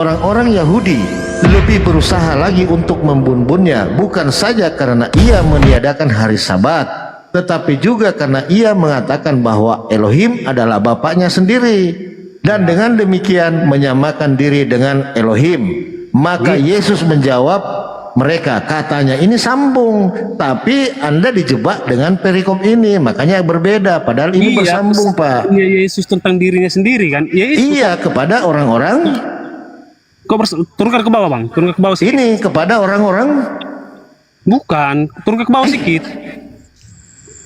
Orang-orang Yahudi lebih berusaha lagi untuk membunuhnya, bukan saja karena ia meniadakan hari Sabat, tetapi juga karena ia mengatakan bahwa Elohim adalah Bapaknya sendiri, dan dengan demikian menyamakan diri dengan Elohim. Maka Yesus menjawab mereka, katanya ini sambung, tapi Anda dijebak dengan perikop ini, makanya berbeda, padahal ini bersambung, Pak. Iya, Yesus tentang dirinya sendiri kan? Iya, kepada orang-orang. Turunkan ke bawah, Bang. Turunkan ke bawah sedikit. Ini kepada orang-orang. Bukan, turunkan ke bawah sedikit.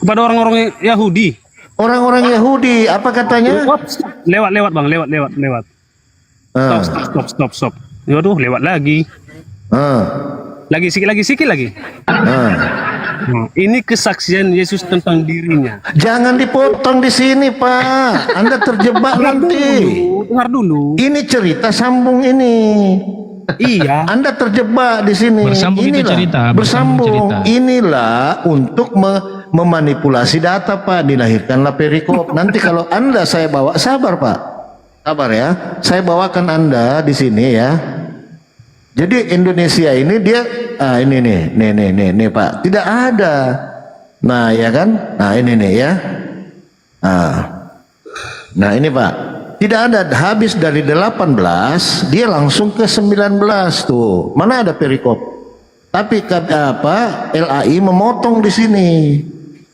Kepada orang-orang Yahudi. Orang-orang Yahudi, apa katanya? Lewat, Bang. Lewat. Stop. Waduh, lewat lagi. Lagi sikit lagi. Nah, ini kesaksian Yesus tentang dirinya. Jangan dipotong di sini, Pak. Anda terjebak nanti. Dengar dulu. Ini cerita sambung ini. Iya. Anda terjebak di sini. Bersambung itu cerita. Bersambung. Inilah untuk memanipulasi data, Pak. Dilahirkanlah perikop. Nanti kalau Anda saya bawa, sabar, Pak. Sabar ya. Saya bawakan Anda di sini ya. Jadi Indonesia ini dia ini nih Pak, tidak ada. Nah ya kan, nah ini nih ya. Nah ini Pak, tidak ada, habis dari 18 dia langsung ke 19 tuh. Mana ada perikop? Tapi LAI memotong di sini,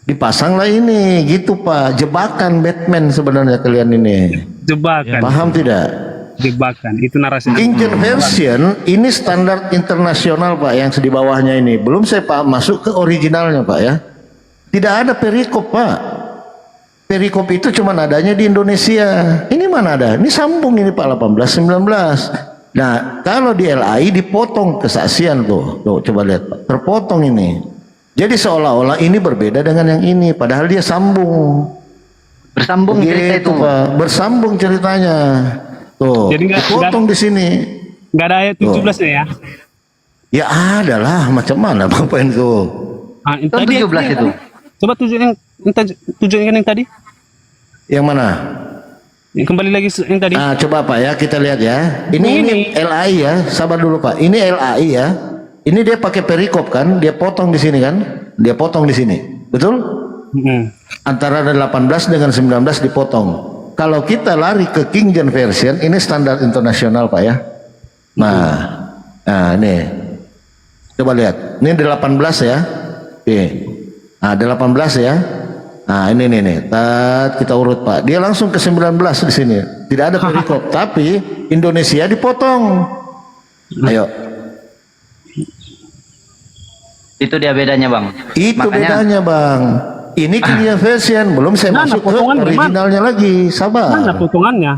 dipasanglah ini, gitu Pak. Jebakan Batman sebenarnya kalian ini. Jebakan. Paham tidak? Jebakan, itu narasi. King James Version ini standar internasional Pak, yang di bawahnya ini. Belum saya Pak masuk ke originalnya Pak ya. Tidak ada perikop Pak. Perikop itu cuma adanya di Indonesia. Ini mana ada? Ini sambung ini Pak, 18-19. Nah kalau di LAI dipotong kesaksian tuh. Tuh coba lihat Pak, terpotong ini. Jadi seolah-olah ini berbeda dengan yang ini, padahal dia sambung. Bersambung cerita itu Pak. Bersambung ceritanya. Tuh, jadi dipotong di sini. Nggak ada ayat 17-nya ya? Ya ada lah, macam mana Bapak itu? Itu tadi 17 itu. Coba tunjukkan yang tadi. Yang mana? Kembali lagi yang tadi. Coba Pak ya, kita lihat ya. Ini LAI ya, sabar dulu Pak. Ini LAI ya. Ini dia pakai perikop kan? Dia potong di sini kan? Dia potong di sini, betul? Antara 18 dengan 19 dipotong. Kalau kita lari ke King James Version, ini standar internasional Pak ya. Nah ini, coba lihat. Ini 18 ya. Oke. Nah 18 ya. Nah ini nih. Kita urut Pak. Dia langsung ke 19 di sini. Tidak ada perikop, tapi Indonesia dipotong. Ayo. Itu dia bedanya Bang. Itu bedanya Bang. Ini King James Version, belum saya masuk ke originalnya lagi. Sabar. Mana potongannya?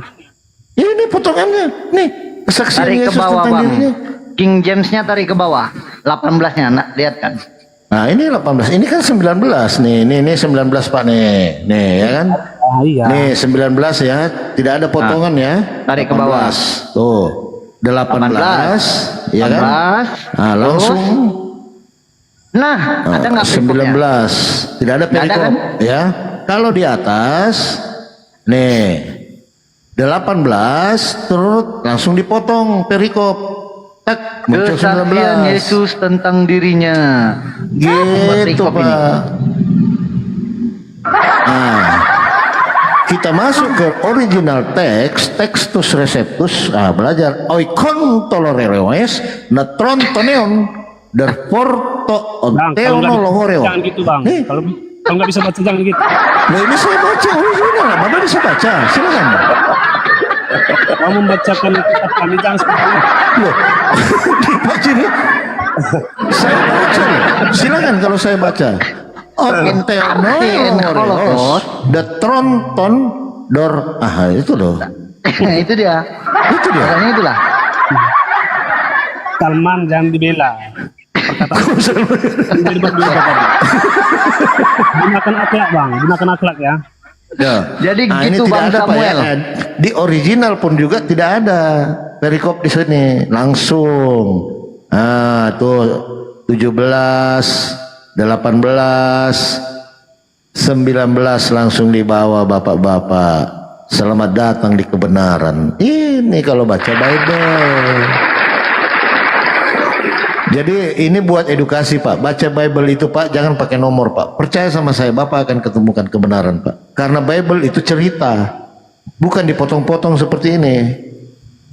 Ini potongannya. Nih, kesaksian Tarik ke Yesus bawah tentang Bang. dirinya. King James-nya tarik ke bawah. 18-nya, lihat kan. Nah, ini 18. Ini kan 19 nih. Ini 19 Pak nih. Nih ya kan? Iya. Nih 19 ya. Tidak ada potongan ya. Tarik ke bawah. Tuh. 18 ya kan? Nah, langsung ada nggak 19, tidak ada perikop kan? Ya. Kalau di atas nih 18 terus langsung dipotong perikop. Tak muncul 19. Yesus tentang dirinya. Gitu Pak. Nah, kita masuk ke original teks, Textus Receptus. Belajar oikon tolorerees natrontoneon der porto teonolongoreo. Jangan gitu Bang. Kalau nggak bisa baca jangan gitu. Nah ini saya baca original, Bapak bisa baca, silakan. Kamu membacakan kitab kami jangan seperti itu. Loh, dibaca ini. Saya baca, silakan kalau saya baca. Teonolongoreo the tronton dor. Itu loh. Itu dia. Itu dia. Makanya itulah. Salman jangan dibela. Gunakan akhlak Bang, gunakan akhlak ya. Jadi gitu Bang Samuel. Ya. Di original pun juga tidak ada perikop di sini, langsung. Tuh 17, 18, 19 langsung dibawa bapak-bapak. Selamat datang di kebenaran. Ini kalau baca Bible. Jadi ini buat edukasi Pak. Baca Bible itu Pak, jangan pakai nomor Pak. Percaya sama saya, Bapak akan ketemukan kebenaran Pak. Karena Bible itu cerita, bukan dipotong-potong seperti ini.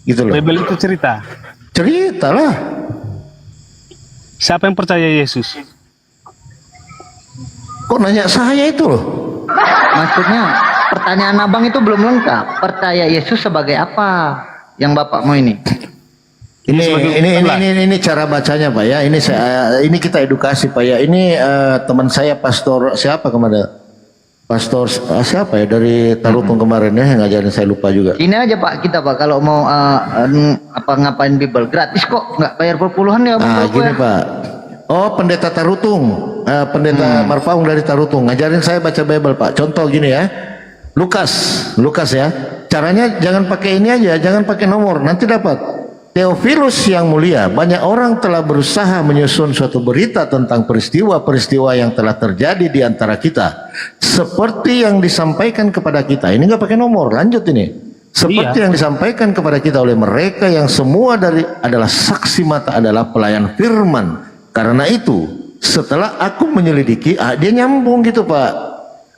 Gitu loh. Bible itu cerita. Cerita lah. Siapa yang percaya Yesus? Kok nanya saya itu loh? Maksudnya pertanyaan abang itu belum lengkap. Percaya Yesus sebagai apa? Yang bapak mau ini? Ini cara bacanya Pak ya. Ini kita edukasi Pak ya. Ini teman saya pastor siapa kemana? Pastor siapa ya dari Tarutung kemarin ya yang ngajarin, saya lupa juga. Ini aja Pak, kita Pak kalau mau ngapain Bible gratis kok, nggak bayar perpuluhan ya Bang. Gini Pak. Oh, pendeta Tarutung, pendeta Marfaung dari Tarutung ngajarin saya baca Bible Pak. Contoh gini ya. Lukas ya. Caranya jangan pakai ini aja, jangan pakai nomor, nanti dapat. Theophilus yang mulia, banyak orang telah berusaha menyusun suatu berita tentang peristiwa-peristiwa yang telah terjadi di antara kita, seperti yang disampaikan kepada kita. Ini nggak pakai nomor, lanjut ini. Seperti yang disampaikan kepada kita oleh mereka yang semua adalah saksi mata, adalah pelayan firman. Karena itu, setelah aku menyelidiki, dia nyambung gitu Pak.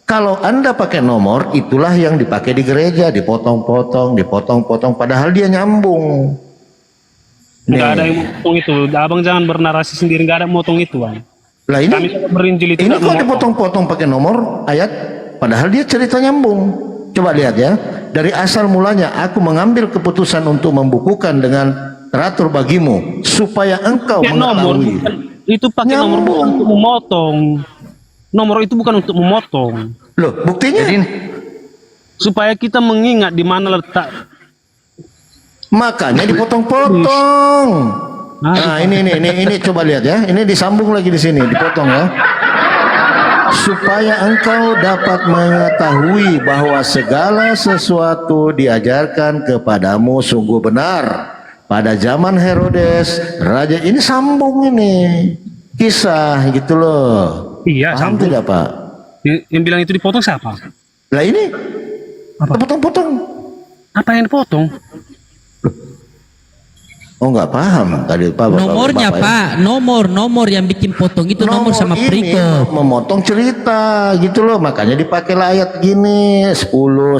Kalau Anda pakai nomor, itulah yang dipakai di gereja, dipotong-potong, padahal dia nyambung. Nggak ada yang motong itu. Abang jangan bernarasi sendiri, nggak ada motong itu Bang. Lah ini Kami berinjil itu ini nggak kok memotong. dipotong-potong pakai nomor ayat, padahal dia cerita nyambung. Coba lihat ya, dari asal mulanya aku mengambil keputusan untuk membukukan dengan teratur bagimu supaya engkau Pakai nomor, mengetahui. itu pakai nomor bukan untuk memotong. Nomor itu bukan untuk memotong. Loh, buktinya? Jadi Supaya kita mengingat di mana letak. Makanya dipotong-potong. Nah, ini coba lihat ya. Ini disambung lagi di sini, dipotong ya. Supaya engkau dapat mengetahui bahwa segala sesuatu diajarkan kepadamu sungguh benar. Pada zaman Herodes, raja ini sambung ini. Kisah gitu loh. Iya, Paham sambung. tidak Pak? Yang bilang itu dipotong siapa? Lah ini Apa? potong-potong. Apa yang dipotong? Oh nggak paham tadi Pak. Nomornya Bapak, Pak, nomor yang bikin potong itu nomor sama ini perikop. memotong cerita gitu loh, makanya dipakailah ayat gini 10,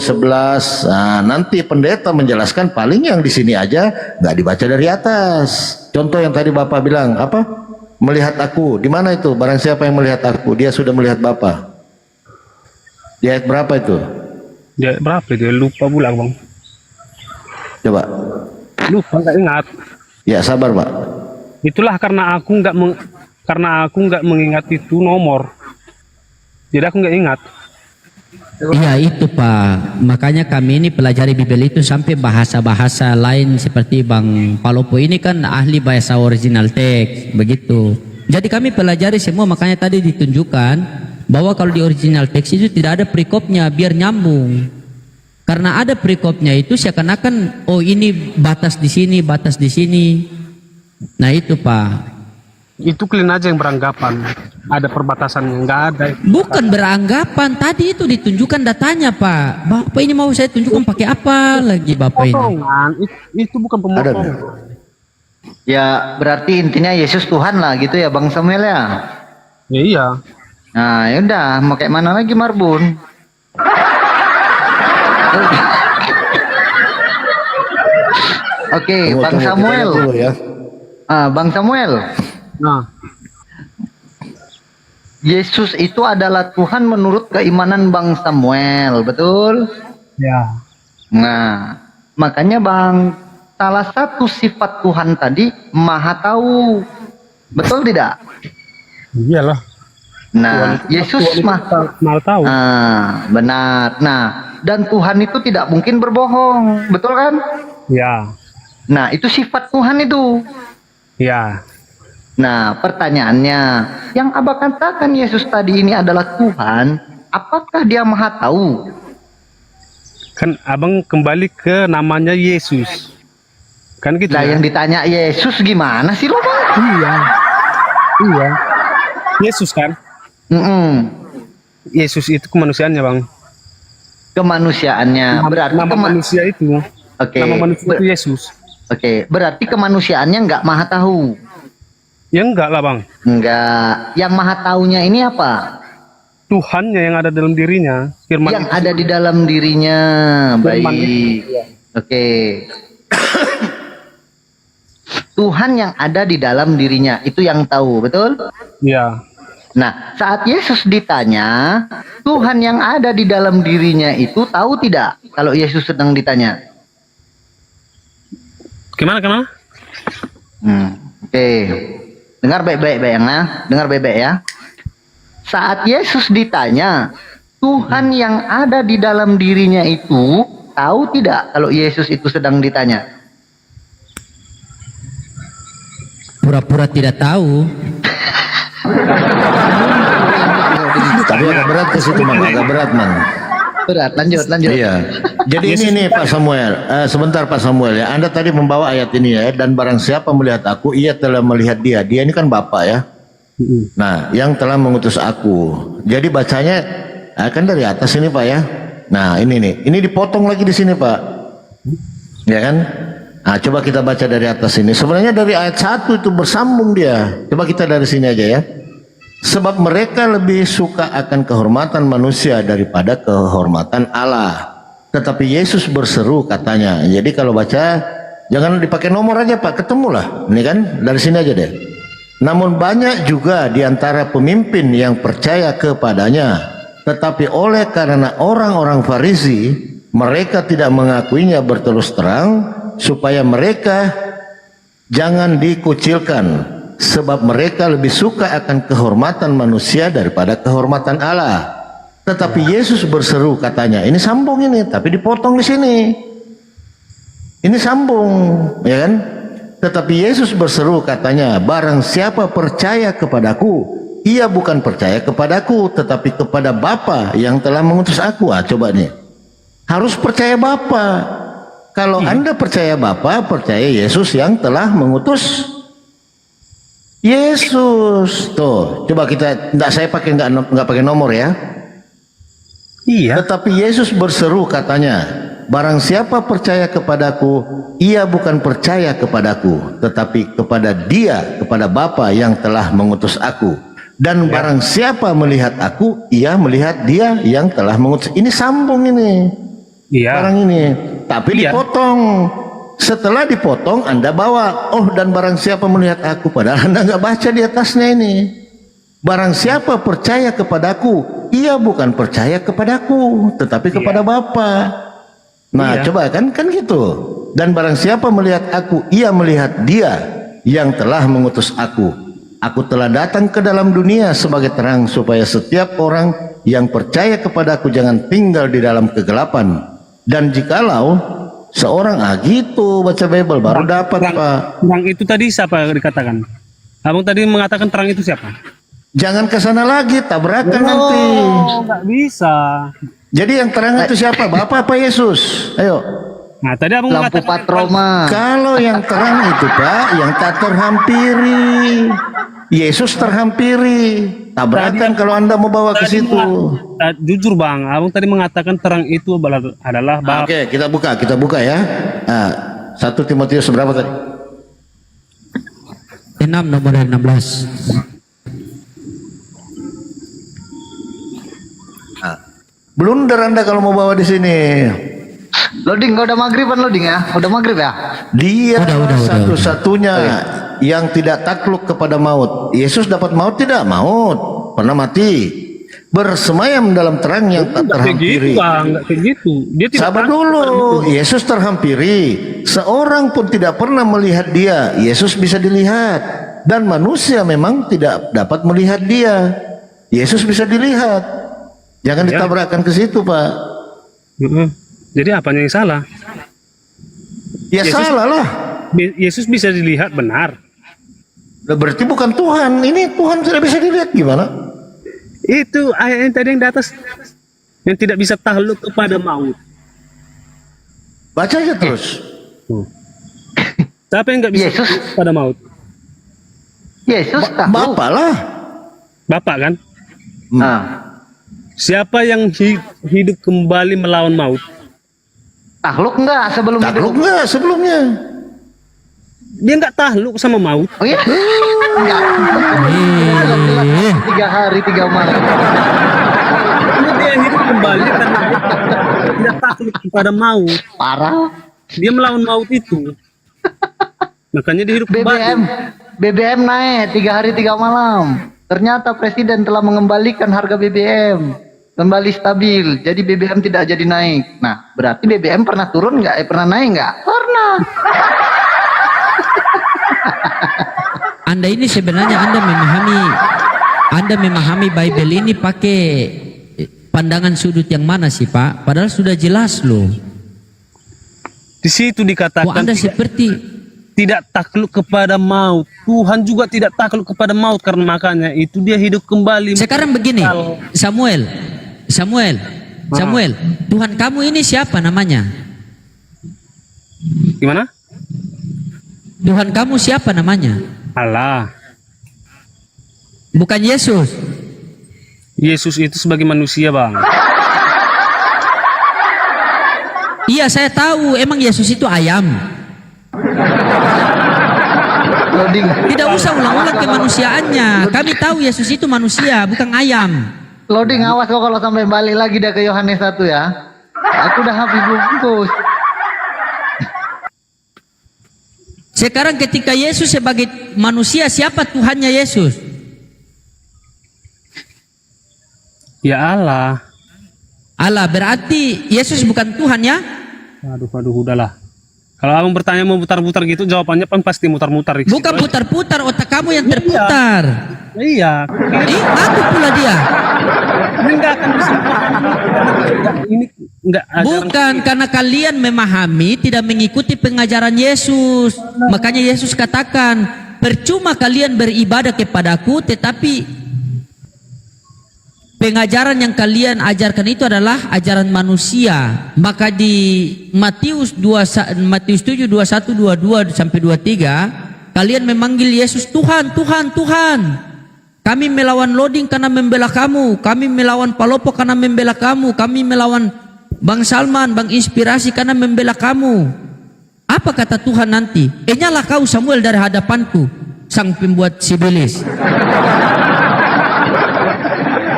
11. Nah, nanti pendeta menjelaskan paling yang di sini aja nggak dibaca dari atas. Contoh yang tadi Bapak bilang apa? Melihat aku, di mana itu? Barang siapa yang melihat aku, dia sudah melihat Bapa. Di ayat berapa itu? Dia berapa dia lupa pula Bang. Coba. Lupa, nggak ingat. Ya sabar Pak. Itulah karena aku nggak mengingat itu nomor. Jadi aku nggak ingat. Iya itu Pak. Makanya kami ini pelajari Bible itu sampai bahasa-bahasa lain seperti Bang Palopo ini kan ahli bahasa original teks begitu. Jadi kami pelajari semua, makanya tadi ditunjukkan bahwa kalau di original teks itu tidak ada perikopnya biar nyambung. Karena ada perikopnya itu seakan-akan oh ini batas di sini, batas di sini. Nah itu Pak. Itu kalian aja yang beranggapan ada perbatasannya, nggak ada. Bukan beranggapan, tadi itu ditunjukkan datanya Pak. Bapak ini mau saya tunjukkan pakai apa lagi Bapak ini? Pemotongan itu bukan pemotongan. ya berarti intinya Yesus Tuhan lah gitu ya Bang Samuel ya. Ya, iya. Nah yaudah, mau kayak mana lagi Marbun? Oke, Bang Tunggu, Samuel. kita lihat dulu ya. Bang Samuel. Nah, Yesus itu adalah Tuhan menurut keimanan Bang Samuel, betul? ya. Nah, makanya Bang, salah satu sifat Tuhan tadi Maha Tahu. Betul tidak? Iyalah. Nah, Yesus mah Mal tahu. benar. Nah, dan Tuhan itu tidak mungkin berbohong, betul kan? Ya. Nah, itu sifat Tuhan itu. Ya. Nah, pertanyaannya, yang Abah katakan Yesus tadi ini adalah Tuhan, apakah dia Maha Tahu? Kan abang kembali ke namanya Yesus. Kan gitu. Nah, ya? yang ditanya Yesus gimana sih lo, Bang? Iya. Iya. Yesus kan? Mm-mm. Yesus itu kemanusiaannya Bang. Kemanusiaannya. Berarti nama manusia itu. Oke. Nama manusia itu Yesus. Oke, berarti kemanusiaannya nggak maha tahu. Ya enggak lah bang. Enggak. Yang maha taunya ini apa? Tuhannya yang ada dalam dirinya. Firman Yang itu. ada di dalam dirinya. Firman Baik. Oke. Tuhan yang ada di dalam dirinya itu yang tahu, betul? Ya. Nah, saat Yesus ditanya, Tuhan yang ada di dalam dirinya itu tahu tidak? Kalau Yesus sedang ditanya. Gimana? Oke. Dengar baik-baik ya. Dengar baik-baik ya. Saat Yesus ditanya, Tuhan yang ada di dalam dirinya itu tahu tidak kalau Yesus itu sedang ditanya? Pura-pura tidak tahu. Tapi agak berat ke situ, Man. Agak berat, Man. Berat, lanjut. Iya. Jadi ini nih Pak Samuel, sebentar Pak Samuel ya. Anda tadi membawa ayat ini ya. Dan barang siapa melihat aku, ia telah melihat dia. Dia ini kan Bapa ya. Nah, yang telah mengutus aku. Jadi bacanya kan dari atas ini Pak ya. Nah, ini nih. Ini dipotong lagi di sini Pak. Ya kan? Nah, coba kita baca dari atas ini. Sebenarnya dari ayat 1 itu bersambung dia. Coba kita dari sini aja ya. Sebab mereka lebih suka akan kehormatan manusia daripada kehormatan Allah. Tetapi Yesus berseru katanya. Jadi kalau baca jangan dipakai nomor aja Pak, ketemulah. Ini kan dari sini aja deh. Namun banyak juga di antara pemimpin yang percaya kepadanya. Tetapi oleh karena orang-orang Farisi, mereka tidak mengakuinya berterus terang supaya mereka jangan dikucilkan. Sebab mereka lebih suka akan kehormatan manusia daripada kehormatan Allah. Tetapi Yesus berseru katanya, ini sambung ini, tapi dipotong di sini. Ini sambung, ya kan? Tetapi Yesus berseru katanya, barang siapa percaya kepadaku, ia bukan percaya kepadaku, tetapi kepada Bapa yang telah mengutus aku. Coba nih, harus percaya Bapa. Kalau Anda percaya Bapa, percaya Yesus yang telah mengutus Yesus. Tuh, coba kita, saya pakai nggak pakai nomor ya. Iya. Tetapi Yesus berseru katanya, barang siapa percaya kepadaku, ia bukan percaya kepadaku, tetapi kepada Dia, kepada Bapa yang telah mengutus aku. Dan barang siapa melihat aku, ia melihat Dia yang telah mengutus. Ini sambung ini. Iya. Barang ini, tapi Iya. dipotong. Setelah dipotong, Anda bawa, oh dan barang siapa melihat aku, padahal Anda nggak baca di atasnya ini. Barang siapa percaya kepadaku, ia bukan percaya kepadaku, tetapi kepada Bapa. Nah, Iya. coba kan gitu. Dan barang siapa melihat aku, ia melihat Dia yang telah mengutus aku. Aku telah datang ke dalam dunia sebagai terang supaya setiap orang yang percaya kepadaku jangan tinggal di dalam kegelapan. Dan jikalau seorang gitu baca Bible baru dapat Pak. Terang itu tadi siapa dikatakan? Abang tadi mengatakan terang itu siapa? Jangan ke sana lagi, tabrakan nanti. Oh, nggak bisa. Jadi yang terang itu siapa? Bapak apa Yesus? Ayo. Nah, tadi abang Lampu mengatakan patroma. Kalau yang terang itu Pak, yang tak terhampiri. Yesus terhampiri. Tabrakan kalau Anda mau bawa ke situ. Jujur bang, abang tadi mengatakan terang itu adalah Bapa. Oke, kita buka ya. Nah, 1 Timotius berapa tadi? 6 nomor 16. Blunder Anda kalau mau bawa di sini. Loading, udah maghriban loading ya? Udah maghrib ya? Dia Udah. satu-satunya yang tidak takluk kepada maut. Yesus dapat maut tidak? Maut, pernah mati. Bersemayam dalam terang yang tak Nggak kayak gitu terhampiri. bang, nggak kayak gitu. Dia tidak Sabar takut dulu, pada itu. Yesus terhampiri. Seorang pun tidak pernah melihat Dia. Yesus bisa dilihat. Dan manusia memang tidak dapat melihat Dia. Yesus bisa dilihat. Jangan Ya. ditabrakkan ke situ, Pak. Jadi apanya yang salah? Ya Yesus- salah lah. Yesus bisa dilihat benar. Berarti bukan Tuhan. Ini Tuhan tidak bisa dilihat gimana? Itu ayat yang tadi yang di atas yang tidak bisa takluk kepada maut. Baca aja terus. Siapa yang nggak bisa Yesus. takluk kepada maut? Yesus tahu. Bapak lah. Bapak kan? Nah, Siapa yang hidup kembali melawan maut? Takluk enggak sebelum Takluk hidup? nggak sebelumnya? Dia nggak takluk sama maut. Oh iya? Enggak. Jelas-jelas 3 hari 3 malam. Dia hidup kembali karena dia tidak takluk kepada maut. Parah. Dia melawan maut itu. Makanya dia hidup BBM. kembali. BBM naik 3 hari 3 malam. Ternyata presiden telah mengembalikan harga BBM kembali stabil. Jadi BBM tidak jadi naik. Nah, berarti BBM pernah turun nggak? Pernah naik nggak? Pernah. Anda ini sebenarnya Anda memahami Bible ini pakai pandangan sudut yang mana sih, Pak? Padahal sudah jelas loh. Di situ Wah, dikatakan Anda seperti tidak takluk kepada maut. Tuhan juga tidak takluk kepada maut, karena makanya itu dia hidup kembali. sekarang begini, Samuel, Tuhan kamu ini siapa namanya? Gimana? Tuhan kamu siapa namanya? Allah. Bukan Yesus. Yesus itu sebagai manusia, Bang. Iya, saya tahu. Emang Yesus itu ayam. Loading. Tidak usah ulang-ulang kemanusiaannya. Kami tahu Yesus itu manusia, bukan ayam. Loading, awas kok kalau sampai balik lagi dah ke Yohanes 1 ya. Aku udah habis bungkus. Sekarang ketika Yesus sebagai manusia, siapa Tuhannya Yesus? Ya Allah. Allah, berarti Yesus bukan Tuhan ya? Aduh, udahlah. Kalau abang bertanya mau putar-putar gitu, jawabannya kan pasti mutar-mutar. Bukan putar-putar, otak kamu yang terputar. Iya. Ngaku pula dia. Ini nggak akan bisa. Ini nggak. Bukan, karena kalian memahami tidak mengikuti pengajaran Yesus. Makanya Yesus katakan, percuma kalian beribadah kepadaku, tetapi pengajaran yang kalian ajarkan itu adalah ajaran manusia. Maka di Matius 7, 21, 22 sampai 23, kalian memanggil Yesus Tuhan, Tuhan, Tuhan. Kami melawan Loading karena membela kamu. Kami melawan Palopo karena membela kamu. Kami melawan Bang Salman, Bang Inspirasi karena membela kamu. Apa kata Tuhan nanti? Nyalah kau Samuel dari hadapanku, sang pembuat sibilis.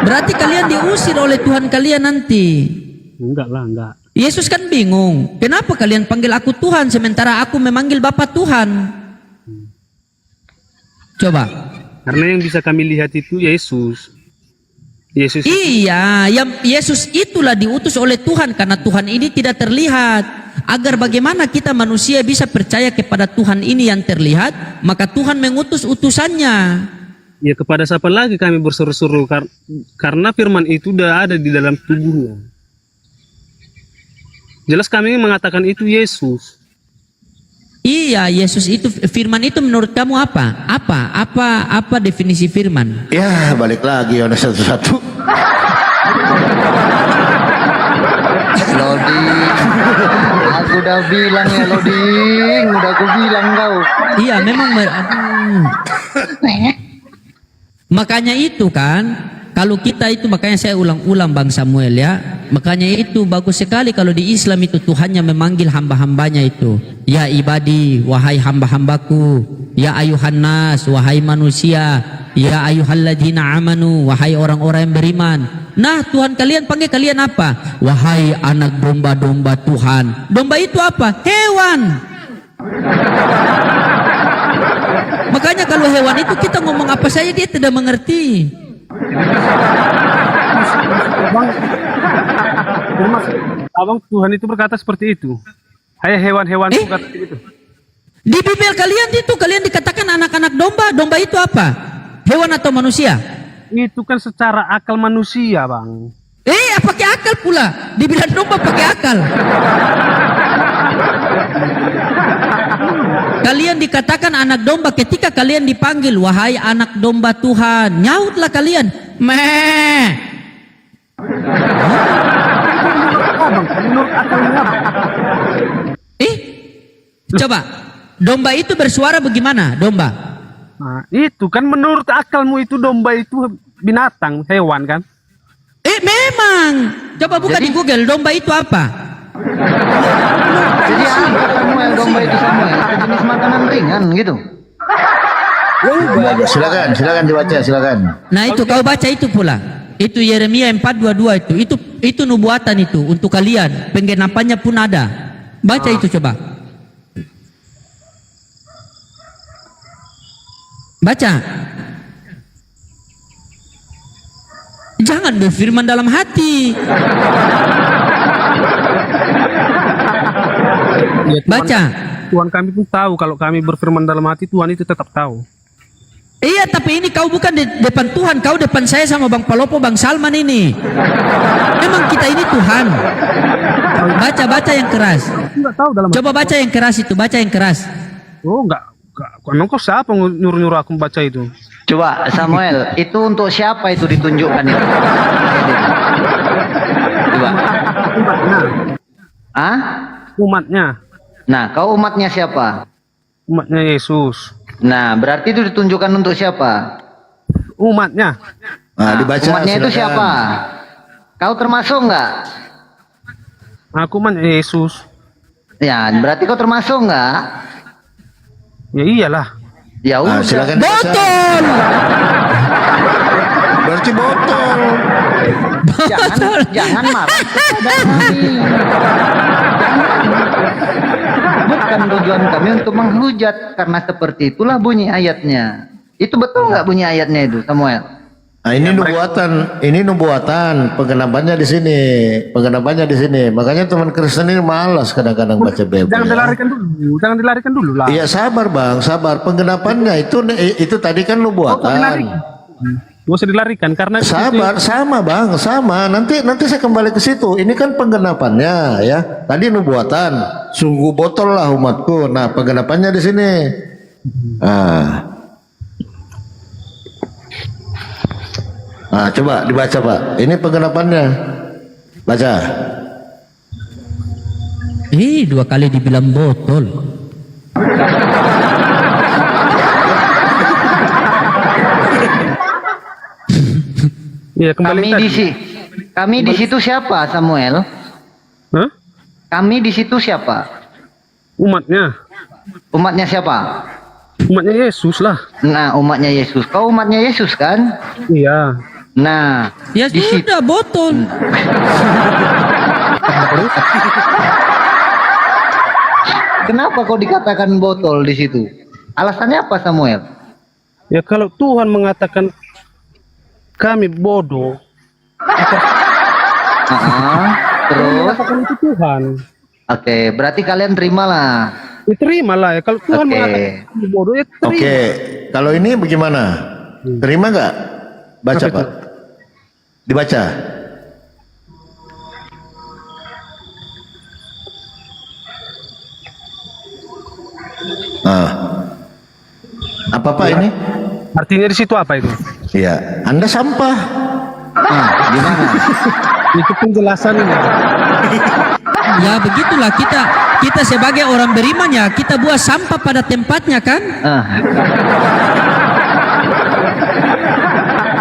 Berarti kalian diusir oleh Tuhan kalian nanti. Enggak lah, enggak. Yesus kan bingung. Kenapa kalian panggil aku Tuhan sementara aku memanggil Bapa Tuhan? Coba. Karena yang bisa kami lihat itu Yesus. Yesus. Iya, yang Yesus itulah diutus oleh Tuhan karena Tuhan ini tidak terlihat. Agar bagaimana kita manusia bisa percaya kepada Tuhan ini yang terlihat, maka Tuhan mengutus utusannya. Ya, kepada siapa lagi kami berseru-seru, karena firman itu udah ada di dalam tubuhnya. Jelas kami mengatakan itu Yesus. Iya, Yesus itu, firman itu menurut kamu apa? Apa definisi firman? Ya, balik lagi Yohanes 1:1. Loading. Aku udah bilang ya Loading. Udah aku bilang kau. Iya, memang makanya itu kan, kalau kita itu, makanya saya ulang-ulang Bang Samuel ya, makanya itu bagus sekali kalau di Islam itu Tuhannya memanggil hamba-hambanya itu, ya ibadi, wahai hamba-hambaku, ya ayuhan nas, wahai manusia, ya ayuhalladzina amanu, wahai orang-orang yang beriman. Nah, Tuhan kalian panggil kalian apa? Wahai anak domba-domba Tuhan. Domba itu apa? Hewan. Makanya kalau hewan itu kita ngomong apa saja dia tidak mengerti. Abang, Tuhan itu berkata seperti itu. Hai hewan-hewan itu kata begitu. Di Bible kalian itu kalian dikatakan anak-anak domba. Domba itu apa? Hewan atau manusia? Itu kan secara akal manusia, Bang. Pakai akal pula. Dibilang domba pakai akal. Kalian dikatakan anak domba ketika kalian dipanggil, wahai anak domba Tuhan. Nyautlah kalian. Meh. Coba. Domba itu bersuara bagaimana? Domba. Nah, itu kan menurut akalmu itu domba itu binatang, hewan kan? memang. Coba buka di Google, domba itu apa? Jadi apa Samuel, domba itu Samuel? Apa jenis makanan ringan gitu? Silakan dibaca, silakan. Nah itu kau baca itu pula. Itu Yeremia 4:22 itu nubuatan itu untuk kalian. Penggenapannya pun ada. Baca itu coba. Baca. Jangan berfirman dalam hati. Ya, Tuhan, Baca. Tuhan kami pun tahu kalau kami berfirman dalam hati, Tuhan itu tetap tahu. Iya, tapi ini kau bukan di depan Tuhan, kau depan saya sama Bang Palopo, Bang Salman ini. Memang kita ini Tuhan. Baca yang keras. Enggak tahu dalam Coba baca yang keras itu, baca yang keras. Oh, enggak. Emang kau siapa nyuruh-nyuruh aku baca itu? Coba Samuel, itu untuk siapa itu ditunjukkan itu? Coba. Ah? Umatnya. Nah, kau umatnya siapa? Umatnya Yesus. Nah, berarti itu ditunjukkan untuk siapa? Umatnya. Nah, dibaca. Umatnya itu silakan. siapa? Kau termasuk nggak? Aku umatnya Yesus. Ya, berarti kau termasuk nggak? Ya iyalah. Ya Nah, udah. silakan dibaca. Botol. Berarti botol. Jangan marah kepada kami. Bukan tujuan kami untuk menghujat, karena seperti itulah bunyi ayatnya. Itu betul nggak bunyi ayatnya itu, Samuel? Nah, ini nubuatan, penggenapannya di sini, Makanya teman Kristen ini malas kadang-kadang baca Bible. Jangan dilarikan dulu lah. Iya, sabar Bang, sabar. Penggenapannya itu tadi kan nubuatan. Gak usah dilarikan karena Sabar, sama Bang, sama. Nanti saya kembali ke situ. Ini kan penggenapannya ya. Tadi nubuatan, sungguh botol lah umatku. Nah, penggenapannya di sini. Nah, coba dibaca Pak. Ini penggenapannya. Baca. Dua kali dibilang botol. ya kembali Kami di situ siapa, Samuel? Hah? Kami di situ siapa? Umatnya. Umatnya siapa? Umatnya Yesus lah. Nah, umatnya Yesus. Kau umatnya Yesus kan? Iya. Nah, Ya di situ. sudah botol. Kenapa kau dikatakan botol di situ? Alasannya apa, Samuel? Ya kalau Tuhan mengatakan kami bodoh, Terus, mengatakan itu Tuhan. oke, berarti kalian terimalah. Ya, terimalah ya. Kalau Tuhan Oke. mengatakan kami bodoh, ya terima. Oke, kalau ini bagaimana? Terima nggak? Baca Apa itu? Pak. Dibaca. Apa Pak ini? Artinya di situ apa itu? Iya, Anda sampah. Gimana? Itu penjelasannya. Ya begitulah kita sebagai orang beriman ya, kita buang sampah pada tempatnya kan.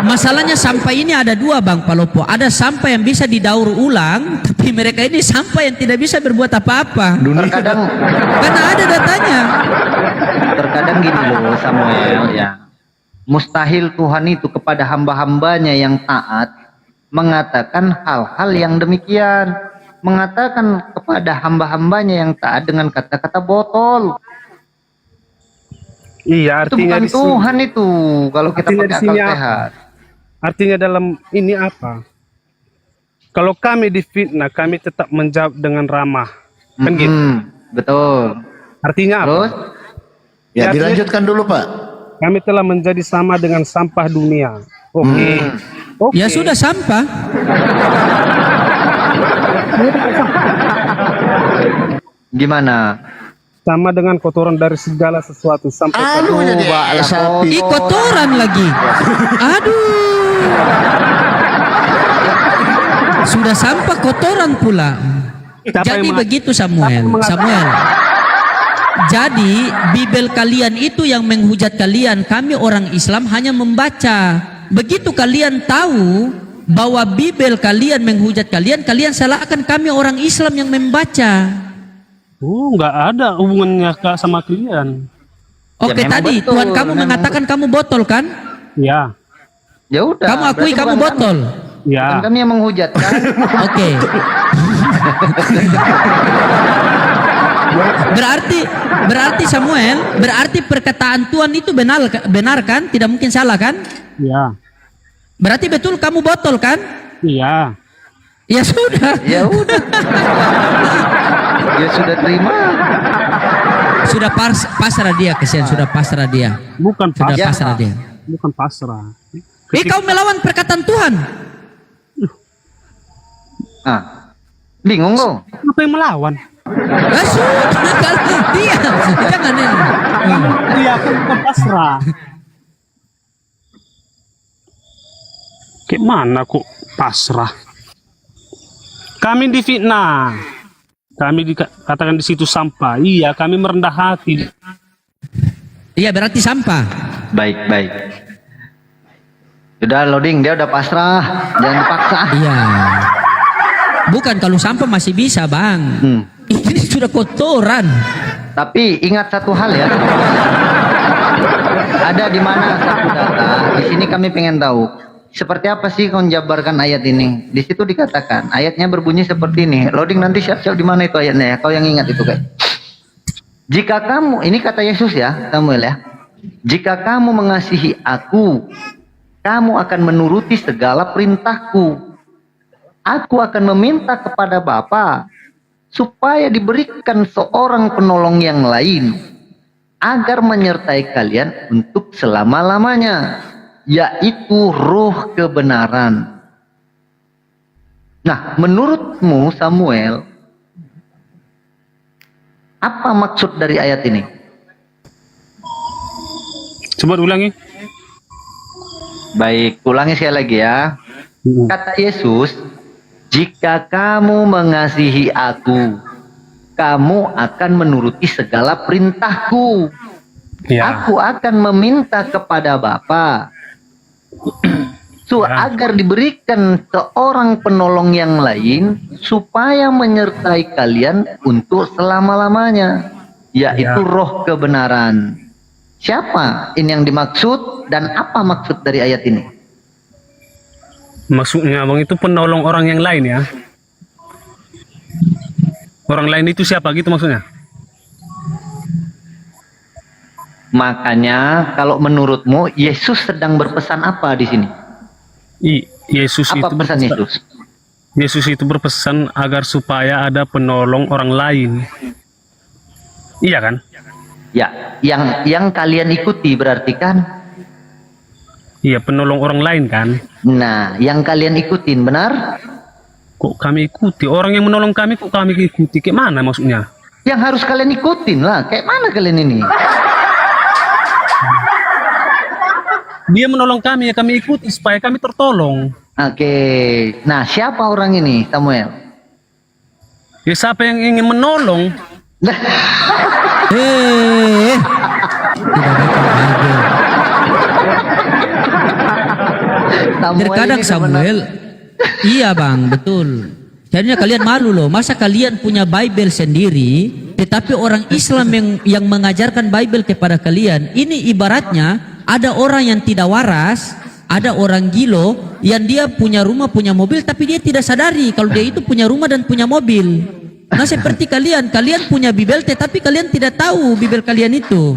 Masalahnya sampah ini ada dua Bang Palopo. Ada sampah yang bisa didaur ulang, tapi mereka ini sampah yang tidak bisa berbuat apa-apa. Terkadang Karena ada datanya. terkadang gini loh, Samuel, ya. Mustahil Tuhan itu kepada hamba-hambanya yang taat mengatakan hal-hal yang demikian. Mengatakan kepada hamba-hambanya yang taat dengan kata-kata botol. Iya, Itu artinya bukan di sini. Tuhan itu kalau kita Artinya pakai di akal sini apa? sehat. Artinya dalam ini apa? Kalau kami difitnah, kami tetap menjawab dengan ramah. Kan gitu. Betul. Artinya apa? Terus Ya, Ya, dilanjutkan dulu Pak. Kami telah menjadi sama dengan sampah dunia. Oke. Oke. Ya sudah sampah. gimana? Sama dengan kotoran dari segala sesuatu sampai Aduh, jadi sapi. Ih, kotoran lagi. Aduh. Sudah sampah kotoran pula. Siapa Jadi yang begitu Samuel. Samuel. Jadi Bibel kalian itu yang menghujat kalian. Kami orang Islam hanya membaca. Begitu kalian tahu bahwa Bibel kalian menghujat kalian, kalian salahkan kami orang Islam yang membaca. Oh, nggak ada hubungannya sama kalian. Oke, memang tadi betul, Tuhan kamu memang mengatakan kamu botol kan? Ya, Ya udah. Kamu akui berarti kamu bukan botol. Bukan ya. kami yang menghujat kan? Oke. Berarti Samuel, berarti perkataan Tuhan itu benar kan? Tidak mungkin salah kan? Ya, Berarti betul kamu botol kan? iya. Ya sudah. Ya udah. Ya sudah terima. Sudah pasrah dia kesian, sudah pasrah dia. Bukan Sudah pasrah. pasrah dia. Bukan pasrah. Kau melawan perkataan Tuhan. Ah, bingung kok. Apa yang melawan? Sudah, dia jangan ini. Iya, kan bukan pasrah. Kayak mana kok pasrah? Kami difitnah. Kami dikatakan di situ sampah. Iya, kami merendah hati. Iya berarti sampah. Baik, baik. Udah loading, dia udah pasrah. Jangan dipaksa. Iya. Bukan kalau sampah masih bisa bang. Ini sudah kotoran. Tapi ingat satu hal ya. Ada di mana satu data. Di sini kami pengen tahu. Seperti apa sih kau jabarkan ayat ini? Di situ dikatakan ayatnya berbunyi seperti ini. Loading nanti siap-siap di mana itu ayatnya ya? Kau yang ingat itu kan? Jika kamu, ini kata Yesus ya, Samuel ya. Jika kamu mengasihi aku, kamu akan menuruti segala perintahku. Aku akan meminta kepada Bapa supaya diberikan seorang penolong yang lain agar menyertai kalian untuk selama-lamanya, yaitu Roh kebenaran. Nah, menurutmu Samuel, apa maksud dari ayat ini? Coba ulangi. Baik, ulangi sekali lagi ya. Kata Yesus, jika kamu mengasihi aku, kamu akan menuruti segala perintahku. Ya. Aku akan meminta kepada Bapa agar diberikan seorang penolong yang lain supaya menyertai kalian untuk selama-lamanya, yaitu Roh kebenaran. Siapa ini yang dimaksud dan apa maksud dari ayat ini? Maksudnya abang itu penolong orang yang lain ya. Orang lain itu siapa gitu maksudnya? Makanya kalau menurutmu Yesus sedang berpesan apa di sini? Yesus Apa itu pesan berpesan, Yesus? Yesus itu berpesan agar supaya ada penolong orang lain. Iya kan? Ya, yang kalian ikuti berarti kan? Iya, penolong orang lain kan? Nah, yang kalian ikutin benar? Kok kami ikuti? Orang yang menolong kami kok kami ikuti? Kayak mana maksudnya? Yang harus kalian ikutin lah. Kayak mana kalian ini? Dia menolong kami ya kami ikuti supaya kami tertolong. Oke. Nah, siapa orang ini, Samuel? Ya siapa yang ingin menolong? Terkadang ini Samuel, iya bang, betul. Jadinya kalian malu loh, masa kalian punya Bible sendiri, tetapi orang Islam yang mengajarkan Bible kepada kalian, ini ibaratnya ada orang yang tidak waras, ada orang gilo, yang dia punya rumah, punya mobil, tapi dia tidak sadari kalau dia itu punya rumah dan punya mobil. Nah seperti kalian punya Bible, tetapi kalian tidak tahu Bible kalian itu.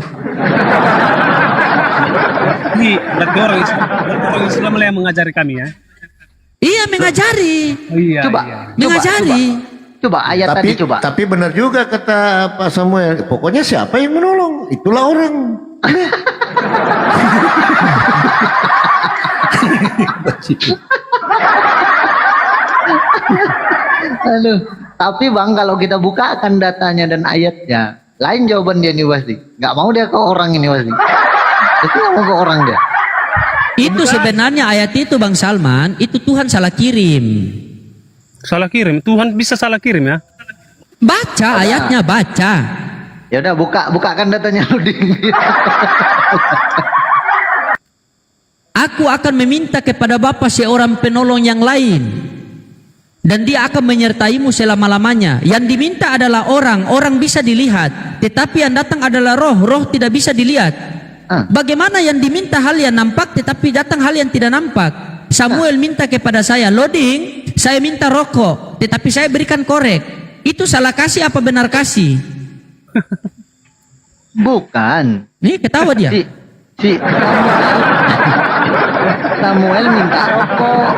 Ini berarti orang Islam lah yang mengajari kami ya. Iya mengajari. Iya. Coba, Iya. Mengajari. Coba ayat tadi coba. Tapi benar juga kata Pak Samuel. Pokoknya siapa yang menolong, itulah orang. Aduh. Tapi bang, kalau kita bukakan datanya dan ayatnya, lain jawaban dia nih pasti. Nggak mau dia ke orang ini pasti. Itu nggak mau ke orang dia. Itu sebenarnya ayat itu Bang Salman, itu Tuhan salah kirim. Salah kirim. Tuhan bisa salah kirim ya. Baca ayatnya, baca. Ya udah bukakan datanya lu. Aku akan meminta kepada Bapa seorang penolong yang lain, dan dia akan menyertaimu selama-lamanya. Yang diminta adalah orang, orang bisa dilihat. Tetapi yang datang adalah roh, roh tidak bisa dilihat. Bagaimana yang diminta hal yang nampak, tetapi datang hal yang tidak nampak? Samuel minta kepada saya, loading, saya minta rokok, tetapi saya berikan korek. Itu salah kasih apa benar kasih? Bukan. Nih ketawa dia. Si Samuel minta rokok,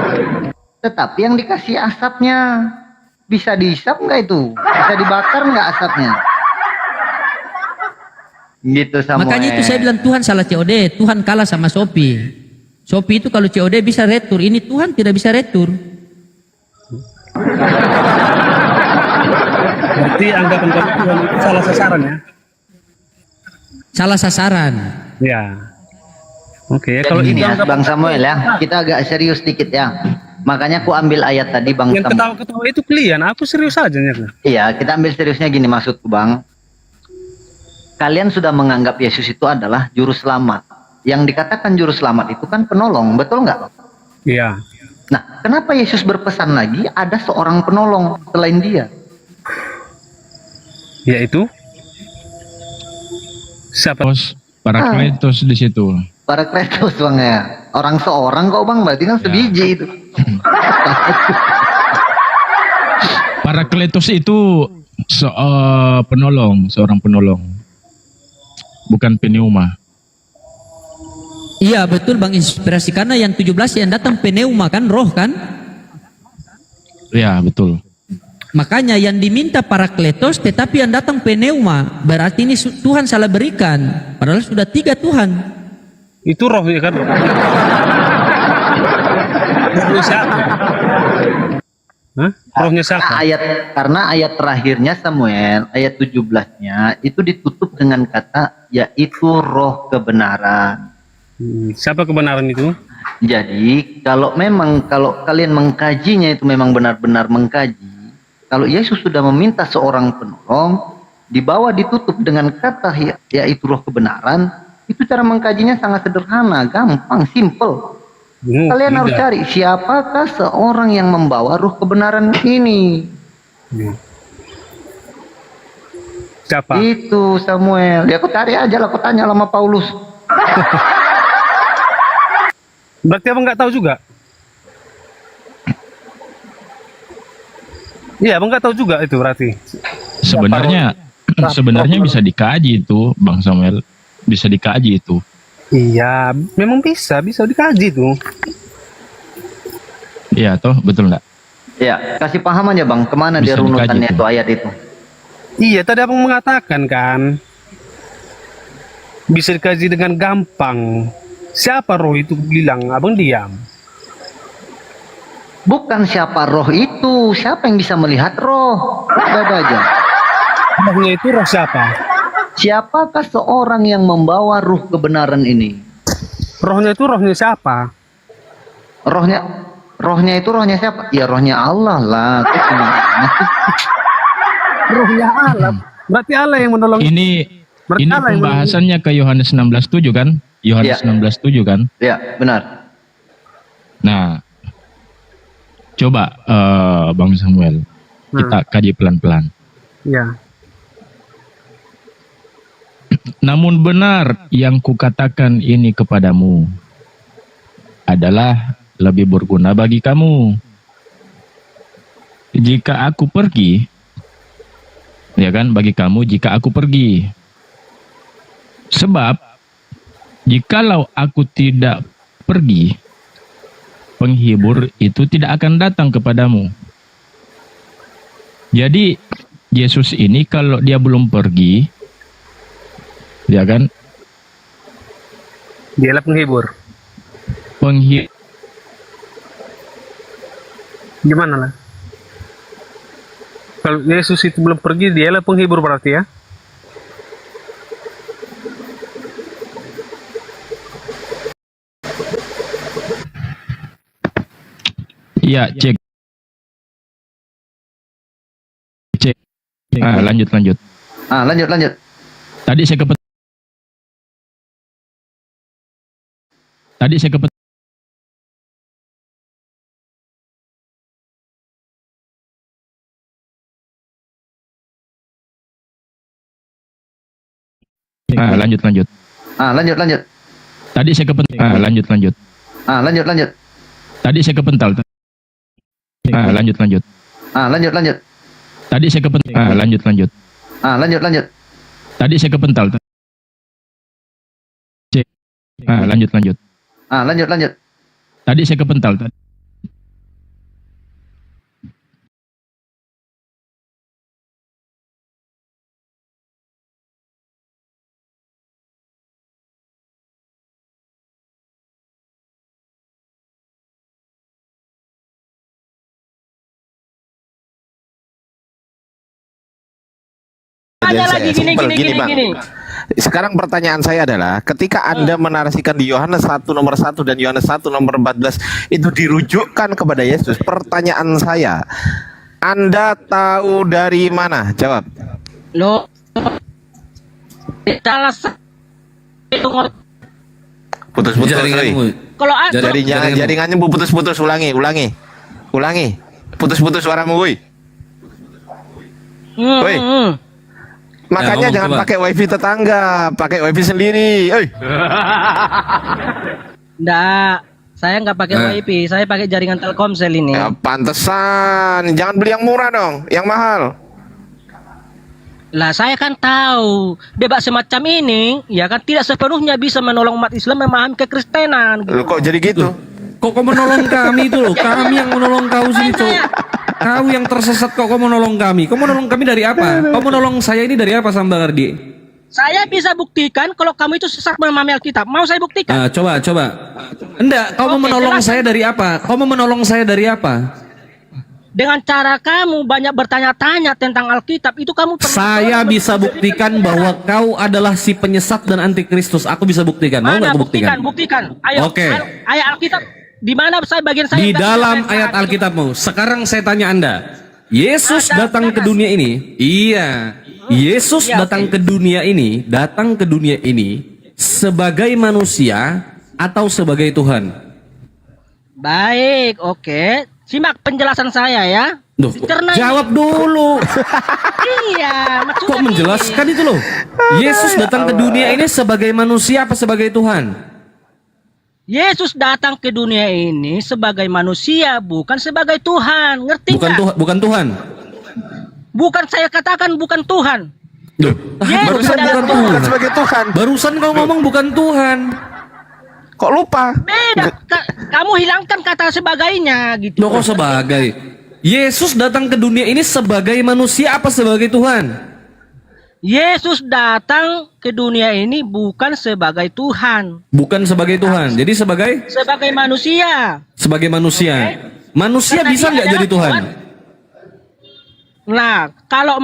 tetapi yang dikasih asapnya. Bisa dihisap nggak itu? Bisa dibakar nggak asapnya? Gitu Samuel. Makanya itu saya bilang Tuhan salah COD, Tuhan kalah sama Shopee. Shopee itu kalau COD bisa retur, ini Tuhan tidak bisa retur. Berarti anggapan kamu Tuhan itu salah sasaran ya? Salah sasaran. Ya. Oke, kalau Ini itu ya, anggapan Bang Samuel ya, kita agak serius dikit ya. Makanya aku ambil ayat tadi Bang yang Samuel. ketawa-ketawa itu klien, aku serius aja nyata. Iya, kita ambil seriusnya gini maksudku Bang. Kalian sudah menganggap Yesus itu adalah juru selamat. Yang dikatakan juru selamat itu kan penolong, betul nggak? Iya. Nah, kenapa Yesus berpesan lagi ada seorang penolong selain dia? Yaitu siapa? Parakletos di situ. Parakletos Bang ya. Orang seorang kok Bang, berarti kan sebiji itu. Parakletos itu penolong, seorang penolong. Bukan pneuma. Iya betul Bang Inspirasi, karena yang 17 yang datang pneuma kan, roh kan. Ya, betul. Makanya yang diminta parakletos, tetapi yang datang pneuma. Berarti ini Tuhan salah berikan. Padahal sudah 3 Tuhan. Itu roh ya kan? Rohnya siapa? Hah? Rohnya siapa? Karena ayat terakhirnya Samuel, ayat 17-nya itu ditutup dengan kata yaitu roh kebenaran. Siapa kebenaran itu? Jadi kalau kalian mengkajinya itu memang benar-benar mengkaji, kalau Yesus sudah meminta seorang penolong, di bawah ditutup dengan kata yaitu roh kebenaran, itu cara mengkajinya sangat sederhana, gampang, simple. Kalian harus cari siapakah seorang yang membawa ruh kebenaran ini. Siapa? Itu Samuel. Ya aku cari aja lah, aku tanya sama Paulus. Berarti abang nggak tahu juga? Iya, abang nggak tahu juga itu berarti. Sebenarnya bisa dikaji itu, Bang Samuel. Bisa dikaji itu. Iya, memang bisa dikaji tuh. Iya, toh betul nggak? Ya, kasih paham aja Bang, kemana dia Bisa runutannya dikaji itu ayat itu. Iya, tadi abang mengatakan kan bisa dikaji dengan gampang. Siapa roh itu bilang, abang diam. Bukan siapa roh itu, siapa yang bisa melihat roh? Ada aja. Rohnya itu roh siapa? Siapakah seorang yang membawa ruh kebenaran ini? Rohnya itu rohnya siapa? Rohnya itu rohnya siapa? Ya rohnya Allah lah. Rohnya Allah. Berarti Allah yang menolong. Ini Allah yang pembahasannya ke Yohanes 16:7 kan? Yohanes Ya. 16:7 kan? Ya, benar. Nah, coba Bang Samuel, kita kaji pelan-pelan. Ya. Namun benar yang kukatakan ini kepadamu adalah lebih berguna bagi kamu. Jika aku pergi, ya kan, bagi kamu jika aku pergi. Sebab, jikalau aku tidak pergi, penghibur itu tidak akan datang kepadamu. Jadi, Yesus ini kalau dia belum pergi, ya kan, Dialah penghibur. Gimana lah? Kalau Yesus itu belum pergi, dialah penghibur berarti ya? Iya, cek. Lanjut. Lanjut. Tadi saya kepet Lanjut. Lanjut. Tadi saya kepental. Lanjut. Lanjut. Tadi saya kepental. Lanjut. Lanjut. Tadi saya kepental. Lanjut. Lanjut. Tadi saya kepental. Lanjut. Lanjut. Tadi saya kepental. Tanya lagi gini, Bang. Sekarang pertanyaan saya adalah, ketika Anda menarasikan di Yohanes 1 nomor 1 dan Yohanes 1 nomor 14 itu dirujukkan kepada Yesus. Pertanyaan saya, Anda tahu dari mana? Jawab. lo salah Putus-putus. kalau Jaringannya putus-putus. Ulangi. Putus-putus suaramu, woi. Woi. Makanya jangan pakai wifi tetangga, pakai wifi sendiri. Nggak, saya nggak pakai wifi, saya pakai jaringan Telkomsel ini. Ya, pantesan. Jangan beli yang murah dong, yang mahal. Lah saya kan tahu debat semacam ini ya kan tidak sepenuhnya bisa menolong umat Islam memahami kekristenan. Loh, kok jadi gitu? Kok kau menolong kami itu loh? Kami yang menolong kau sih itu. Kau yang tersesat kok kau menolong kami. Kau menolong kami dari apa? Kau menolong saya ini dari apa, Sambang Ardi? Saya bisa buktikan kalau kamu itu sesat memahami Alkitab. Mau saya buktikan? Coba. Enggak, kau mau menolong saya dari apa? Kau mau menolong saya dari apa? Dengan cara kamu banyak bertanya-tanya tentang Alkitab itu kamu perlu. Saya bisa buktikan bahwa kau adalah si penyesat dan antikristus. Aku bisa buktikan. Mau nggak aku buktikan? Buktikan. Ayo. Oke. Ayat Alkitab di mana bagian saya? Di dalam ayat Alkitabmu. Sekarang saya tanya Anda. Yesus datang ke dunia ini. Iya. Yesus datang ke dunia ini. Datang ke dunia ini sebagai manusia atau sebagai Tuhan? Baik, oke. Simak penjelasan saya ya. Duh, jawab dulu. Iya, maksudnya Kok menjelaskan itu loh? Yesus datang ke dunia ini sebagai manusia apa sebagai Tuhan? Yesus datang ke dunia ini sebagai manusia, bukan sebagai Tuhan. Ngerti nggak? Bukan Tuhan. Bukan saya katakan bukan Tuhan. Loh, Yesus barusan adalah bukan Tuhan. Tuhan. Sebagai Tuhan. Barusan kau ngomong bukan Tuhan. Kok lupa? Beda. Kamu hilangkan kata sebagainya gitu. Loh, kok sebagai? Yesus datang ke dunia ini sebagai manusia apa sebagai Tuhan? Yesus datang ke dunia ini bukan sebagai Tuhan. Bukan sebagai Tuhan. Jadi Sebagai manusia. sebagai manusia. Manusia Karena bisa dia nggak adalah jadi Tuhan? Nah, kalau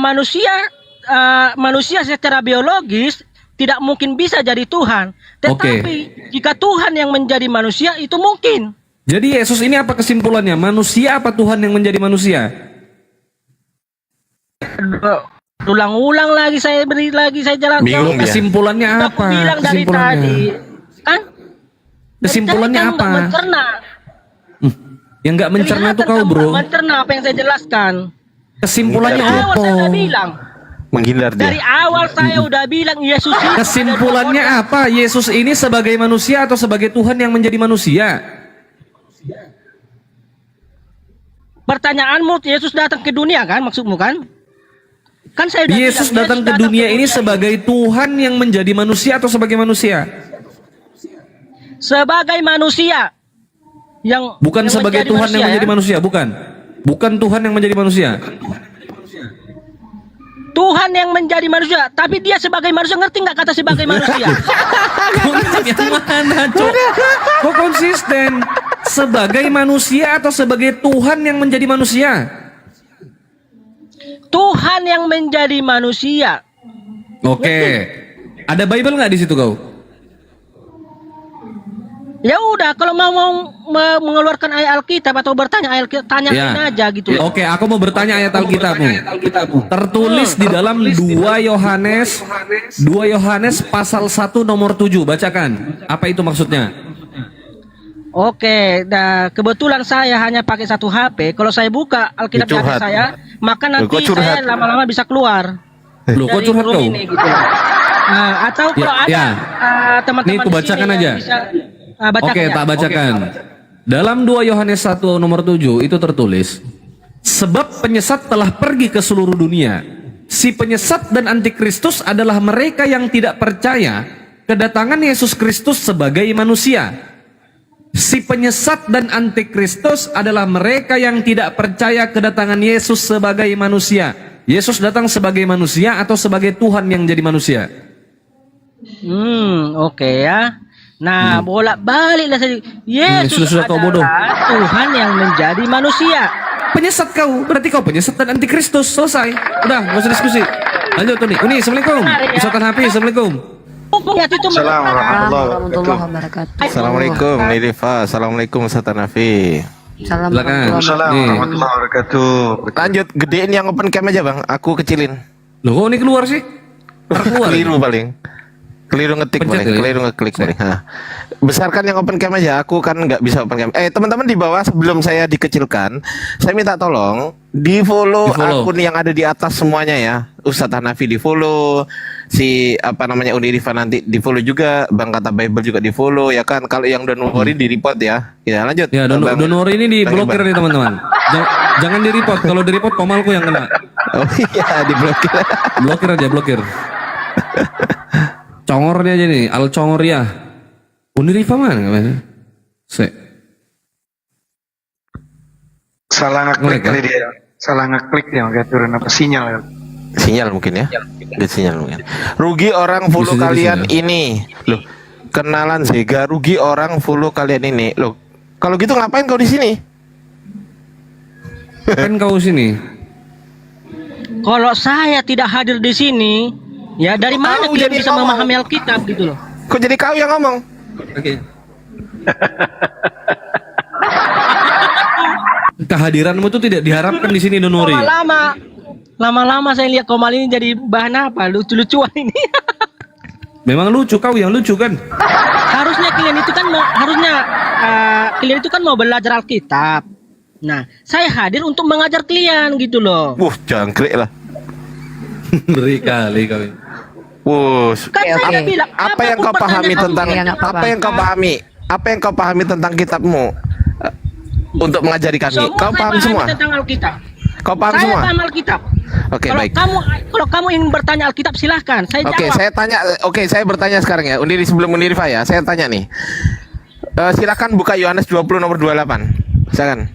manusia secara biologis tidak mungkin bisa jadi Tuhan. Tetapi jika Tuhan yang menjadi manusia itu mungkin. Jadi Yesus ini apa kesimpulannya? Manusia apa Tuhan yang menjadi manusia? Ulang-ulang lagi saya jelaskan. Bingung dia. Kesimpulannya Aku apa? bilang dari tadi, kan? Kesimpulannya Dari tadi apa? kamu mencerna. Yang nggak mencerna tuh kau, Kelihatan kamu bro. nggak mencerna apa yang saya jelaskan. Kesimpulannya Dari awal apa? saya udah bilang. Menghindar Dari dia. awal saya udah bilang Yesus ini Kesimpulannya apa? Yesus ini sebagai manusia atau sebagai Tuhan yang menjadi manusia? Pertanyaanmu, Yesus datang ke dunia kan? Maksudmu kan? Kan saya udah Yesus bilang, datang ke dunia ini sebagai Tuhan yang menjadi manusia atau sebagai manusia? sebagai manusia yang Bukan yang sebagai menjadi Tuhan yang menjadi ya. manusia, bukan. Bukan Tuhan yang menjadi manusia. Tuhan yang menjadi manusia, tapi dia sebagai manusia, ngerti nggak kata sebagai manusia? Konsep yang mana, Cok? Kok konsisten? Sebagai manusia atau sebagai Tuhan yang menjadi manusia? Tuhan yang menjadi manusia. Oke. Ada Bible nggak di situ kau? Ya udah, kalau mau mengeluarkan ayat Alkitab atau bertanya ayat Alkitab, tanyain aja gitu. Oke, aku mau bertanya ayat Alkitabmu. Tertulis di dalam 2 Yohanes pasal 1 nomor 7. Bacakan. Apa itu maksudnya? Oke, nah kebetulan saya hanya pakai satu HP. Kalau saya buka Alkitab di HP Curhat. saya, maka nanti Kok curhat? saya lama-lama bisa keluar. Loh, kok dari curhat room kau? ini, gitu. Atau kalau ada ya. teman-teman Nih, di kubacakan sini aja. yang bisa bacakan Oke, ya. tak bacakan. Dalam 2 Yohanes 1 nomor 7 itu tertulis, sebab penyesat telah pergi ke seluruh dunia. Si penyesat dan antikristus adalah mereka yang tidak percaya kedatangan Yesus Kristus sebagai manusia. Si penyesat dan antikristus adalah mereka yang tidak percaya kedatangan Yesus sebagai manusia. Yesus datang sebagai manusia atau sebagai Tuhan yang jadi manusia? Oke ya. Nah, bolak-baliklah saja. Yesus sudah kau bodoh. adalah Tuhan yang menjadi manusia. Penyesat kau, berarti kau penyesat dan antikristus. Selesai. Udah, nggak usah diskusi. Lanjut Uni. Uni, assalamualaikum. Ustaz Hafiz, assalamualaikum. Ya, itu Warahmatullahi wabarakatuh. Assalamualaikum Nirifa. Assalamualaikum Ustaz Nafi. Silakan. Warahmatullahi wabarakatuh. Lanjut, gedein yang open cam aja bang. Aku kecilin. Loh, kok ini keluar sih? Keluar. Keliru paling. Keliru ngetik Pencet paling. ya? Keliru ngeklik paling. Nah. Besarkan yang open cam aja. Aku kan nggak bisa open cam. Teman-teman di bawah sebelum saya dikecilkan, saya minta tolong di follow akun yang ada di atas semuanya ya. Ustadz Hanafi di follow, si apa namanya Unirifa nanti di follow juga, Bang Kata Bible juga di follow ya kan. Kalau yang Donori di report ya. Ya lanjut. Ya, donor ini diblokir nih teman-teman. Jangan di report. Kalau di report komalku yang kena. Oh iya, diblokir. Blokir aja, blokir. Congor dia aja nih, Al Congor ya. Unirifa mana? Salah ngeklik Ngelek, ya? kali dia. Salah ngeklik dia makanya turun apa sinyal. Sinyal mungkin ya. Sinyal mungkin. Rugi orang follow Bisa jadi kalian sinyal. ini. Loh, kenalan Zega, rugi orang follow kalian ini. Loh, kalau gitu ngapain kau di sini? Kan kau sini. Kalau saya tidak hadir di sini, ya dari mana Kamu kalian jadi bisa ngomong. memahami Alkitab gitu loh? Kok jadi kau yang ngomong? Oke. Kehadiranmu itu tidak diharapkan di sini, Donori. Lama-lama saya lihat Komal ini jadi bahan apa? Lucu-lucuan ini. Memang lucu, kau yang lucu kan? Harusnya kalian itu kan mau belajar Alkitab. Nah, saya hadir untuk mengajar kalian gitu loh. Jangkrik lah. Ngeri kali kau. Kan saya bilang, Apa yang kau pahami tentang apa yang kau pahami? Apa yang kau pahami tentang kitabmu untuk mengajari kami? Kau paham semua? Tentang Alkitab. Kau paham Saya semua? paham Alkitab. Oke, Kalau baik. kamu ingin bertanya Alkitab silahkan. Saya Oke, jawab. saya bertanya sekarang ya. Undiri sebelum Unirifa ya. Saya tanya nih. Silakan buka Yohanes 20 nomor 28. Silakan.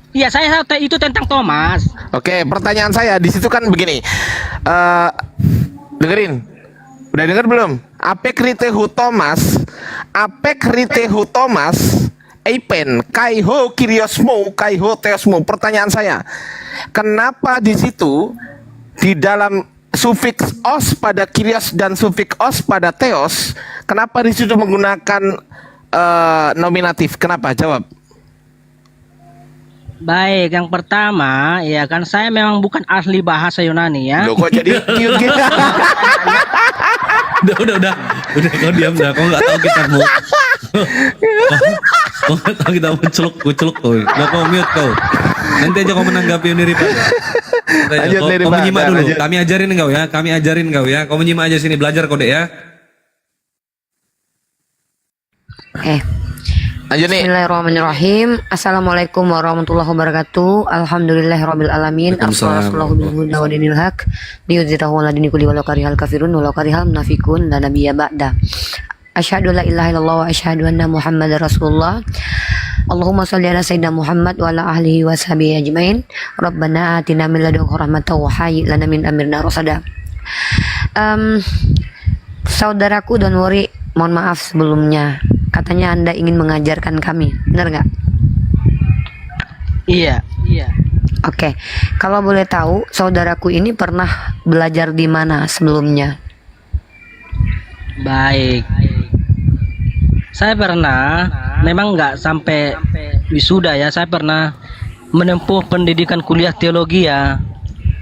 Iya, saya tahu itu tentang Thomas. Oke, pertanyaan saya di situ kan begini. Dengerin. Udah denger belum? Apek ritehu Thomas. Eipen kaiho kiriosmo kaiho teosmo. Pertanyaan saya, kenapa di situ di dalam sufiks os pada kirios dan sufiks os pada teos, kenapa di situ menggunakan nominatif? Kenapa? Jawab. Baik, yang pertama, ya kan saya memang bukan ahli bahasa Yunani ya. Loh, kok jadi cute gitu? Udah, kau diam dah. Kau nggak tahu kitabmu. Kau nggak tahu kitabmu celuk kau. Udah kau mute kau. Nanti aja kau menanggapi Unirifa. Lanjut, Kau Unirifa. menyimak dulu. Lanjut. Kami ajarin kau ya. Kau menyimak aja sini, belajar kau dek ya. Lanjut nih. Bismillahirrahmanirrahim. Assalamualaikum warahmatullahi wabarakatuh. Alhamdulillahirabbil alamin. Waalaikumsalam. Arsalallahu bil huda wa dinil haq liyudhhirahu ala dini kulli walau karihal kafirun walau karihal munafiqun la nabiyya ba'da. Asyhadu la ilaha illallah wa asyhadu anna Muhammadar Rasulullah. Allahumma shalli ala sayyidina Muhammad wa ala ahlihi wa sahbihi ajmain. Rabbana atina min ladunka rahmatan wa hayyi lana min amrina rasada. Saudaraku Donori, mohon maaf sebelumnya. Katanya Anda ingin mengajarkan kami, benar nggak? Iya. Oke, kalau boleh tahu, saudaraku ini pernah belajar di mana sebelumnya? Baik. Saya pernah, memang nggak sampai wisuda ya, saya pernah menempuh pendidikan kuliah teologi ya.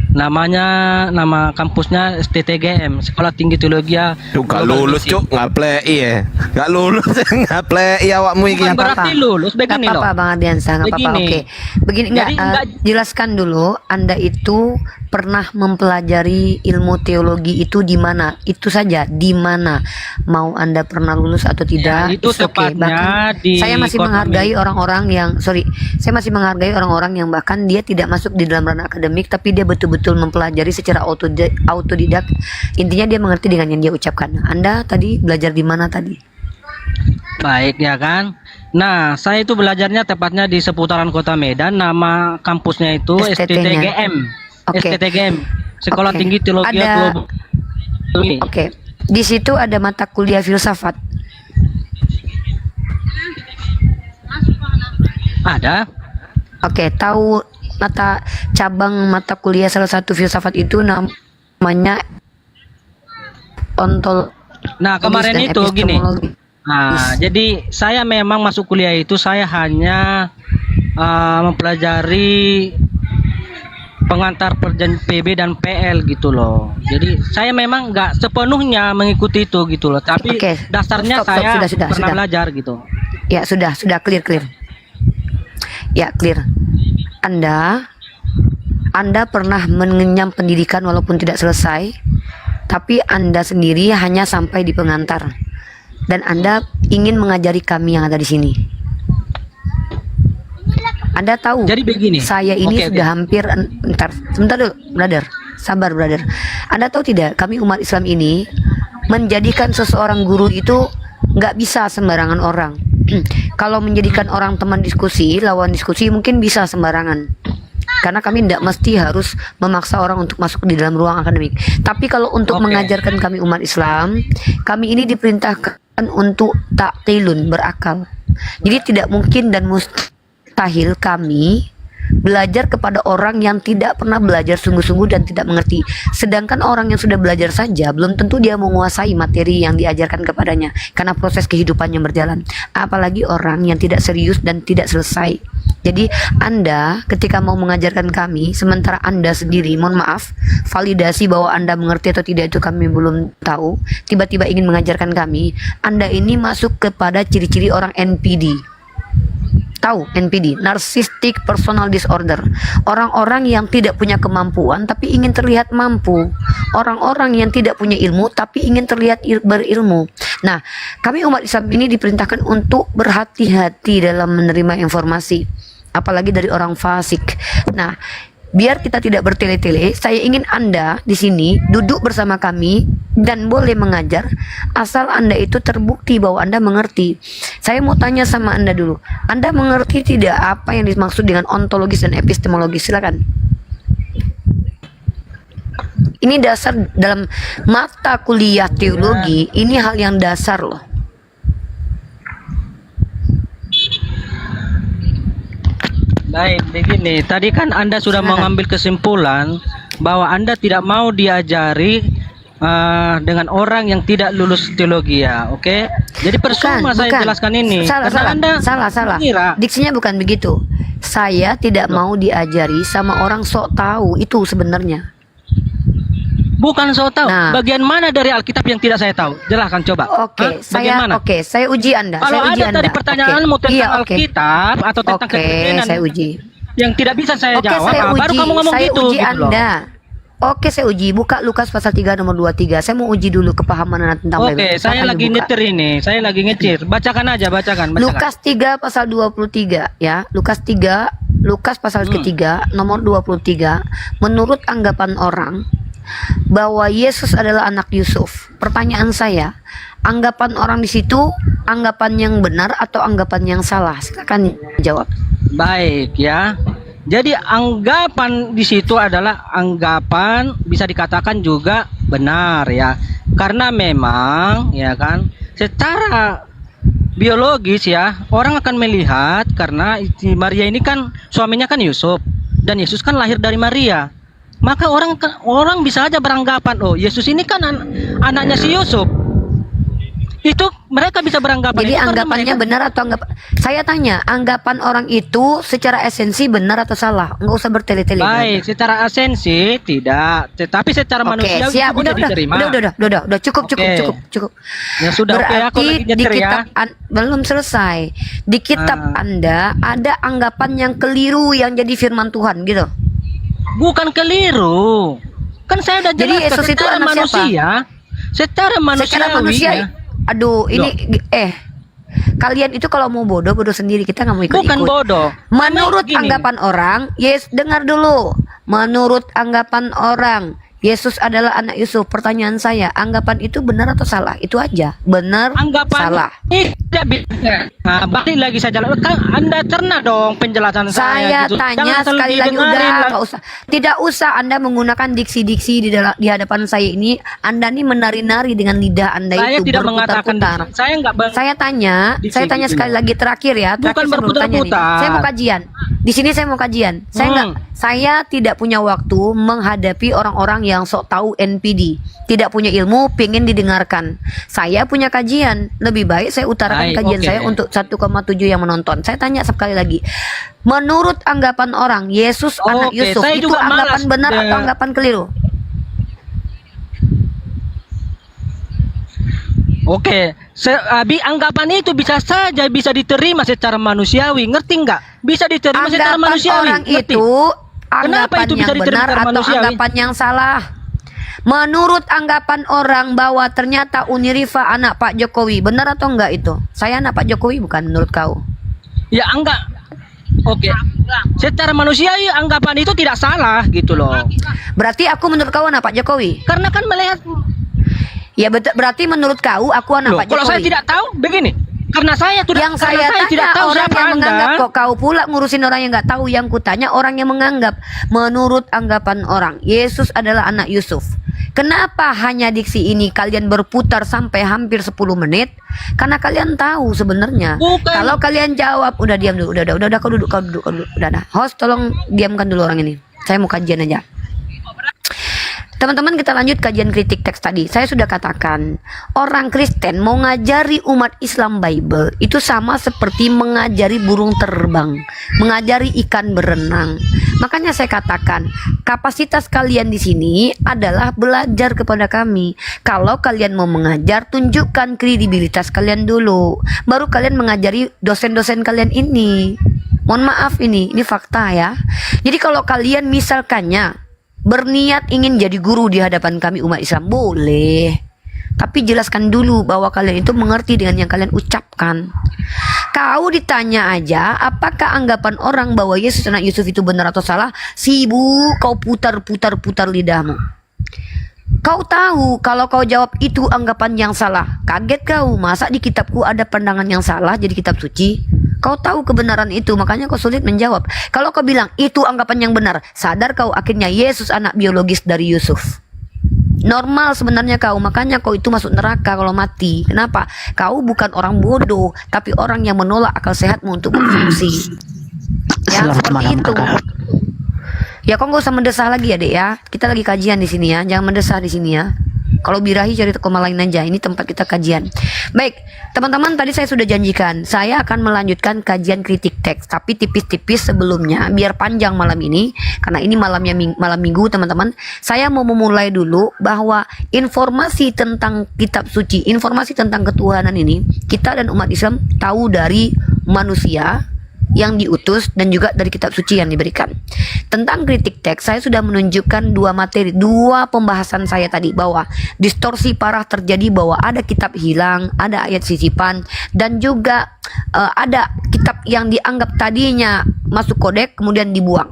Nama kampusnya STTGM, Sekolah Tinggi Teologi. Gak lulus cuk, ngaplei ya. Gak lulus, ngaplei awakmu iki. Bukan berarti lulus, begini Gak loh. apa-apa Bang Ardiansa, gak apa-apa. Begini. Oke, begini Jadi jelaskan dulu, Anda itu pernah mempelajari ilmu teologi itu di mana? Itu saja, di mana. Mau Anda pernah lulus atau tidak? Ya, itu it's okay. tepatnya Bahkan di saya masih kota menghargai orang-orang yang saya masih menghargai orang-orang yang bahkan dia tidak masuk di dalam ranah akademik, tapi dia betul-betul mempelajari secara autodidak. Intinya dia mengerti dengan yang dia ucapkan. Anda tadi belajar di mana tadi? Baik ya kan. Nah, saya itu belajarnya tepatnya di seputaran Kota Medan. Nama kampusnya itu STT-nya. STTGM. Oke. STTGM, Sekolah Oke. Tinggi Teologi Ada- Global. Oke. Di situ ada mata kuliah filsafat. Ada. Oke, tahu cabang mata kuliah salah satu filsafat itu namanya ontol. Nah, kemarin dan itu gini. epistemologi. Nah, jadi saya memang masuk kuliah itu saya hanya mempelajari pengantar perjanjian PB dan PL gitu loh. Jadi saya memang nggak sepenuhnya mengikuti itu gitu loh. Tapi Oke, dasarnya stop, saya sudah. pernah belajar gitu. Ya, sudah clear. Ya, clear. Anda pernah mengenyam pendidikan walaupun tidak selesai, tapi Anda sendiri hanya sampai di pengantar. Dan Anda ingin mengajari kami yang ada di sini. Anda tahu, Jadi begini. saya ini Oke, sudah hampir, sebentar dulu, brother. Sabar, brother. Anda tahu tidak, kami umat Islam ini menjadikan seseorang guru itu nggak bisa sembarangan orang. Kalau menjadikan orang teman diskusi, lawan diskusi mungkin bisa sembarangan. Karena kami tidak mesti harus memaksa orang untuk masuk di dalam ruang akademik. Tapi kalau untuk Oke. mengajarkan kami umat Islam, kami ini diperintahkan untuk taklilun, berakal. Jadi tidak mungkin dan mustahil kami belajar kepada orang yang tidak pernah belajar sungguh-sungguh dan tidak mengerti. Sedangkan orang yang sudah belajar saja belum tentu dia menguasai materi yang diajarkan kepadanya karena proses kehidupannya berjalan. Apalagi orang yang tidak serius dan tidak selesai. Jadi Anda ketika mau mengajarkan kami, sementara Anda sendiri, mohon maaf, validasi bahwa Anda mengerti atau tidak itu kami belum tahu, tiba-tiba ingin mengajarkan kami, Anda ini masuk kepada ciri-ciri orang NPD. Tahu NPD, Narcissistic Personal Disorder. Orang-orang yang tidak punya kemampuan tapi ingin terlihat mampu. Orang-orang yang tidak punya ilmu tapi ingin terlihat berilmu. Nah, kami umat Islam ini diperintahkan untuk berhati-hati dalam menerima informasi, apalagi dari orang fasik. Nah, biar kita tidak bertele-tele, saya ingin Anda di sini duduk bersama kami dan boleh mengajar asal Anda itu terbukti bahwa Anda mengerti. Saya mau tanya sama Anda dulu. Anda mengerti tidak apa yang dimaksud dengan ontologis dan epistemologis? Silakan. Ini dasar dalam mata kuliah teologi, ini hal yang dasar loh. Baik, begini. Tadi kan Anda sudah mengambil kesimpulan bahwa Anda tidak mau diajari dengan orang yang tidak lulus teologi ya, oke? Jadi percuma saya jelaskan ini. Salah. Anda mengira. Diksinya bukan begitu. Saya tidak mau diajari sama orang sok tahu, itu sebenarnya. Bukan so tahu. Nah. Bagian mana dari Alkitab yang tidak saya tahu? Jelaskan coba. Oke, Bagian mana? saya uji Anda. Kalau saya uji ada Anda. tadi pertanyaanmu Oke. tentang Iya, oke. Alkitab atau tentang Oke, kepribadian saya uji. yang tidak bisa saya Oke, jawab, saya uji. baru kamu ngomong Saya gitu, uji gitu loh. Anda. Oke, saya uji. Buka Lukas pasal 3 nomor 23. Saya mau uji dulu kepahaman Anda tentang Oke, Bible. saya Silakan lagi dibuka. nyetir ini. Saya lagi nyetir. Bacakan aja, bacakan. Lukas 3 pasal 23 ya. Lukas pasal ketiga nomor 23. Menurut anggapan orang bahwa Yesus adalah anak Yusuf. Pertanyaan saya, anggapan orang di situ anggapan yang benar atau anggapan yang salah? Silakan jawab. Baik ya. Jadi anggapan di situ adalah anggapan bisa dikatakan juga benar ya. Karena memang ya kan secara biologis ya orang akan melihat karena Maria ini kan suaminya kan Yusuf dan Yesus kan lahir dari Maria. Maka orang bisa aja beranggapan, oh Yesus ini kan anaknya si Yusuf. Itu mereka bisa beranggapan. Jadi itu karena anggapannya mereka- benar atau enggak? Saya tanya, anggapan orang itu secara esensi benar atau salah? Enggak usah bertele-tele. Baik, secara asensi tidak, tetapi secara Oke, manusia siap. itu bisa diterima. Udah, cukup. Ya sudah, oke, aku Berarti lagi di nyetir ya. kitab belum selesai. Di kitab Anda ada anggapan yang keliru yang jadi firman Tuhan gitu. Bukan keliru. Kan saya udah Jadi jelaskan Yesus itu secara anak siapa? manusia. Secara manusia. Secara manusia, aduh ini kalian itu kalau mau bodoh sendiri, kita nggak mau ikut-ikut. Bukan bodoh. Menurut Gini. anggapan orang, dengar dulu. Menurut anggapan orang, Yesus adalah anak Yusuf. Pertanyaan saya, anggapan itu benar atau salah? Itu aja. Benar, Anggapan salah. ini tidak bisa. Nah, balik lagi saya jalan. Kan Anda cerna dong penjelasan Saya gitu. tanya Jangan selalu sekali lagi, didengarin udah lah. nggak usah. Tidak usah Anda menggunakan diksi-diksi di hadapan saya ini. Anda nih menari-nari dengan lidah Anda Saya itu tidak mengatakan berputar-putar. saya nggak Saya tanya Diksi sekali lagi terakhir ya. Bukan Terakhir saya mau tanya nih. berputar-putar. Saya mau kajian. Di sini saya mau kajian. Saya tidak punya waktu menghadapi orang-orang yang sok tahu NPD. Tidak punya ilmu, pengen didengarkan. Saya punya kajian. Lebih baik saya utarakan Baik, kajian oke. saya untuk 1,7 yang menonton. Saya tanya sekali lagi. Menurut anggapan orang, Yesus anak Oke, Yusuf saya itu juga anggapan malas benar atau anggapan keliru? Oke, anggapan itu bisa saja bisa diterima secara manusiawi, ngerti nggak? Bisa diterima secara Anggapan manusiawi. orang ngerti? itu Kenapa anggapan itu bisa yang diterima benar secara atau manusiawi? anggapan yang salah? Menurut anggapan orang bahwa ternyata Unirifa anak Pak Jokowi, benar atau enggak itu? Saya anak Pak Jokowi bukan menurut kau? Ya enggak. Oke. Secara manusiawi anggapan itu tidak salah gitu loh. Berarti aku menurut kau anak Pak Jokowi? Karena kan melihat Ya berarti menurut kau aku anak loh, Pak kalau Jokowi? saya tidak tahu begini. Karena saya Yang saya tanya tidak tahu orang siapa yang Anda. menganggap, kok kau pula ngurusin orang yang nggak tahu. Yang kutanya orang yang menganggap. Menurut anggapan orang, Yesus adalah anak Yusuf. Kenapa hanya diksi ini kalian berputar sampai hampir 10 menit? Karena kalian tahu sebenarnya. Bukan. Kalau kalian jawab, udah diam dulu, udah kau duduk, udah. Host tolong diamkan dulu orang ini. Saya mau kajian aja. Teman-teman, kita lanjut kajian kritik teks tadi. Saya sudah katakan, orang Kristen mau ngajari umat Islam Bible itu sama seperti mengajari burung terbang, mengajari ikan berenang. Makanya saya katakan, kapasitas kalian di sini adalah belajar kepada kami. Kalau kalian mau mengajar, tunjukkan kredibilitas kalian dulu, baru kalian mengajari dosen-dosen kalian ini. Mohon maaf, ini fakta ya. Jadi kalau kalian misalkannya berniat ingin jadi guru di hadapan kami umat Islam, boleh. Tapi jelaskan dulu bahwa kalian itu mengerti dengan yang kalian ucapkan. Kau ditanya aja, apakah anggapan orang bahwa Yesus anak Yusuf itu benar atau salah? Sibuk kau putar lidahmu. Kau tahu kalau kau jawab itu anggapan yang salah. Kaget kau, masa di kitabku ada pandangan yang salah jadi kitab suci? Kau tahu kebenaran itu, makanya kau sulit menjawab. Kalau kau bilang itu anggapan yang benar, sadar kau akhirnya Yesus anak biologis dari Yusuf. Normal sebenarnya kau, makanya kau itu masuk neraka kalau mati. Kenapa? Kau bukan orang bodoh, tapi orang yang menolak akal sehatmu untuk berfungsi. Ya, seperti itu. Ya, kau nggak usah mendesah lagi ya, Dek ya. Kita lagi kajian di sini ya, jangan mendesah di sini ya. Kalau birahi cari koma lain aja, ini tempat kita kajian. Baik, teman-teman, tadi saya sudah janjikan saya akan melanjutkan kajian kritik teks, tapi tipis-tipis sebelumnya, biar panjang malam ini, karena ini malam minggu teman-teman. Saya mau memulai dulu bahwa informasi tentang kitab suci, informasi tentang ketuhanan ini, kita dan umat Islam tahu dari manusia yang diutus dan juga dari kitab suci yang diberikan. Tentang kritik teks, saya sudah menunjukkan dua pembahasan saya tadi, bahwa distorsi parah terjadi, bahwa ada kitab hilang, ada ayat sisipan, dan juga ada kitab yang dianggap tadinya masuk kodek kemudian dibuang.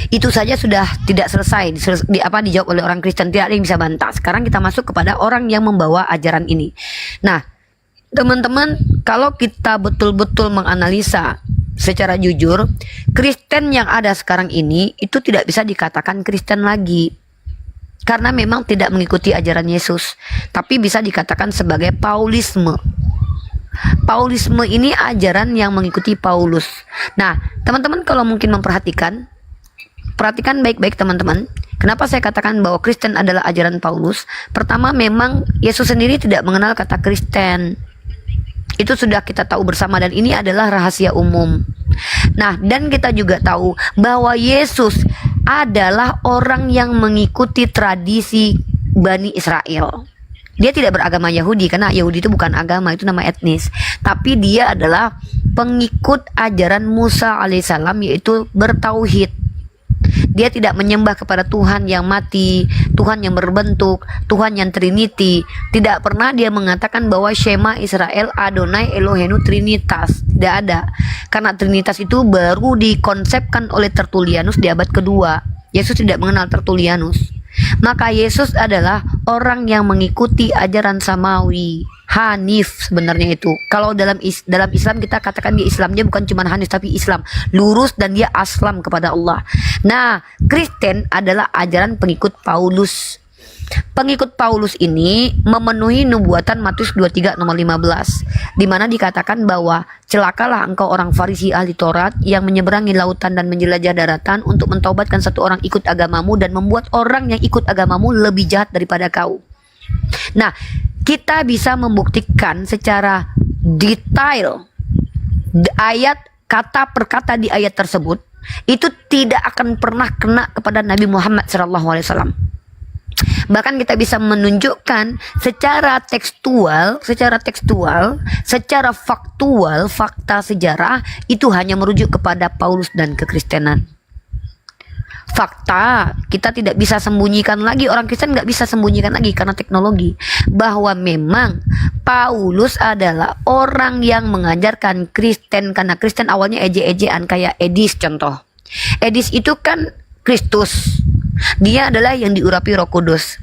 Itu saja sudah tidak selesai dijawab oleh orang Kristen, tidak ada yang bisa bantah. Sekarang kita masuk kepada orang yang membawa ajaran ini. Nah, teman-teman, kalau kita betul-betul menganalisa secara jujur, Kristen yang ada sekarang ini itu tidak bisa dikatakan Kristen lagi, karena memang tidak mengikuti ajaran Yesus, tapi bisa dikatakan sebagai Paulisme. Paulisme ini ajaran yang mengikuti Paulus. Nah, teman-teman kalau mungkin perhatikan baik-baik teman-teman. Kenapa saya katakan bahwa Kristen adalah ajaran Paulus? Pertama, memang Yesus sendiri tidak mengenal kata Kristen. Itu sudah kita tahu bersama, dan ini adalah rahasia umum. Nah, dan kita juga tahu bahwa Yesus adalah orang yang mengikuti tradisi Bani Israel. Dia tidak beragama Yahudi, karena Yahudi itu bukan agama, itu nama etnis. Tapi dia adalah pengikut ajaran Musa alaihissalam, yaitu bertauhid. Dia tidak menyembah kepada Tuhan yang mati, Tuhan yang berbentuk, Tuhan yang Trinity. Tidak pernah dia mengatakan bahwa Shema Israel Adonai Elohenu Trinitas. Tidak ada. Karena Trinitas itu baru dikonsepkan oleh Tertullianus di abad kedua. Yesus tidak mengenal Tertullianus. Maka Yesus adalah orang yang mengikuti ajaran samawi, Hanif sebenarnya itu. Kalau dalam Islam kita katakan dia Islam, dia bukan cuma Hanif tapi Islam, lurus dan dia aslam kepada Allah. Nah, Kristen adalah ajaran pengikut Paulus. Pengikut Paulus ini memenuhi nubuatan Matius 23 nomor 15, di mana dikatakan bahwa celakalah engkau orang Farisi ahli Taurat yang menyeberangi lautan dan menjelajah daratan untuk mentaubatkan satu orang ikut agamamu dan membuat orang yang ikut agamamu lebih jahat daripada kau. Nah, kita bisa membuktikan secara detail ayat kata per kata di ayat tersebut itu tidak akan pernah kena kepada Nabi Muhammad SAW. Bahkan kita bisa menunjukkan secara tekstual, secara faktual, fakta sejarah itu hanya merujuk kepada Paulus dan kekristenan. Fakta, kita tidak bisa sembunyikan lagi, orang Kristen nggak bisa sembunyikan lagi karena teknologi, bahwa memang Paulus adalah orang yang mengajarkan Kristen, karena Kristen awalnya eje-ejean kayak Edis contoh. Edis itu kan Kristus. Dia adalah yang diurapi Roh Kudus.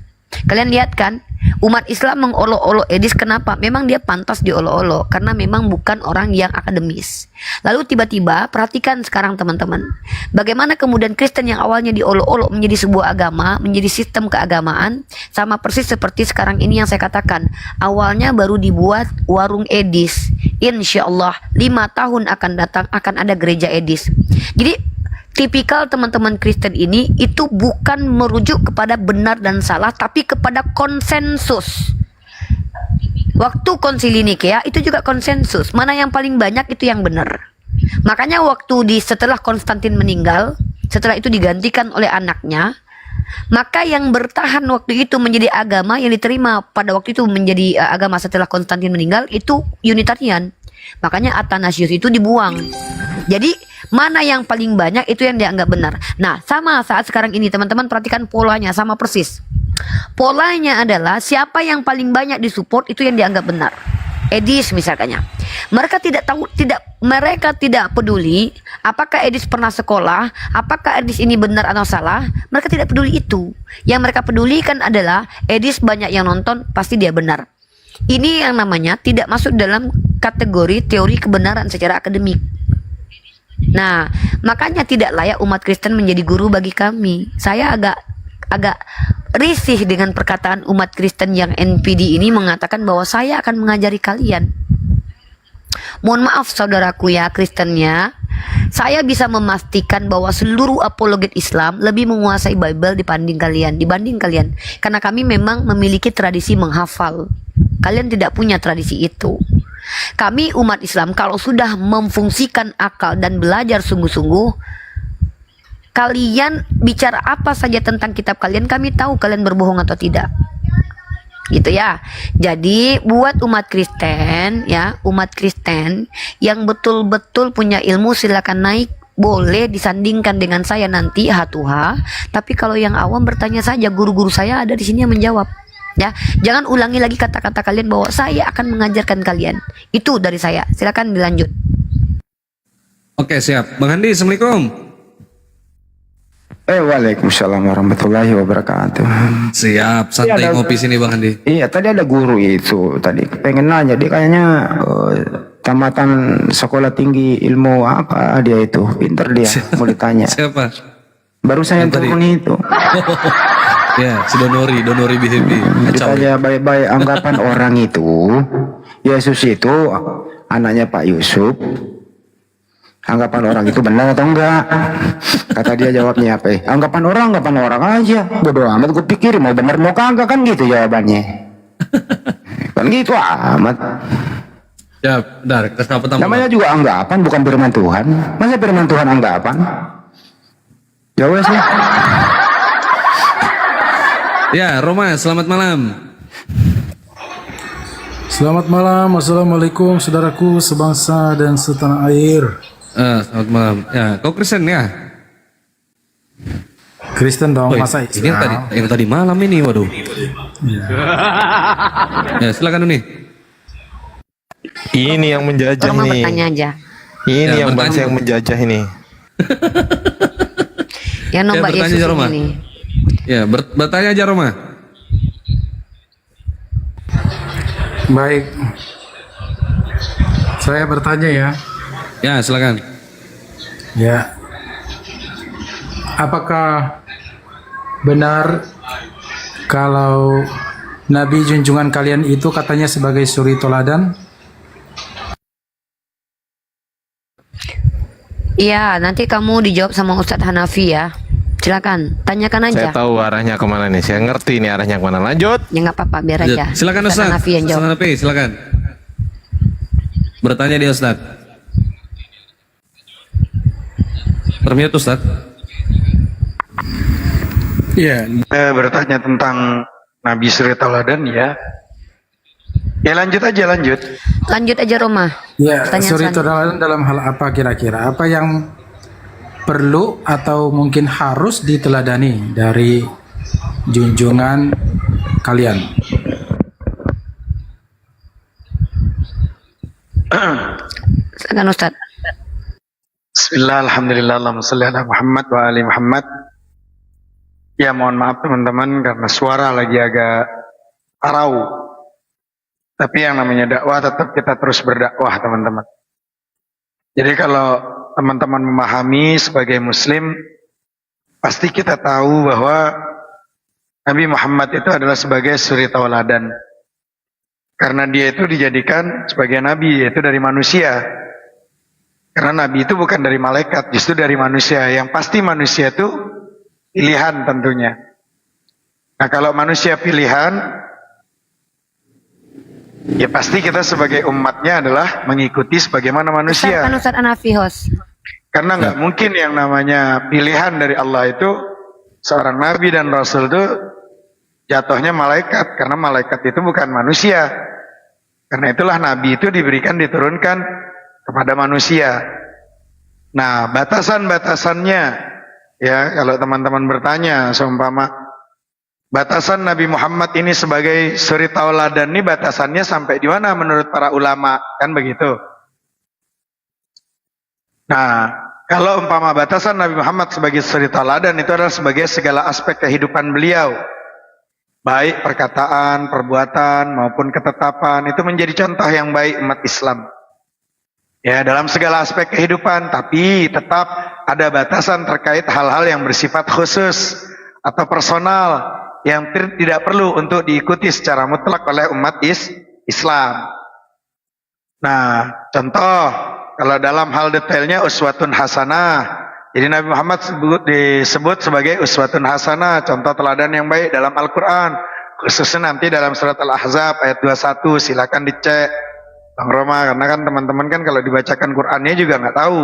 Kalian lihat kan, umat Islam mengolok-olok Edis. Kenapa? Memang dia pantas diolok-olok karena memang bukan orang yang akademis. Lalu tiba-tiba perhatikan sekarang teman-teman, bagaimana kemudian Kristen yang awalnya diolok-olok menjadi sebuah agama, menjadi sistem keagamaan. Sama persis seperti sekarang ini yang saya katakan, awalnya baru dibuat warung Edis. Insya Allah 5 tahun akan datang akan ada gereja Edis. Jadi tipikal teman-teman Kristen ini itu bukan merujuk kepada benar dan salah, tapi kepada konsensus. Waktu konsili Nikea itu juga konsensus, mana yang paling banyak itu yang benar. Makanya waktu setelah Konstantin meninggal, setelah itu digantikan oleh anaknya, maka yang bertahan waktu itu menjadi agama yang diterima pada waktu itu menjadi agama setelah Konstantin meninggal itu Unitarian. Makanya Athanasius itu dibuang. Jadi mana yang paling banyak itu yang dianggap benar. Nah, sama saat sekarang ini teman-teman perhatikan polanya sama persis. Polanya adalah siapa yang paling banyak disupport itu yang dianggap benar. Edis misalnya. Mereka tidak peduli apakah Edis pernah sekolah, apakah Edis ini benar atau salah. Mereka tidak peduli itu. Yang mereka pedulikan adalah Edis banyak yang nonton, pasti dia benar. Ini yang namanya tidak masuk dalam kategori teori kebenaran secara akademik. Nah, makanya tidak layak umat Kristen menjadi guru bagi kami. Saya agak risih dengan perkataan umat Kristen yang NPD ini mengatakan bahwa saya akan mengajari kalian. Mohon maaf saudaraku ya Kristennya, saya bisa memastikan bahwa seluruh apologet Islam lebih menguasai Bible dibanding kalian. Karena kami memang memiliki tradisi menghafal. Kalian tidak punya tradisi itu. Kami umat Islam kalau sudah memfungsikan akal dan belajar sungguh-sungguh, kalian bicara apa saja tentang kitab kalian, kami tahu kalian berbohong atau tidak. Gitu ya. Jadi buat umat Kristen ya, umat Kristen yang betul-betul punya ilmu silakan naik, boleh disandingkan dengan saya nanti H2H. Tapi kalau yang awam bertanya saja, guru-guru saya ada di sini yang menjawab. Ya, jangan ulangi lagi kata-kata kalian bahwa saya akan mengajarkan kalian. Itu dari saya. Silakan dilanjut. Oke, siap. Bang Andi, Assalamualaikum. Waalaikumsalam warahmatullahi wabarakatuh. Siap, santai ngopi sini Bang Andi. Iya, tadi ada guru itu tadi pengen nanya, dia kayaknya tamatan sekolah tinggi ilmu apa dia itu, pinter dia. Mau ditanya. Siapa? Baru saya turun itu. Ya, si Donori BHB. Ditanya baik-baik anggapan orang itu, Yesus itu anaknya Pak Yusuf. Anggapan orang itu benar atau enggak? Kata dia jawabnya apa? Anggapan orang aja. Bodoh amat, gue pikir mau bener mau kagak, kan gitu jawabannya. Kan gitu amat. Ya, bentar, kasih apa tambah? Namanya juga anggapan, bukan firman Tuhan. Masa firman Tuhan anggapan? Jawab sih. Ya, Roma, selamat malam. Selamat malam, assalamualaikum saudaraku sebangsa dan setanah air. Selamat malam. Ya, kau Kristen ya? Kristen dong, Oh, masa ini yang tadi malam ini, waduh. Ya, silakan nih. Ini yang menjajah Roma ini. bertanya aja. Ini Ya, yang bertanya. bangsa yang menjajah ini. Yang nombak bertanya Yesus aja, Roma. ini. Ya, bertanya aja Roma. Baik. Saya bertanya ya. Ya, silakan. Ya. Apakah benar kalau Nabi junjungan kalian itu katanya sebagai suri toladan? Iya, nanti kamu dijawab sama Ustadz Hanafi ya. Silakan, tanyakan aja. Saya tahu arahnya kemana nih. Saya ngerti ini arahnya kemana. Lanjut. Ya nggak apa-apa, biar aja. Silakan Ustaz. Hanafi yang Ustaz jawab. Hanafi, silakan. Bertanya dia Ustaz. Permute Ustaz. Iya, bertanya tentang Nabi Suri Tauladan ya. Ya lanjut aja, lanjut. Lanjut aja Roma. Ya, Pertanyaan suri selanjutnya. toladan dalam hal apa kira-kira? Apa yang perlu atau mungkin harus diteladani dari junjungan kalian? Silakan Ustadz. Bismillah, alhamdulillah, Allahumma salli ala Muhammad wa ali Muhammad. Ya mohon maaf teman-teman karena suara lagi agak parau. Tapi yang namanya dakwah tetap kita terus berdakwah teman-teman. Jadi kalau teman-teman memahami sebagai muslim, pasti kita tahu bahwa Nabi Muhammad itu adalah sebagai suri tauladan. Karena dia itu dijadikan sebagai nabi, yaitu dari manusia. Karena nabi itu bukan dari malaikat, justru dari manusia. Yang pasti manusia itu pilihan tentunya. Nah kalau manusia pilihan, ya pasti kita sebagai umatnya adalah mengikuti sebagaimana manusia. Silakan Ustadz Hanafi host. Karena nggak mungkin yang namanya pilihan dari Allah itu seorang nabi dan rasul itu jatuhnya malaikat, karena malaikat itu bukan manusia. Karena itulah nabi itu diberikan, diturunkan kepada manusia. Nah, batasan-batasannya ya, kalau teman-teman bertanya seumpama batasan Nabi Muhammad ini sebagai suri tauladan ini batasannya sampai di mana menurut para ulama, kan begitu. Nah, kalau umpama batasan Nabi Muhammad sebagai suri tauladan itu adalah sebagai segala aspek kehidupan beliau, baik perkataan, perbuatan maupun ketetapan, itu menjadi contoh yang baik umat Islam. Ya, dalam segala aspek kehidupan, tapi tetap ada batasan terkait hal-hal yang bersifat khusus atau personal yang tidak perlu untuk diikuti secara mutlak oleh umat Islam. Nah, contoh kalau dalam hal detailnya uswatun hasanah. Jadi Nabi Muhammad disebut sebagai uswatun hasanah, contoh teladan yang baik dalam Al-Quran. Khususnya nanti dalam surat Al-Ahzab ayat 21, silakan dicek Bang Roma, karena kan teman-teman kan kalau dibacakan Qurannya juga nggak tahu,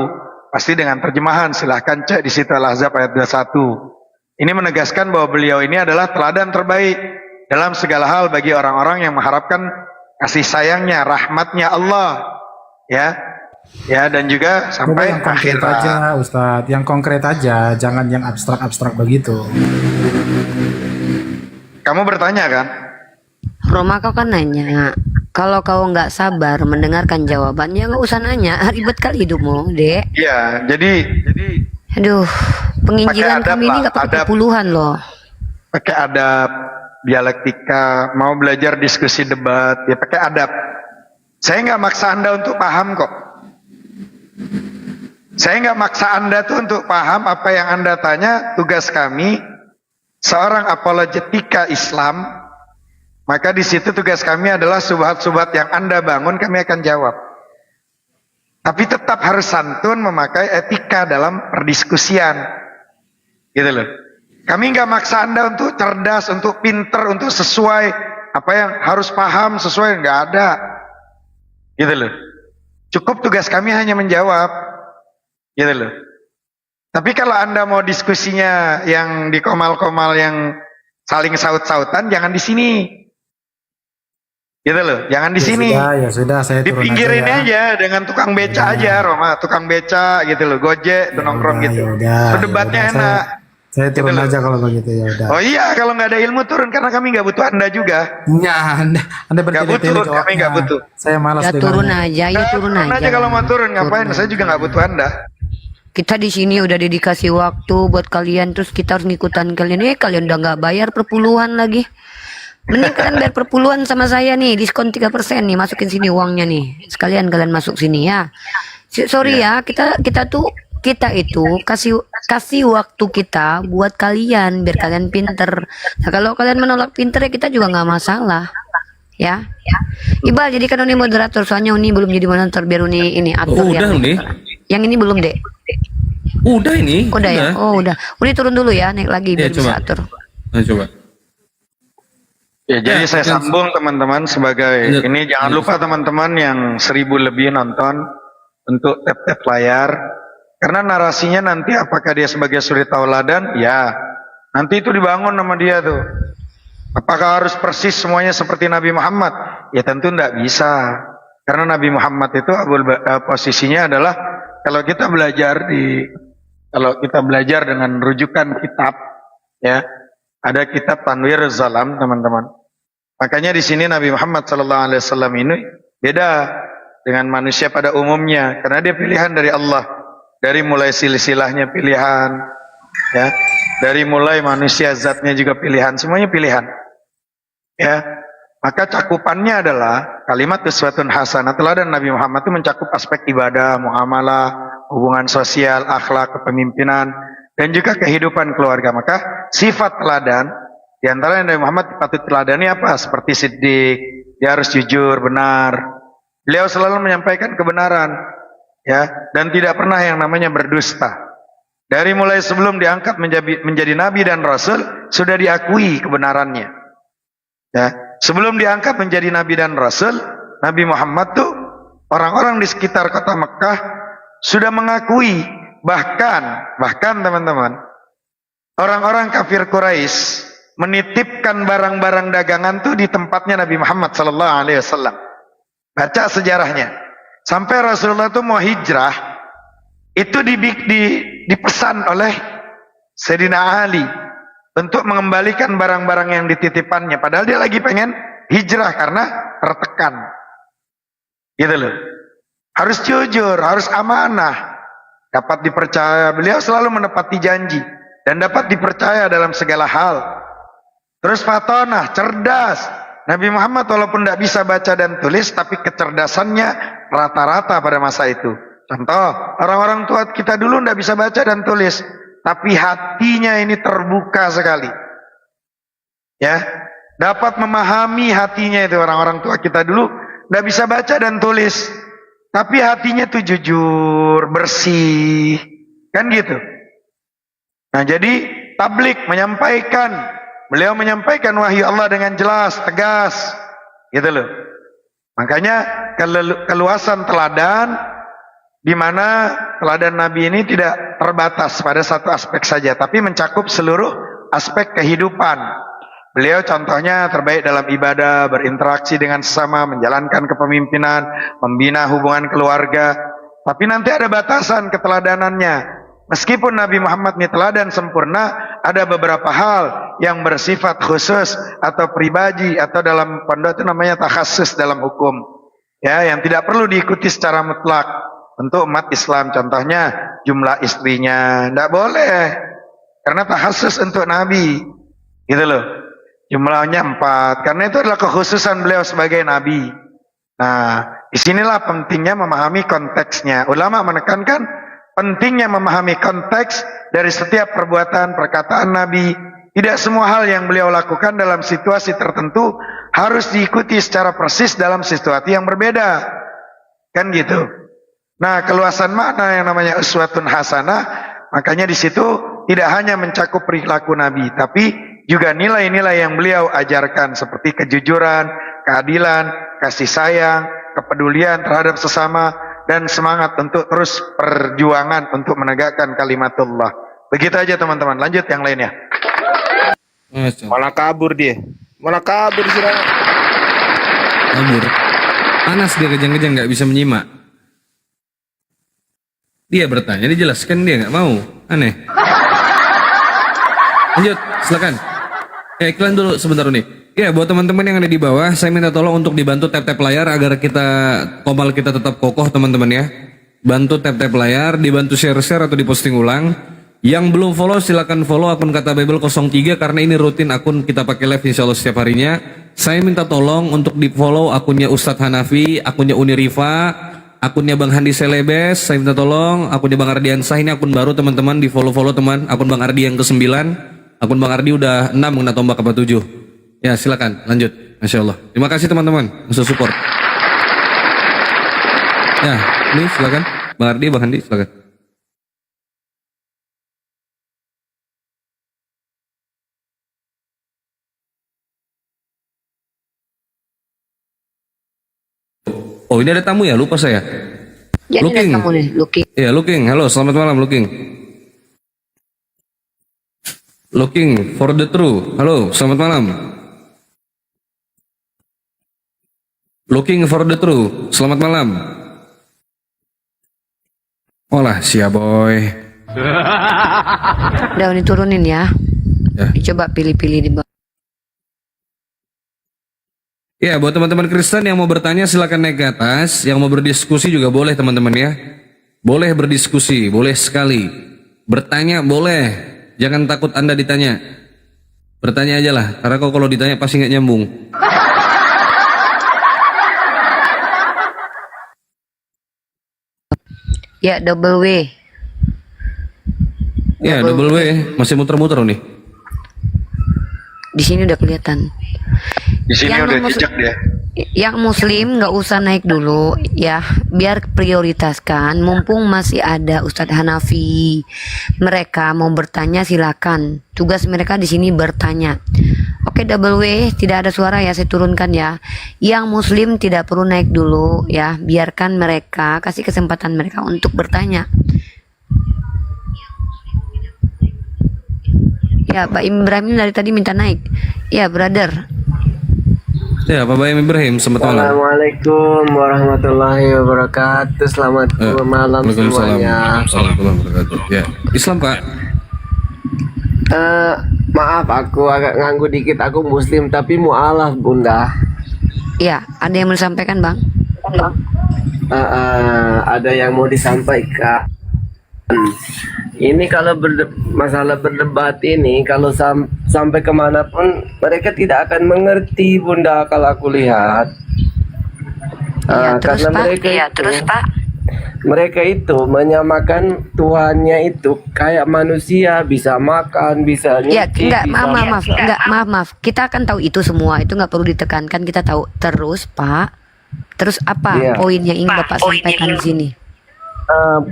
pasti dengan terjemahan, silahkan cek di situ Al-Ahzab ayat 21. Ini menegaskan bahwa beliau ini adalah teladan terbaik dalam segala hal bagi orang-orang yang mengharapkan kasih sayangnya, rahmatnya Allah, ya, dan juga sampai yang konkret akhirat. aja Ustadz, yang konkret aja, jangan yang abstrak-abstrak begitu. Kamu bertanya kan? Roma, kau kan nanya. Kalau kau nggak sabar mendengarkan jawabannya, nggak usah nanya. Ribet kali hidupmu, Dek. Iya, jadi Aduh, penginjilan Pakai adab kami ini lah, nggak pakai adab. puluhan loh. pakai adab, dialektika, mau belajar diskusi debat, ya pakai adab. Saya nggak maksa Anda untuk paham kok. Saya nggak maksa Anda tuh untuk paham apa yang Anda tanya. Tugas kami seorang apologetika Islam, maka di situ tugas kami adalah subhat-subhat yang Anda bangun kami akan jawab. Tapi tetap harus santun, memakai etika dalam perdiskusian, gitu loh. Kami nggak maksa Anda untuk cerdas, untuk pinter, untuk sesuai apa yang harus paham, sesuai, nggak ada, gitu loh. Cukup tugas kami hanya menjawab, gitu loh. Tapi kalau Anda mau diskusinya yang di komal-komal yang saling saut-sautan, jangan di sini. Gitu loh, jangan di sini. Ya sudah, saya Di turun pinggirin aja ya. aja dengan tukang beca aja, Roma, tukang beca gitu loh, gojek, tuh nongkrong gitu. Yaudah, Debatnya yaudah, enak. Saya turun Gitu loh. aja kalau begitu ya udah. Oh iya, kalau nggak ada ilmu turun karena kami nggak butuh Anda juga. Ya, Anda Nggak bertele-tele butuh, jawabnya. kami nggak butuh. Saya malas Ya dengarnya. turun aja, ya turun aja. Kalau mau turun ngapain? Turun Saya juga nggak butuh Anda. Kita di sini udah dedikasi waktu buat kalian, terus kita harus ngikutan kalian. Kalian udah nggak bayar perpuluhan lagi. Mending kalian bayar perpuluhan sama saya nih, diskon 3% nih, masukin sini uangnya nih. Sekalian kalian masuk sini ya. Sorry ya, kita itu kasih waktu kita buat kalian biar kalian pinter. Nah, kalau kalian menolak pinter ya kita juga nggak masalah. Ya. Iqbal jadikan Uni moderator, soalnya Uni belum jadi moderator, biar Uni ini atur ya. Udah Uni. Yang ini belum, Dek. Udah ini. Udah ya? Oh, udah. Uni turun dulu ya, naik lagi biar Iya, bisa coba. atur. Nah, coba. Ya, jadi Ya, saya kan- sambung teman-teman sebagai Lanjut. ini jangan lupa teman-teman yang 1000 lebih nonton untuk tap-tap layar karena narasinya nanti apakah dia sebagai suri tauladan? Ya, nanti itu dibangun nama dia tuh. Apakah harus persis semuanya seperti Nabi Muhammad? Ya tentu tidak bisa. Karena Nabi Muhammad itu posisinya adalah kalau kita belajar dengan rujukan kitab, ya ada kitab Tanwir Zalam teman-teman. Makanya di sini Nabi Muhammad SAW ini beda dengan manusia pada umumnya karena dia pilihan dari Allah. Dari mulai silsilahnya pilihan, ya, dari mulai manusia zatnya juga pilihan, semuanya pilihan. Ya, maka cakupannya adalah kalimat uswatun hasanah. Teladan Nabi Muhammad itu mencakup aspek ibadah, muamalah, hubungan sosial, akhlak, kepemimpinan, dan juga kehidupan keluarga. Maka sifat teladan di antara Nabi Muhammad patut teladani apa? Seperti siddiq, dia harus jujur, benar. Beliau selalu menyampaikan kebenaran, ya, dan tidak pernah yang namanya berdusta. Dari mulai sebelum diangkat menjadi nabi dan rasul sudah diakui kebenarannya. Ya, sebelum diangkat menjadi nabi dan rasul, Nabi Muhammad tuh orang-orang di sekitar kota Mekah sudah mengakui, bahkan teman-teman, orang-orang kafir Quraisy menitipkan barang-barang dagangan tuh di tempatnya Nabi Muhammad SAW. Baca sejarahnya. Sampai Rasulullah itu mau hijrah, itu dipesan oleh Sayyidina Ali untuk mengembalikan barang-barang yang dititipannya. Padahal dia lagi pengen hijrah karena tertekan. Gitu loh. Harus jujur, harus amanah. Dapat dipercaya. Beliau selalu menepati janji. Dan dapat dipercaya dalam segala hal. Terus fatonah, cerdas. Nabi Muhammad walaupun tidak bisa baca dan tulis, tapi kecerdasannya rata-rata pada masa itu. Contoh, orang-orang tua kita dulu tidak bisa baca dan tulis, tapi hatinya ini terbuka sekali. Ya, dapat memahami hatinya itu orang-orang tua kita dulu tidak bisa baca dan tulis, tapi hatinya itu jujur, bersih, kan gitu. Nah, jadi tablik menyampaikan. Beliau menyampaikan wahyu Allah dengan jelas, tegas, gitu loh. Makanya keluasan teladan, di mana teladan Nabi ini tidak terbatas pada satu aspek saja, tapi mencakup seluruh aspek kehidupan. Beliau contohnya terbaik dalam ibadah, berinteraksi dengan sesama, menjalankan kepemimpinan, membina hubungan keluarga. Tapi nanti ada batasan keteladanannya. Meskipun Nabi Muhammad ini teladan sempurna, ada beberapa hal yang bersifat khusus atau pribadi atau dalam pondok itu namanya takhasus dalam hukum. Ya, yang tidak perlu diikuti secara mutlak untuk umat Islam. Contohnya jumlah istrinya tidak boleh karena takhasus untuk Nabi. Gitu loh. Jumlahnya 4 karena itu adalah kekhususan beliau sebagai Nabi. Nah, disinilah pentingnya memahami konteksnya. Ulama menekankan pentingnya memahami konteks dari setiap perbuatan, perkataan Nabi. Tidak semua hal yang beliau lakukan dalam situasi tertentu harus diikuti secara persis dalam situasi yang berbeda. Kan gitu. Nah, keluasan makna yang namanya uswatun hasanah, makanya di situ tidak hanya mencakup perilaku Nabi, tapi juga nilai-nilai yang beliau ajarkan seperti kejujuran, keadilan, kasih sayang, kepedulian terhadap sesama, dan semangat untuk terus perjuangan untuk menegakkan kalimatullah. Begitu aja teman-teman, lanjut yang lainnya. Malah kabur dia. Malah kabur sih. Kabur. Panas dia kejang-kejang nggak bisa menyimak. Dia bertanya, dijelaskan dia nggak mau. Aneh. Lanjut, silakan. Iklan dulu sebentar nih. Ya, buat teman-teman yang ada di bawah, saya minta tolong untuk dibantu tap-tap layar agar komal kita tetap kokoh teman-teman ya. Bantu tap-tap layar, dibantu share-share atau diposting ulang. Yang belum follow silakan follow akun Kata Bible 03 karena ini rutin akun kita pakai live insya Allah setiap harinya. Saya minta tolong untuk di follow akunnya Ustadz Hanafi, akunnya Uni Rifa, akunnya Bang Handi Selebes. Saya minta tolong akunnya Bang Ardiansah, ini akun baru teman-teman, di follow teman. Akun Bang Ardi yang ke-9, akun Bang Ardi udah 6 kena tombak apa 7. Ya silakan lanjut. Masya Allah. Terima kasih teman-teman untuk support. Ya ini silakan Bang Ardi, Bang Handi silakan. Oh ini ada tamu ya, lupa saya. Ya, ini Looking. kamu nih, Looking. Iya, Looking. Halo, selamat malam Looking. Looking for the true. Halo, selamat malam. Looking for the true. Selamat malam. Olah, siap boy. Udah ini turunin ya. Ya. Coba pilih-pilih di bawah. Ya, buat teman-teman Kristen yang mau bertanya silakan naik ke atas. Yang mau berdiskusi juga boleh teman-teman ya. Boleh berdiskusi, boleh sekali. Bertanya boleh. Jangan takut Anda ditanya. Bertanya aja lah. Karena kalau ditanya pasti nggak nyambung. Ya, double W. Ya, double W. Masih muter-muter nih. Di sini udah kelihatan. Di sini Yang udah non-muslim- jejak dia. Yang muslim nggak usah naik dulu ya, biar prioritaskan. Mumpung masih ada Ustadz Hanafi, mereka mau bertanya silakan. Tugas mereka di sini bertanya. Oke, double W, tidak ada suara ya, saya turunkan ya. Yang muslim tidak perlu naik dulu ya, biarkan mereka, kasih kesempatan mereka untuk bertanya. Ya, Pak Ibrahim dari tadi minta naik. Ya, brother. Ya, Pak Bayam Ibrahim, selamat malam. Assalamualaikum warahmatullahi wabarakatuh. Selamat malam semuanya. Waalaikumsalam. Ya, Islam Pak. Maaf aku agak nganggu dikit. Aku muslim tapi mualaf Bunda. Ya, ada yang mau disampaikan Bang? Ada yang mau disampaikan. Ini kalau masalah berdebat ini kalau sampai kemanapun mereka tidak akan mengerti Bunda kalau aku lihat. Terus Karena Pak? mereka Iya, itu, terus Pak? mereka itu menyamakan Tuhannya itu kayak manusia, bisa makan, bisa Ya, nyuci, enggak, bisa maaf. Kita akan tahu itu semua, itu nggak perlu ditekankan, kita tahu. Terus Pak, terus apa Iya. poin yang ingin Bapak sampaikan di sini?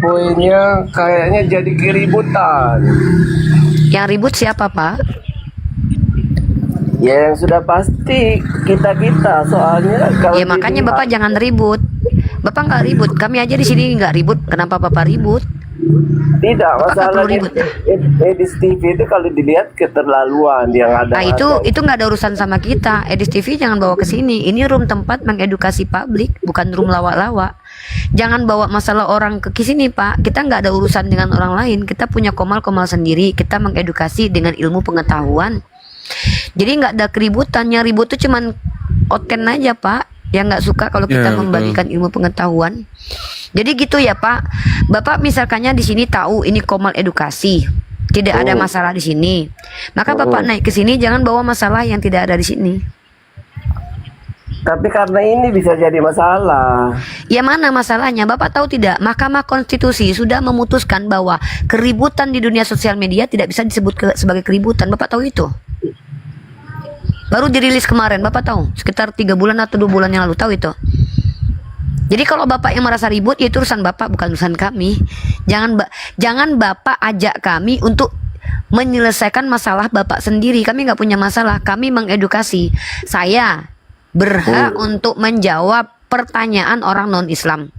Poinnya kayaknya jadi keributan. Yang ribut siapa Pak? Ya yang sudah pasti kita soalnya kalau Ya makanya dilihat- Bapak jangan ribut. Bapak nggak ribut, kami aja di sini nggak ribut. Kenapa Bapak ribut? tidak Bapak nggak perlu masalahnya ribut. Edis TV itu kalau dilihat keterlaluan yang ada. Nah itu nggak ada urusan sama kita. Edis TV jangan bawa ke sini. Ini room tempat mengedukasi publik, bukan room lawak-lawak. Jangan bawa masalah orang ke sini Pak. Kita nggak ada urusan dengan orang lain. Kita punya komal-komal sendiri. Kita mengedukasi dengan ilmu pengetahuan. Jadi nggak ada keributan. Yang ribut tuh cuman oten aja Pak. Yang nggak suka kalau kita Ya, betul. membagikan ilmu pengetahuan. Jadi gitu ya Pak. Bapak misalkannya di sini tahu ini komal edukasi. Tidak ada masalah di sini. Maka Bapak naik ke sini jangan bawa masalah yang tidak ada di sini. Tapi karena ini bisa jadi masalah. Ya mana masalahnya? Bapak tahu tidak? Mahkamah Konstitusi sudah memutuskan bahwa keributan di dunia sosial media tidak bisa disebut sebagai keributan. Bapak tahu itu? Baru dirilis kemarin, Bapak tahu? Sekitar 3 bulan atau 2 bulan yang lalu, tahu itu? Jadi kalau Bapak yang merasa ribut, ya itu urusan Bapak, bukan urusan kami. Jangan Bapak ajak kami untuk menyelesaikan masalah Bapak sendiri. Kami nggak punya masalah, kami mengedukasi. Saya berhak untuk menjawab pertanyaan orang non-Islam.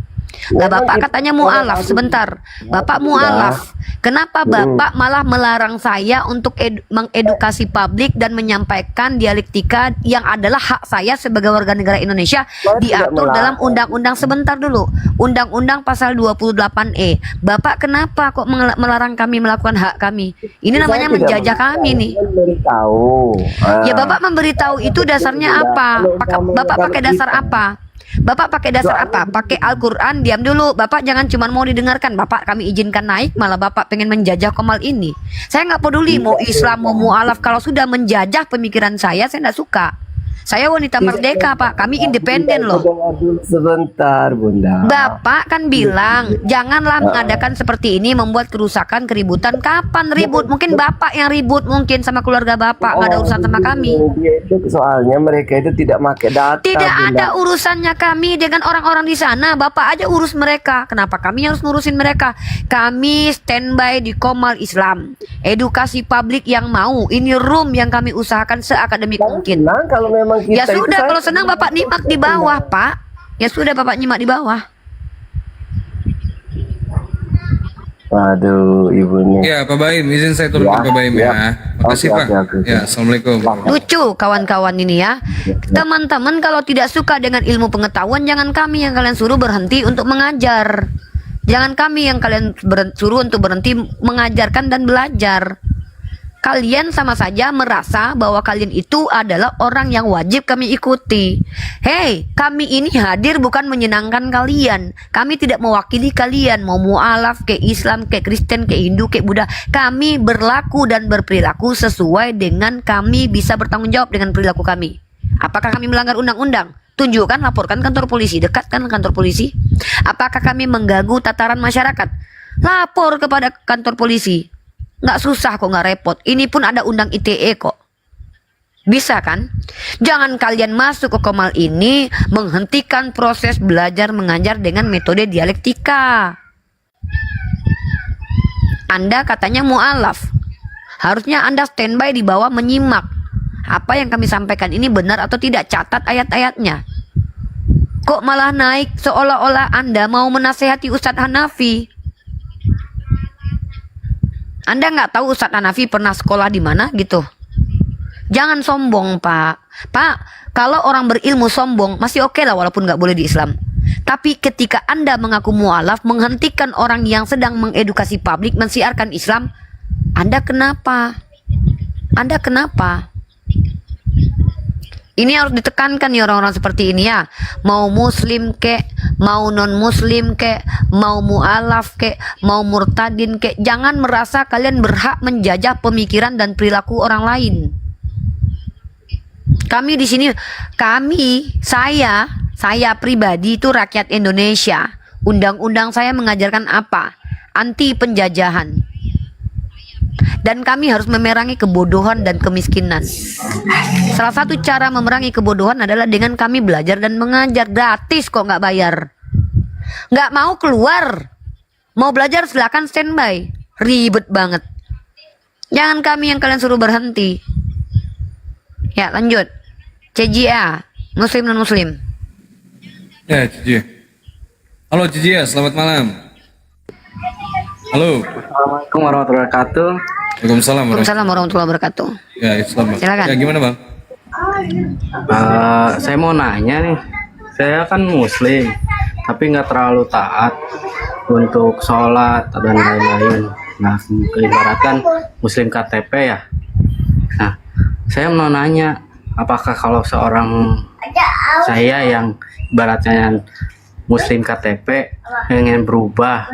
Lah Bapak katanya mualaf. Sebentar, Bapak mualaf. Kenapa Bapak malah melarang saya untuk mengedukasi publik dan menyampaikan dialektika yang adalah hak saya sebagai warga negara Indonesia diatur dalam undang-undang? Sebentar dulu, undang-undang pasal 28E. Bapak kenapa kok melarang kami melakukan hak kami? Ini namanya menjajah kami nih. Ya Bapak memberitahu itu dasarnya apa? Bapak pakai dasar apa? Bapak pakai dasar apa? Pakai Al-Quran. Diam dulu, Bapak jangan cuma mau didengarkan. Bapak kami izinkan naik, malah Bapak pengen menjajah Komal ini. Saya nggak peduli mau Islam mau mualaf. Kalau sudah menjajah pemikiran saya nggak suka. Saya wanita merdeka Pak, kami independen loh. Sebentar Bunda. Bapak kan bilang janganlah mengadakan seperti ini, membuat kerusakan, keributan. Kapan ribut? Mungkin Bapak yang ribut mungkin sama keluarga Bapak, nggak ada urusan sama kami. Itu soalnya mereka itu tidak pakai data. Tidak Bunda. ada urusannya kami dengan orang-orang di sana. Bapak aja urus mereka. Kenapa kami harus ngurusin mereka? Kami standby di Komal Islam. Edukasi publik yang mau. Ini room yang kami usahakan seakademik mungkin. Nah, kalau memang Ya kita sudah, itu kalau senang Bapak nyimak di bawah, Pak. Ya sudah, Bapak nyimak di bawah. Waduh, Ibu nih. Ya, Pak Baim, izin saya turunkan Pak Baim ya. Makasih Pak. Ya, Assalamualaikum. Lucu kawan-kawan ini ya. Teman-teman kalau tidak suka dengan ilmu pengetahuan, jangan kami yang kalian suruh berhenti untuk mengajar. Jangan kami yang kalian suruh untuk berhenti mengajarkan dan belajar. Kalian sama saja merasa bahwa kalian itu adalah orang yang wajib kami ikuti. Hei, kami ini hadir bukan menyenangkan kalian. Kami tidak mewakili kalian. Mau mualaf, ke Islam, ke Kristen, ke Hindu, ke Buddha. Kami berlaku dan berperilaku sesuai dengan kami bisa bertanggung jawab dengan perilaku kami. Apakah kami melanggar undang-undang? Tunjukkan, laporkan kantor polisi. Dekat kan kantor polisi? Apakah kami mengganggu tataran masyarakat? Lapor kepada kantor polisi. Nggak susah kok, nggak repot. Ini pun ada undang ITE kok. Bisa kan? Jangan kalian masuk ke Komal ini menghentikan proses belajar mengajar dengan metode dialektika. Anda katanya mualaf. Harusnya Anda standby di bawah menyimak. Apa yang kami sampaikan ini benar atau tidak? Catat ayat-ayatnya. Kok malah naik seolah-olah Anda mau menasehati Ustadz Hanafi? Anda nggak tahu Ustadz Hanafi pernah sekolah di mana gitu? Jangan sombong Pak. Pak, kalau orang berilmu sombong masih oke lah walaupun nggak boleh di Islam. Tapi ketika Anda mengaku mualaf, menghentikan orang yang sedang mengedukasi publik, mensiarkan Islam, Anda kenapa? Anda kenapa? Ini harus ditekankan nih orang-orang seperti ini ya. Mau muslim kek, mau non muslim kek, mau mualaf kek, mau murtadin kek, jangan merasa kalian berhak menjajah pemikiran dan perilaku orang lain. Kami di sini, saya pribadi itu rakyat Indonesia. Undang-undang saya mengajarkan apa? Anti penjajahan. Dan kami harus memerangi kebodohan dan kemiskinan. Salah satu cara memerangi kebodohan adalah dengan kami belajar dan mengajar gratis kok, nggak bayar. Nggak mau keluar, mau belajar silakan standby. Ribet banget. Jangan kami yang kalian suruh berhenti. Ya lanjut. CJA, Muslim non Muslim. Ya, Cici. Halo Cici, selamat malam. Halo. Assalamualaikum warahmatullahi wabarakatuh. Waalaikumsalam warahmatullahi wabarakatuh. Ya, Islam. Silakan. Ya, gimana Bang? Saya mau nanya nih. Saya kan muslim, tapi nggak terlalu taat untuk sholat dan lain-lain. Nah, ibaratkan muslim KTP ya. Nah, saya mau nanya, apakah kalau seorang saya yang ibaratnya muslim KTP ingin berubah,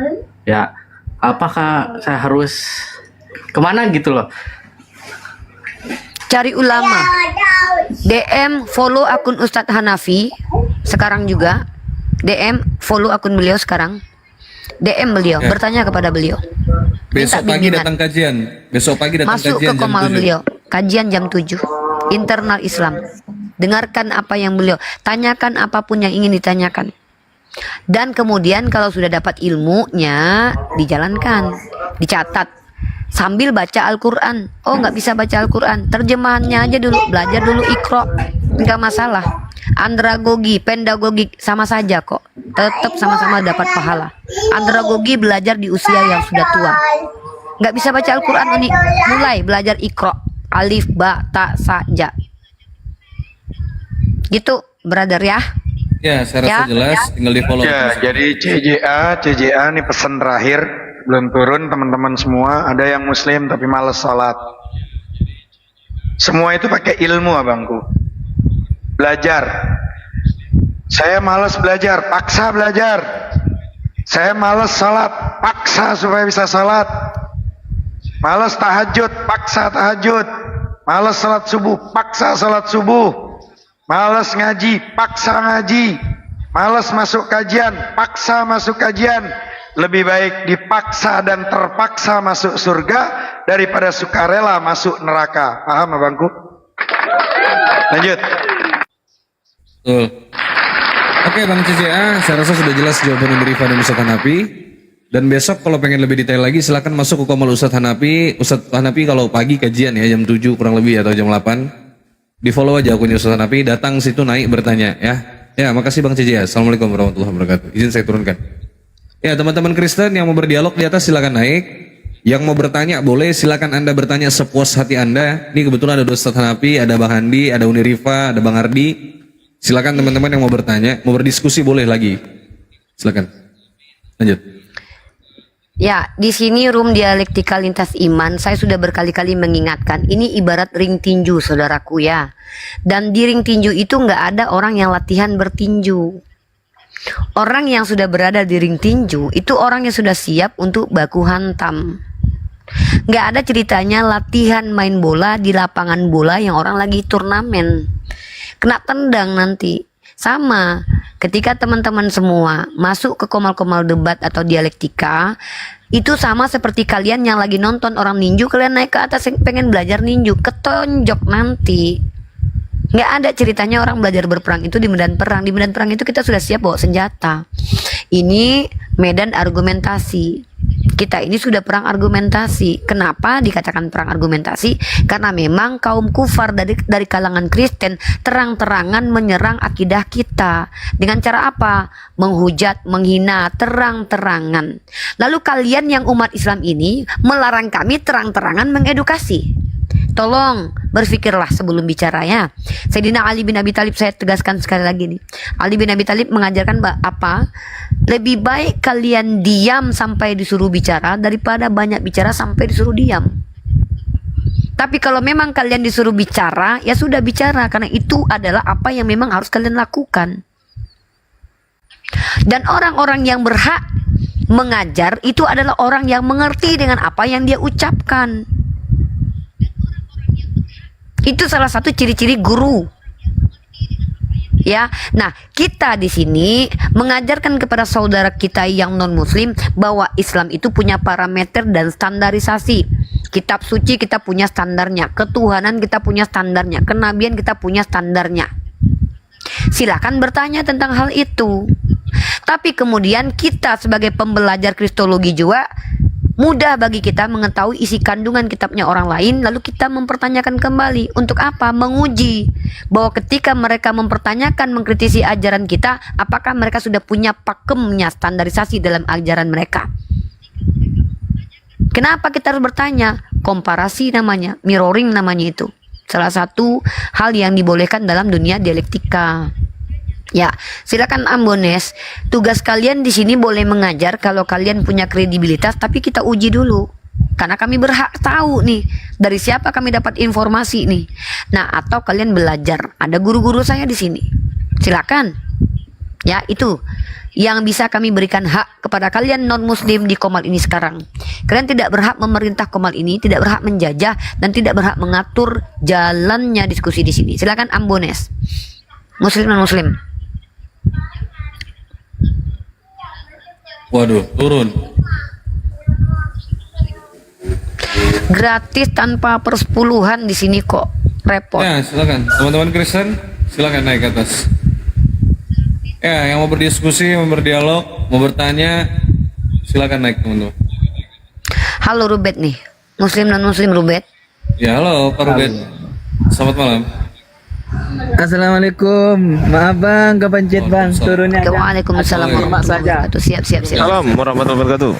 ya apakah saya harus kemana gitu loh? Cari ulama. DM follow akun Ustadz Hanafi sekarang juga. DM follow akun beliau sekarang. DM beliau, Ya. bertanya kepada beliau. Besok pagi datang kajian. Besok pagi datang Masuk kajian ke Komal jam 7. beliau. Kajian jam 7. Internal Islam. Dengarkan apa yang beliau, tanyakan apapun yang ingin ditanyakan. Dan kemudian kalau sudah dapat ilmunya, dijalankan, dicatat. Sambil baca Al-Quran. Oh nggak bisa baca Al-Quran, terjemahannya aja dulu, belajar dulu Iqra, nggak masalah. Andragogi, pedagogi sama saja kok. Tetap sama-sama dapat pahala. Andragogi belajar di usia yang sudah tua. Nggak bisa baca Al-Quran, mulai belajar Iqra, alif, ba, ta, sa, ja. Gitu, brother ya. Ya, saya rasa jelas. Tinggal di follow. Ya, jadi CJA nih pesan terakhir, belum turun teman-teman semua. Ada yang muslim tapi males salat. Semua itu pakai ilmu abangku. Belajar. Saya males belajar, paksa belajar. Saya males salat, paksa supaya bisa salat. Males tahajud, paksa tahajud. Males salat subuh, paksa salat subuh. Males ngaji, paksa ngaji. Males masuk kajian, paksa masuk kajian. Lebih baik dipaksa dan terpaksa masuk surga daripada sukarela masuk neraka. Paham abangku? Lanjut. Betul. Oke Bang CCA, saya rasa sudah jelas jawaban dari Rifa dan Ustadz Hanafi. Dan besok kalau pengen lebih detail lagi silakan masuk ke Komal Ustadz Hanafi. Ustadz Hanafi kalau pagi kajian ya jam 7 kurang lebih atau jam 8. Di follow aja akunnya Ustadz Hanafi, datang situ naik bertanya ya. Ya, makasih Bang CJ. Assalamualaikum warahmatullahi wabarakatuh. Izin saya turunkan. Ya, teman-teman Kristen yang mau berdialog di atas silakan naik. Yang mau bertanya boleh, silakan Anda bertanya sepuas hati Anda. Ini kebetulan ada Ustadz Hanafi, ada Bang Handi, ada Uni Rifa, ada Bang Ardi. Silakan teman-teman yang mau bertanya, mau berdiskusi boleh lagi. Silakan. Lanjut. Ya, di sini room dialektika lintas iman, saya sudah berkali-kali mengingatkan, ini ibarat ring tinju saudaraku ya. Dan di ring tinju itu nggak ada orang yang latihan bertinju. Orang yang sudah berada di ring tinju, itu orang yang sudah siap untuk baku hantam. Nggak ada ceritanya latihan main bola di lapangan bola yang orang lagi turnamen. Kena tendang nanti. Sama, ketika teman-teman semua masuk ke komal-komal debat atau dialektika, itu sama seperti kalian yang lagi nonton orang ninju, kalian naik ke atas pengen belajar ninju, ketonjok nanti. Nggak ada ceritanya orang belajar berperang itu di medan perang. Di medan perang itu kita sudah siap bawa senjata. Ini medan argumentasi. Kita ini sudah perang argumentasi. Kenapa dikatakan perang argumentasi? Karena memang kaum kufar dari kalangan Kristen terang-terangan menyerang akidah kita. Dengan cara apa? Menghujat, menghina, terang-terangan. Lalu kalian yang umat Islam ini melarang kami terang-terangan mengedukasi. Tolong berpikirlah sebelum bicara ya. Sayyidina Ali bin Abi Thalib, saya tegaskan sekali lagi nih. Ali bin Abi Thalib mengajarkan apa? Lebih baik kalian diam sampai disuruh bicara daripada banyak bicara sampai disuruh diam. Tapi kalau memang kalian disuruh bicara, ya sudah bicara, karena itu adalah apa yang memang harus kalian lakukan. Dan orang-orang yang berhak mengajar itu adalah orang yang mengerti dengan apa yang dia ucapkan. Itu salah satu ciri-ciri guru. Ya, nah kita di sini mengajarkan kepada saudara kita yang non Muslim bahwa Islam itu punya parameter dan standarisasi. Kitab suci kita punya standarnya, ketuhanan kita punya standarnya, kenabian kita punya standarnya. Silakan bertanya tentang hal itu. Tapi kemudian kita sebagai pembelajar kristologi juga mudah bagi kita mengetahui isi kandungan kitabnya orang lain, lalu kita mempertanyakan kembali. Untuk apa? Menguji bahwa ketika mereka mempertanyakan, mengkritisi ajaran kita, apakah mereka sudah punya pakemnya, standarisasi dalam ajaran mereka. Kenapa kita harus bertanya? Komparasi namanya, mirroring namanya itu. Salah satu hal yang dibolehkan dalam dunia dialektika. Ya, silakan Ambones. Tugas kalian di sini boleh mengajar kalau kalian punya kredibilitas, tapi kita uji dulu. Karena kami berhak tahu nih dari siapa kami dapat informasi nih. Nah, atau kalian belajar. Ada guru-guru saya di sini. Silakan. Ya, itu yang bisa kami berikan hak kepada kalian non-muslim di Komal ini sekarang. Kalian tidak berhak memerintah Komal ini, tidak berhak menjajah, dan tidak berhak mengatur jalannya diskusi di sini. Silakan Ambones. Muslim non-muslim. Waduh, turun. Gratis tanpa persepuluhan di sini kok, repot. Ya, silakan. Teman-teman Kristen, silakan naik ke atas. Ya, yang mau berdiskusi, mau berdialog, mau bertanya, silakan naik teman-teman. Halo Rubet nih, Muslim non Muslim Rubet. Ya, halo Pak Rubet. Selamat malam. Assalamualaikum. Maaf bang, kepencet bang. Turunnya. Waalaikumsalam warahmatullahi wabarakatuh. Siap. Salam warahmatullahi wabarakatuh.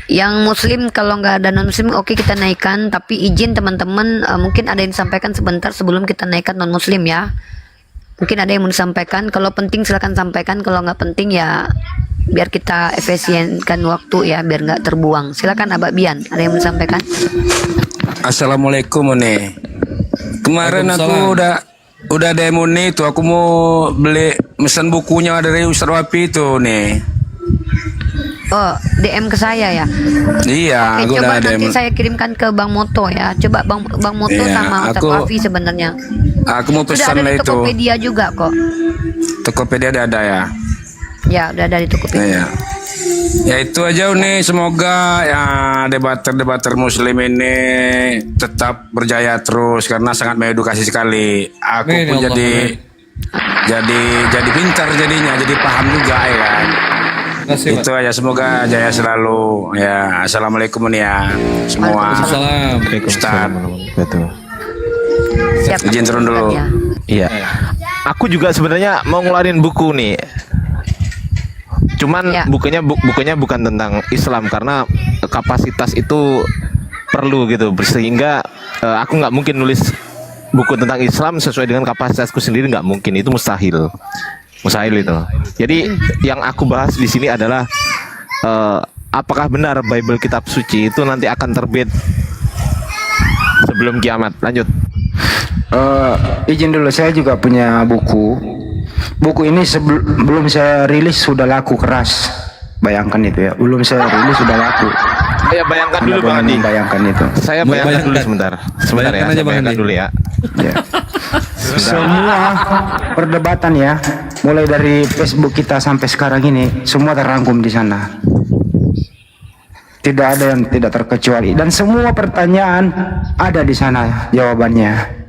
Yang muslim kalau nggak ada non muslim oke kita naikkan, tapi izin teman-teman mungkin ada yang disampaikan sebentar sebelum kita naikkan non muslim ya. Mungkin ada yang mau disampaikan, kalau penting silakan sampaikan, kalau nggak penting ya biar kita efisienkan waktu ya, biar nggak terbuang. Silakan Abak Bian, ada yang mau disampaikan? Assalamualaikum nih. Kemarin aku udah demo nih tuh, aku mau beli mesin bukunya dari Ustaz Wapi itu nih. Oh, DM ke saya ya. Iya, Oke, aku coba udah nanti DM. saya kirimkan ke Bang Moto ya. Coba Bang Moto Iya, sama Ustaz Wafi sebenarnya. Aku mau Sudah pesan ada lah di itu. Tokopedia juga kok. Tokopedia ada ya. Ya, udah ada di Tokopedia. Iya. Ya itu aja nih, semoga ya debater muslim ini tetap berjaya terus karena sangat mengedukasi sekali. Aku Amin, pun ya Allah, jadi pintar jadinya, jadi paham juga ya kan. Kasih, Itu aja, semoga jaya selalu ya. Assalamualaikum nih ya semua. Ustaz. Betul. Siap. Izin turun dulu. Ya. Iya. Aku juga sebenarnya mau ngeluarin buku nih. Cuman bukunya bukan tentang Islam karena kapasitas itu perlu gitu, sehingga aku nggak mungkin nulis buku tentang Islam sesuai dengan kapasitasku sendiri, nggak mungkin, itu mustahil itu. Jadi yang aku bahas di sini adalah apakah benar Bible kitab suci itu nanti akan terbit sebelum kiamat. Lanjut. Izin dulu, saya juga punya buku. Buku ini sebelum saya rilis sudah laku keras. Bayangkan itu ya, belum saya rilis sudah laku. Ya bayangkan dulu Bang Andi. Bayangkan itu. Saya bayangkan dulu sebentar ya. Saya bayangkan dulu ya. Semua perdebatan ya, mulai dari Facebook kita sampai sekarang ini, semua terrangkum di sana. Tidak ada yang tidak terkecuali, dan semua pertanyaan ada di sana jawabannya.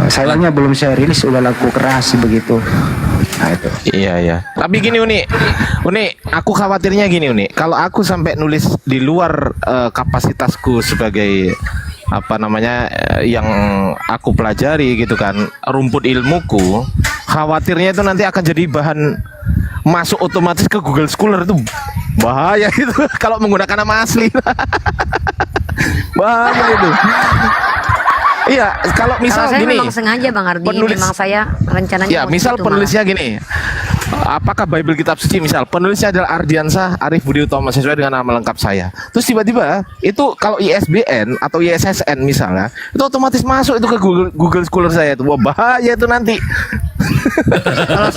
Sayangnya belum saya rilis udah laku keras begitu. Nah itu. Iya. Tapi gini Uni, aku khawatirnya gini Uni, kalau aku sampai nulis di luar kapasitasku sebagai yang aku pelajari gitu kan, rumput ilmuku, khawatirnya itu nanti akan jadi bahan masuk otomatis ke Google Scholar, itu bahaya itu kalau menggunakan nama asli. Bahaya itu. Iya, kalau misal saya gini, memang sengaja Bang Ardi, memang saya rencananya ya mau misal situ penulisnya gini, apakah Bible kitab suci, misal penulisnya adalah Ardiansah Arif Budi Utomo sesuai dengan nama lengkap saya, terus tiba-tiba itu kalau ISBN atau ISSN misalnya, itu otomatis masuk itu ke Google Scholar saya, itu wah bahaya itu nanti. Kalau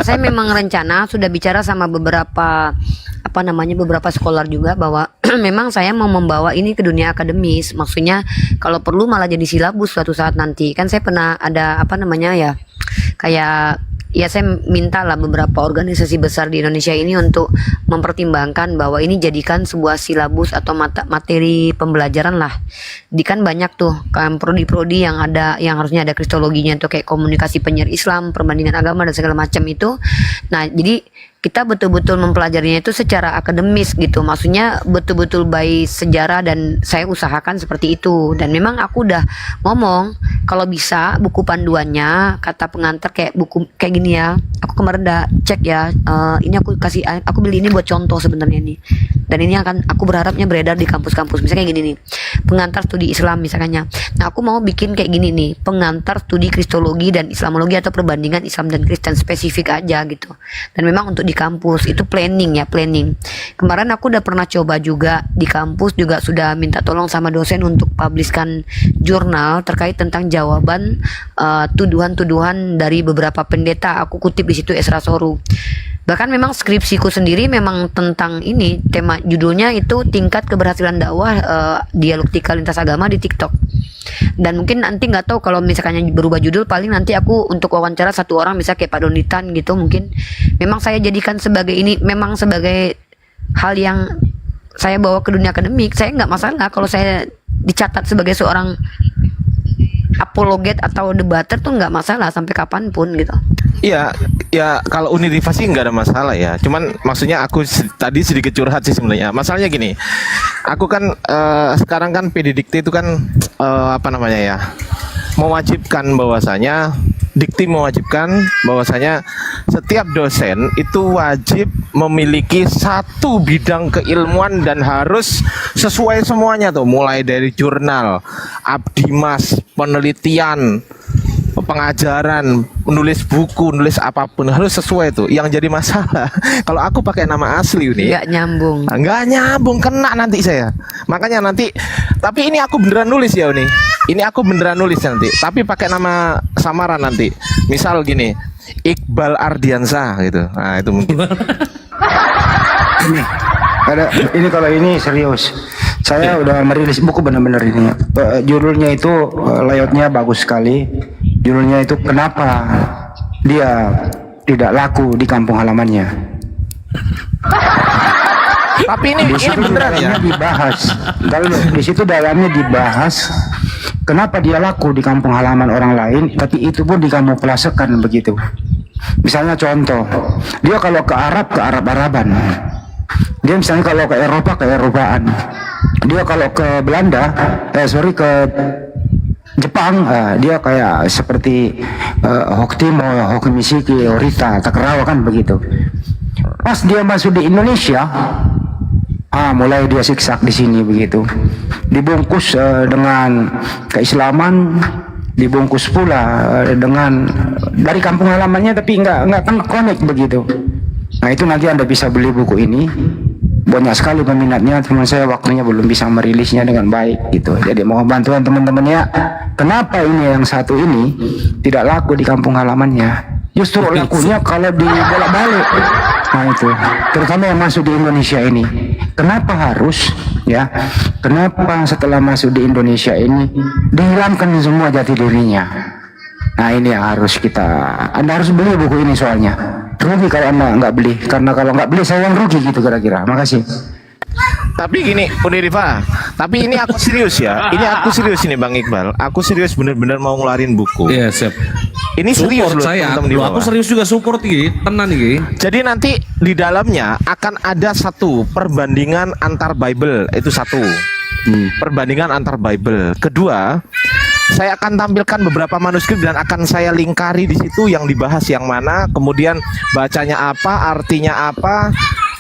saya memang rencana sudah bicara sama beberapa beberapa scholar juga bahwa memang saya mau membawa ini ke dunia akademis. Maksudnya kalau perlu malah jadi silabus suatu saat nanti. Kan saya pernah ada kayak ya saya minta lah beberapa organisasi besar di Indonesia ini untuk mempertimbangkan bahwa ini jadikan sebuah silabus atau materi pembelajaran lah. Kan banyak tuh kan prodi-prodi yang harusnya ada kristologinya itu kayak komunikasi penyiar Islam, perbandingan agama dan segala macam itu. Nah, jadi kita betul-betul mempelajarinya itu secara akademis gitu, maksudnya betul-betul by sejarah, dan saya usahakan seperti itu. Dan memang aku udah ngomong kalau bisa buku panduannya, kata pengantar kayak buku kayak gini ya. Aku kemarin udah cek ya, ini aku beli ini buat contoh sebenarnya nih. Dan ini akan aku berharapnya beredar di kampus-kampus, misalnya kayak gini nih, pengantar studi Islam misalnya. Nah, aku mau bikin kayak gini nih, pengantar studi kristologi dan Islamologi atau perbandingan Islam dan Kristen, spesifik aja gitu. Dan memang untuk di kampus itu planning. Kemarin aku udah pernah coba juga di kampus, juga sudah minta tolong sama dosen untuk publishkan jurnal terkait tentang jawaban tuduhan-tuduhan dari beberapa pendeta. Aku kutip di situ Esra Soru. Bahkan memang skripsiku sendiri memang tentang ini, tema judulnya itu tingkat keberhasilan dakwah dialektika lintas agama di TikTok. Dan mungkin nanti nggak tahu kalau misalnya berubah judul, paling nanti aku untuk wawancara satu orang bisa kayak Pak Donitan gitu, mungkin memang saya jadikan sebagai ini, memang sebagai hal yang saya bawa ke dunia akademik. Saya nggak masalah kalau saya dicatat sebagai seorang apologet atau debater, tuh nggak masalah sampai kapanpun gitu. Iya, Ya kalau Uniriva sih nggak ada masalah ya. Cuman maksudnya aku tadi sedikit curhat sih sebenarnya. Masalahnya gini, aku kan sekarang kan PD Dikti itu kan apa namanya ya, mewajibkan bahwasanya Dikti mewajibkan bahwasanya setiap dosen itu wajib memiliki satu bidang keilmuan dan harus sesuai semuanya tuh, mulai dari jurnal, abdimas, penelitian, pengajaran, nulis buku, nulis apapun harus sesuai tuh. Yang jadi masalah kalau aku pakai nama asli ini Nggak nyambung, kena nanti saya. Makanya nanti, tapi ini aku beneran nulis ya Uni. Ini aku beneran nulis nanti, tapi pakai nama samaran nanti. Misal gini, Iqbal Ardiansa gitu. Nah itu mungkin. Ini kalau ini serius. Saya udah merilis buku benar-benar ini. Judulnya itu layoutnya bagus sekali. Judulnya itu kenapa dia tidak laku di kampung halamannya. Tapi ini beneran ya. Dibahas. Kalau di situ dalamnya dibahas kenapa dia laku di kampung halaman orang lain, tapi itu pun dikamuflasekan begitu. Misalnya contoh, dia kalau ke Arab-Araban. Dia misalnya kalau ke Eropa, ke Eropaan. Dia kalau ke Belanda, ke Jepang, dia kayak seperti Hoktimo, Hokimisiki, Orita, Takarawa kan begitu. Pas dia masuk di Indonesia, mulai dia siksak di sini begitu. Dibungkus dengan keislaman, dibungkus pula dengan dari kampung halamannya, tapi nggak connect begitu. Nah itu nanti Anda bisa beli buku ini. Banyak sekali peminatnya, teman saya waktunya belum bisa merilisnya dengan baik gitu. Jadi mohon bantuan teman-teman ya. Kenapa ini yang satu ini tidak laku di kampung halamannya? Justru lakunya kalau di bolak-balik. Nah itu, terutama yang masuk di Indonesia ini. Kenapa harus ya? Kenapa setelah masuk di Indonesia ini dihilangkan semua jati dirinya? Nah ini yang harus Anda harus beli buku ini soalnya. Rugi kalau Anda nggak beli, karena kalau nggak beli saya yang rugi gitu kira-kira. Makasih. Tapi gini, Uniriva, tapi ini aku serius ya. Ini aku serius ini Bang Iqbal. Aku serius bener-bener mau ngeluarin buku. Iya, siap. Ini serius support saya. teman-teman di bawah. Aku serius juga support iki, tenan iki. Jadi nanti di dalamnya akan ada satu perbandingan antar Bible, itu satu. Perbandingan antar Bible. Kedua, saya akan tampilkan beberapa manuskrip dan akan saya lingkari di situ yang dibahas yang mana, kemudian bacanya apa, artinya apa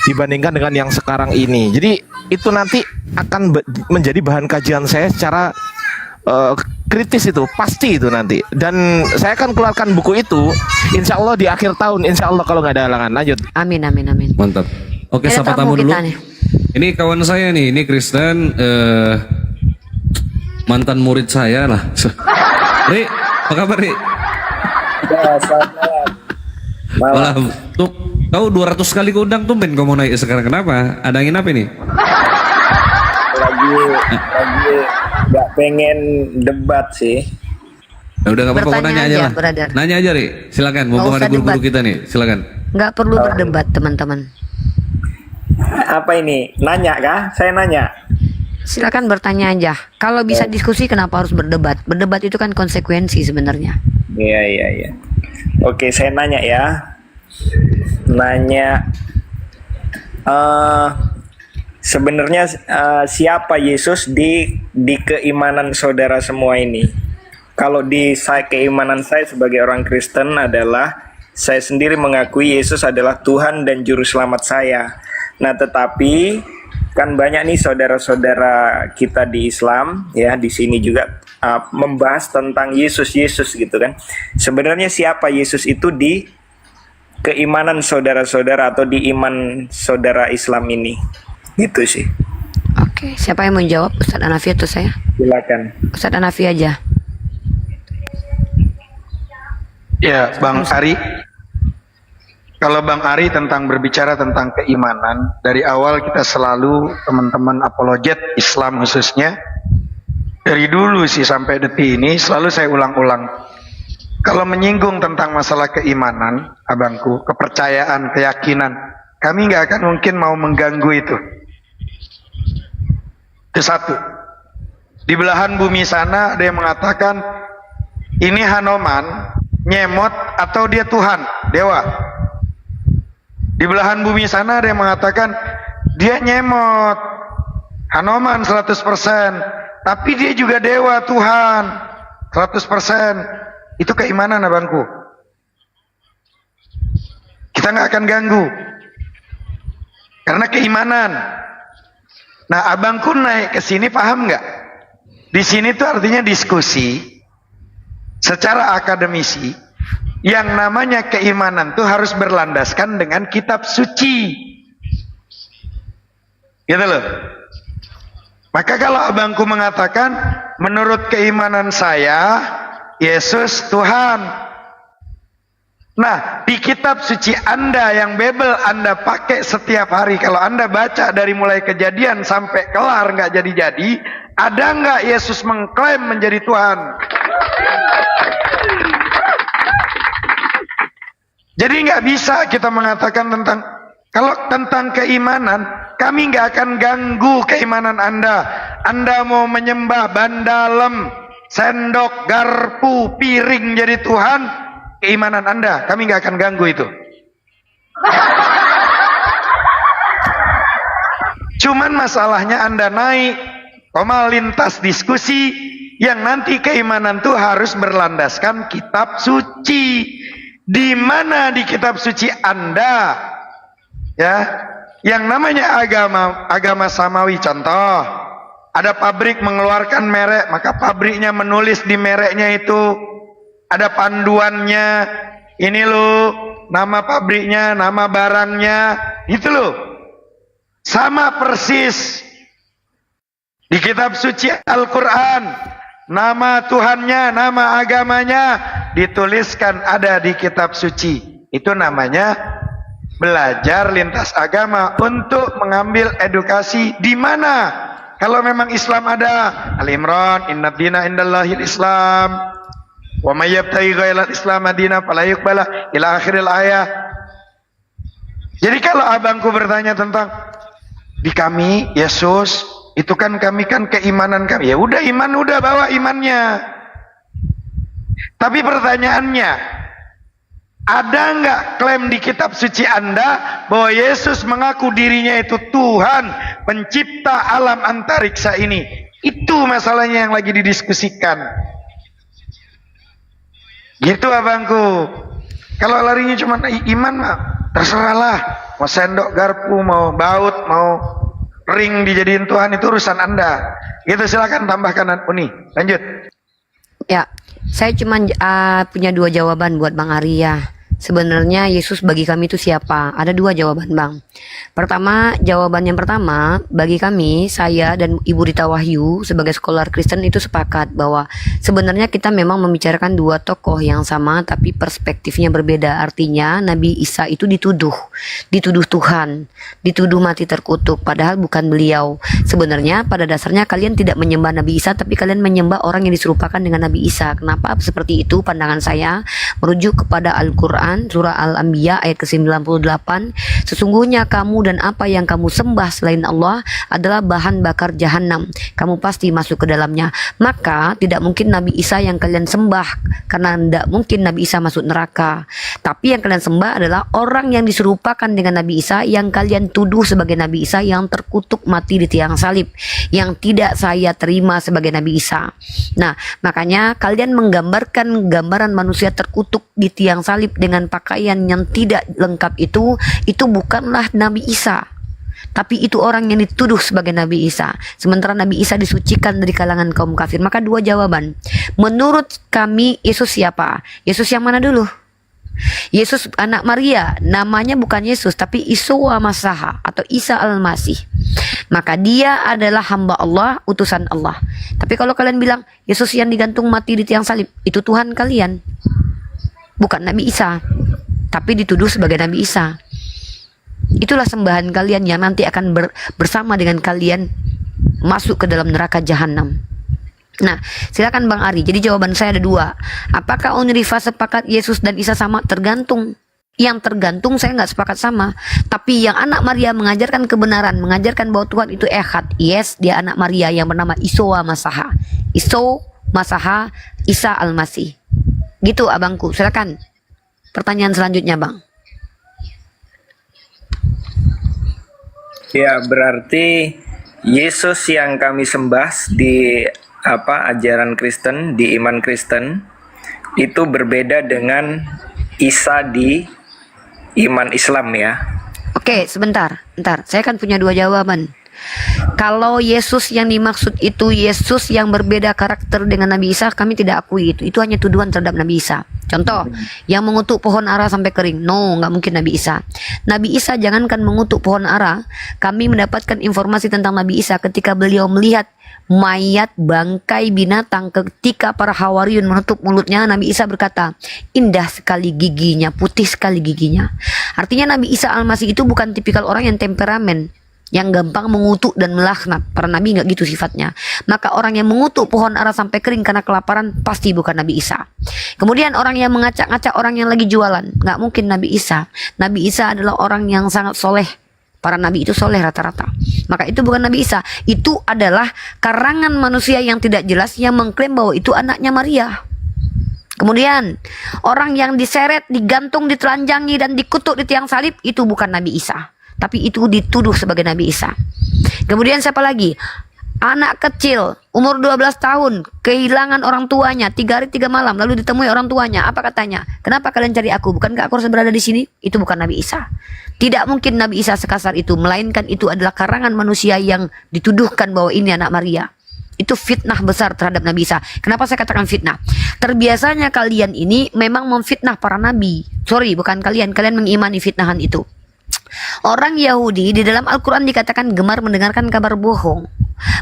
dibandingkan dengan yang sekarang ini. Jadi itu nanti akan menjadi bahan kajian saya secara kritis, itu pasti itu nanti. Dan saya akan keluarkan buku itu insya Allah di akhir tahun, insya Allah kalau nggak ada halangan. Lanjut. Amin. Mantap. Oke, Ada sapa tamu dulu. kita nih. Ini kawan saya nih, ini Kristen, mantan murid saya lah. Ri, apa kabar Ri? Malam. Tuh, kau 200 kali keundang tuh Ben, kau mau naik sekarang kenapa? Ada angin apa ini? Lagi nggak pengen debat sih. Ya udah nggak apa-apa, kau nanya aja lah. Brother. Nanya aja Ri, silakan. Mumpung ada guru-guru kita nih, silakan. Nggak perlu berdebat teman-teman. Apa ini? Nanya kah? Saya nanya. Silakan bertanya aja. Kalau bisa diskusi kenapa harus berdebat? Berdebat itu kan konsekuensi sebenarnya. Iya. Oke, saya nanya ya. Sebenarnya siapa Yesus di keimanan saudara semua ini? Kalau di keimanan saya sebagai orang Kristen adalah saya sendiri mengakui Yesus adalah Tuhan dan Juru Selamat saya. Nah, tetapi kan banyak nih saudara-saudara kita di Islam ya, di sini juga membahas tentang Yesus gitu kan. Sebenarnya siapa Yesus itu di keimanan saudara-saudara atau di iman saudara Islam ini? Gitu sih. Oke, siapa yang mau jawab? Ustadz Hanafi atau saya? Silakan. Ustadz Hanafi aja. Ya, Bang Ari. Kalau Bang Ari tentang berbicara tentang keimanan, dari awal kita selalu teman-teman apologet Islam khususnya, dari dulu sih sampai detik ini selalu saya ulang-ulang. Kalau menyinggung tentang masalah keimanan, abangku, kepercayaan, keyakinan, kami nggak akan mungkin mau mengganggu itu. Itu satu. Di belahan bumi sana ada yang mengatakan ini Hanoman, nyemot atau dia Tuhan, dewa. Di belahan bumi sana ada yang mengatakan dia nyemot, Hanoman 100%, tapi dia juga dewa Tuhan 100%. Itu keimanan abangku. Kita nggak akan ganggu karena keimanan. Nah, abangku naik ke sini paham nggak? Di sini tuh artinya diskusi secara akademisi. Yang namanya keimanan tuh harus berlandaskan dengan kitab suci. Gitu loh. Maka kalau abangku mengatakan menurut keimanan saya Yesus Tuhan. Nah, di kitab suci Anda yang Bible Anda pakai setiap hari, kalau Anda baca dari mulai Kejadian sampai kelar nggak jadi-jadi, ada nggak Yesus mengklaim menjadi Tuhan? Jadi nggak bisa kita mengatakan kalau tentang keimanan, kami nggak akan ganggu keimanan Anda. Anda mau menyembah bandalem, sendok, garpu, piring jadi Tuhan, keimanan Anda, kami nggak akan ganggu itu. Cuman masalahnya Anda naik, lintas diskusi, yang nanti keimanan tuh harus berlandaskan kitab suci. Di mana di kitab suci Anda, ya, yang namanya agama samawi, contoh, ada pabrik mengeluarkan merek, maka pabriknya menulis di mereknya itu ada panduannya, ini loh nama pabriknya, nama barangnya, itu loh. Sama persis di kitab suci Al-Quran, nama Tuhannya, nama agamanya dituliskan ada di kitab suci. Itu namanya belajar lintas agama untuk mengambil edukasi. Di mana? Kalau memang Islam ada Al-Imran, inna dina indallahil Islam, wa may yabtaghi ghairal Islam madina fala yuqbala, ila akhiril ayat. Jadi kalau abangku bertanya tentang di kami Yesus, itu kan kami kan keimanan kami. Ya udah, iman udah, bawa imannya. Tapi pertanyaannya, ada nggak klaim di kitab suci Anda bahwa Yesus mengaku dirinya itu Tuhan, pencipta alam antariksa ini? Itu masalahnya yang lagi didiskusikan. Gitu abangku. Kalau larinya cuma iman mah terserahlah. Mau sendok, garpu, mau baut, mau ring dijadiin Tuhan, itu urusan Anda. Gitu, silakan tambahkan Uni. Lanjut. Ya, saya cuma punya dua jawaban buat Bang Arya. Sebenarnya Yesus bagi kami itu siapa? Ada dua jawaban, Bang. Pertama, jawaban yang pertama, bagi kami, saya dan Ibu Rita Wahyu sebagai scholar Kristen itu sepakat bahwa sebenarnya kita memang membicarakan dua tokoh yang sama tapi perspektifnya berbeda. Artinya Nabi Isa itu dituduh Tuhan, dituduh mati terkutuk, padahal bukan beliau. Sebenarnya pada dasarnya kalian tidak menyembah Nabi Isa, tapi kalian menyembah orang yang diserupakan dengan Nabi Isa. Kenapa seperti itu? Pandangan saya merujuk kepada Al-Quran, surah Al-Anbiya ayat ke-98. Sesungguhnya kamu dan apa yang kamu sembah selain Allah adalah bahan bakar jahanam, kamu pasti masuk ke dalamnya. Maka tidak mungkin Nabi Isa yang kalian sembah, karena tidak mungkin Nabi Isa masuk neraka. Tapi yang kalian sembah adalah orang yang diserupakan dengan Nabi Isa, yang kalian tuduh sebagai Nabi Isa yang terkutuk mati di tiang salib, yang tidak saya terima sebagai Nabi Isa. Nah, makanya kalian menggambarkan gambaran manusia terkutuk di tiang salib dengan pakaian yang tidak lengkap, itu bukanlah Nabi Isa, tapi itu orang yang dituduh sebagai Nabi Isa. Sementara Nabi Isa disucikan dari kalangan kaum kafir. Maka dua jawaban. Menurut kami Yesus siapa? Yesus yang mana dulu? Yesus anak Maria, namanya bukan Yesus tapi Yeshua Masaha atau Isa Al-Masih. Maka dia adalah hamba Allah, utusan Allah. Tapi kalau kalian bilang Yesus yang digantung mati di tiang salib, itu Tuhan kalian, bukan Nabi Isa, tapi dituduh sebagai Nabi Isa. Itulah sembahan kalian yang nanti akan bersama dengan kalian masuk ke dalam neraka jahanam. Nah, silakan Bang Ari. Jadi jawaban saya ada dua. Apakah Unriva sepakat Yesus dan Isa sama? Tergantung. Yang tergantung saya nggak sepakat sama. Tapi yang anak Maria mengajarkan kebenaran, mengajarkan bahwa Tuhan itu Echad. Yes, dia anak Maria yang bernama Yeshua Masaha. Yeshua Masaha, Isa Al-Masih. Gitu abangku. Silakan. Pertanyaan selanjutnya, Bang. Ya, berarti Yesus yang kami sembah di ajaran Kristen, di iman Kristen itu berbeda dengan Isa di iman Islam ya. Oke, sebentar. Saya kan punya dua jawaban. Kalau Yesus yang dimaksud itu Yesus yang berbeda karakter dengan Nabi Isa, kami tidak akui itu. Itu hanya tuduhan terhadap Nabi Isa. Contoh, yang mengutuk pohon ara sampai kering. No, nggak mungkin Nabi Isa. Nabi Isa jangankan mengutuk pohon ara, kami mendapatkan informasi tentang Nabi Isa ketika beliau melihat mayat bangkai binatang ketika para Hawariyun menutup mulutnya. Nabi Isa berkata, indah sekali giginya, putih sekali giginya. Artinya Nabi Isa Al-Masih itu bukan tipikal orang yang temperamen, yang gampang mengutuk dan melaknat. Para nabi nggak gitu sifatnya. Maka orang yang mengutuk pohon ara sampai kering karena kelaparan pasti bukan Nabi Isa. Kemudian orang yang mengacak-ngacak orang yang lagi jualan, nggak mungkin Nabi Isa. Nabi Isa adalah orang yang sangat soleh. Para nabi itu soleh rata-rata. Maka itu bukan Nabi Isa. Itu adalah karangan manusia yang tidak jelas yang mengklaim bahwa itu anaknya Maria. Kemudian orang yang diseret, digantung, ditelanjangi dan dikutuk di tiang salib itu bukan Nabi Isa. Tapi itu dituduh sebagai Nabi Isa. Kemudian siapa lagi? Anak kecil umur 12 tahun kehilangan orang tuanya 3 hari 3 malam lalu ditemui orang tuanya. Apa katanya? Kenapa kalian cari aku? Bukankah aku harus berada di sini? Itu bukan Nabi Isa. Tidak mungkin Nabi Isa sekasar itu, melainkan itu adalah karangan manusia yang dituduhkan bahwa ini anak Maria. Itu fitnah besar terhadap Nabi Isa. Kenapa saya katakan fitnah? Terbiasanya kalian ini memang memfitnah para nabi. Sorry, bukan kalian mengimani fitnahan itu. Orang Yahudi di dalam Al-Quran dikatakan gemar mendengarkan kabar bohong.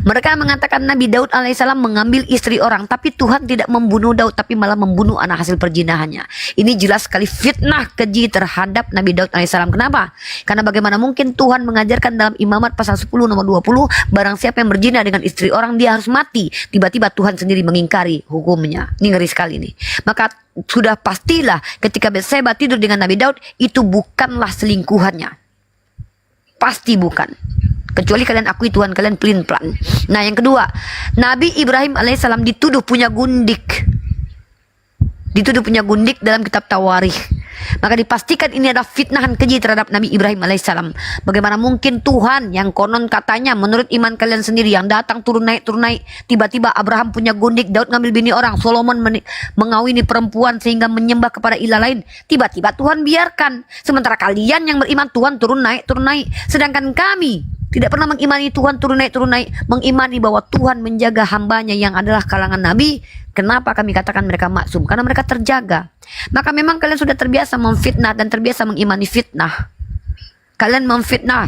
Mereka mengatakan Nabi Daud alaihissalam mengambil istri orang, tapi Tuhan tidak membunuh Daud, tapi malah membunuh anak hasil perzinahannya. Ini jelas sekali fitnah keji terhadap Nabi Daud alaihissalam. Kenapa? Karena bagaimana mungkin Tuhan mengajarkan dalam Imamat pasal 10 nomor 20, barang siapa yang berzina dengan istri orang dia harus mati. Tiba-tiba Tuhan sendiri mengingkari hukumnya. Ini ngeri sekali nih. Maka sudah pastilah ketika Batseba tidur dengan Nabi Daud, itu bukanlah selingkuhannya. Pasti bukan. Kecuali kalian akui Tuhan kalian pelin-pelan. Nah yang kedua, Nabi Ibrahim alaihissalam dituduh punya gundik. Dituduh punya gundik dalam kitab Tawarikh. Maka dipastikan ini adalah fitnahan keji terhadap Nabi Ibrahim alaihissalam. Bagaimana mungkin Tuhan yang konon katanya menurut iman kalian sendiri yang datang turun naik, tiba-tiba Abraham punya gundik, Daud ngambil bini orang, Solomon mengawini perempuan sehingga menyembah kepada ilah lain. Tiba-tiba Tuhan biarkan. Sementara kalian yang beriman Tuhan turun naik. Sedangkan kami tidak pernah mengimani Tuhan turun naik, mengimani bahwa Tuhan menjaga hambanya yang adalah kalangan nabi. Kenapa kami katakan mereka maksum? Karena mereka terjaga. Maka memang kalian sudah terbiasa memfitnah dan terbiasa mengimani fitnah. Kalian memfitnah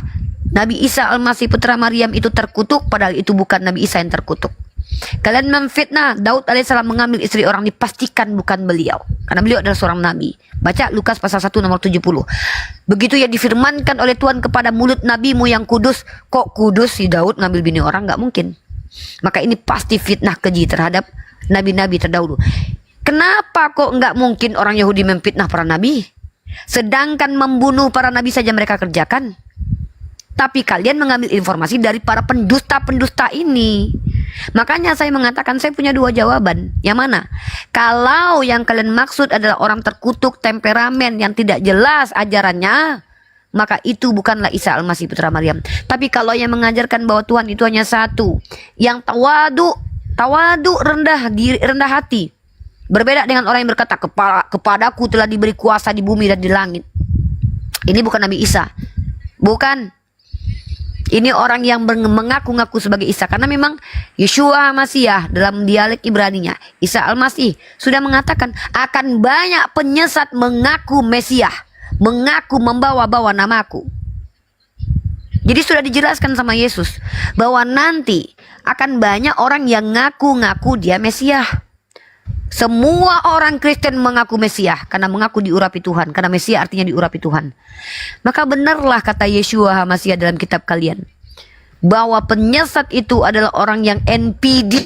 Nabi Isa Al-Masih putra Maryam itu terkutuk, padahal itu bukan Nabi Isa yang terkutuk. Kalian memfitnah Daud alaihissalam mengambil istri orang, dipastikan bukan beliau, karena beliau adalah seorang nabi. Baca Lukas pasal 1 nomor 70. Begitu ya difirmankan oleh Tuhan kepada mulut nabimu yang kudus. Kok kudus si Daud ngambil bini orang? Gak mungkin. Maka ini pasti fitnah keji terhadap nabi-nabi terdahulu. Kenapa kok nggak mungkin orang Yahudi memfitnah para nabi? Sedangkan membunuh para nabi saja mereka kerjakan. Tapi kalian mengambil informasi dari para pendusta-pendusta ini. Makanya saya mengatakan saya punya dua jawaban. Yang mana? Kalau yang kalian maksud adalah orang terkutuk, temperamen yang tidak jelas ajarannya, maka itu bukanlah Isa Al-Masih putra Maryam. Tapi kalau yang mengajarkan bahwa Tuhan itu hanya satu, yang tawadu rendah diri, rendah hati, berbeda dengan orang yang berkata kepadaku telah diberi kuasa di bumi dan di langit. Ini bukan Nabi Isa. Bukan. Ini orang yang mengaku-ngaku sebagai Isa. Karena memang Yeshua Masiah dalam dialek Ibraninya, Isa Al-Masih sudah mengatakan akan banyak penyesat mengaku Mesiah, mengaku membawa-bawa namaku. Jadi sudah dijelaskan sama Yesus bahwa nanti akan banyak orang yang ngaku-ngaku dia Mesiah. Semua orang Kristen mengaku Mesiah karena mengaku diurapi Tuhan. Karena Mesiah artinya diurapi Tuhan. Maka benarlah kata Yeshua HaMashiach dalam kitab kalian, bahwa penyesat itu adalah orang yang NPD,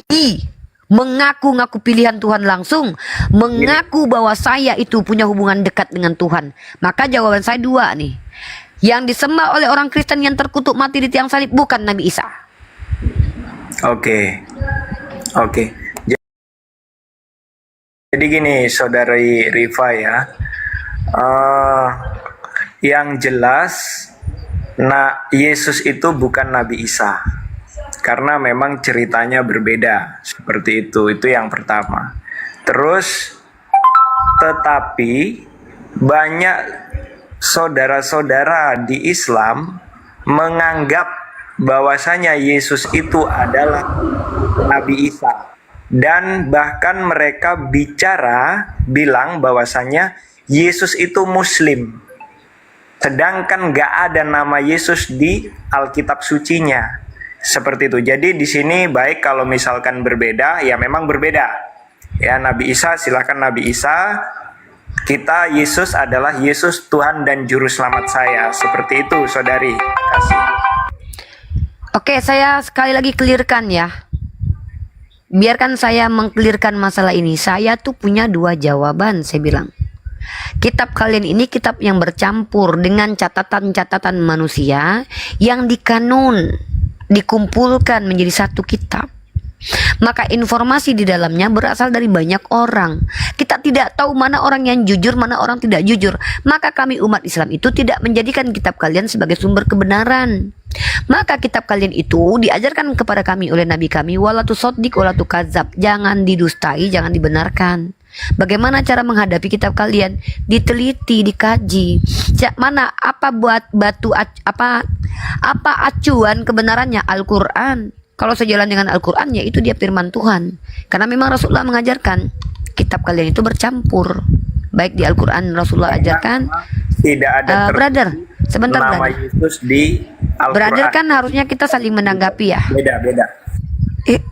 mengaku-ngaku pilihan Tuhan langsung, mengaku bahwa saya itu punya hubungan dekat dengan Tuhan. Maka jawaban saya dua nih. Yang disembah oleh orang Kristen yang terkutuk mati di tiang salib bukan Nabi Isa. Oke. Jadi gini, saudari Rifa ya, yang jelas Nah, Yesus itu bukan Nabi Isa. Karena memang ceritanya berbeda. Seperti itu. Itu yang pertama. Terus, tetapi banyak saudara-saudara di Islam menganggap bahwasanya Yesus itu adalah Nabi Isa. Dan bahkan mereka bilang bahwasanya Yesus itu Muslim. Sedangkan gak ada nama Yesus di Alkitab sucinya. Seperti itu. Jadi di sini baik kalau misalkan berbeda, ya memang berbeda. Ya, Nabi Isa, silakan Nabi Isa. Kita Yesus adalah Yesus Tuhan dan Juru Selamat saya. Seperti itu, saudari. Kasih. Oke, saya sekali lagi clearkan ya. Biarkan saya mengklirkan masalah ini. Saya tuh punya dua jawaban, saya bilang. Kitab kalian ini kitab yang bercampur dengan catatan-catatan manusia yang dikanun, dikumpulkan menjadi satu kitab. Maka informasi di dalamnya berasal dari banyak orang. Kita tidak tahu mana orang yang jujur, mana orang tidak jujur. Maka kami umat Islam itu tidak menjadikan kitab kalian sebagai sumber kebenaran. Maka kitab kalian itu diajarkan kepada kami oleh Nabi kami, wala tusaddiq wala tukadzab. Jangan didustai, jangan dibenarkan. Bagaimana cara menghadapi kitab kalian? Diteliti, dikaji. Mana apa buat batu apa acuan kebenarannya? Al-Qur'an. Kalau sejalan dengan Al-Qur'an, ya itu dia firman Tuhan. Karena memang Rasulullah mengajarkan kitab kalian itu bercampur. Baik di Al-Qur'an Rasulullah ajarkan. Tidak ada brother, sebentar nama brother. Yesus di Al-Qur'an. Brother kan harusnya kita saling menanggapi ya. Beda.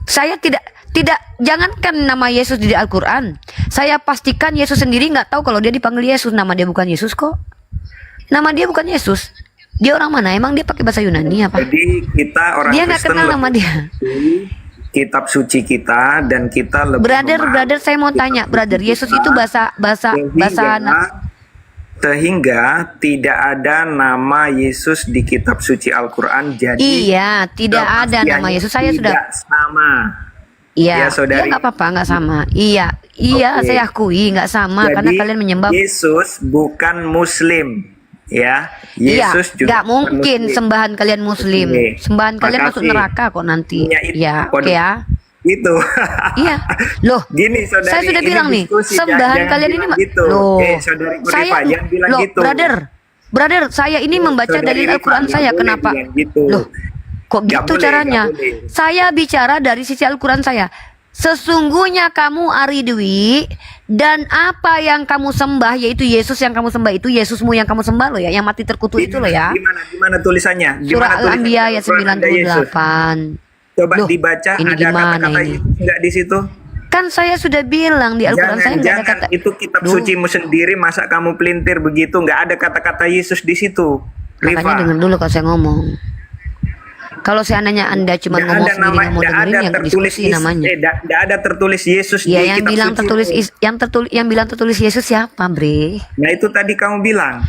Saya tidak jangankan nama Yesus di Al-Quran. Saya pastikan Yesus sendiri nggak tahu kalau dia dipanggil Yesus. Nama dia bukan Yesus kok. Nama dia bukan Yesus. Dia orang mana? Emang dia pakai bahasa Yunani apa? Jadi kita orang Dia nggak Kristen kenal nama dia. Kitab suci kita dan kita lebih Brother, saya mau tanya, brother, Yesus itu bahasa sehingga tidak ada nama Yesus di kitab suci Al-Quran. Jadi iya, tidak ada nama Yesus. Saya sudah sama. Iya, ya, saudari. nggak apa-apa, nggak sama. Iya, Oke. saya akui nggak sama. Jadi, karena kalian menyembah. Yesus bukan Muslim, ya. Yesus juga nggak bukan mungkin Muslim. sembahan kalian Muslim. Oke. Sembahan kalian masuk Makasih. neraka kok nanti. Ya, Waduh. oke ya. Itu. Iya, loh. Gini, saudari, Saya sudah ini bilang nih, diskusi, sembahan jangan kalian ini, bilang gitu. loh. Saudari Kurifa, Saya, jangan bilang loh, gitu. brother, saya ini membaca Saudari dalil Rifa, Al-Quran nggak saya. boleh Kenapa? bilang gitu. Loh, kok Nggak gitu boleh, caranya? nggak boleh. Saya bicara dari sisi Al-Quran saya. Sesungguhnya kamu Ari Dwi, dan apa yang kamu sembah, yaitu Yesus yang kamu sembah, itu Yesusmu yang kamu sembah loh ya, yang mati terkutuk itu loh ya. Gimana tulisannya? Surah Al-Anbiya ayat 98. Coba Loh, dibaca, ini ada gimana kata-kata ini? Yesus nggak di situ? Kan saya sudah bilang di Al-Quran saya nggak ada Jangan, kata. itu kitab Duh. sucimu sendiri, masa kamu pelintir begitu? Nggak ada kata-kata Yesus di situ. Makanya dengar dulu kalau saya ngomong. Kalau seandainya Anda cuma Nggak ngomong ada sendiri nggak mau nggak dengerin, ada yang tertulis diskusi namanya. nggak ada tertulis Yesus Ya, di yang kitab bilang suci. tertulis yang bilang tertulis Yesus siapa, Bre? Nah, itu tadi kamu bilang.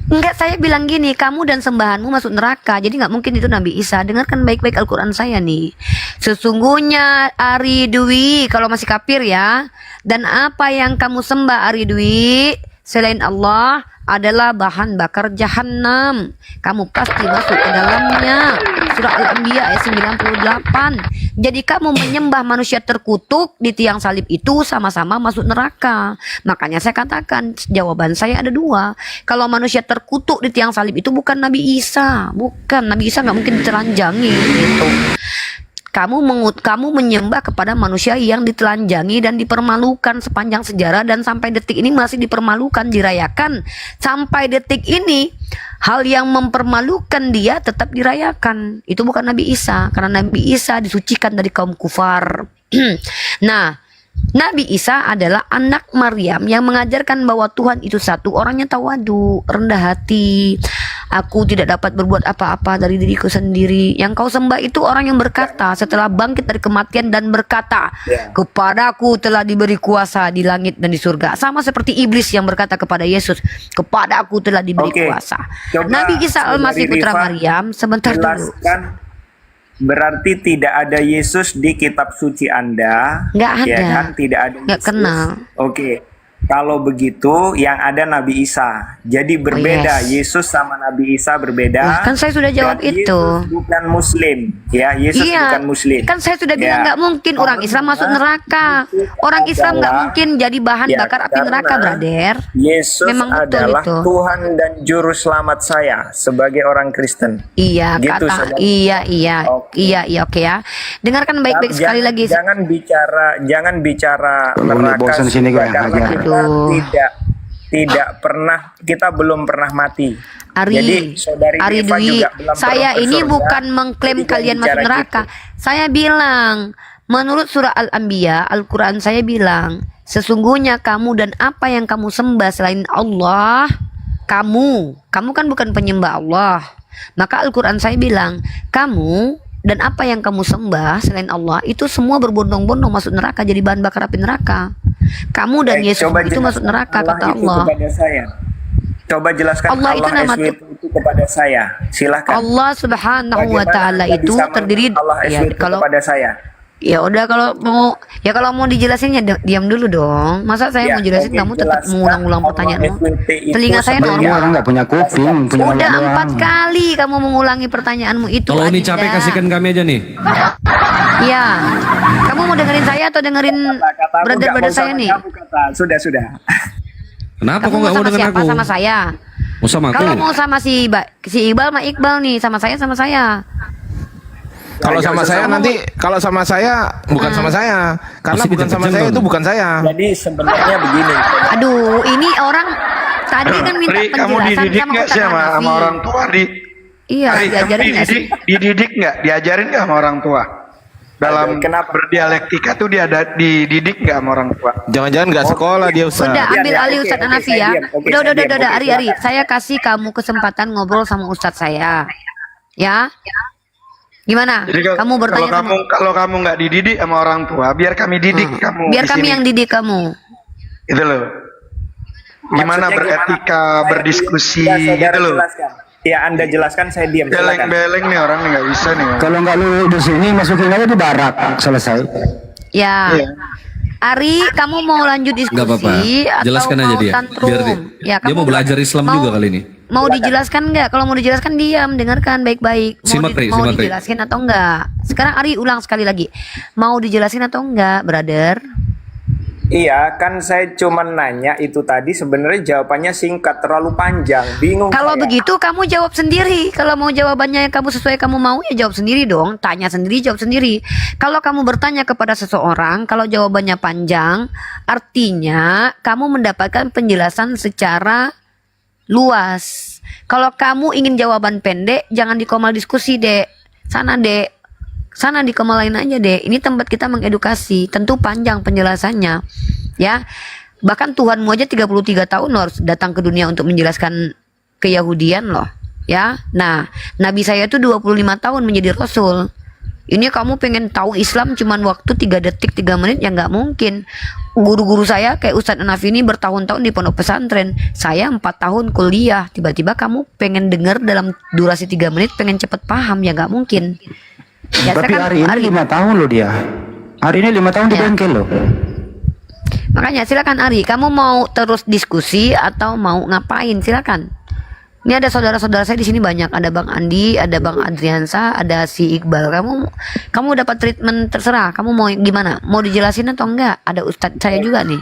Enggak, saya bilang gini, kamu dan sembahanmu masuk neraka. Jadi nggak mungkin itu Nabi Isa. Dengarkan baik-baik Al-Quran saya nih. Sesungguhnya Ari Dwi, kalau masih kafir ya, dan apa yang kamu sembah Ari Dwi selain Allah adalah bahan bakar jahanam. Kamu pasti masuk ke dalamnya. Surah Al-Anbiya ayat 98. Jadi kamu menyembah manusia terkutuk di tiang salib itu sama-sama masuk neraka. Makanya saya katakan jawaban saya ada dua. Kalau manusia terkutuk di tiang salib itu bukan Nabi Isa. Bukan, Nabi Isa nggak mungkin ditelanjangi gitu. Kamu menyembah kepada manusia yang ditelanjangi dan dipermalukan sepanjang sejarah, dan sampai detik ini masih dipermalukan, dirayakan. Sampai detik ini hal yang mempermalukan dia tetap dirayakan. Itu bukan Nabi Isa, karena Nabi Isa disucikan dari kaum kufar. Nah, Nabi Isa adalah anak Maryam yang mengajarkan bahwa Tuhan itu satu. Orangnya tawadu, rendah hati. Aku tidak dapat berbuat apa-apa dari diriku sendiri. Yang kau sembah itu orang yang berkata setelah bangkit dari kematian dan berkata, kepadaku telah diberi kuasa di langit dan di surga. Sama seperti iblis yang berkata kepada Yesus, kepadaku telah diberi kuasa. Coba, Nabi Isa Al-Masih putra Rifa, Maryam, sebentar dulu. jelaskan. Berarti tidak ada Yesus di kitab suci Anda. Nggak ada. Ya kan? Tidak ada Nggak Yesus. kenal. Oke. Kalau begitu yang ada Nabi Isa. Jadi berbeda. yes. Yesus sama Nabi Isa berbeda. Lah, kan saya sudah jawab Dan itu. Yesus bukan Muslim. Ya, Yesus Iya, bukan Muslim. kan saya sudah bilang Ya. nggak mungkin orang Islam masuk neraka. Orang Islam nggak mungkin jadi bahan Ya, bakar api karena neraka, brother. Yesus Memang betul adalah itu. Tuhan dan juru selamat saya sebagai orang Kristen. Iya, Gitu, kata saudara. iya, Oke. iya, oke ya. Dengarkan baik-baik sekali lagi. Jangan bicara Mulai neraka bosan sini gue yang karena ngajar. kita tidak pernah, kita belum pernah mati. Ari, Jadi saudari Ari Eva Dwi, juga belum saya pernah ke ini surga. bukan mengklaim Jadi kalian jangan masuk bicara neraka. Saya bilang, menurut surah Al-Anbiya, Al-Quran saya bilang, sesungguhnya kamu dan apa yang kamu sembah selain Allah, kamu kan bukan penyembah Allah. Maka Al-Quran saya bilang, kamu dan apa yang kamu sembah selain Allah itu semua berbondong-bondong masuk neraka, jadi bahan bakar api neraka. Kamu dan Baik, Yesus coba itu masuk jelaskan neraka, Allah kata itu Allah. kepada saya. Coba jelaskan Allah itu nama itu kepada saya. Silakan. Allah Subhanahu wa Bagaimana taala Anda itu bisa terdiri Allah ya SWT kalau kepada saya. ya udah kalau mau dijelasin ya diam dulu dong. Masa saya Ya, mau jelasin oke, kamu tetap jelaskan mengulang-ulang Allah pertanyaanmu? SWT itu Telinga saya Ini normal. orang nggak punya kuping, punya Udah mulut doang. 4 kali kamu mengulangi pertanyaanmu itu. Kalau ini Adinda. capek kasihkan kami aja nih. Iya. Kamu mau dengerin saya atau dengerin Kata-kataku nggak brother-brother mau saya sama nih? kamu, kata. Sudah. Kenapa Kamu kok nggak mau sama dengan siapa? aku? Sama saya. Mau sama aku? Kalau mau sama si Iqbal mah Iqbal nih, sama saya. Kalau sama saya nanti, kalau sama saya bukan sama saya, karena Pasti bukan sama kejam-kejam saya dong. itu bukan saya. Jadi sebenarnya begini. Aduh, ini orang tadi kan minta Ri, kamu penjelasan dididik sama nggak Ustaz sih sama Hanafi. orang tua, Ri? Iya, Ri, kamu diajarin nggak sih? dididik nggak? Diajarin nggak sama orang tua? Dalam Kenapa? berdialektika tuh dia ada dididik nggak sama orang tua? Jangan-jangan nggak sekolah dia Ustaz. Udah ambil Ya, alih oke, Ustaz oke, Hanafi saya ya. diam. Oke, Udah, saya diam. Oke, Ari. silakan. Saya kasih kamu kesempatan ngobrol sama Ustaz saya. Ya. Gimana? Jadi Kamu bertanya sama kalau kamu nggak dididik sama orang tua, biar kami didik kamu. biar di kami sini. yang didik kamu. Itu loh. Gimana Maksudnya beretika, Saya- berdiskusi, Ya, saudara gitu loh. jelaskan. Ya, Anda jelaskan, saya diam. Silakan. Beleng-beleng nih orang nih nggak bisa nih. Kalau nggak lu di sini masukin aja di barak, selesai. Ya. Ari, kamu mau lanjut diskusi Nggak apa-apa. atau Jelaskan mau aja dia. tantrum? Biar Ya, dia mau belajar Islam juga kali ini. Mau dijelaskan nggak? Kalau mau dijelaskan diam, dengarkan baik-baik. Simak, Ri, mau simak, Ri. dijelasin atau enggak? Sekarang Ari ulang sekali lagi. Mau dijelasin atau enggak, brother? Iya, kan saya cuma nanya itu tadi, sebenarnya jawabannya singkat, terlalu panjang, bingung. Kalau saya. begitu kamu jawab sendiri. Kalau mau jawabannya yang kamu sesuai kamu mau ya jawab sendiri dong. Tanya sendiri, jawab sendiri. Kalau kamu bertanya kepada seseorang, kalau jawabannya panjang, artinya kamu mendapatkan penjelasan secara luas. Kalau kamu ingin jawaban pendek, jangan di komal diskusi, Dek. Sana, Dek. Sana di komal lain aja, Dek. Ini tempat kita mengedukasi. Tentu panjang penjelasannya. Ya. Bahkan Tuhanmu aja 33 tahun loh harus datang ke dunia untuk menjelaskan keyahudian loh. Ya. Nah, Nabi saya itu 25 tahun menjadi rasul. Ini kamu pengen tahu Islam cuman waktu 3 detik 3 menit ya nggak mungkin. Guru-guru saya kayak Ustadz Hanafi ini bertahun-tahun di pondok pesantren. Saya 4 tahun kuliah. Tiba-tiba kamu pengen dengar dalam durasi 3 menit pengen cepet paham ya nggak mungkin. Ya, Tapi saya kan hari ini 5 tahun loh dia. Hari ini 5 tahun di Ya. bengkel loh. Makanya silakan Ari, kamu mau terus diskusi atau mau ngapain? Silakan. Ini ada saudara-saudara saya di sini banyak. Ada Bang Andi, ada Bang Adriansa, ada si Iqbal. Kamu dapat treatment terserah. Kamu mau gimana? Mau dijelasin atau enggak? Ada Ustadz saya juga nih.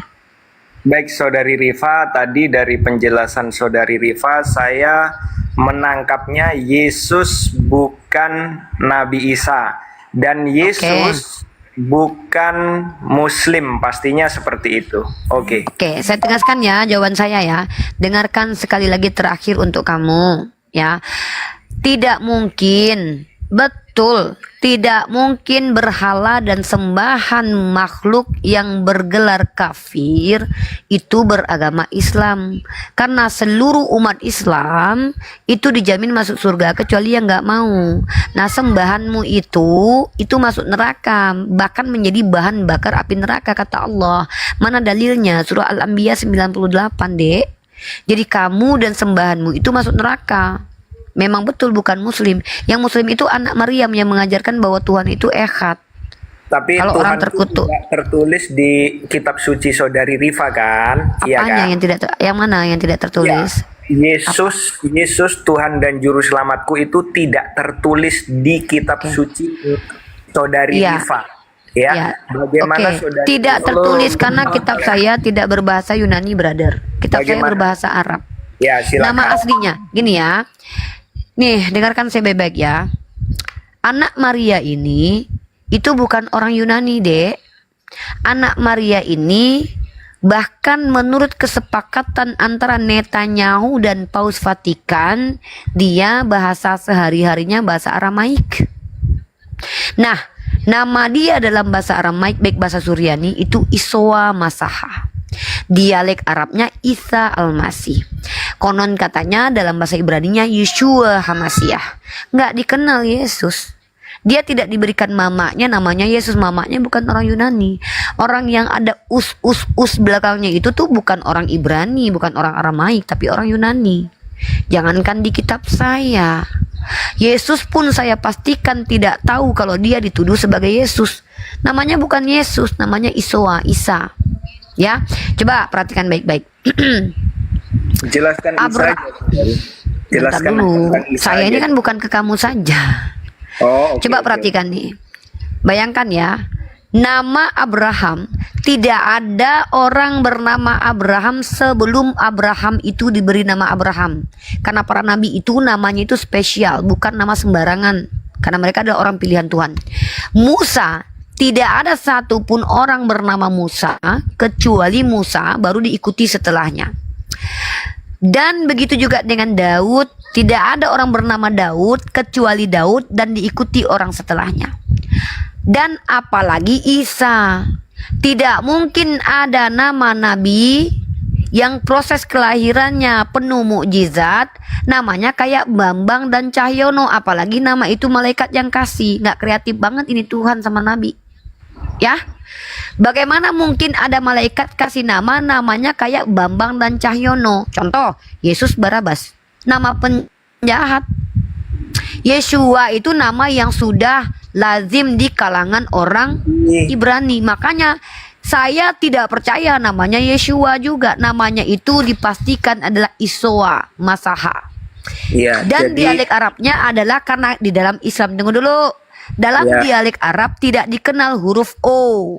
Baik, Saudari Rifa, tadi dari penjelasan Saudari Rifa, saya menangkapnya Yesus bukan Nabi Isa. Dan Yesus bukan Muslim, pastinya seperti itu. Oke. Oke, saya tegaskan ya jawaban saya ya. Dengarkan sekali lagi terakhir untuk kamu ya. Tidak mungkin, betul, tidak mungkin berhala dan sembahan makhluk yang bergelar kafir itu beragama Islam. Karena seluruh umat Islam itu dijamin masuk surga kecuali yang nggak mau. Nah, sembahanmu itu masuk neraka, bahkan menjadi bahan bakar api neraka kata Allah. Mana dalilnya? Surah Al-Anbiya 98, Dek. Jadi kamu dan sembahanmu itu masuk neraka. Memang betul bukan Muslim. Yang Muslim itu anak Maryam yang mengajarkan bahwa Tuhan itu echad. Tapi Kalau Tuhan orang itu terkutuk. tidak tertulis di kitab suci saudari Rifa kan? Iya Apanya kan? yang mana yang tidak tertulis? Yesus Tuhan dan Juru Selamatku itu tidak tertulis di kitab suci saudari Iya. Rifa. Ya, Ya, bagaimana oke. saudari Tidak Rifa- tertulis karena kitab saya tidak berbahasa Yunani, brother. Kitab saya Bagaimana? berbahasa Arab. Ya, silakan. Nama aslinya, gini ya. Nih, dengarkan saya baik-baik ya. Anak Maria ini itu bukan orang Yunani, Dek. Anak Maria ini bahkan menurut kesepakatan antara Netanyahu dan Paus Vatikan, dia bahasa sehari-harinya bahasa Aramaik. Nah, nama dia dalam bahasa Aramaik baik bahasa Suryani itu Isoa Masaha. Dialek Arabnya Isa Al-Masih. Konon katanya dalam bahasa Ibraninya Yeshua Hamasiah. Nggak dikenal Yesus. Dia tidak diberikan mamanya, namanya Yesus. Mamanya bukan orang Yunani. Orang yang ada us belakangnya itu tuh bukan orang Ibrani, bukan orang Aramaik, tapi orang Yunani. Jangankan di kitab saya, Yesus pun saya pastikan tidak tahu kalau dia dituduh sebagai Yesus. Namanya bukan Yesus, namanya Isoa, Isa. Ya, coba perhatikan baik-baik. Jelaskan Isa aja, saudari. Jelaskan dulu. tentang Isa Saya ini aja. kan bukan ke kamu saja. Oh, oke, Coba oke. perhatikan nih. Bayangkan ya, nama Abraham, tidak ada orang bernama Abraham sebelum Abraham itu diberi nama Abraham. Karena para nabi itu namanya itu spesial, bukan nama sembarangan. Karena mereka adalah orang pilihan Tuhan. Musa, tidak ada satupun orang bernama Musa, kecuali Musa baru diikuti setelahnya. Dan begitu juga dengan Daud, tidak ada orang bernama Daud kecuali Daud dan diikuti orang setelahnya. Dan apalagi Isa, tidak mungkin ada nama nabi yang proses kelahirannya penuh mukjizat, namanya kayak Bambang dan Cahyono, apalagi nama itu malaikat yang kasih. Nggak kreatif banget ini Tuhan sama nabi, ya. Bagaimana mungkin ada malaikat kasih namanya kayak Bambang dan Cahyono? Contoh, Yesus Barabas, nama penjahat. Yeshua itu nama yang sudah lazim di kalangan orang Ibrani. Makanya saya tidak percaya namanya Yeshua juga. Namanya itu dipastikan adalah Isoa Masaha. Iya, Dan jadi- dialek Arabnya adalah karena di dalam Islam, tunggu dulu. Dalam Ya. dialek Arab tidak dikenal huruf O.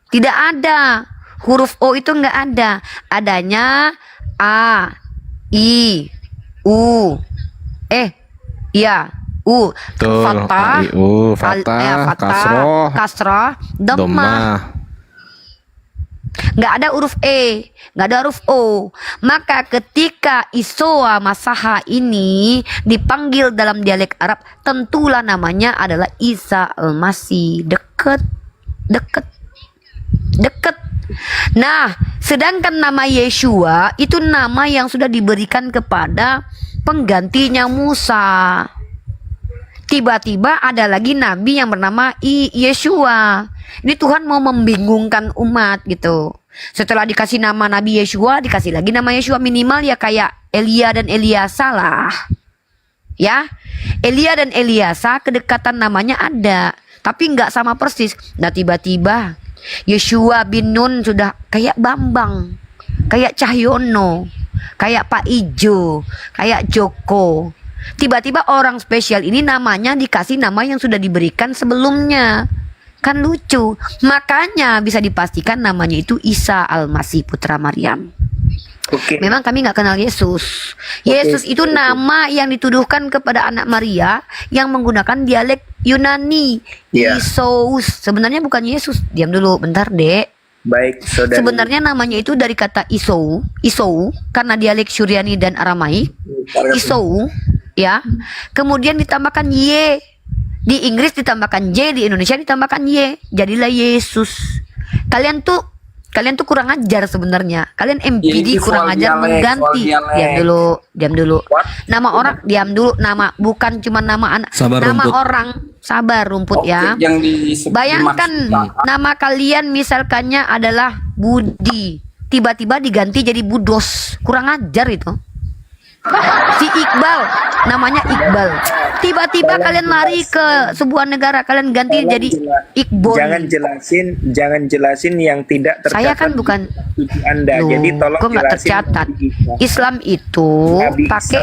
Tidak ada. Huruf O itu enggak ada. Adanya A, I, U. Iya, U. Betul. Fathah, Fathah, fathah, kasrah, dhammah. Dhammah. Nggak ada huruf E, nggak ada huruf O. Maka ketika Isoa Masaha ini dipanggil dalam dialek Arab, tentulah namanya adalah Isa Al-Masih. Deket. Nah, sedangkan nama Yeshua itu nama yang sudah diberikan kepada penggantinya Musa. Tiba-tiba ada lagi nabi yang bernama Yeshua. Ini Tuhan mau membingungkan umat gitu. Setelah dikasih nama Nabi Yeshua, dikasih lagi nama Yeshua, minimal ya kayak Elia dan Eliasa lah. Ya, Elia dan Eliasa kedekatan namanya ada, tapi nggak sama persis. Nah tiba-tiba Yeshua bin Nun sudah kayak Bambang, kayak Cahyono, kayak Pak Ijo, kayak Joko. Tiba-tiba orang spesial ini namanya dikasih nama yang sudah diberikan sebelumnya. Kan lucu. Makanya bisa dipastikan namanya itu Isa Al-Masih putra Maryam. Memang kami nggak kenal Yesus. Yesus itu nama yang dituduhkan kepada anak Maria yang menggunakan dialek Yunani. Iya. Isus. Sebenarnya bukan Yesus. Diam dulu, bentar dek. Baik, saudari. Sebenarnya namanya itu dari kata Isou karena dialek Suryani dan Aramaik. Isou, ya. Kemudian ditambahkan Y. Di Inggris ditambahkan J, di Indonesia ditambahkan Y. Jadilah Yesus. Kalian tuh kurang ajar sebenarnya. Kalian MPD kurang ajar mengganti. Diam dulu. Nama orang diam dulu. Nama bukan cuma nama anak. Sabar, nama rumput. orang. Sabar rumput ya. Yang disebut Bayangkan dimaksud. nama kalian misalkannya adalah Budi. Tiba-tiba diganti jadi Budos. Kurang ajar itu. Si Iqbal, namanya Iqbal. Tiba-tiba kalian lari ke sebuah negara, kalian ganti jadi Iqbal. Jangan jelasin yang tidak tercatat. Saya kan bukan Anda. Loh, Jadi tolong kok nggak jelasin. tercatat? Islam itu pakai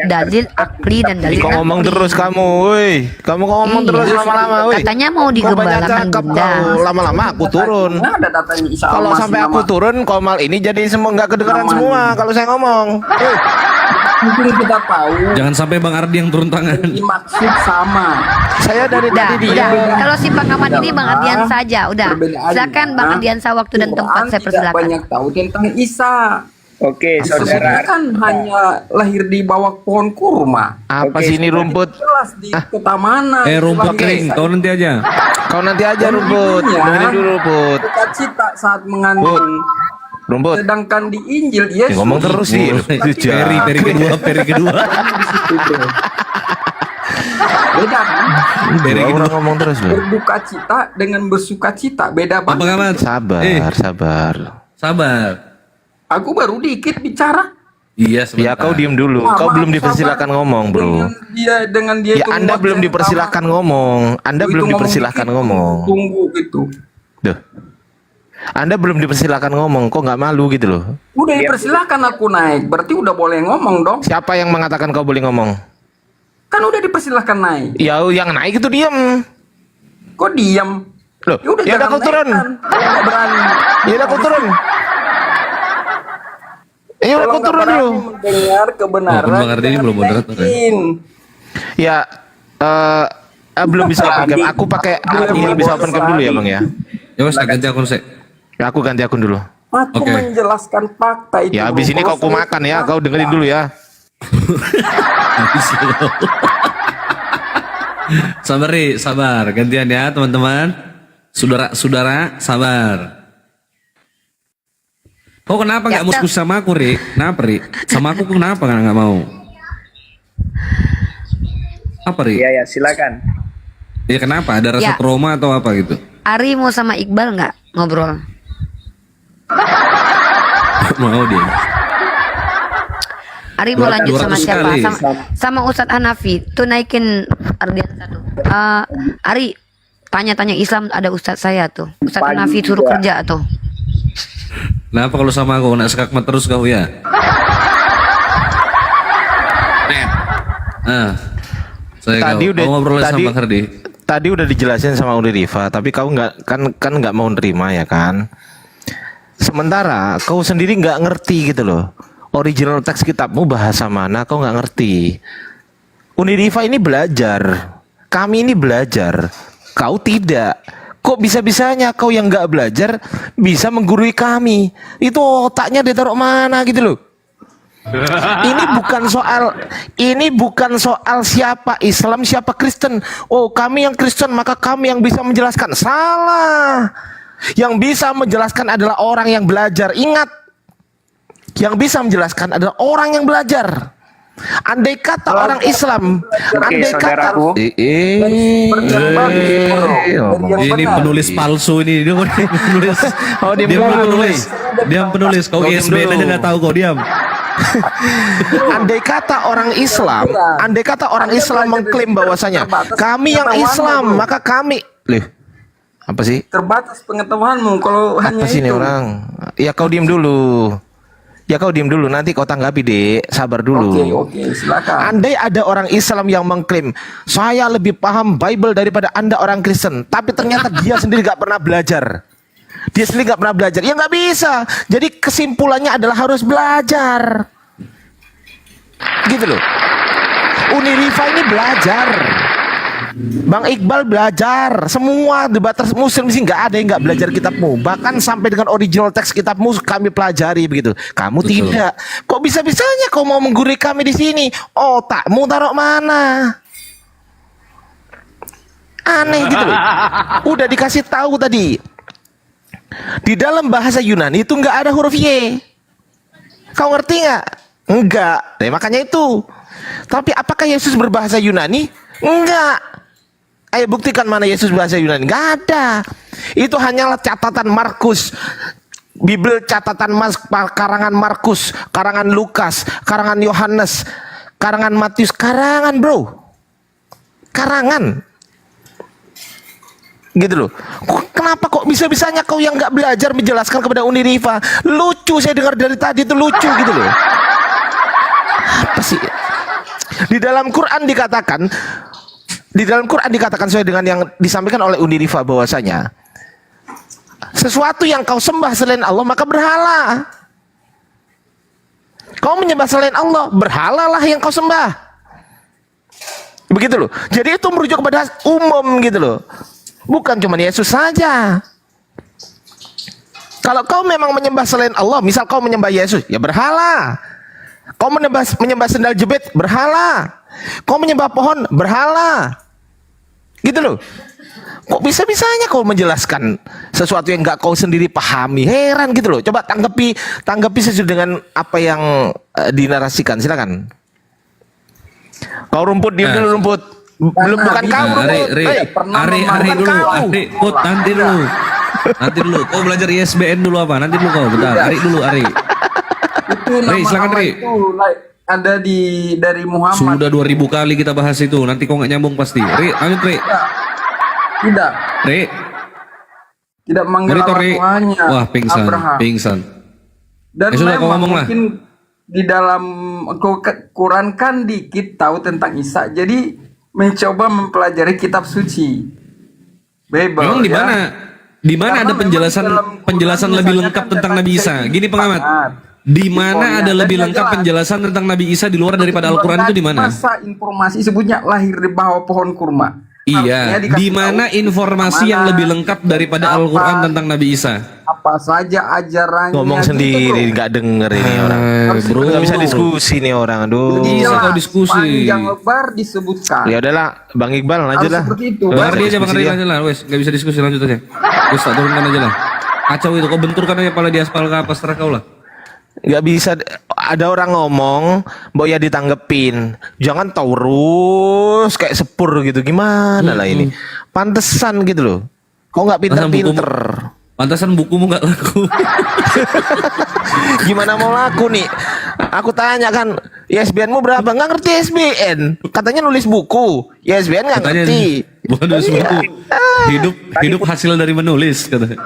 dalil akli dan dalil Kok ngomong akli. terus kamu, woi. Kamu kok ngomong Iya. terus lama-lama, woi. Katanya mau Kok banyak digembalakan cakap Bunda. kau. Lama-lama aku turun. Ada datanya Isa Kalau Al-Masih sampai aku nama. turun, Komal ini jadi semua nggak kedengeran semua kalau saya ngomong. Mungkin kita tahu Jangan sampai Bang Ardi yang turun tangan. maksud sama. Saya dari Udah, tadi udah. diam. Kalau si Bang Ahmad ini Bang Ardian saja, udah. Perbedaan. Silakan Bang Ardian saya waktu dan tempat saya Tidak persilakan. banyak tahu tentang Isa. Oke, Yesus saudara. kan hanya lahir di bawah pohon kurma. Apa sih ini rumput? Jelas di kota mana. Rumput lahir kering, Isa. kau nanti aja. Kau nanti aja rumput. Ibunya Dengerin dulu rumput. Cita saat mengandung. Rumput. Sedangkan di Injil Ya, Yesus ngomong terus sih. Peri kedua. beda kan? Orang ngomong terus loh. Berduka cita dengan bersuka cita beda banget. Bang Ahmad. Sabar. Aku baru dikit bicara. Iya, Ya kau diem dulu. Wah, Kau maaf, belum dipersilakan ngomong, bro. Dengan dia Ya itu Anda belum ngoceh dipersilahkan ngomong. Anda Itu belum ngomong dipersilahkan dikit, ngomong. Tunggu gitu. Duh. Anda belum dipersilahkan ngomong. Kok nggak malu gitu loh? Udah dipersilakan aku naik. Berarti udah boleh ngomong dong. Siapa yang mengatakan kau boleh ngomong? Kan udah dipersilakan naik. Ya yang naik itu diem. Kok diam? Loh, Ya udah ya udah jangan kau turun. naikkan. Kalau nggak berani. Ya udah kau turun. Ya udah Kalau kau nggak turun berani dulu. mendengar kebenaran. Bang Ardi ini belum moderator ya? naikin. Ya belum bisa open cam. Aku pakai belum bisa open cam dulu ya bang ya. Ya wes, ganti akun sih. Ya aku ganti akun dulu. Aku Oke. menjelaskan fakta itu. Ya habis ini kau makan ya. Kau dengerin dulu ya. Sabar Ri, sabar. Gantian ya teman-teman. Saudara-saudara, sabar. Kau kenapa nggak mau diskusi sama aku, Ri? Kenapa, Ri? Sama aku kenapa nggak mau? Apa, Ri? Iya, ya, silakan. Ya kenapa? Ada rasa Ya. trauma atau apa gitu? Ari mau sama Iqbal nggak ngobrol? Mau dia. Ari mau lanjut sama 200 siapa? kali. Sama Ustadz Hanafi. Tuh naikin Ardian satu. Ari tanya-tanya Islam ada Ustadz saya tuh. Ustadz Pagi Hanafi suruh juga. kerja tuh. Kenapa kalau sama aku nak sekakmat terus kau ya? Saya Tadi udah kau ngobrol tadi, sama Bang Hardi. tadi udah dijelasin sama Uri Rifa, tapi kau nggak kan nggak mau nerima ya kan? Sementara kau sendiri nggak ngerti gitu loh. Original teks kitabmu bahasa mana kau nggak ngerti. Uni Rifa ini belajar, kami ini belajar, kau tidak. Kok bisa-bisanya kau yang nggak belajar bisa menggurui kami? Itu otaknya ditaruh mana gitu loh? Ini bukan soal siapa Islam siapa Kristen. Oh kami yang Kristen maka kami yang bisa menjelaskan. Salah. Yang bisa menjelaskan adalah orang yang belajar. Ingat, yang bisa menjelaskan adalah orang yang belajar. Andai kata orang Islam, andai kata Ini penulis palsu ini. Dia penulis. Oh, dia penulis. Dia penulis. Kau ISBN aja nggak tahu kau diam. Andai kata orang Islam mengklaim bahwasanya kami yang Islam maka kami apa sih? Terbatas pengetahuanmu kalau hanya Apa sih ini itu. orang? Ya kau diam dulu. Nanti kau tanggapi dek. Sabar dulu. Oke, silakan. Andai ada orang Islam yang mengklaim saya lebih paham Bible daripada Anda orang Kristen, tapi ternyata dia sendiri gak pernah belajar. Ya nggak bisa. Jadi kesimpulannya adalah harus belajar. Gitu loh. Uni Rifa ini belajar. Bang Iqbal belajar. Semua debater muslim di sini nggak ada yang nggak belajar kitabmu. Bahkan sampai dengan original teks kitabmu kami pelajari begitu. Kamu tidak. Kok bisa-bisanya kau mau menggurui kami di sini? Otakmu taruh mana? Aneh gitu loh. Udah dikasih tahu tadi. Di dalam bahasa Yunani itu nggak ada huruf Y. Kau ngerti nggak? Enggak. Makanya itu. Tapi apakah Yesus berbahasa Yunani? Enggak. Ayo buktikan mana Yesus bahasa Yunani. Nggak ada. Itu hanyalah catatan Markus. Bible catatan karangan Markus, karangan Lukas, karangan Yohanes, karangan Matius, karangan bro, karangan. Gitu loh. Kenapa kok bisa-bisanya kau yang nggak belajar menjelaskan kepada Uni Rifa? Lucu, saya dengar dari tadi itu lucu gitu loh. Apa sih? Di dalam Quran dikatakan sesuai dengan yang disampaikan oleh Uni Rifa bahwasanya sesuatu yang kau sembah selain Allah maka berhala. Kau menyembah selain Allah, berhalalah yang kau sembah. Begitu loh. Jadi itu merujuk kepada umum gitu loh. Bukan cuma Yesus saja. Kalau kau memang menyembah selain Allah, misal kau menyembah Yesus, ya berhala. Kau menyembah sendal jepit, berhala. Kau menyembah pohon, berhala. Gitu loh. Kok bisa-bisanya kau menjelaskan sesuatu yang gak kau sendiri pahami? Heran gitu loh. Coba tanggapi sesuai dengan apa yang dinarasikan. Silakan. Kau rumput, diam dulu rumput. Belum, bukan kau rumput. Ari dulu. Nanti dulu. Kau belajar ISBN dulu apa? Nanti dulu kau. Bentar. Ari. Itu Silakan Ri. itu ada dari Muhammad. Sudah 2000 kali kita bahas itu. Nanti kau nggak nyambung pasti. Ri, lanjut Ri. Tidak. Ri. Tidak manggil Monitor, Allah Ri. Tuhannya. Wah, pingsan. Dan sudah, kau memang ngomong lah. mungkin di dalam Quran kan dikit tahu tentang Isa. Jadi mencoba mempelajari kitab suci. Bible. Memang di mana? Di mana ada penjelasan lebih lengkap tentang Nabi Isa? Gini pengamat. Di mana ada lebih lengkap penjelasan tentang Nabi Isa di luar daripada Al-Quran itu di mana? Masa informasi sebutnya lahir di bawah pohon kurma. Iya, di mana informasi yang lebih lengkap daripada Al-Quran tentang Nabi Isa? Apa saja ajarannya. Ngomong sendiri, nggak denger ini orang. Bro, nggak bisa diskusi nih orang. Aduh. Bisa kau diskusi. Panjang lebar disebutkan. Ya udahlah, Bang Iqbal lanjut lah. Seperti itu. Bang Ardi aja, Bang Ardi lanjut lah. Wes, nggak bisa diskusi, lanjut aja. Wes, tak turunkan aja lah. Kacau itu, kau benturkan aja kepala di aspal ke apa, seterah kau lah. Nggak bisa, ada orang ngomong bahwa ya ditanggepin, jangan taurus kayak sepur gitu, gimana lah ini, pantesan gitu loh, kok nggak pinter-pinter, pantesan bukumu nggak laku. Gimana mau laku nih, aku tanya kan, ISBN-mu berapa, nggak ngerti ISBN, katanya nulis buku, ISBN nggak ngerti, bukan nulis buku, hidup hasil dari menulis katanya.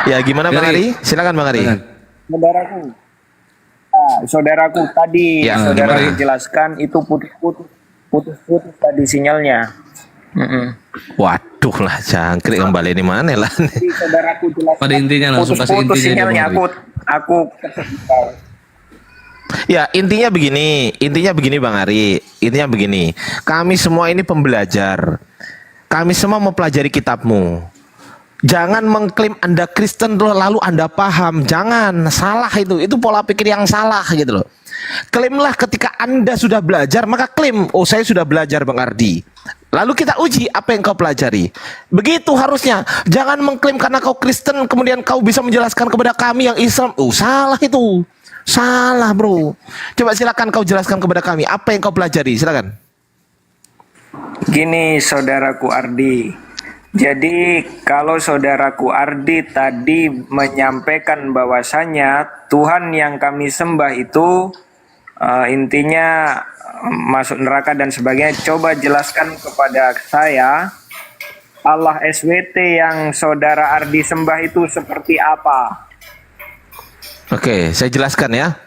Ya gimana Bang Ari? Silakan Bang Ari. Saudaraku tadi Ya, saudara gimana? jelaskan itu putus tadi sinyalnya. Waduh lah, jangkrik kembali di mana lah? Jadi saudaraku jelaskan. Pada intinya langsung kasih putus intinya. sinyalnya. Aku Ya intinya begini Bang Ari, intinya begini, kami semua ini pembelajar, kami semua mempelajari kitabmu. Jangan mengklaim Anda Kristen lalu Anda paham, jangan, salah itu pola pikir yang salah gitu loh. Klaimlah ketika Anda sudah belajar, maka klaim, oh saya sudah belajar Bang Ardi. Lalu kita uji apa yang kau pelajari. Begitu harusnya. Jangan mengklaim karena kau Kristen kemudian kau bisa menjelaskan kepada kami yang Islam. Oh salah itu. Salah bro. Coba silakan kau jelaskan kepada kami apa yang kau pelajari, silakan. Gini saudaraku Ardi. Jadi kalau saudaraku Ardi tadi menyampaikan bahwasanya Tuhan yang kami sembah itu intinya masuk neraka dan sebagainya. Coba jelaskan kepada saya Allah SWT yang saudara Ardi sembah itu seperti apa? Oke, saya jelaskan ya.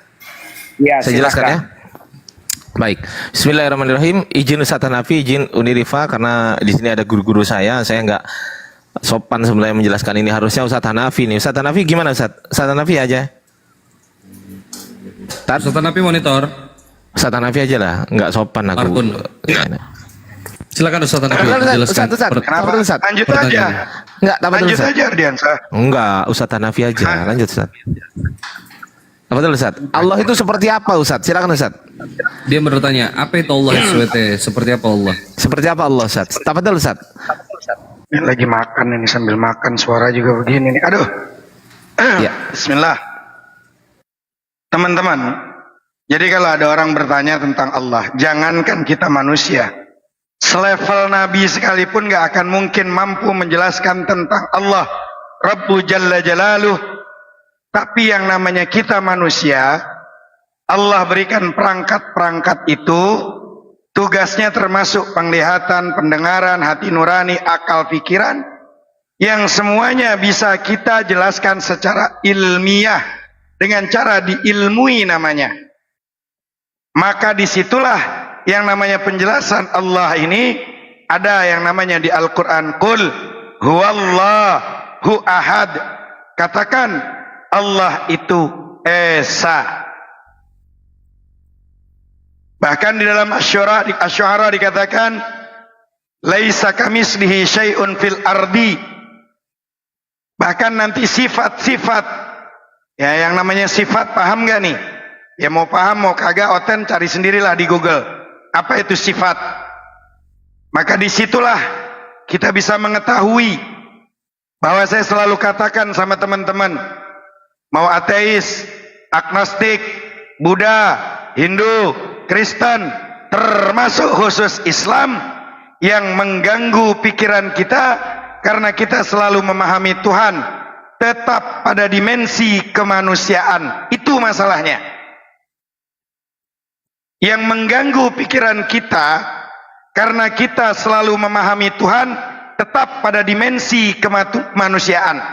Ya, saya jelaskan ya. silakan. Baik, Bismillahirrahmanirrahim. Izin Ustaz Hanafi, izin Unirifa karena di sini ada guru-guru saya nggak sopan sebenarnya menjelaskan ini, harusnya Ustaz Hanafi nih. Ustaz Hanafi gimana Ustaz? Ustaz Hanafi aja. Ustaz Hanafi monitor. Ustaz Hanafi aja lah, nggak sopan aku. Silakan Ustaz Hanafi jelaskan. Ustaz. Kenapa? Ustaz. Lanjut aja. Enggak, Lanjut aja Ardiansa. Enggak, Ustaz Hanafi aja. Lanjut Ustaz. Apa betul Ustaz? Allah itu seperti apa Ustaz? Silakan Ustaz. Dia bertanya, apa itu Allah SWT? Seperti apa Allah? Seperti apa Allah Ustaz? Apa betul Ustaz? Lagi makan ini, sambil makan suara juga begini nih. Aduh. Ya. Bismillah. Teman-teman, jadi kalau ada orang bertanya tentang Allah, jangankan kita manusia, selevel Nabi sekalipun gak akan mungkin mampu menjelaskan tentang Allah Rabbu Jalla Jalaluh. Tapi yang namanya kita manusia, Allah berikan perangkat-perangkat itu, tugasnya termasuk penglihatan, pendengaran, hati nurani, akal, pikiran, yang semuanya bisa kita jelaskan secara ilmiah, dengan cara diilmui namanya. Maka disitulah yang namanya penjelasan Allah ini, ada yang namanya di Al-Quran, Qul huwallahu ahad. Katakan Allah itu Esa. Bahkan di dalam Asy-Syu'ara dikatakan laisa kamislihi syai'un fil ardi. Bahkan nanti sifat-sifat, ya yang namanya sifat, paham gak nih? Ya mau paham mau kagak, oten cari sendirilah di Google. Apa itu sifat? Maka disitulah kita bisa mengetahui bahwa saya selalu katakan sama teman-teman, mau ateis, agnostik, Buddha, Hindu, Kristen, termasuk khusus Islam, yang mengganggu pikiran kita karena kita selalu memahami Tuhan tetap pada dimensi kemanusiaan. Itu masalahnya. Yang mengganggu pikiran kita karena kita selalu memahami Tuhan tetap pada dimensi kemanusiaan.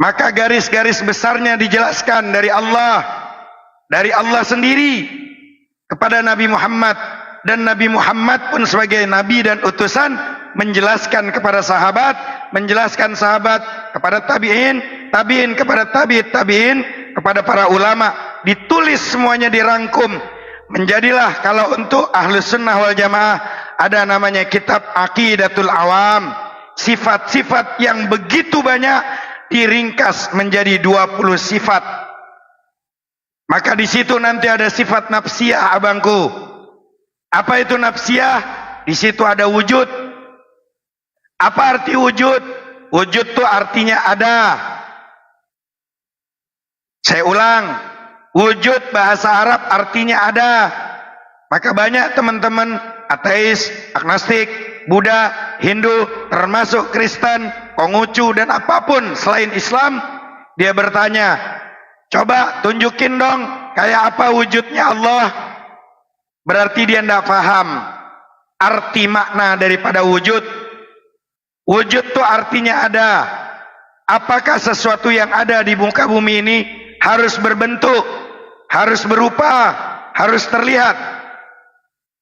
Maka garis-garis besarnya dijelaskan dari Allah sendiri kepada Nabi Muhammad, dan Nabi Muhammad pun sebagai nabi dan utusan menjelaskan kepada sahabat, menjelaskan sahabat kepada tabi'in, tabi'in kepada tabi'in, kepada para ulama. Ditulis semuanya, dirangkum. Menjadilah kalau untuk Ahlus Sunnah wal Jamaah ada namanya kitab Aqidatul Awam. Sifat-sifat yang begitu banyak diringkas menjadi 20 sifat. Maka di situ nanti ada sifat nafsiyah, abangku. Apa itu nafsiyah? Di situ ada wujud. Apa arti wujud? Wujud itu artinya ada. Saya ulang, wujud bahasa Arab artinya ada. Maka banyak teman-teman ateis, agnostik, Buddha, Hindu, termasuk Kristen, Konghucu dan apapun selain Islam, dia bertanya, coba tunjukin dong kayak apa wujudnya Allah. Berarti dia tidak paham arti makna daripada wujud. Wujud itu artinya ada. Apakah sesuatu yang ada di muka bumi ini harus berbentuk, harus berupa, harus terlihat?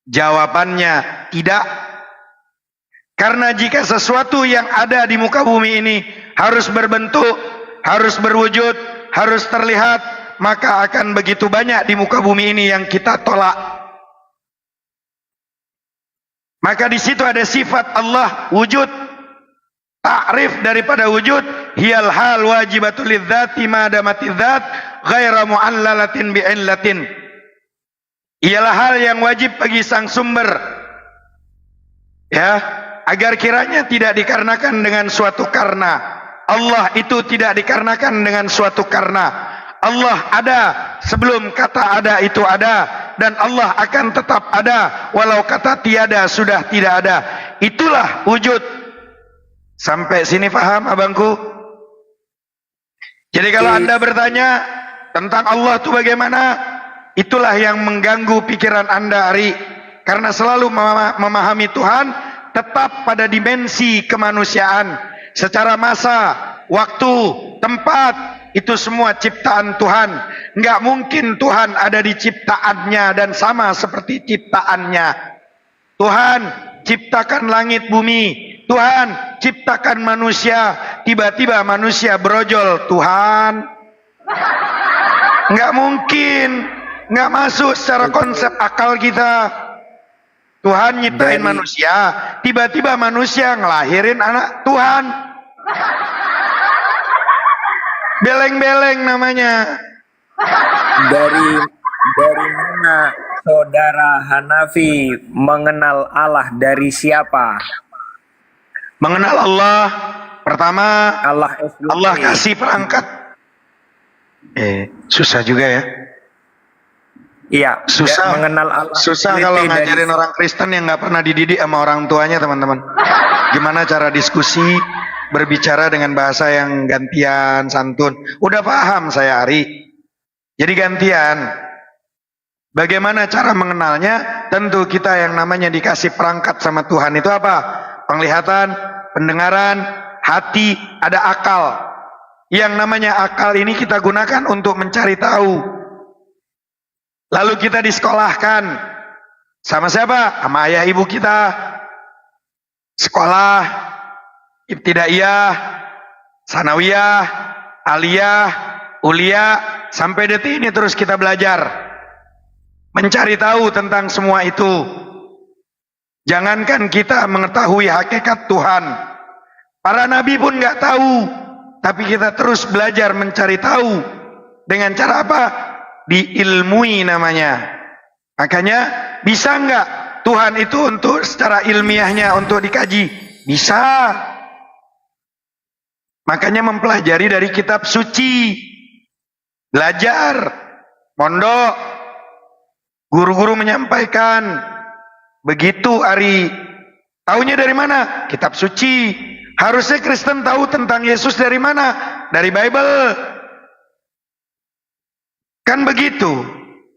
Jawabannya tidak. Karena jika sesuatu yang ada di muka bumi ini harus berbentuk, harus berwujud, harus terlihat, maka akan begitu banyak di muka bumi ini yang kita tolak. Maka di situ ada sifat Allah wujud. Ta'rif daripada wujud, hiyal hal wajibatul lidzati ma damatiz dzat ghaira mu'allalatin bi'illatin. Ialah hal yang wajib bagi sang sumber, ya, agar kiranya tidak dikarenakan dengan suatu karena. Allah itu tidak dikarenakan dengan suatu karena. Allah ada sebelum kata ada itu ada, dan Allah akan tetap ada walau kata tiada sudah tidak ada. Itulah wujud. Sampai sini paham abangku? Jadi kalau Anda bertanya tentang Allah itu bagaimana, itulah yang mengganggu pikiran Anda, Ari. Karena selalu memahami Tuhan tetap pada dimensi kemanusiaan. Secara masa, waktu, tempat, itu semua ciptaan Tuhan. Enggak mungkin Tuhan ada di ciptaannya dan sama seperti ciptaannya. Tuhan ciptakan langit bumi, Tuhan ciptakan manusia, tiba-tiba manusia brojol. Tuhan nggak mungkin, nggak masuk secara konsep akal kita. Tuhan nyiptain manusia, tiba-tiba manusia ngelahirin anak Tuhan. Beleng-beleng namanya. Dari mana saudara Hanafi mengenal Allah, dari siapa? Mengenal Allah, pertama Allah kasih perangkat. Susah juga ya. Iya, susah mengenal Allah. Susah kalau ngajarin orang Kristen yang nggak pernah dididik sama orang tuanya, teman-teman. Gimana cara diskusi, berbicara dengan bahasa yang gantian, santun. Udah paham saya, Ari. Jadi gantian. Bagaimana cara mengenalnya? Tentu kita yang namanya dikasih perangkat sama Tuhan itu apa? Penglihatan, pendengaran, hati, ada akal. Yang namanya akal ini kita gunakan untuk mencari tahu. Lalu kita disekolahkan. Sama siapa? Sama ayah ibu kita. Sekolah, ibtidaiyah, sanawiyah, aliyah, ulia, sampai detik ini terus kita belajar. Mencari tahu tentang semua itu. Jangankan kita mengetahui hakikat Tuhan. Para nabi pun nggak tahu. Tapi kita terus belajar mencari tahu. Dengan cara apa? Diilmui namanya. Makanya bisa nggak Tuhan itu untuk secara ilmiahnya untuk dikaji? Bisa. Makanya mempelajari dari kitab suci. Belajar. Mondok. Guru-guru menyampaikan. Begitu, Ari. Taunya dari mana? Kitab suci. Harusnya Kristen tahu tentang Yesus dari mana? Dari Bible. Kan begitu.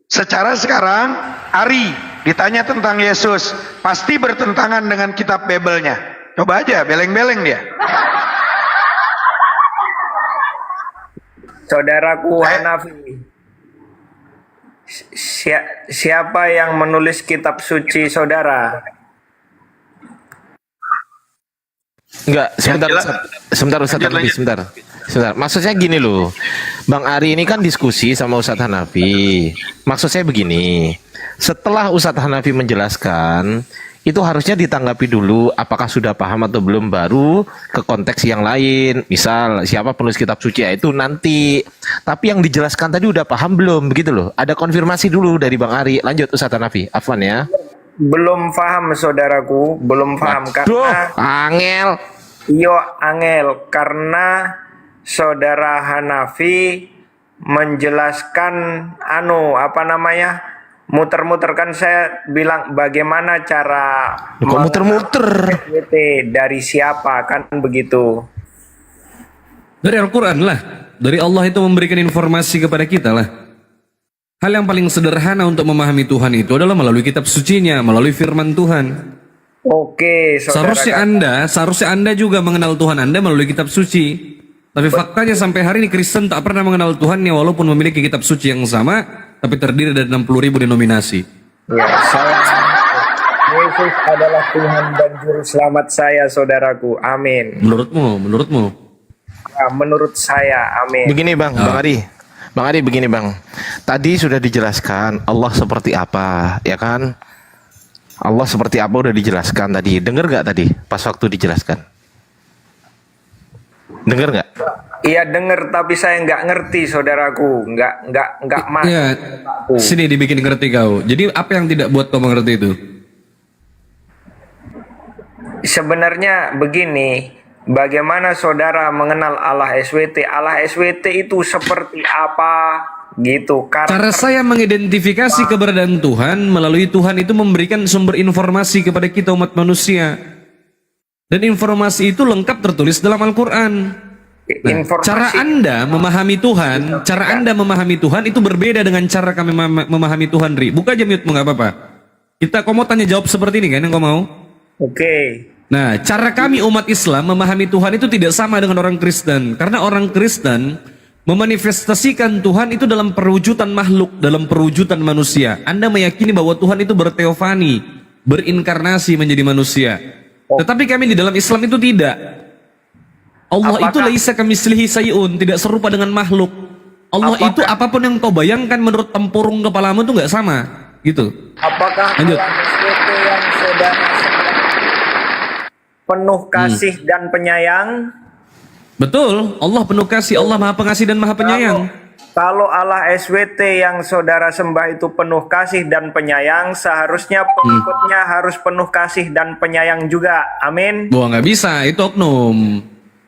Secara sekarang, Ari ditanya tentang Yesus. Pasti bertentangan dengan kitab Bible-nya. Coba aja, beleng-beleng dia. Saudaraku Hanafi, siapa yang menulis kitab suci saudara? Enggak, sebentar Ustadz Hanafi, sebentar. Maksud saya gini loh, Bang Ari ini kan diskusi sama Ustadz Hanafi. Maksud saya begini, setelah Ustadz Hanafi menjelaskan, itu harusnya ditanggapi dulu apakah sudah paham atau belum, baru ke konteks yang lain. Misal siapa penulis kitab suci, itu nanti. Tapi yang dijelaskan tadi udah paham belum, begitu loh. Ada konfirmasi dulu dari Bang Ari. Lanjut Ustadz Hanafi, afwan ya. Belum paham saudaraku, belum paham. Karena angel. Iyo angel, karena saudara Hanafi menjelaskan muter-muter, kan saya bilang bagaimana cara kok muter-muter dari siapa, kan begitu. Dari Al-Quran lah. Dari Allah itu memberikan informasi kepada kita lah. Hal yang paling sederhana untuk memahami Tuhan itu adalah melalui kitab sucinya, melalui firman Tuhan. Oke, seharusnya Anda juga mengenal Tuhan Anda melalui kitab suci. Tapi faktanya sampai hari ini Kristen tak pernah mengenal Tuhannya walaupun memiliki kitab suci yang sama, tapi terdiri dari 60.000 denominasi. Ya, Yesus adalah Tuhan dan Juru Selamat saya, saudaraku. Amin. Menurutmu? Ya, menurut saya, amin. Begini Bang Ari. Bang Ari begini Bang. Tadi sudah dijelaskan Allah seperti apa, ya kan? Allah seperti apa udah dijelaskan tadi. Dengar nggak tadi pas waktu dijelaskan? Dengar nggak? Iya dengar, tapi saya nggak ngerti saudaraku, nggak masuk. Iya, sini dibikin ngerti kau. Jadi apa yang tidak buat kau mengerti itu? Sebenarnya begini, bagaimana saudara mengenal Allah SWT? Allah SWT itu seperti apa? Gitu. Cara saya mengidentifikasi keberadaan Tuhan melalui Tuhan itu memberikan sumber informasi kepada kita umat manusia. Dan informasi itu lengkap tertulis dalam Al-Quran. Nah, cara Anda memahami Tuhan itu berbeda dengan cara kami memahami Tuhan. Buka aja mute-mu, nggak apa-apa. Kau mau tanya jawab seperti ini kan yang kau mau? Oke. Nah, cara kami umat Islam memahami Tuhan itu tidak sama dengan orang Kristen. Karena orang Kristen memanifestasikan Tuhan itu dalam perwujudan makhluk, dalam perwujudan manusia. Anda meyakini bahwa Tuhan itu berteofani, berinkarnasi menjadi manusia. Tetapi kami di dalam Islam itu tidak. Allah itu laisa kamitslihi syai'un, tidak serupa dengan makhluk. Allah itu apapun yang kau bayangkan menurut tempurung kepalamu itu nggak sama, gitu. Apakah lanjut. Allah yang saudara penuh kasih dan penyayang? Betul, Allah penuh kasih, Allah Maha Pengasih dan Maha Penyayang. Kalau Allah SWT yang saudara sembah itu penuh kasih dan penyayang, seharusnya pengikutnya harus penuh kasih dan penyayang juga. Amin. Wah, nggak bisa, itu oknum.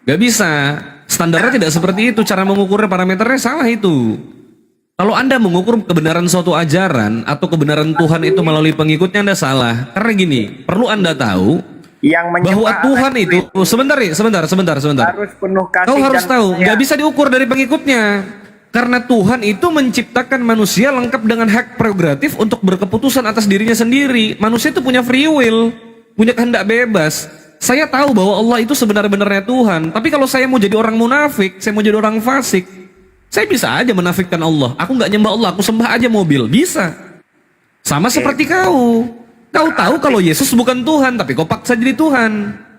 Nggak bisa. Standarnya tidak seperti itu. Cara mengukurnya, parameternya salah itu. Kalau Anda mengukur kebenaran suatu ajaran atau kebenaran Tuhan itu melalui pengikutnya, Anda salah. Karena gini, perlu Anda tahu yang bahwa menyembah Tuhan Allah itu sebentar. harus penuh kasih. Kau harus dan tahu, sayang. nggak bisa diukur dari pengikutnya. Karena Tuhan itu menciptakan manusia lengkap dengan hak prerogatif untuk berkeputusan atas dirinya sendiri. Manusia itu punya free will, punya kehendak bebas. Saya tahu bahwa Allah itu sebenar-benarnya Tuhan. Tapi kalau saya mau jadi orang munafik, saya mau jadi orang fasik, saya bisa aja menafikkan Allah. Aku nggak nyembah Allah, aku sembah aja mobil. Bisa. Sama seperti kau. Kau tahu kalau Yesus bukan Tuhan, tapi kau paksa jadi Tuhan.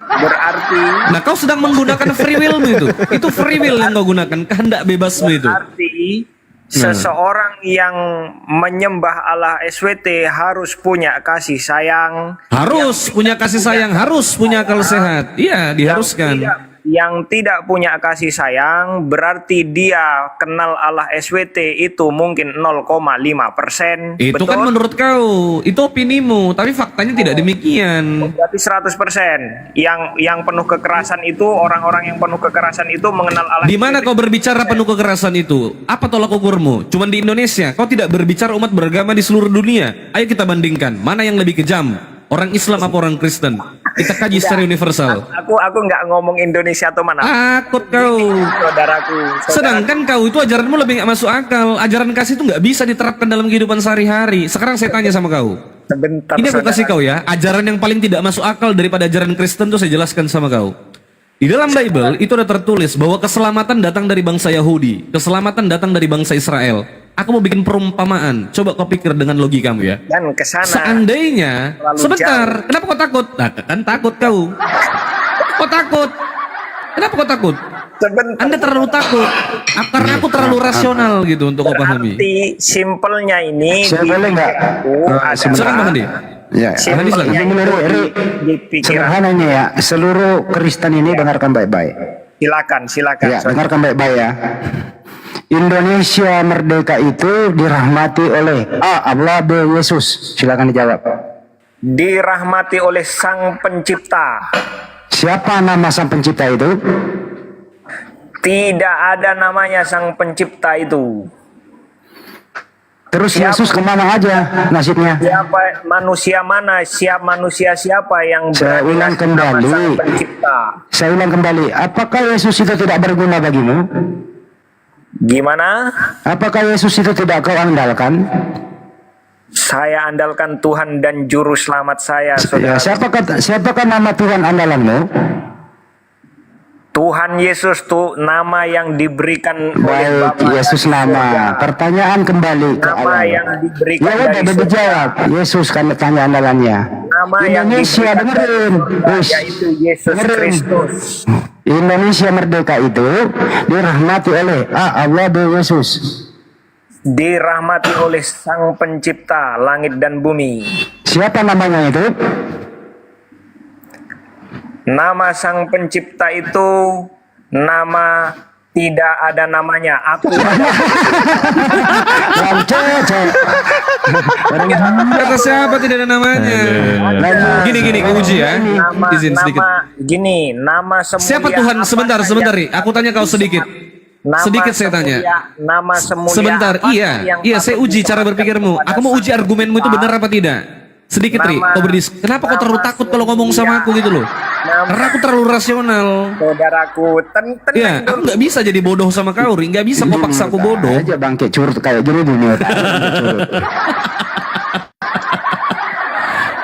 Berarti Nah, kau sedang menggunakan free will itu. Itu free will yang kau gunakan, kehendak bebasmu itu. berarti seseorang yang menyembah Allah SWT harus punya kasih sayang. Harus punya kasih sayang, harus punya akal sehat. Iya, diharuskan. Yang tidak punya kasih sayang berarti dia kenal Allah SWT itu mungkin 0,5%. Itu betul? kan menurut kau, itu opinimu, tapi faktanya tidak demikian. Berarti 100%. Yang penuh kekerasan itu, orang-orang yang penuh kekerasan itu mengenal Allah. Di mana kau berbicara penuh kekerasan itu? Apa tolak ukurmu? Cuman di Indonesia. Kau tidak berbicara umat beragama di seluruh dunia. Ayo kita bandingkan, mana yang lebih kejam? Orang Islam apa orang Kristen? Kita kaji secara universal. Aku nggak ngomong Indonesia atau mana. Takut kau. Saudaraku. Sedangkan kau itu ajaranmu lebih nggak masuk akal. Ajaran kasih itu nggak bisa diterapkan dalam kehidupan sehari-hari. Sekarang saya tanya sama kau. Sebentar, Ini aku saudara. kasih kau ya. Ajaran yang paling tidak masuk akal daripada ajaran Kristen itu saya jelaskan sama kau. Di dalam Bible itu ada tertulis bahwa keselamatan datang dari bangsa Yahudi, keselamatan datang dari bangsa Israel. Aku mau bikin perumpamaan. Coba kau pikir dengan logikamu ya. Dan kesana. Seandainya, terlalu sebentar, jauh. kenapa kau takut? Nah, kan takut kau. Kau takut. Kenapa kau takut? Sebentar. Anda terlalu takut. Karena aku terlalu rasional gitu untuk kau pahami. Berarti simpelnya ini Saya boleh nggak? Silakan Bang Andi. Ya, simpelnya begini, Ri. di pikiran. Sederhananya ya, seluruh Kristen ini dengarkan baik-baik. Silakan. Ya, saudara. dengarkan baik-baik ya. Indonesia merdeka itu dirahmati oleh Allah, B, Yesus. Silakan dijawab. Dirahmati oleh Sang Pencipta. Siapa nama Sang Pencipta itu? Tidak ada namanya Sang Pencipta itu. Terus Yesus kemana aja nasibnya? Siapa manusia mana? Manusia siapa yang Saya berani ulang ngasih nama kembali. Sang Pencipta? Saya ulang kembali. Apakah Yesus itu tidak berguna bagimu? Gimana? Apakah Yesus itu tidak kau andalkan? Saya andalkan Tuhan dan juru selamat saya, Ya, saudara. siapakah nama Tuhan andalanmu? Tuhan Yesus tuh nama yang diberikan oleh Baik, Bapa Yesus dari nama. surga. Pertanyaan kembali ke Nama Allah. yang diberikan Ya udah, dari udah surga. dijawab. Yesus kan tanya andalannya. Nama yang Indonesia diberikan dari dengerin. surga, Wis. yaitu Yesus Dengerin. Kristus. Indonesia merdeka itu dirahmati oleh Allah, B, Yesus. Dirahmati oleh Sang Pencipta langit dan bumi. Siapa namanya itu? Nama Sang Pencipta itu nama tidak ada namanya. Aku Kata siapa tidak ada namanya? Gini, kau uji ya. Izin sedikit. nama semulia. Siapa Tuhan? apa Sebentar, yang Ri. Aku tanya kau sedikit. Nama Sedikit saya tanya. Nama semulia. Sebentar, apa iya, yang saya patut uji cara diserahkan berpikirmu. kepada Aku mau uji Sang argumenmu itu Pencipta. benar apa tidak. Sedikit, Ri. Kenapa kau terlalu takut kalau ngomong sama aku gitu loh? Karena aku terlalu rasional. Saudaraku, Iya, aku nggak bisa jadi bodoh sama kau, Ri. Nggak bisa kau paksa aku bodoh. Aja bangkit curut kayak gini dunia.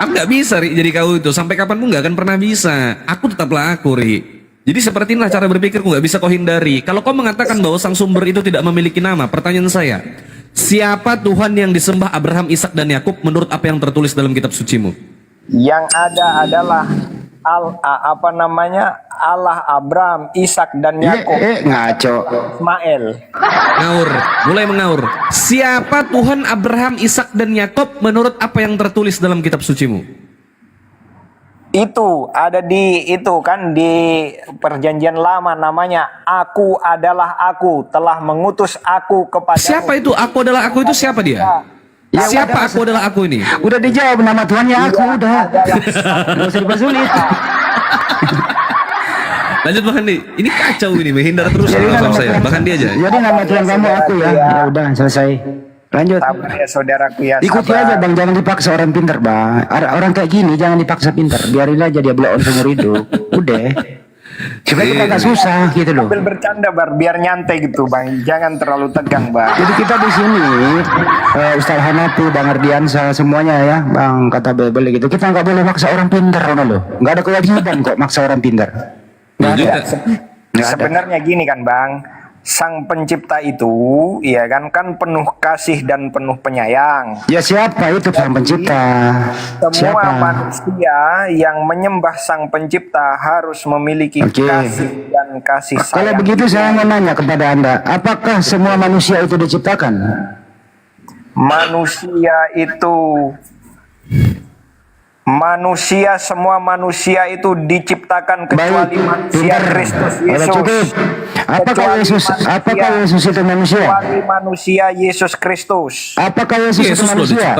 Aku nggak bisa, Ri, jadi kau itu. Sampai kapanpun nggak akan pernah bisa. Aku tetaplah aku, Ri. Jadi seperti inilah cara berpikirku, nggak bisa kau hindari. Kalau kau mengatakan bahwa sang sumber itu tidak memiliki nama, pertanyaan saya, siapa Tuhan yang disembah Abraham, Ishak dan Yakub menurut apa yang tertulis dalam kitab sucimu? Yang ada adalah Allah Abraham, Ishak dan Yakub. Ngaco. Ismail. Ngaur, mulai mengaur. Siapa Tuhan Abraham, Ishak dan Yakub menurut apa yang tertulis dalam kitab sucimu? Itu ada di perjanjian lama namanya Aku adalah Aku telah mengutus aku kepada. Siapa itu? Aku adalah aku itu siapa dia? Ya, Siapa udah, aku adalah aku ini? Udah dijawab nama Tuhannya aku udah. Gak usah dipersulit. Lanjut Bang Andi. Ini kacau ini, menghindar terus sama saya. Bang Andi aja. Jadi nama Tuhan kamu aku ya. Ya udah selesai. Lanjut. Sabar ya saudaraku ya. Ikuti sabar. aja bang, jangan dipaksa orang pintar bang. Orang kayak gini jangan dipaksa pintar, biarin aja dia blow on seumur hidup. Udah. Supaya kita nggak susah gitu loh. Sambil bercanda bar, biar nyantai gitu bang. Jangan terlalu tegang bang. Jadi kita di sini, Ustaz Hanafi, Bang Ardiansa, semuanya ya, Bang kata Bebel gitu. Kita nggak boleh maksa orang pintar, loh. Nggak ada kewajiban kok maksa orang pintar. Nggak ada. Sebenarnya gini kan bang. Sang pencipta itu, ya kan penuh kasih dan penuh penyayang. Ya siapa itu sang pencipta? Semua Siapa? manusia yang menyembah sang pencipta harus memiliki kasih dan kasih sayang. Kalau begitu saya mau nanya kepada Anda, apakah semua manusia itu diciptakan? Semua manusia itu diciptakan kecuali manusia Kristus Yesus. Apakah Yesus itu manusia? Kecuali manusia Yesus Kristus. Apakah Yesus itu manusia?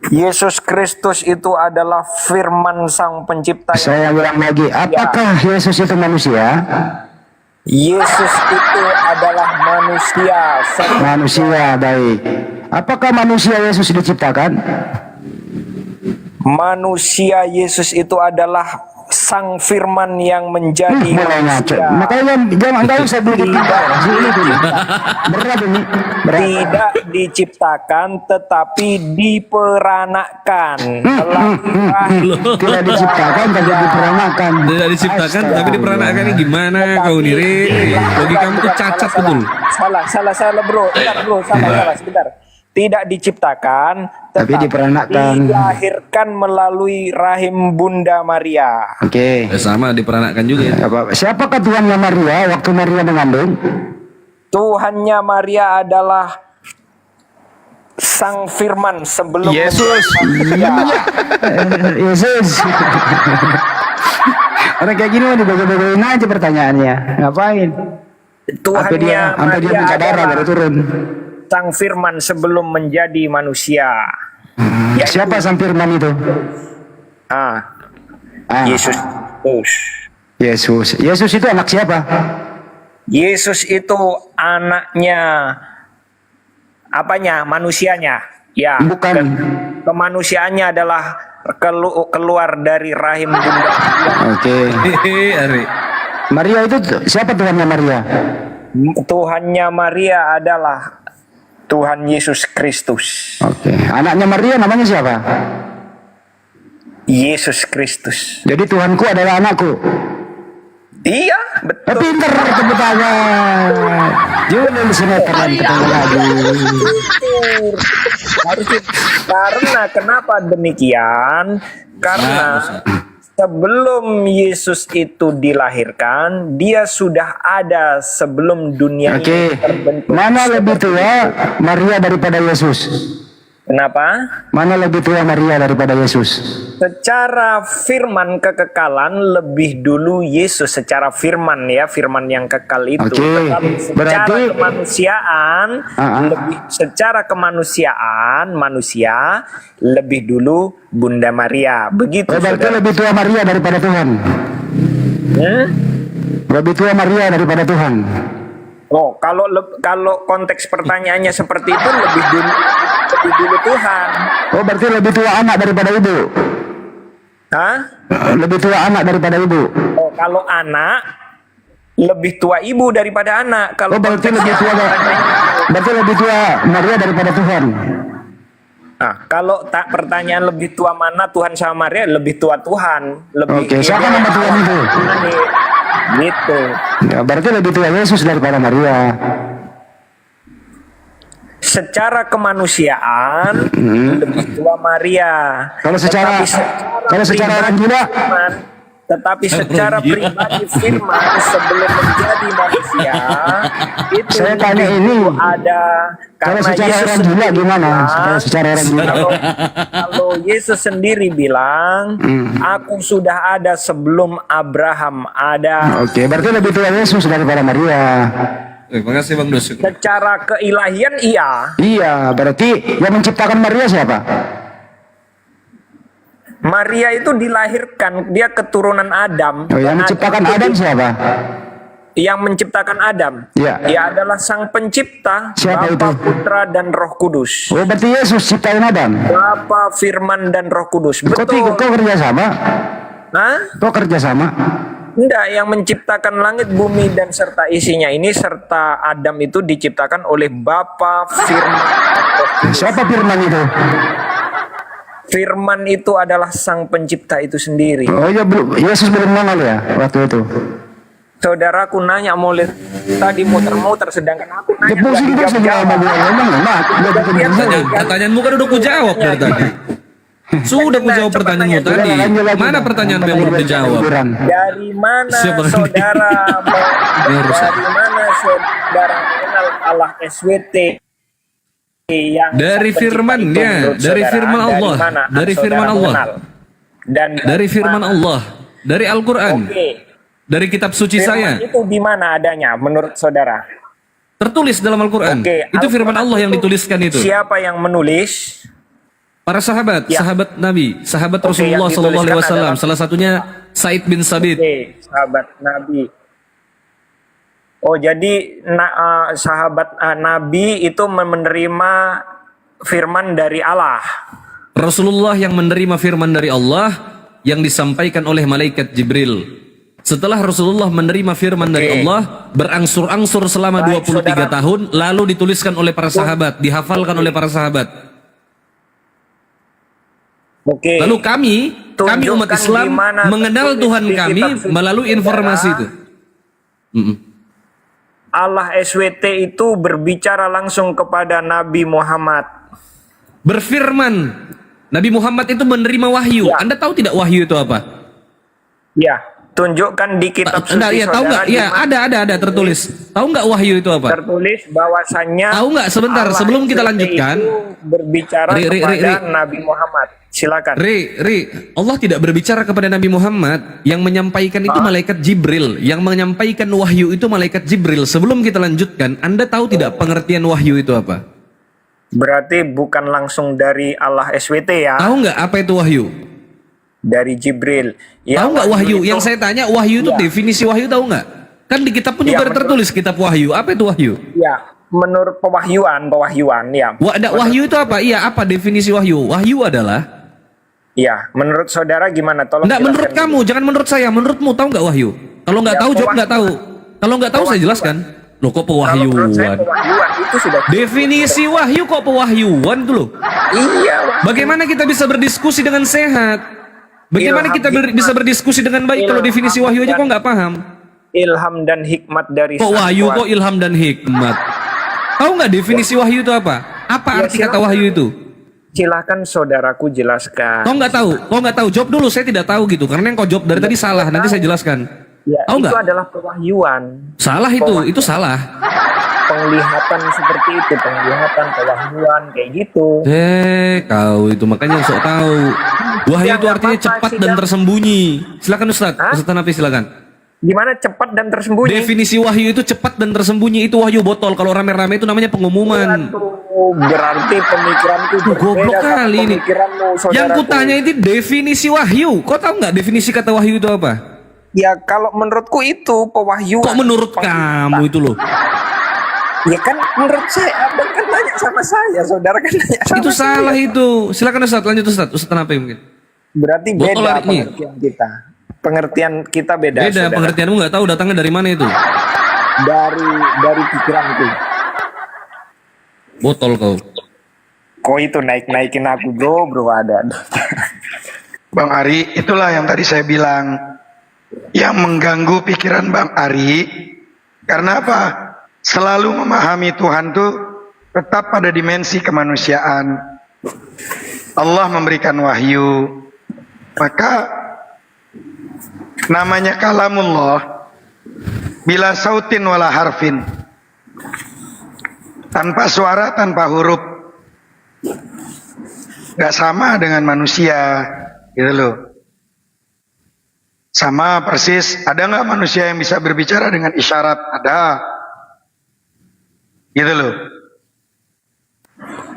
Yesus Kristus itu adalah firman sang pencipta. Saya ulang lagi, apakah Yesus itu manusia? Yesus itu adalah manusia. Manusia, baik. Apakah manusia Yesus diciptakan? Manusia Yesus itu adalah sang firman yang menjadi manusia. Makanya jangan tahu saya bikin berat ini. Tidak diciptakan tetapi diperanakan. Tidak diciptakan tapi diperanakan. Tidak diciptakan tapi diperanakan. Ini gimana kau nih? Logikamu tuh cacat betul. Salah bro. Salah sebentar. Tidak diciptakan tapi diperanakkan, dilahirkan melalui rahim Bunda Maria. Oke. Sama diperanakkan juga ya. Siapakah Tuhannya Maria waktu Maria mengandung? Tuhannya Maria adalah sang firman sebelum Yesus. Yesus. Orang kayak gini mah dibaga-bagain aja pertanyaannya. Ngapain? Tuhannya sampai dia minta darah baru turun. Sang firman sebelum menjadi manusia. Siapa sang firman itu? Yesus. Yesus itu anak siapa? Yesus itu anaknya manusianya. Ya. Bukan. Kemanusiaannya adalah keluar dari rahim Bunda. Oke. Maria itu siapa Tuhannya Maria? Tuhannya Maria adalah Tuhan Yesus Kristus. Oke. Anaknya Maria namanya siapa? Yesus Kristus. Jadi Tuhanku adalah anakku. Iya, betul. Pinter tepuk tangan. Julul sinetron ketemu lagi. Karena kenapa demikian? Karena sebelum Yesus itu dilahirkan, dia sudah ada sebelum dunia ini terbentuk. Mana lebih tua Maria daripada Yesus? Kenapa? Mana lebih tua Maria daripada Yesus? Secara firman kekekalan lebih dulu Yesus secara firman ya, firman yang kekal itu. Tetapi secara kemanusiaan secara kemanusiaan manusia lebih dulu Bunda Maria. Begitu. Berarti lebih tua Maria daripada Tuhan. Lebih tua Maria daripada Tuhan. Oh, kalau konteks pertanyaannya seperti itu lebih dulu Tuhan. Oh, berarti lebih tua anak daripada ibu. Hah? Lebih tua anak daripada ibu. Oh, kalau anak lebih tua ibu daripada anak. Kalau berarti lebih tua Maria daripada Tuhan. Nah, kalau pertanyaan lebih tua mana Tuhan sama Maria, lebih tua Tuhan. Oke, siapa nama Tuhan itu? Gitu. Ya, berarti lebih tua Yesus daripada Maria. Secara kemanusiaan lebih tua Maria. Kalau secara orang gila, tetapi secara pribadi firman sebelum menjadi manusia itu saya tanya ini ada. Kalau secara Yesus orang gila gimana? Kalau secara orang gila. Kalau Yesus sendiri bilang, aku sudah ada sebelum Abraham ada. Oke, berarti lebih tua Yesus daripada Maria. Terima kasih Bang Dos. Secara keilahian iya. Iya, berarti yang menciptakan Maria siapa? Maria itu dilahirkan, dia keturunan Adam. Oh, yang menciptakan Adam siapa? yang menciptakan Adam. Ya. Dia adalah sang pencipta, Siapa Bapa, itu? Putra, dan Roh Kudus. Oh, berarti Yesus ciptain Adam. Bapa, Firman, dan Roh Kudus. Kok Betul. kerja sama? Hah? Kok kerja sama? Enggak, yang menciptakan langit, bumi, dan serta isinya ini, serta Adam itu diciptakan oleh Bapa, Firman, dan Roh Kudus. Siapa Firman itu? Firman itu adalah sang pencipta itu sendiri. Oh ya, Yesus belum nongol ya waktu itu. Saudaraku nanya mulai tadi muter-muter, sedangkan aku nanya nggak dijawab-jawab. Pertanyaanmu kan udah kujawab dari tadi. Sudah kujawab pertanyaanmu tadi. Mana pertanyaan yang belum dijawab? Dari mana saudara mengenal Allah SWT? Dari firman-Nya, dari firman Allah, dari firman Allah, dan dari firman Allah, dari Al-Quran, dari kitab suci saya. Itu di mana adanya menurut saudara? Tertulis dalam Al-Quran. Itu firman Allah yang dituliskan itu. Siapa yang menulis? Para sahabat, sahabat Nabi, sahabat Rasulullah yang Sallallahu Alaihi dituliskan Wasallam. adalah- Salah satunya Said bin Sabit. Sahabat Nabi. Oh, jadi sahabat Nabi itu menerima firman dari Allah. Rasulullah yang menerima firman dari Allah yang disampaikan oleh malaikat Jibril. Setelah Rasulullah menerima firman dari Allah, berangsur-angsur selama 23 tahun, lalu dituliskan oleh para sahabat, dihafalkan oleh para sahabat. Lalu kami umat Islam mengenal Tuhan kami melalui informasi itu. Allah SWT itu berbicara langsung kepada Nabi Muhammad. Berfirman, Nabi Muhammad itu menerima wahyu. Anda tahu tidak wahyu itu apa? Ya, tunjukkan di kitab suci Ya, tahu nggak? Ya, ada tertulis. Tahu nggak wahyu itu apa? Tertulis bahwasannya. Tahu nggak? Sebentar, Allah sebelum kita SWT lanjutkan. itu berbicara kepada Nabi Muhammad. Silakan. Allah tidak berbicara kepada Nabi Muhammad. Yang menyampaikan itu malaikat Jibril. Yang menyampaikan wahyu itu malaikat Jibril. Sebelum kita lanjutkan, Anda tahu tidak pengertian wahyu itu apa? Berarti bukan langsung dari Allah SWT ya? Tahu nggak apa itu wahyu? Dari Jibril. Ya, tahu nggak wahyu? itu- Yang saya tanya wahyu itu definisi wahyu tahu nggak? Kan di kitab pun juga ada tertulis kitab wahyu. Apa itu wahyu? Ya, menurut pewahyuan ya. Wahyu itu apa? Iya, apa definisi wahyu? Wahyu adalah. Ya, menurut saudara gimana? Tolong. Enggak, menurut kamu, jangan menurut saya. Menurutmu tahu nggak wahyu? Kalau nggak tahu, jawab nggak tahu. Kalau nggak tahu, saya jelaskan. Loh, kok pewahyuan? Pewahyuan itu sudah. Definisi wahyu kok pewahyuan tuh loh. Iya. Bagaimana kita bisa berdiskusi dengan sehat? Bagaimana kita bisa berdiskusi dengan baik kalau definisi wahyu aja kok nggak paham? Ilham dan hikmat dari. Kok wahyu kok ilham dan hikmat? Tahu nggak definisi wahyu itu apa? Apa arti kata wahyu itu? Silakan saudaraku jelaskan. Kau nggak tahu? Kau nggak tahu? Jawab dulu. Saya tidak tahu gitu. Karena yang kau jawab dari tadi salah. Nanti saya jelaskan. Ya, tahu itu nggak? adalah pewahyuan. Salah itu salah. Penglihatan seperti itu, penglihatan, pewahyuan kayak gitu. Kau itu makanya sok tahu. Wahyu itu artinya cepat dan tersembunyi. Silakan Ustaz. Ustaz Hanafi silakan. Gimana cepat dan tersembunyi? Definisi wahyu itu cepat dan tersembunyi. Itu wahyu botol. Kalau rame-rame itu namanya pengumuman. Berarti pemikiranku Goblok berbeda sama kali ini. pemikiranmu, saudaraku. Yang kutanya itu definisi wahyu. Kau tahu nggak definisi kata wahyu itu apa? Ya kalau menurutku itu pewahyuan. Kok menurut kamu itu loh? Ya kan menurut saya, abang kan nanya sama saya, saudara kan nanya sama Itu saya. salah itu. Silakan Ustaz, lanjut Ustaz. Ustaz Hanafi mungkin. Berarti Botol beda hari ini. pengertian kita. Pengertian kita beda. Beda, saudara. pengertianmu nggak tahu datangnya dari mana itu. Dari pikiranku. Botol kau. Kok itu naik-naikin aku bro ada. Bang Ari, itulah yang tadi saya bilang, yang mengganggu pikiran Bang Ari. Karena apa? Selalu memahami Tuhan tuh tetap pada dimensi kemanusiaan. Allah memberikan wahyu, maka namanya kalamullah bila sautin wala harfin, tanpa suara, tanpa huruf, gak sama dengan manusia, gitu loh. Sama persis, ada nggak manusia yang bisa berbicara dengan isyarat? Ada, gitu loh.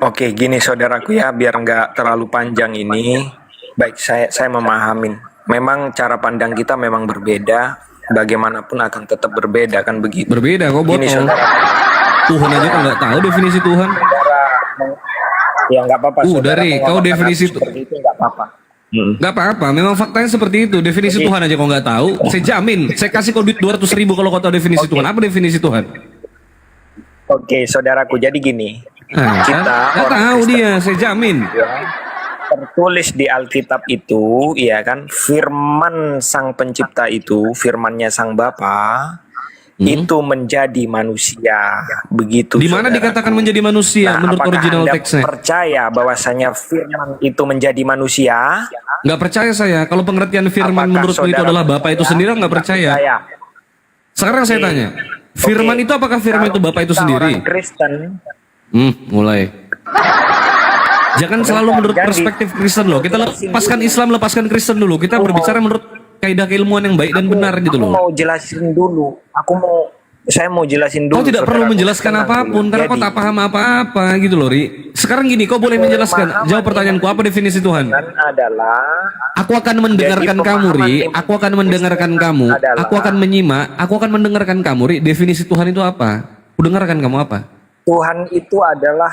Oke, gini saudaraku ya, biar nggak terlalu panjang ini. Baik, saya memahamin. Memang cara pandang kita memang berbeda. bagaimanapun akan tetap berbeda kan begitu. Berbeda kok Gini, botol. saudara. Tuhan aja kok nggak tahu definisi Tuhan. Ya nggak apa-apa. saudara Dari kau mengatakan definisi aku seperti itu nggak apa-apa. Nggak apa-apa, memang faktanya seperti itu. Definisi Jadi- Tuhan aja kau nggak tahu. Saya jamin, saya kasih kau duit 200.000 kalau kau tahu definisi Tuhan. Apa definisi Tuhan? Oke, saudaraku. Jadi gini, Nah, kita nggak orang tahu Kristen, dia, saya jamin. ya, tertulis di Alkitab itu, ya kan, firman Sang Pencipta itu, firmannya Sang Bapa itu menjadi manusia. Begitu. Di mana saudara. dikatakan menjadi manusia menurut apakah original Anda teksnya? percaya bahwasanya firman itu menjadi manusia? Nggak percaya saya. Kalau pengertian firman Apakah menurutku itu saudara adalah Bapa itu percaya? sendiri, nggak percaya. Sekarang saya tanya, firman itu apakah firman itu Bapa itu Kita sendiri? orang Kristen, Mulai. Jangan selalu menurut perspektif Kristen loh. Kita lepaskan Islam, lepaskan Kristen dulu. Kita berbicara menurut kaidah keilmuan yang baik dan benar gitu aku loh. mau jelasin dulu. Saya mau jelasin dulu. Kau tidak perlu saudaraku. menjelaskan Tenang apapun dulu. karena kau Jadi, tak paham apa-apa gitu loh, Ri. Sekarang gini, kau boleh menjelaskan. Jawab pertanyaanku, apa definisi Tuhan? adalah Aku akan mendengarkan Jadi, kamu, Ri. pemahaman Aku akan mendengarkan kamu. adalah- Aku akan menyimak. Aku akan mendengarkan kamu, Ri. Definisi Tuhan itu apa? Ku dengarkan kamu apa? Tuhan itu adalah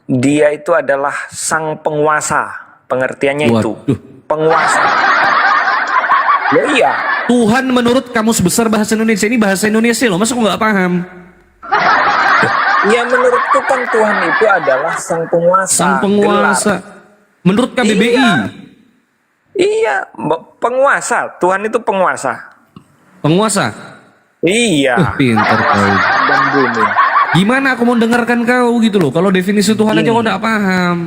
Dia itu adalah sang penguasa. Pengertiannya itu Waduh. penguasa. Ya iya. Tuhan menurut kamus besar bahasa Indonesia ini bahasa Indonesia loh. Masa kau nggak paham? Ya menurutku kan Tuhan itu adalah sang penguasa. Sang penguasa. Menurut KBBI. Iya, penguasa. Tuhan itu penguasa. Penguasa. Iya. Pintar kau. Dan bumi. Gimana aku mau dengarkan kau gitu loh. Kalau definisi Tuhan aja kau nggak paham.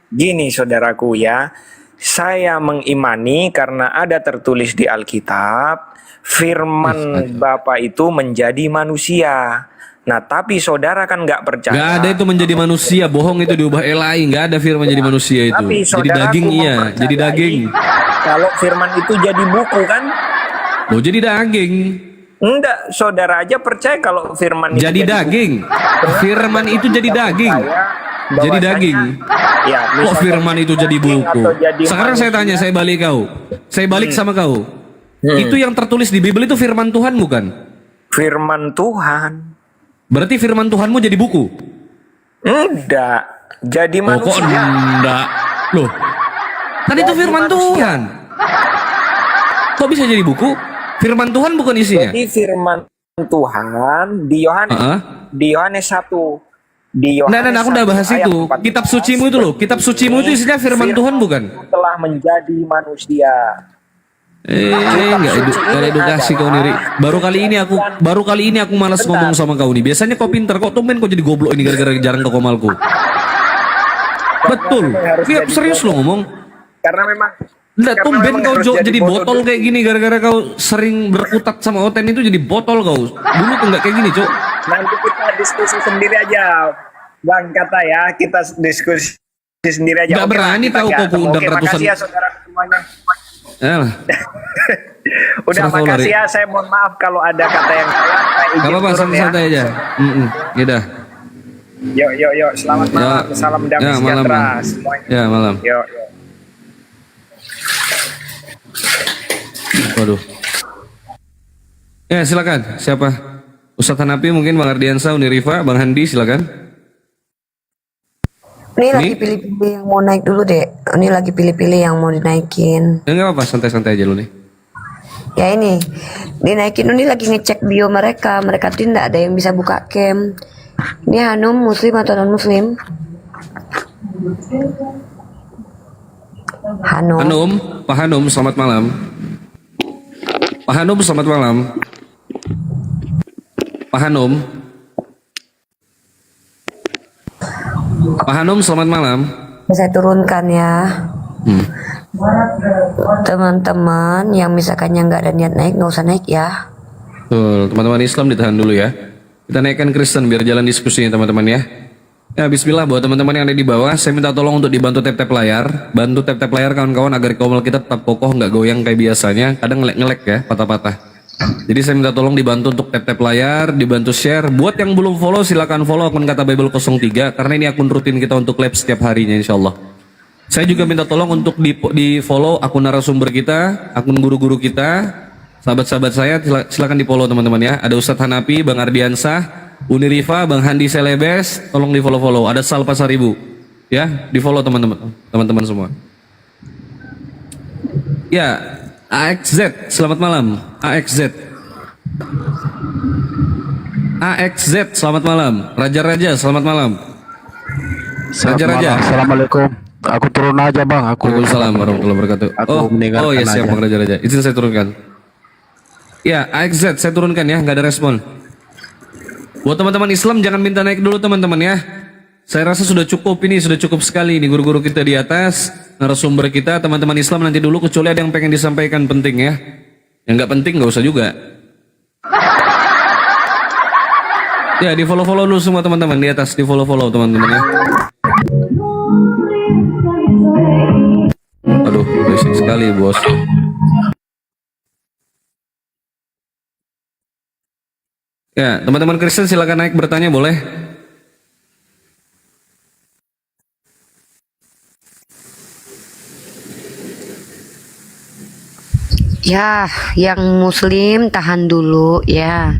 Gini saudaraku ya, saya mengimani karena ada tertulis di Alkitab, firman Bapa itu menjadi manusia. Nah tapi saudara kan nggak percaya. Gak ada itu menjadi manusia, bohong itu diubah lain. Gak ada firman jadi manusia itu. Tapi Jadi saudaraku daging iya, mempercayai jadi daging. Kalau firman itu jadi buku kan? Oh jadi daging. Enggak, saudara aja percaya kalau firman itu Jadi daging. Firman itu jadi daging. Jadi daging. Ya, Kok firman itu jadi buku? atau jadi Sekarang saya tanya, saya balik kau. Saya balik sama kau. Itu yang tertulis di Bible itu firman Tuhan bukan? Firman Tuhan. Berarti firman Tuhanmu jadi buku? Enggak, jadi Oh kok manusia. enggak? Loh, kan itu firman Tuhan. Kok bisa jadi buku? Firman Tuhan bukan isinya? Jadi firman Tuhan di Yohanes di Yohanes 1. Di Yohanes Nah, aku udah 1 bahas ayat itu. 14, Kitab sucimu itu loh. Kitab sucimu itu isinya firman Tuhan bukan? telah menjadi manusia. Enggak ada edukasi kau nih, Ri. Baru kali ini aku malas ngomong sama kau nih. Biasanya kau pintar, kok tumben kau jadi goblok ini gara-gara jarang ke komalku. Betul. Iya, serius lo ngomong. Karena memang Enggak, karena tumben memang kau harus jadi bodoh. botol kayak gini gara-gara kau sering berkutat sama Oten itu jadi botol kau. Dulu tuh enggak kayak gini, Cok. Nanti kita diskusi sendiri aja, Bang Kata ya. Kita diskusi sendiri aja. Nggak Oke, berani kita tahu aja. kok aku undang Oke, ratusan. makasih ya saudara semuanya. Alah. Udah Serah kau, makasih Lari. ya. Saya mohon maaf kalau ada kata yang salah. Saya izin Gak apa-apa, turun ya. santai-santai aja. Yaudah. Yuk. Selamat malam. Salam damai Ya, malam. sejahtera semuanya. Ya, malam. Yuk. Waduh. Ya, silakan. Siapa? Ustadz Hanafi mungkin, Bang Ardiansa, Unirifa, Bang Handi, silakan. Ini lagi pilih-pilih yang mau naik dulu deh. Ini lagi pilih-pilih yang mau dinaikin. Ya nggak apa-apa, santai-santai aja lu nih. Ya ini, dinaikin ini lagi ngecek bio mereka. Mereka tuh tidak ada yang bisa buka cam. Ini Hanum muslim atau non muslim? Hanum. Pak Hanum, selamat malam. Pak Hanum, selamat malam. Pak Hanum. Pak Hanum, selamat malam. Saya turunkan ya. Teman-teman yang misalkannya nggak ada niat naik, nggak usah naik ya. Tuh, teman-teman Islam ditahan dulu ya. Kita naikkan Kristen biar jalan diskusinya teman-teman ya. Ya, bismillah buat teman-teman yang ada di bawah, saya minta tolong untuk dibantu tap-tap layar. Bantu tap-tap layar kawan-kawan agar komal kita tetap kokoh, nggak goyang kayak biasanya. Kadang ngelek-ngelek ya, patah-patah. Jadi saya minta tolong dibantu untuk tap-tap layar, dibantu share. Buat yang belum follow, silakan follow akun Kata Bible 03 karena ini akun rutin kita untuk live setiap harinya insyaallah. Saya juga minta tolong untuk di follow akun narasumber kita, akun guru-guru kita. Sahabat-sahabat saya silakan di follow teman-teman ya. Ada Ustadz Hanapi, Bang Ardiansah, Uni Rifa, Bang Handi Selebes, tolong di follow. Ada Sal Pasaribu, ya di follow teman-teman semua. Ya, AXZ, selamat malam. AXZ, selamat malam. Raja, selamat malam. Raja. Assalamualaikum. Aku turun aja bang. Waalaikumsalam warahmatullahi wabarakatuh. Oh iya siap Bang Raja. Izin saya turunkan. Ya, AXZ saya turunkan ya, nggak ada respon. Buat teman-teman Islam jangan minta naik dulu teman-teman ya. Saya rasa sudah cukup sekali ini guru-guru kita di atas, narasumber kita, teman-teman Islam nanti dulu kecuali ada yang pengen disampaikan penting ya. Yang nggak penting nggak usah juga. Ya di follow dulu semua teman-teman di atas, di follow teman-teman ya. Aduh, berisik sekali bos. Ya, teman-teman Kristen silakan naik bertanya boleh. Ya, yang muslim tahan dulu ya.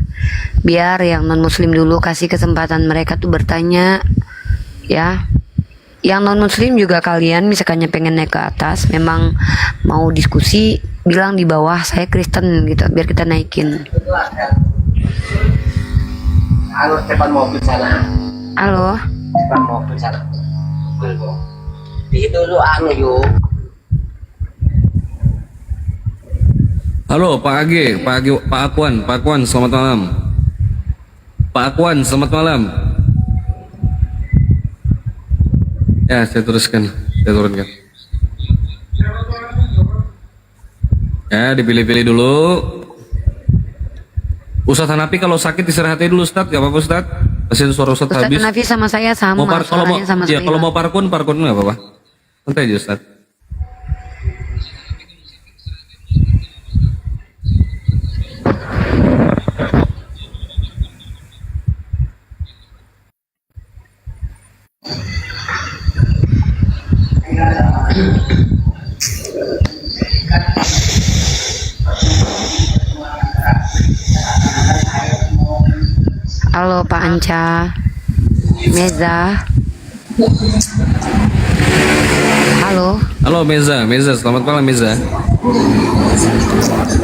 Biar yang non muslim dulu kasih kesempatan mereka tuh bertanya ya. Yang non muslim juga kalian misalkannya pengen naik ke atas, memang mau diskusi, bilang di bawah saya Kristen gitu, biar kita naikin. Halo, cepat mobil sana. Halo. Cepat mobil sana. Di dulu yuk. Halo Pak Akwan, selamat malam. Pak Akwan, selamat malam. Ya, saya turunkan. Ya, dipilih-pilih dulu. Ustadz Hanafi kalau sakit istirahatnya dulu Ustadz, gak apa-apa Ustadz. Pasien suara Ustadz habis. Ustadz Hanafi sama saya sama. Kalau mau parkun nggak apa-apa. Santai aja Ustadz. Halo Pak Anca, Meza. Halo Meza, selamat malam Meza.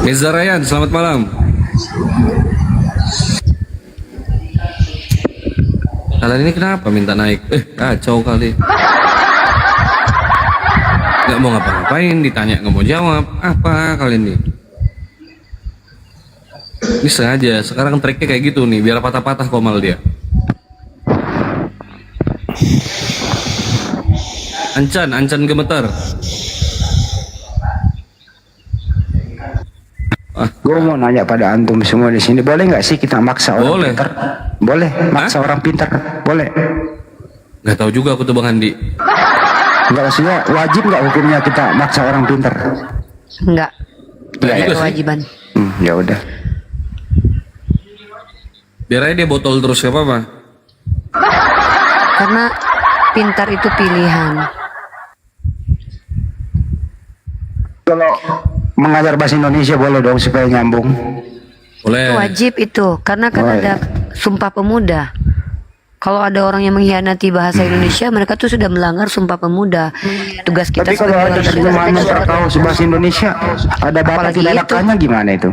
Meza Ryan, selamat malam. Kalian ini kenapa minta naik? Kacau kali. Gak mau ngapa-ngapain, ditanya nggak mau jawab. Apa kalian ini? Bisa aja, sekarang treknya kayak gitu nih, biar patah-patah komal dia. Ancan gemetar. Gue mau nanya pada antum semua di sini, boleh nggak sih kita maksa orang pintar? Boleh, maksa orang pintar, boleh. Nggak tahu juga aku tuh Bang Handi. Enggak, maksudnya wajib nggak hukumnya kita maksa orang pintar? Enggak. Enggak ya? Kewajiban. Ya udah. Biar aja dia botol terus, gak apa-apa. Karena pintar itu pilihan. Kalau mengajar bahasa Indonesia boleh dong supaya nyambung. Boleh. Wajib itu, karena kan ada Sumpah Pemuda. Kalau ada orang yang mengkhianati bahasa Indonesia, mereka tuh sudah melanggar Sumpah Pemuda. Tugas kita. Tapi kalau ada terjemahan yang terkau bahasa Indonesia, ada bapak tidak ada K-nya gimana itu?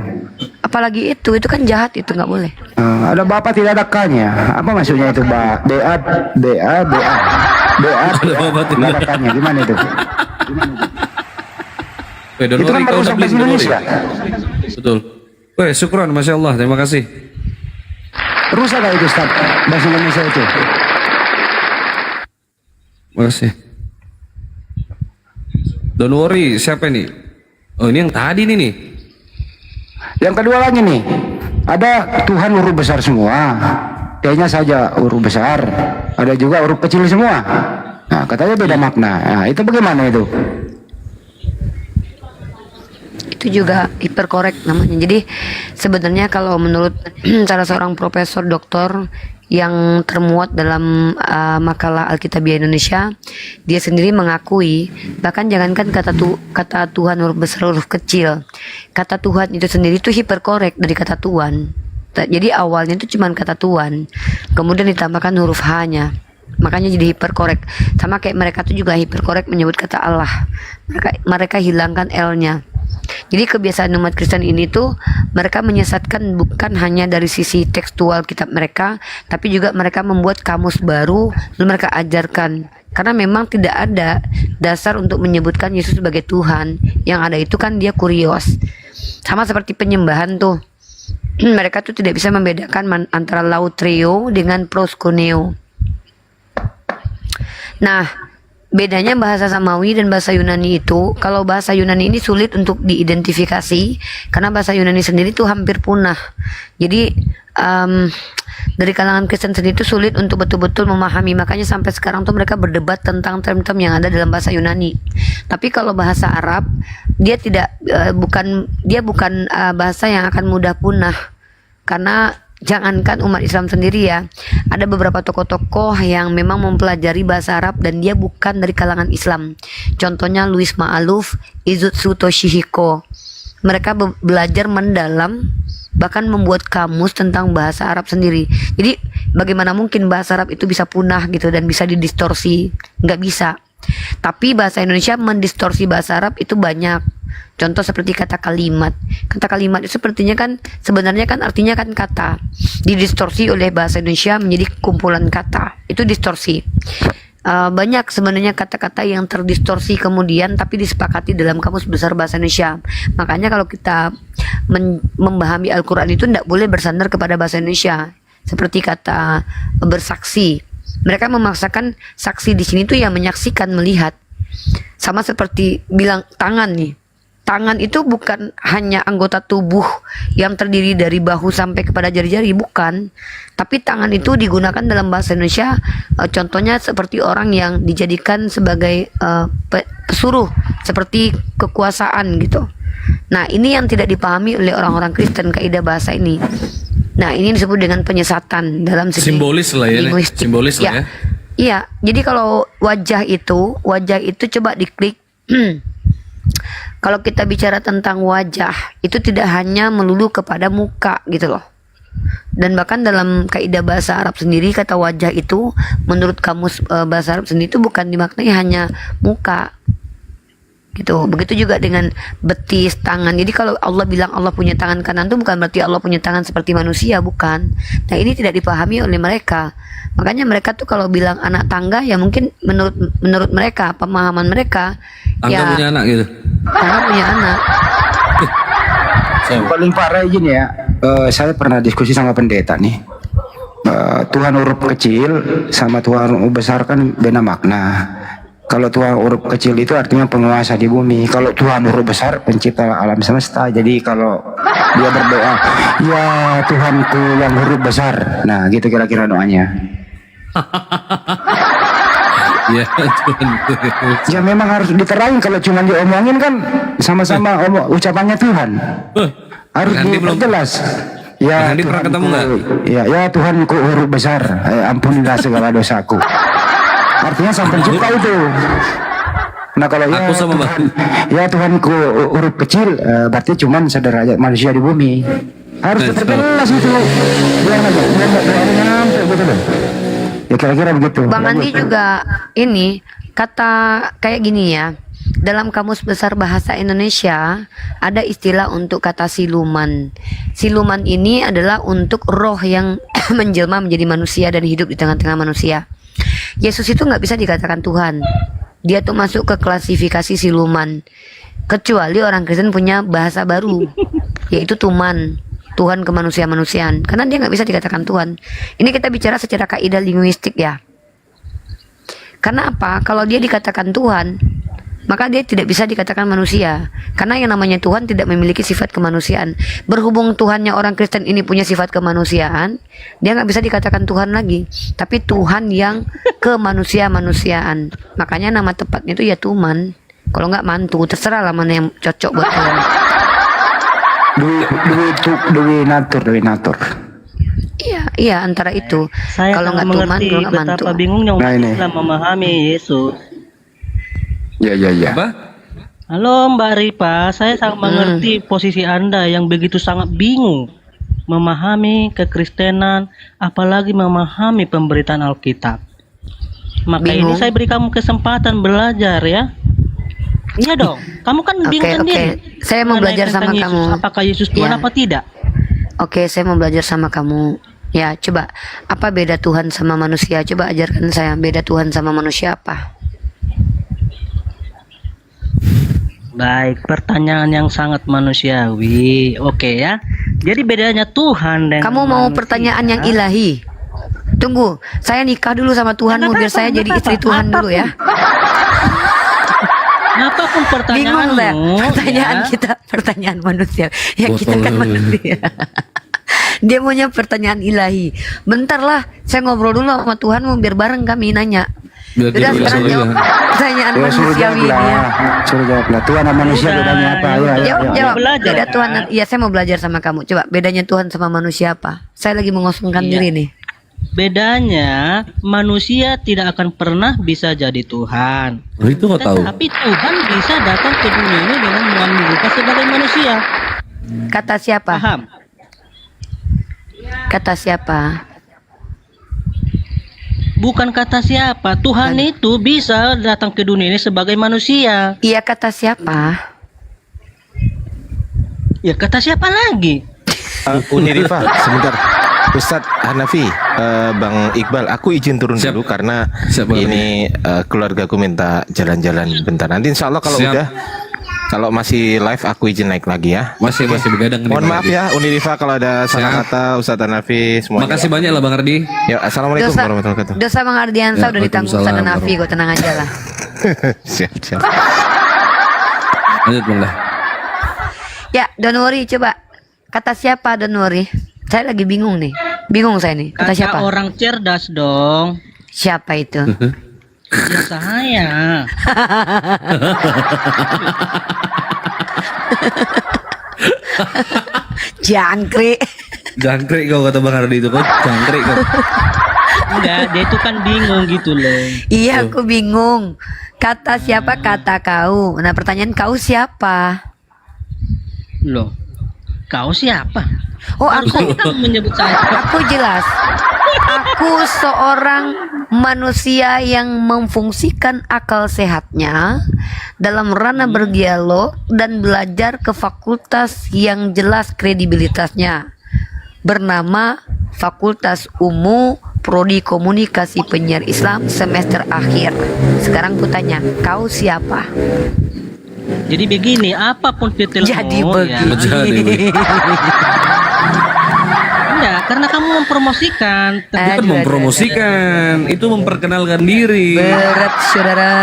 Apalagi itu kan jahat, itu nggak boleh. Ada bapak tidak ada K-nya. Apa maksudnya itu, Mbak? BA tidak ada K-nya. Gimana itu? Itu kan merusak bahasa Indonesia. Betul. Weh, syukron, Masya Allah, terima kasih. Rusak gak itu Ustaz, bahasa Indonesia itu? Makasih. Don't worry, siapa ini? Oh, ini yang tadi nih. Yang kedua lagi nih, ada Tuhan huruf besar semua, T-nya saja huruf besar, ada juga huruf kecil semua. Nah, katanya beda makna. Nah, itu bagaimana itu? Itu juga hiperkorek namanya. Jadi sebenarnya kalau menurut salah seorang profesor doktor yang termuat dalam makalah Alkitabiah Indonesia, dia sendiri mengakui, bahkan jangankan kata Tuhan huruf besar huruf kecil, kata Tuhan itu sendiri itu hiperkorek dari kata Tuhan. Jadi awalnya itu cuma kata Tuhan, kemudian ditambahkan huruf H-nya, makanya jadi hiperkorek. Sama kayak mereka tuh juga hiperkorek menyebut kata Allah, mereka hilangkan L-nya. Jadi kebiasaan umat Kristen ini tuh mereka menyesatkan bukan hanya dari sisi tekstual kitab mereka, tapi juga mereka membuat kamus baru lalu mereka ajarkan. Karena memang tidak ada dasar untuk menyebutkan Yesus sebagai Tuhan. Yang ada itu kan dia kurios. Sama seperti penyembahan tuh. Mereka tuh tidak bisa membedakan antara lautreo dengan proskuneo. Nah, bedanya bahasa Samawi dan bahasa Yunani itu, kalau bahasa Yunani ini sulit untuk diidentifikasi karena bahasa Yunani sendiri itu hampir punah. Jadi dari kalangan Kristen sendiri itu sulit untuk betul-betul memahami, makanya sampai sekarang tuh mereka berdebat tentang term-term yang ada dalam bahasa Yunani. Tapi kalau bahasa Arab, dia bukan bahasa yang akan mudah punah, karena jangankan umat Islam sendiri ya, ada beberapa tokoh-tokoh yang memang mempelajari bahasa Arab dan dia bukan dari kalangan Islam. Contohnya Louis Maaluf, Izutsu Toshihiko. Mereka belajar mendalam, bahkan membuat kamus tentang bahasa Arab sendiri. Jadi bagaimana mungkin bahasa Arab itu bisa punah gitu dan bisa didistorsi? Nggak bisa. Tapi bahasa Indonesia mendistorsi bahasa Arab itu banyak. Contoh seperti kata kalimat. Kata kalimat itu sebenarnya kan artinya kan kata. Didistorsi oleh bahasa Indonesia menjadi kumpulan kata. Itu distorsi. Banyak sebenarnya kata-kata yang terdistorsi kemudian tapi disepakati dalam kamus besar bahasa Indonesia. Makanya kalau kita memahami Al-Quran itu tidak boleh bersandar kepada bahasa Indonesia. Seperti kata bersaksi. Mereka memaksakan saksi di sini tuh yang menyaksikan, melihat. Sama seperti bilang tangan nih. Tangan itu bukan hanya anggota tubuh yang terdiri dari bahu sampai kepada jari-jari, bukan. Tapi tangan itu digunakan dalam bahasa Indonesia, contohnya seperti orang yang dijadikan sebagai pesuruh, seperti kekuasaan gitu. Nah, ini yang tidak dipahami oleh orang-orang Kristen, kaidah bahasa ini. Nah, ini disebut dengan penyesatan dalam segi simbolis lah ya, simbolis lah ya. Iya, jadi kalau wajah itu coba diklik. Kalau kita bicara tentang wajah, itu tidak hanya melulu kepada muka gitu loh. Dan bahkan dalam kaidah bahasa Arab sendiri, kata wajah itu menurut kamus bahasa Arab sendiri itu bukan dimaknai hanya muka gitu. Begitu juga dengan betis, tangan. Jadi kalau Allah bilang Allah punya tangan kanan itu bukan berarti Allah punya tangan seperti manusia, bukan. Nah, ini tidak dipahami oleh mereka. Makanya mereka tuh kalau bilang anak tangga, ya mungkin menurut mereka, pemahaman mereka, tangga ya punya anak gitu. tangga punya anak. Paling parah gini ya, saya pernah diskusi sama pendeta nih. Tuhan huruf kecil sama Tuhan huruf besar kan beda makna. Kalau Tuhan huruf kecil itu artinya penguasa di bumi. Kalau Tuhan huruf besar pencipta alam semesta. Jadi kalau dia berdoa, ya Tuhanku yang huruf besar. Nah gitu kira-kira doanya. Ya Tuhan. Ya memang harus diterangin, kalau cuma diomongin kan sama-sama ucapannya Tuhan. Harus diperjelas. Ya Andi pernah ketemu nggak? Ya Tuhanku huruf besar, ampunilah segala dosaku. Artinya sang pencipta itu. Nah kalau aku sama Tuhan, ya Tuhanku huruf kecil, berarti cuma sederajat manusia di bumi. Harus diperjelas itu. Biar nyampe gitu loh. Ya kira-kira begitu. Bang Andi juga ini kata kayak gini ya. Dalam kamus besar bahasa Indonesia ada istilah untuk kata siluman. Siluman ini adalah untuk roh yang menjelma menjadi manusia dan hidup di tengah-tengah manusia. Yesus itu nggak bisa dikatakan Tuhan. Dia tuh masuk ke klasifikasi siluman. Kecuali orang Kristen punya bahasa baru, yaitu tuman. Tuhan kemanusia-manusiaan, karena dia nggak bisa dikatakan Tuhan. Ini kita bicara secara kaidah linguistik ya. Karena apa? Kalau dia dikatakan Tuhan, maka dia tidak bisa dikatakan manusia. Karena yang namanya Tuhan tidak memiliki sifat kemanusiaan. Berhubung Tuhannya orang Kristen ini punya sifat kemanusiaan, dia nggak bisa dikatakan Tuhan lagi. Tapi Tuhan yang kemanusia-manusiaan. Makanya nama tepatnya itu ya Tuman. Kalau nggak mantu, terserah lah mana yang cocok buat kalian. Dewi natur. Iya antara itu. Saya Kalau sangat nggak tuman, mengerti kalau nggak mantu. betapa bingungnya umat Nah, ini. Islam memahami Yesus. Ya. Apa? Halo Mbak Ripa, saya sangat mengerti posisi Anda yang begitu sangat bingung memahami kekristenan, apalagi memahami pemberitaan Alkitab. Maka ini Bingung. saya beri kamu kesempatan belajar ya. Iya dong, kamu kan bingung Oke. sendiri. Saya mau mengenai belajar sama tentang Yesus. kamu. Apakah Yesus Tuhan Iya. apa tidak? Oke, saya mau belajar sama kamu. Ya, coba apa beda Tuhan sama manusia? Coba ajarkan saya beda Tuhan sama manusia apa? Baik, pertanyaan yang sangat manusiawi. Oke ya. Jadi bedanya Tuhan dengan Kamu mau manusia. pertanyaan yang ilahi? Tunggu, saya nikah dulu sama Tuhanmu biar saya jadi istri Tuhan dulu ya. Apapun Bingung pertanyaanmu, saya. Pertanyaan ya. kita pertanyaan manusia. Ya kita kan manusia. Dia maunya pertanyaan ilahi. Bentar lah, saya ngobrol dulu sama Tuhanmu biar bareng kami nanya. Biar Udah dia sekarang bisa jawab bilang. pertanyaan Ya, suruh manusiawi jawab ini ya. lah. Suruh jawab lah. Tuhan sama manusia Udah, bedanya apa? ya Ayo, udah. ayo, Jawab, ayo. jawab. Belajar, Beda kan? Tuhan. Iya, saya mau belajar sama kamu. Coba bedanya Tuhan sama manusia apa? Saya lagi mengosongkan Iya. diri nih. Bedanya manusia tidak akan pernah bisa jadi Tuhan. Itu kau tahu. Tetapi Tuhan bisa datang ke dunia ini dengan mengambil rupa sebagai manusia. Kata siapa? Paham? Kata siapa? Bukan kata siapa. Tuhan itu bisa datang ke dunia ini sebagai manusia. Iya, kata siapa? Ya kata siapa lagi? Uni Rifa, sebentar. Ustadz Hanafi, Bang Iqbal, aku izin turun dulu karena ini keluargaku minta jalan-jalan bentar. Nanti insya Allah kalau Siap. udah, kalau masih live aku izin naik lagi ya. Masih begadang nih, Mohon Bang maaf Ardi. ya Uni Rifa kalau ada salah kata Ustadz Hanafi semuanya. Makasih banyak lah Bang Ardi. Ya, assalamualaikum warahmatullahi wabarakatuh. Dosa Bang Ardiansa Ya, udah ditanggung Ustaz Waalaikumsalam Nafi, kok tenang aja lah. Siap. Lanjut Bang dah. Ya, don't worry, coba. Kata siapa don't worry? Saya lagi bingung nih. Bingung saya nih. Kata siapa? orang cerdas dong. Siapa itu? Ya saya. Jangkrik. Jangkrik kau kata Bang Ardi itu kau jangkrik kau. Enggak, dia itu kan bingung gitu loh. Iya, aku bingung. Kata siapa? Kata kau. Nah, pertanyaan kau siapa? Loh, kau siapa? Oh, aku Kamu menyebut saya. aku jelas. Aku seorang manusia yang memfungsikan akal sehatnya dalam ranah berdialog dan belajar ke fakultas yang jelas kredibilitasnya, bernama Fakultas Unmu Prodi Komunikasi Penyiar Islam semester akhir. Sekarang ku tanya, kau siapa? Jadi begini, apapun titelmu. Jadi ya. begini. Enggak, karena kamu mempromosikan. Bukan mempromosikan, itu memperkenalkan diri. Berat, saudara.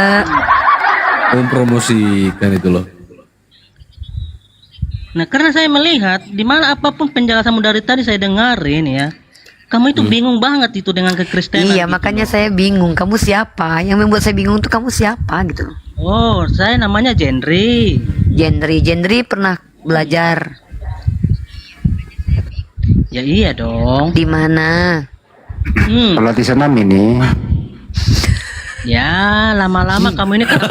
Mempromosikan itu loh. Nah, karena saya melihat di mana apapun penjelasanmu dari tadi saya dengarin ya, kamu itu bingung banget itu dengan kekristenan. Iya, gitu makanya loh. saya bingung. Kamu siapa? Yang membuat saya bingung tuh kamu siapa gitu. Oh, saya namanya Jendri. Jendri pernah belajar Ya iya dong. di mana? Kalau di senam ini, Ya, lama-lama kamu ini kan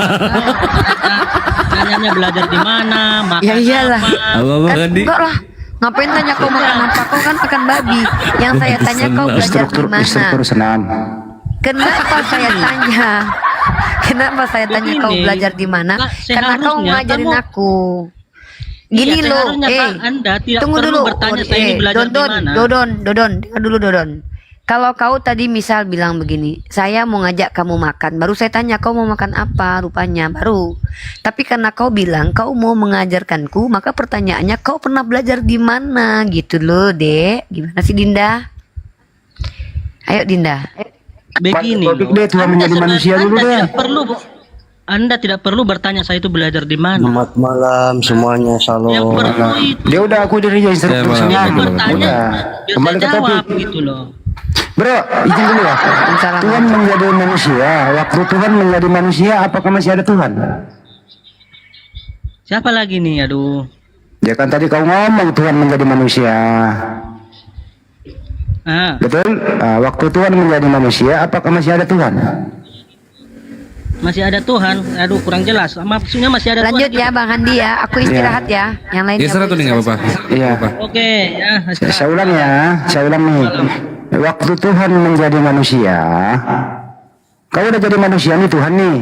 nanyanya belajar di mana, makan Ya iyalah. Apa Kan enggak lah. Ngapain tanya kau makan apa? Kau kan makan babi. Yang saya tanya kau belajar di mana? instruktur senam. Kenapa saya tanya? Kenapa saya tanya kau Begini, belajar di mana? Kak, Karena kau seharusnya ngajarin kamu- aku. Gini Iya, loh, seharusnya, Kak, Anda tidak tunggu perlu dulu. bertanya saya ini belajar di mana. Dodon, dengar dulu Dodon. Kalau kau tadi misal bilang begini, saya mau ngajak kamu makan, baru saya tanya kau mau makan apa, rupanya baru. Tapi karena kau bilang kau mau mengajarkanku, maka pertanyaannya kau pernah belajar di mana, gitu loh, Dek. Gimana sih Dinda? Ayo Dinda. Begini Topik loh. deh, Tuhan menjadi manusia dulu deh. Anda tidak perlu bertanya saya itu belajar di mana. Selamat malam semuanya, Yang shalom. perlu itu Dia udah aku dari instruktur Saya senam. bertanya, Udah. ya Kembali saya ke topik. jawab gitu loh. Bro, izin dulu ya. Tuhan menjadi manusia. Waktu Tuhan menjadi manusia, apakah masih ada Tuhan? Siapa lagi nih, aduh. Ya kan tadi kau ngomong Tuhan menjadi manusia. Betul? Waktu Tuhan menjadi manusia, apakah masih ada Tuhan? Masih ada Tuhan. Aduh, kurang jelas. Maksudnya masih ada Lanjut Tuhan. ya Bang Handi ya. Aku istirahat ya. Yang lain Ya serah tuh nih nggak apa-apa. Iya. Oke, ya. Saya ulang ya, saya ulang nih. Waktu Tuhan menjadi manusia, kau udah jadi manusia nih Tuhan nih,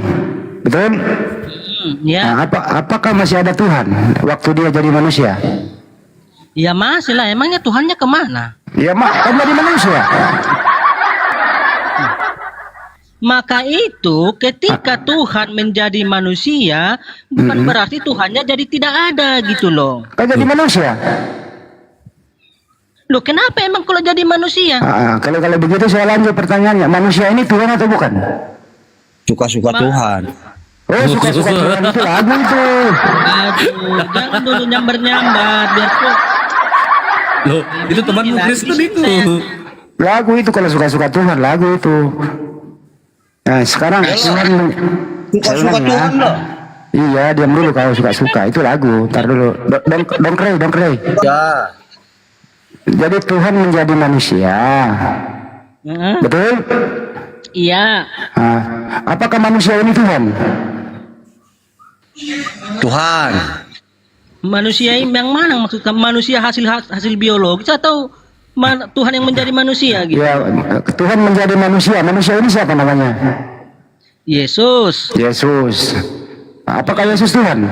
betul? Ya. Nah, apakah masih ada Tuhan waktu dia jadi manusia? Ya masih lah. Emangnya Tuhannya kemana? Ya kan jadi manusia. Maka itu ketika Tuhan menjadi manusia, bukan berarti Tuhannya jadi tidak ada gitu loh. Kan jadi manusia. Loh, kenapa emang kalau jadi manusia? Kalau begitu saya lanjut pertanyaannya, manusia ini Tuhan atau bukan? Suka-suka Tuhan. Oh, suka-suka Tuhan itu lagu itu. Aduh, jangan dulu nyamber-nyamber biar tuh. Loh, itu temanmu Kristen itu. Lagu itu kalau suka-suka Tuhan, lagu itu. Nah, sekarang Tuhan Suka-suka Tuhan loh. Iya, diam dulu kalau suka-suka. Itu lagu. Ntar dulu. Dongkre. Ya. Jadi Tuhan menjadi manusia. Betul? Iya. Nah, apakah manusia ini Tuhan? Tuhan. Manusia yang mana maksudnya? Manusia hasil biologis atau Tuhan yang menjadi manusia gitu? Ya, Tuhan menjadi manusia. Manusia ini siapa namanya? Yesus. Apakah Yesus Tuhan?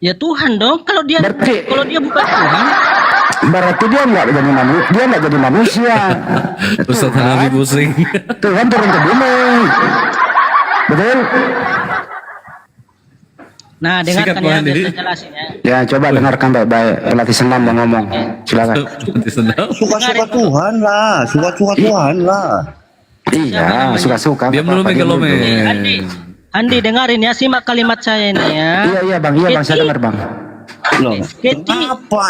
Ya Tuhan dong. Kalau dia bukan Tuhan, berarti dia nggak jadi manusia. Ustaz Hanafi pusing. Tuhan turun ke bumi. Betul? nah dengarkan ya, biar saya jelasin ya. Ya, coba dengarkan baik-baik. Pelatih senam mau ngomong. Silakan. Suka-suka Tuhan lah. Suka-suka Tuhan lah. Iya, suka-suka. Diam dulu Megalomen. Andi dengarin ya, simak kalimat saya ini ya. Iya bang, saya dengar bang. Loh, kenapa?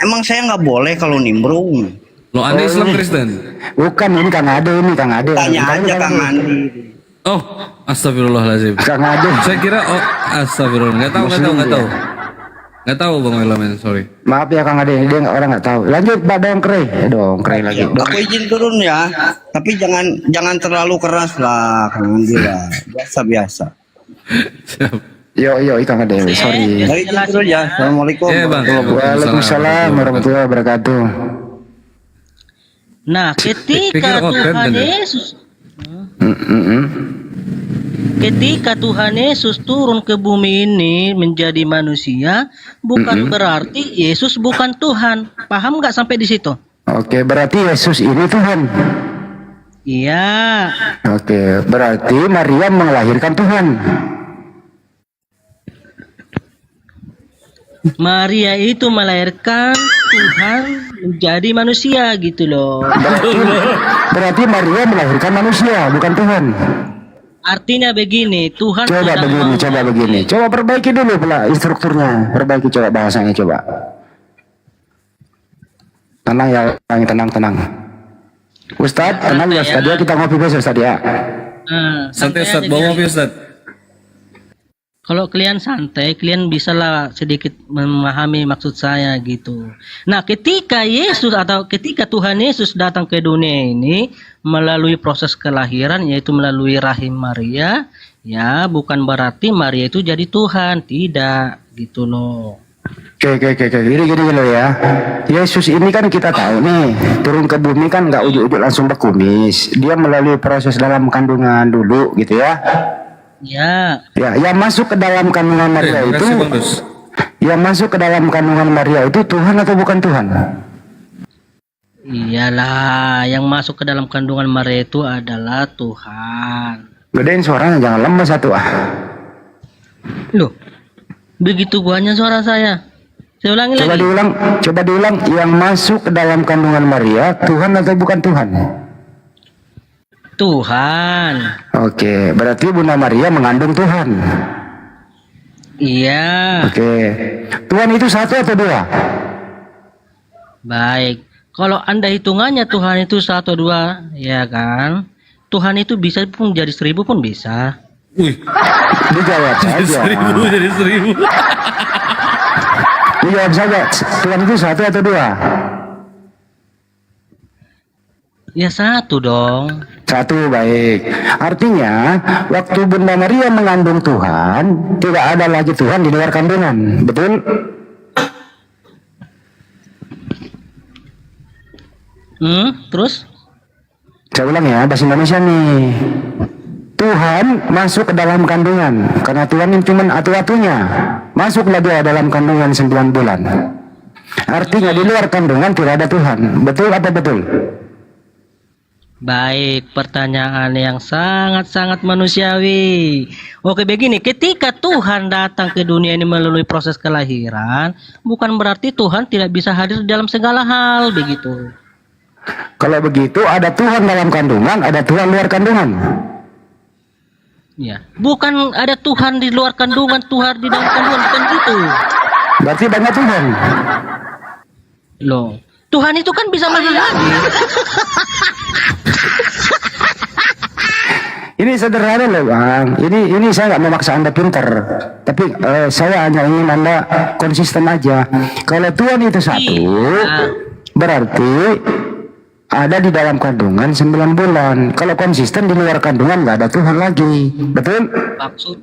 Emang saya nggak boleh kalau nimbrung? Loh, Anda Islam Kristen? Bukan, ini Kang Ade. Tanya aja Kang Andi. Oh, astagfirullahaladzim. Kang Ade. Saya kira astagfirullah. Nggak tahu Bang Megalomen, sorry. Maaf ya Kang Ade, dia orang nggak tahu. Lanjut Pak Dongkre lagi. Aku izin turun ya, tapi jangan terlalu keras lah, Kang Andi lah. Biasa. Yo, Kang Ade, sorry. Izin turun ya. Assalamualaikum. Waalaikumsalam warahmatullahi wabarakatuh. Nah, ketika Tuhan Yesus ketika Tuhan Yesus turun ke bumi ini menjadi manusia, bukan berarti Yesus bukan Tuhan. Paham nggak sampai di situ? Oke, berarti Yesus ini Tuhan. Iya. Oke, berarti Maria melahirkan Tuhan. Maria itu melahirkan Tuhan menjadi manusia gitu loh. Berarti Maria melahirkan manusia, bukan Tuhan. Artinya begini, Tuhan Coba begini. Coba perbaiki dulu pula instrukturnya. Perbaiki coba bahasanya coba. Tenang ya, tenang. Ustadz, tenang ya Ustadz ya, kita ngopi besok Ustadz ya. Santai Ustadz, bawa ngopi Ustadz. Kalau kalian santai, kalian bisalah sedikit memahami maksud saya gitu. Nah, ketika Tuhan Yesus datang ke dunia ini melalui proses kelahiran, yaitu melalui rahim Maria, ya bukan berarti Maria itu jadi Tuhan, tidak gitu loh. Oke, gini loh ya. Yesus ini kan kita tahu nih, turun ke bumi kan nggak ujuk-ujuk langsung berkumis. Dia melalui proses dalam kandungan dulu gitu ya. Ya, yang masuk ke dalam kandungan Maria itu, Tuhan atau bukan Tuhan? Iyalah, yang masuk ke dalam kandungan Maria itu adalah Tuhan. Gedein suaranya, jangan lemes satu Loh, begitu banyak suara saya. Saya ulangi lagi. Coba diulang. Yang masuk ke dalam kandungan Maria, Tuhan atau bukan Tuhan? Tuhan. Oke, berarti Bunda Maria mengandung Tuhan. Iya. Oke, Tuhan itu satu atau dua? Baik, kalau Anda hitungannya Tuhan itu satu dua, ya kan? Tuhan itu bisa pun jadi 1000 pun bisa. Wih, dijawab saja. Jadi 1000. Dijawab saja. Tuhan itu satu atau dua? Ya satu dong. Satu, baik. Artinya, waktu Bunda Maria mengandung Tuhan, tidak ada lagi Tuhan di luar kandungan. Betul? Terus? Saya ulang ya, bahasa Indonesia nih. Tuhan masuk ke dalam kandungan, karena Tuhan ini cuma atu-atunya. Masuklah dia dalam kandungan 9 bulan. Artinya di luar kandungan tidak ada Tuhan. Betul apa betul? Baik, pertanyaan yang sangat-sangat manusiawi. Oke, begini, ketika Tuhan datang ke dunia ini melalui proses kelahiran, bukan berarti Tuhan tidak bisa hadir dalam segala hal, begitu. Kalau begitu ada Tuhan dalam kandungan, ada Tuhan luar kandungan. Ya, bukan ada Tuhan di luar kandungan, Tuhan di dalam kandungan, bukan gitu. Berarti banyak Tuhan. Loh, Tuhan itu kan bisa maha hadir. Ini sederhana loh Bang. Ini saya nggak memaksa Anda pinter, tapi saya hanya ingin Anda konsisten aja. Kalau Tuhan itu satu, berarti ada di dalam kandungan 9 bulan. Kalau konsisten di luar kandungan nggak ada Tuhan lagi. Betul? Maksud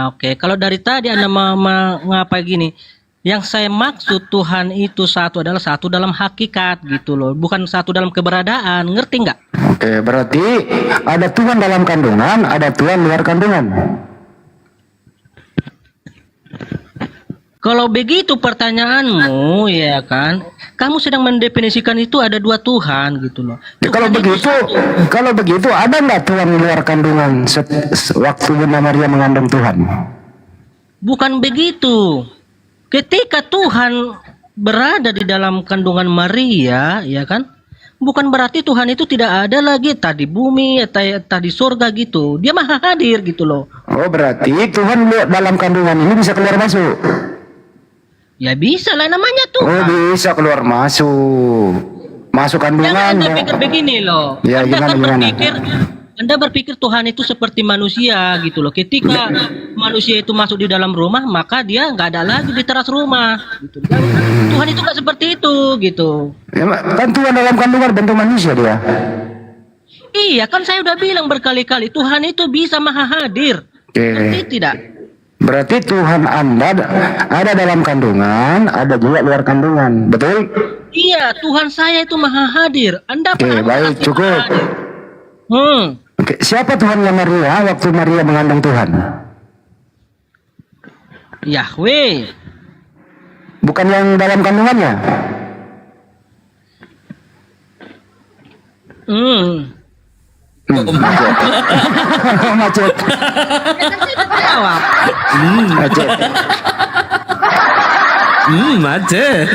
oke. Kalau dari tadi Anda ngapa gini? Yang saya maksud Tuhan itu satu adalah satu dalam hakikat gitu loh, bukan satu dalam keberadaan. Ngerti nggak? Oke, berarti ada Tuhan dalam kandungan, ada Tuhan luar kandungan. Kalau begitu pertanyaanmu, ya kan, kamu sedang mendefinisikan itu ada 2 Tuhan gitu loh. Ya, kalau begitu ada nggak Tuhan di luar kandungan waktu Bunda Maria mengandung Tuhan? Bukan begitu. Ketika Tuhan berada di dalam kandungan Maria, ya kan, bukan berarti Tuhan itu tidak ada lagi, entah di bumi, entah di surga gitu. Dia maha hadir gitu loh. Oh, berarti Tuhan dalam kandungan ini bisa keluar masuk? Ya bisa lah, namanya Tuhan. Oh, bisa keluar masuk. Masuk kandungan. Jangan Anda pikir begini loh. Ya, gimana? Anda berpikir Tuhan itu seperti manusia gitu loh. Ketika manusia itu masuk di dalam rumah, maka dia nggak ada lagi di teras rumah. Gitu. Tuhan itu nggak seperti itu gitu. Ya, kan Tuhan dalam kandungan bentuk manusia dia. Iya kan saya udah bilang berkali-kali Tuhan itu bisa maha hadir. Ngerti tidak? Berarti Tuhan Anda ada dalam kandungan, ada juga luar kandungan, betul? Iya, Tuhan saya itu maha hadir. Anda baik, cukup. Oke, siapa Tuhannya Maria waktu Maria mengandung Tuhan? Yahweh. Bukan yang dalam kandungannya? Macet. Jawab. Macet.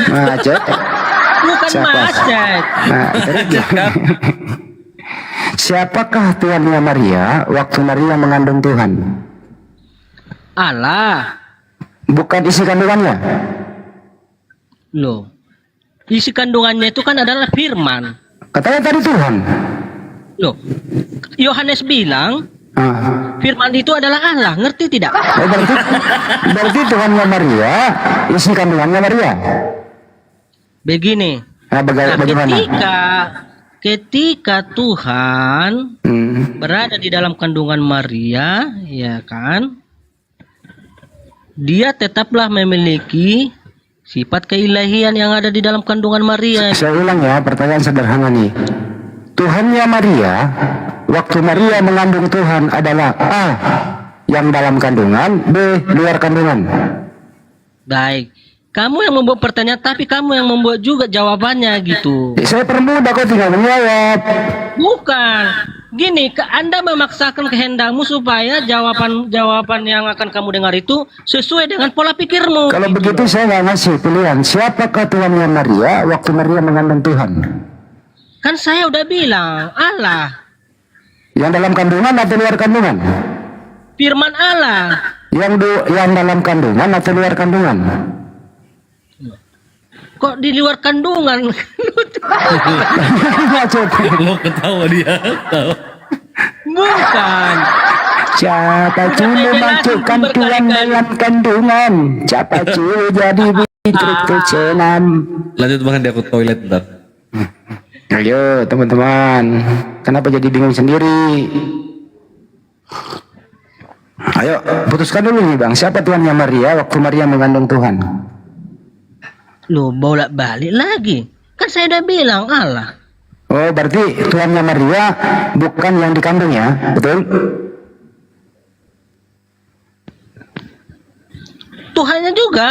Macet. Bukan macet. Siapakah Tuhannya Maria waktu Maria mengandung Tuhan? Allah. Bukan isi kandungannya? Loh, isi kandungannya itu kan adalah firman. Katanya tadi Tuhan. Loh, Yohanes bilang firman itu adalah Allah, ngerti tidak? Oh, berarti Tuhannya Maria, isi kandungannya Maria. Begini. Bagaimana? Ketika Tuhan berada di dalam kandungan Maria, ya kan, dia tetaplah memiliki sifat keilahian yang ada di dalam kandungan Maria. Saya ulang ya, pertanyaan sederhana nih. Tuhannya Maria, waktu Maria mengandung Tuhan adalah A, yang dalam kandungan, B, luar kandungan. Baik. Kamu yang membuat pertanyaan, tapi kamu yang membuat juga jawabannya gitu. Saya permudah kok tinggal menjawab. Bukan. Gini, Anda memaksakan kehendakmu supaya jawaban yang akan kamu dengar itu sesuai dengan pola pikirmu. Kalau gitu begitu saya nggak ngasih pilihan. Siapakah Tuhannya Maria waktu Maria mengandung Tuhan? Kan saya udah bilang, Allah. Yang dalam kandungan atau luar kandungan? Firman Allah. Yang dalam kandungan atau luar kandungan? Kok di luar kandungan? Mau ketawa dia. Bukan. Siapa culu masukkan Tuhan dalam kandungan? Siapa culu jadi bitrik kecenam? Lanjut Bang, dia aku toilet bentar. Ayo teman-teman, kenapa jadi bingung sendiri? Ayo putuskan dulu nih Bang, siapa tuannya Maria waktu Maria mengandung Tuhan? Loh, bolak-balik lagi. Kan saya udah bilang Allah. Oh, berarti tuannya Maria bukan yang dikandung ya, betul? Tuhannya juga.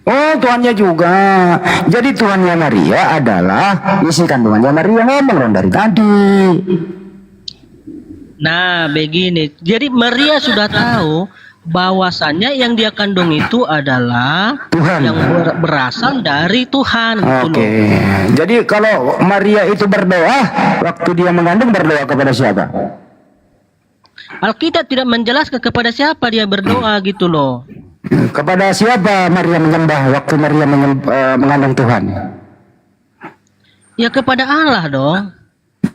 Oh, tuannya juga. Jadi tuannya Maria adalah isi kandungannya Maria, ngomong dong dari tadi. Nah, begini. Jadi Maria sudah tahu bahwasannya yang dia kandung itu adalah Tuhan, yang berasal dari Tuhan. Oke. Jadi kalau Maria itu berdoa waktu dia mengandung, berdoa kepada siapa? Alkitab tidak menjelaskan kepada siapa dia berdoa gitu loh. Kepada siapa Maria menyembah waktu Maria mengandung Tuhan? Ya kepada Allah dong.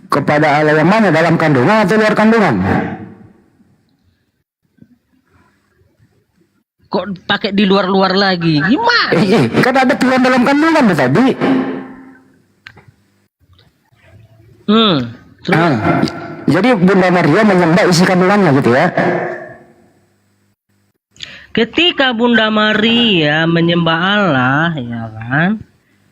Kepada Allah yang mana, dalam kandungan atau luar kandungan? Kok pakai di luar-luar lagi? Gimana? Kan ada Tuhan dalam kandungan tadi. Jadi Bunda Maria menyembah isi kandungannya gitu ya. Ketika Bunda Maria menyembah Allah, ya kan?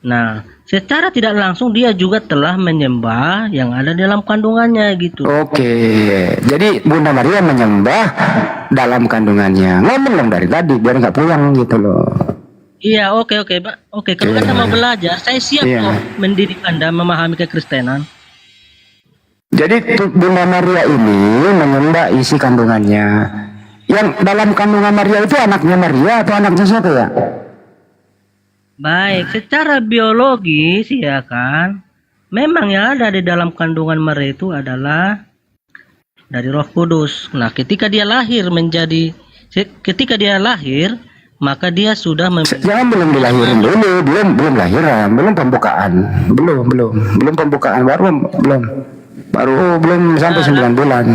Nah, secara tidak langsung dia juga telah menyembah yang ada dalam kandungannya gitu. Oke, jadi Bunda Maria menyembah dalam kandungannya. Ngomong dong dari tadi biar nggak pulang gitu loh. Iya, oke, Pak. Oke, kalau Anda mau belajar, saya siap kok mendidik Anda memahami kekristenan. Jadi Bunda Maria ini menyembah isi kandungannya. Yang dalam kandungan Maria itu anaknya Maria atau anaknya siapa ya? Baik, secara biologis ya kan, memang yang ada di dalam kandungan Maria itu adalah dari Roh Kudus. Nah, ketika dia lahir maka dia sudah jangan belum dilahirin dulu, belum lahiran, belum pembukaan, belum pembukaan, belum sampai 9 bulan.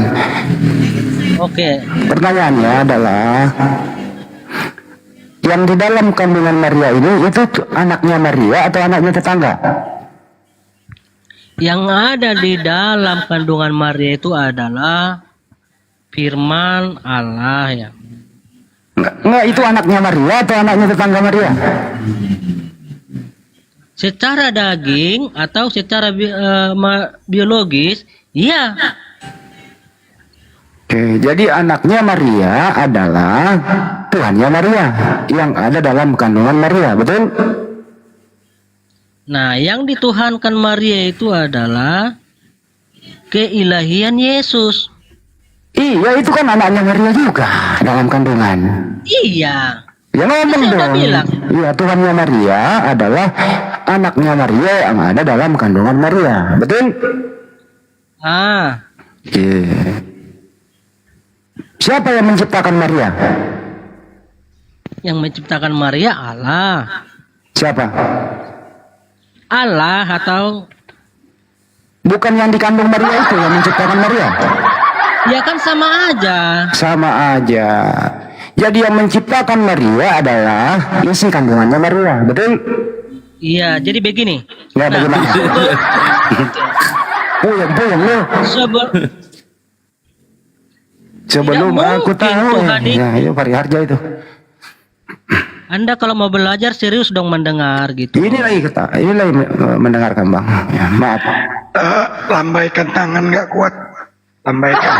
Oke. Pertanyaannya adalah yang di dalam kandungan Maria ini itu anaknya Maria atau anaknya tetangga? Yang ada di dalam kandungan Maria itu adalah firman Allah ya. Enggak, itu anaknya Maria atau anaknya tetangga Maria? Secara daging atau secara biologis, iya. Oke, jadi anaknya Maria adalah Tuhannya Maria yang ada dalam kandungan Maria, betul? Nah, yang dituhankan Maria itu adalah keilahian Yesus. Iya, itu kan anaknya Maria juga dalam kandungan. Iya. Ya ngomong dong. Iya, Tuhannya Maria adalah anaknya Maria yang ada dalam kandungan Maria, betul? Oke. Siapa yang menciptakan Maria? Yang menciptakan Maria Allah. Siapa? Allah atau bukan yang dikandung Maria itu yang menciptakan Maria? Ya kan sama aja. Sama aja. Jadi yang menciptakan Maria adalah isi kandungannya Maria, betul? Iya, jadi begini. Ya, bagaimana? Puyeng lu. Sebelum aku tahu ya, itu Pariharja itu. Anda kalau mau belajar serius dong mendengar gitu. Ini lagi mendengarkan Bang. Ya, maaf. Lambaikan tangan nggak kuat. Lambaikan.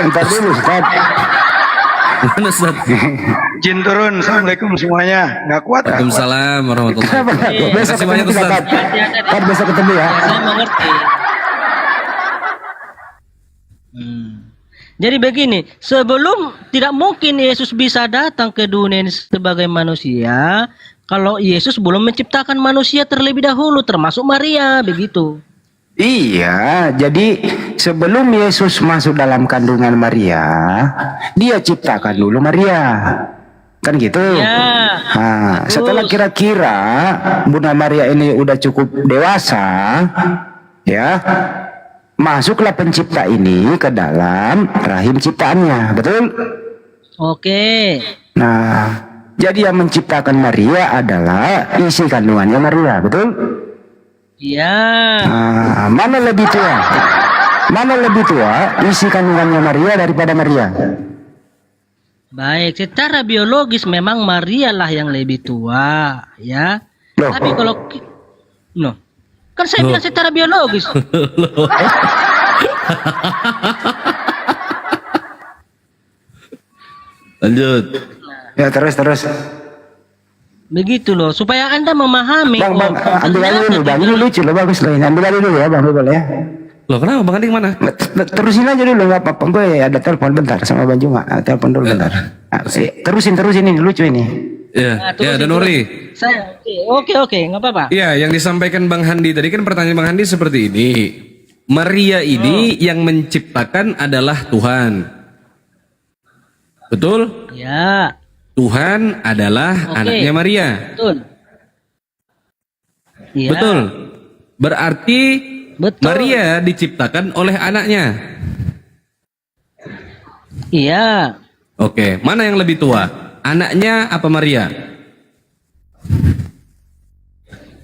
Entar dulu Ustaz. Jin turun. Assalamualaikum semuanya. Nggak kuat. Waalaikumsalam warahmatullahi wabarakatuh. Besok ketemu Ustaz. Besok ketemu ya. Saya mengerti. Jadi begini, sebelum tidak mungkin Yesus bisa datang ke dunia ini sebagai manusia kalau Yesus belum menciptakan manusia terlebih dahulu, termasuk Maria, begitu. Iya, jadi sebelum Yesus masuk dalam kandungan Maria, dia ciptakan dulu Maria. Kan gitu? Ya. Nah, setelah kira-kira Bunda Maria ini udah cukup dewasa, ya, masuklah pencipta ini ke dalam rahim ciptaannya, betul? Oke. Nah, jadi yang menciptakan Maria adalah isi kandungannya Maria, betul? Iya. Mana lebih tua? Mana lebih tua isi kandungannya Maria daripada Maria? Baik, secara biologis memang Maria lah yang lebih tua, ya. Tapi kalau kan saya bilang secara biologis. Lanjut. Ya terus. Begitu loh, supaya Anda memahami. Bang, ambil aja dulu, Bang. Ini lucu loh, bagus loh. Ambil aja dulu ya, Bang, boleh ya. Loh, kenapa Bang Andi mana? Terusin aja dulu, nggak apa-apa. Gue ada telepon bentar sama Bang Juma. Telepon dulu bentar. Terusin ini, lucu ini. Ya, dan Nuri. Oke, nggak apa-apa. Ya, yang disampaikan Bang Handi tadi kan pertanyaan Bang Handi seperti ini. Maria ini yang menciptakan adalah Tuhan. Betul? Ya. Tuhan adalah anaknya Maria. Betul. Ya. Betul. Berarti Maria diciptakan oleh anaknya. Iya. Oke, mana yang lebih tua? Anaknya apa Maria?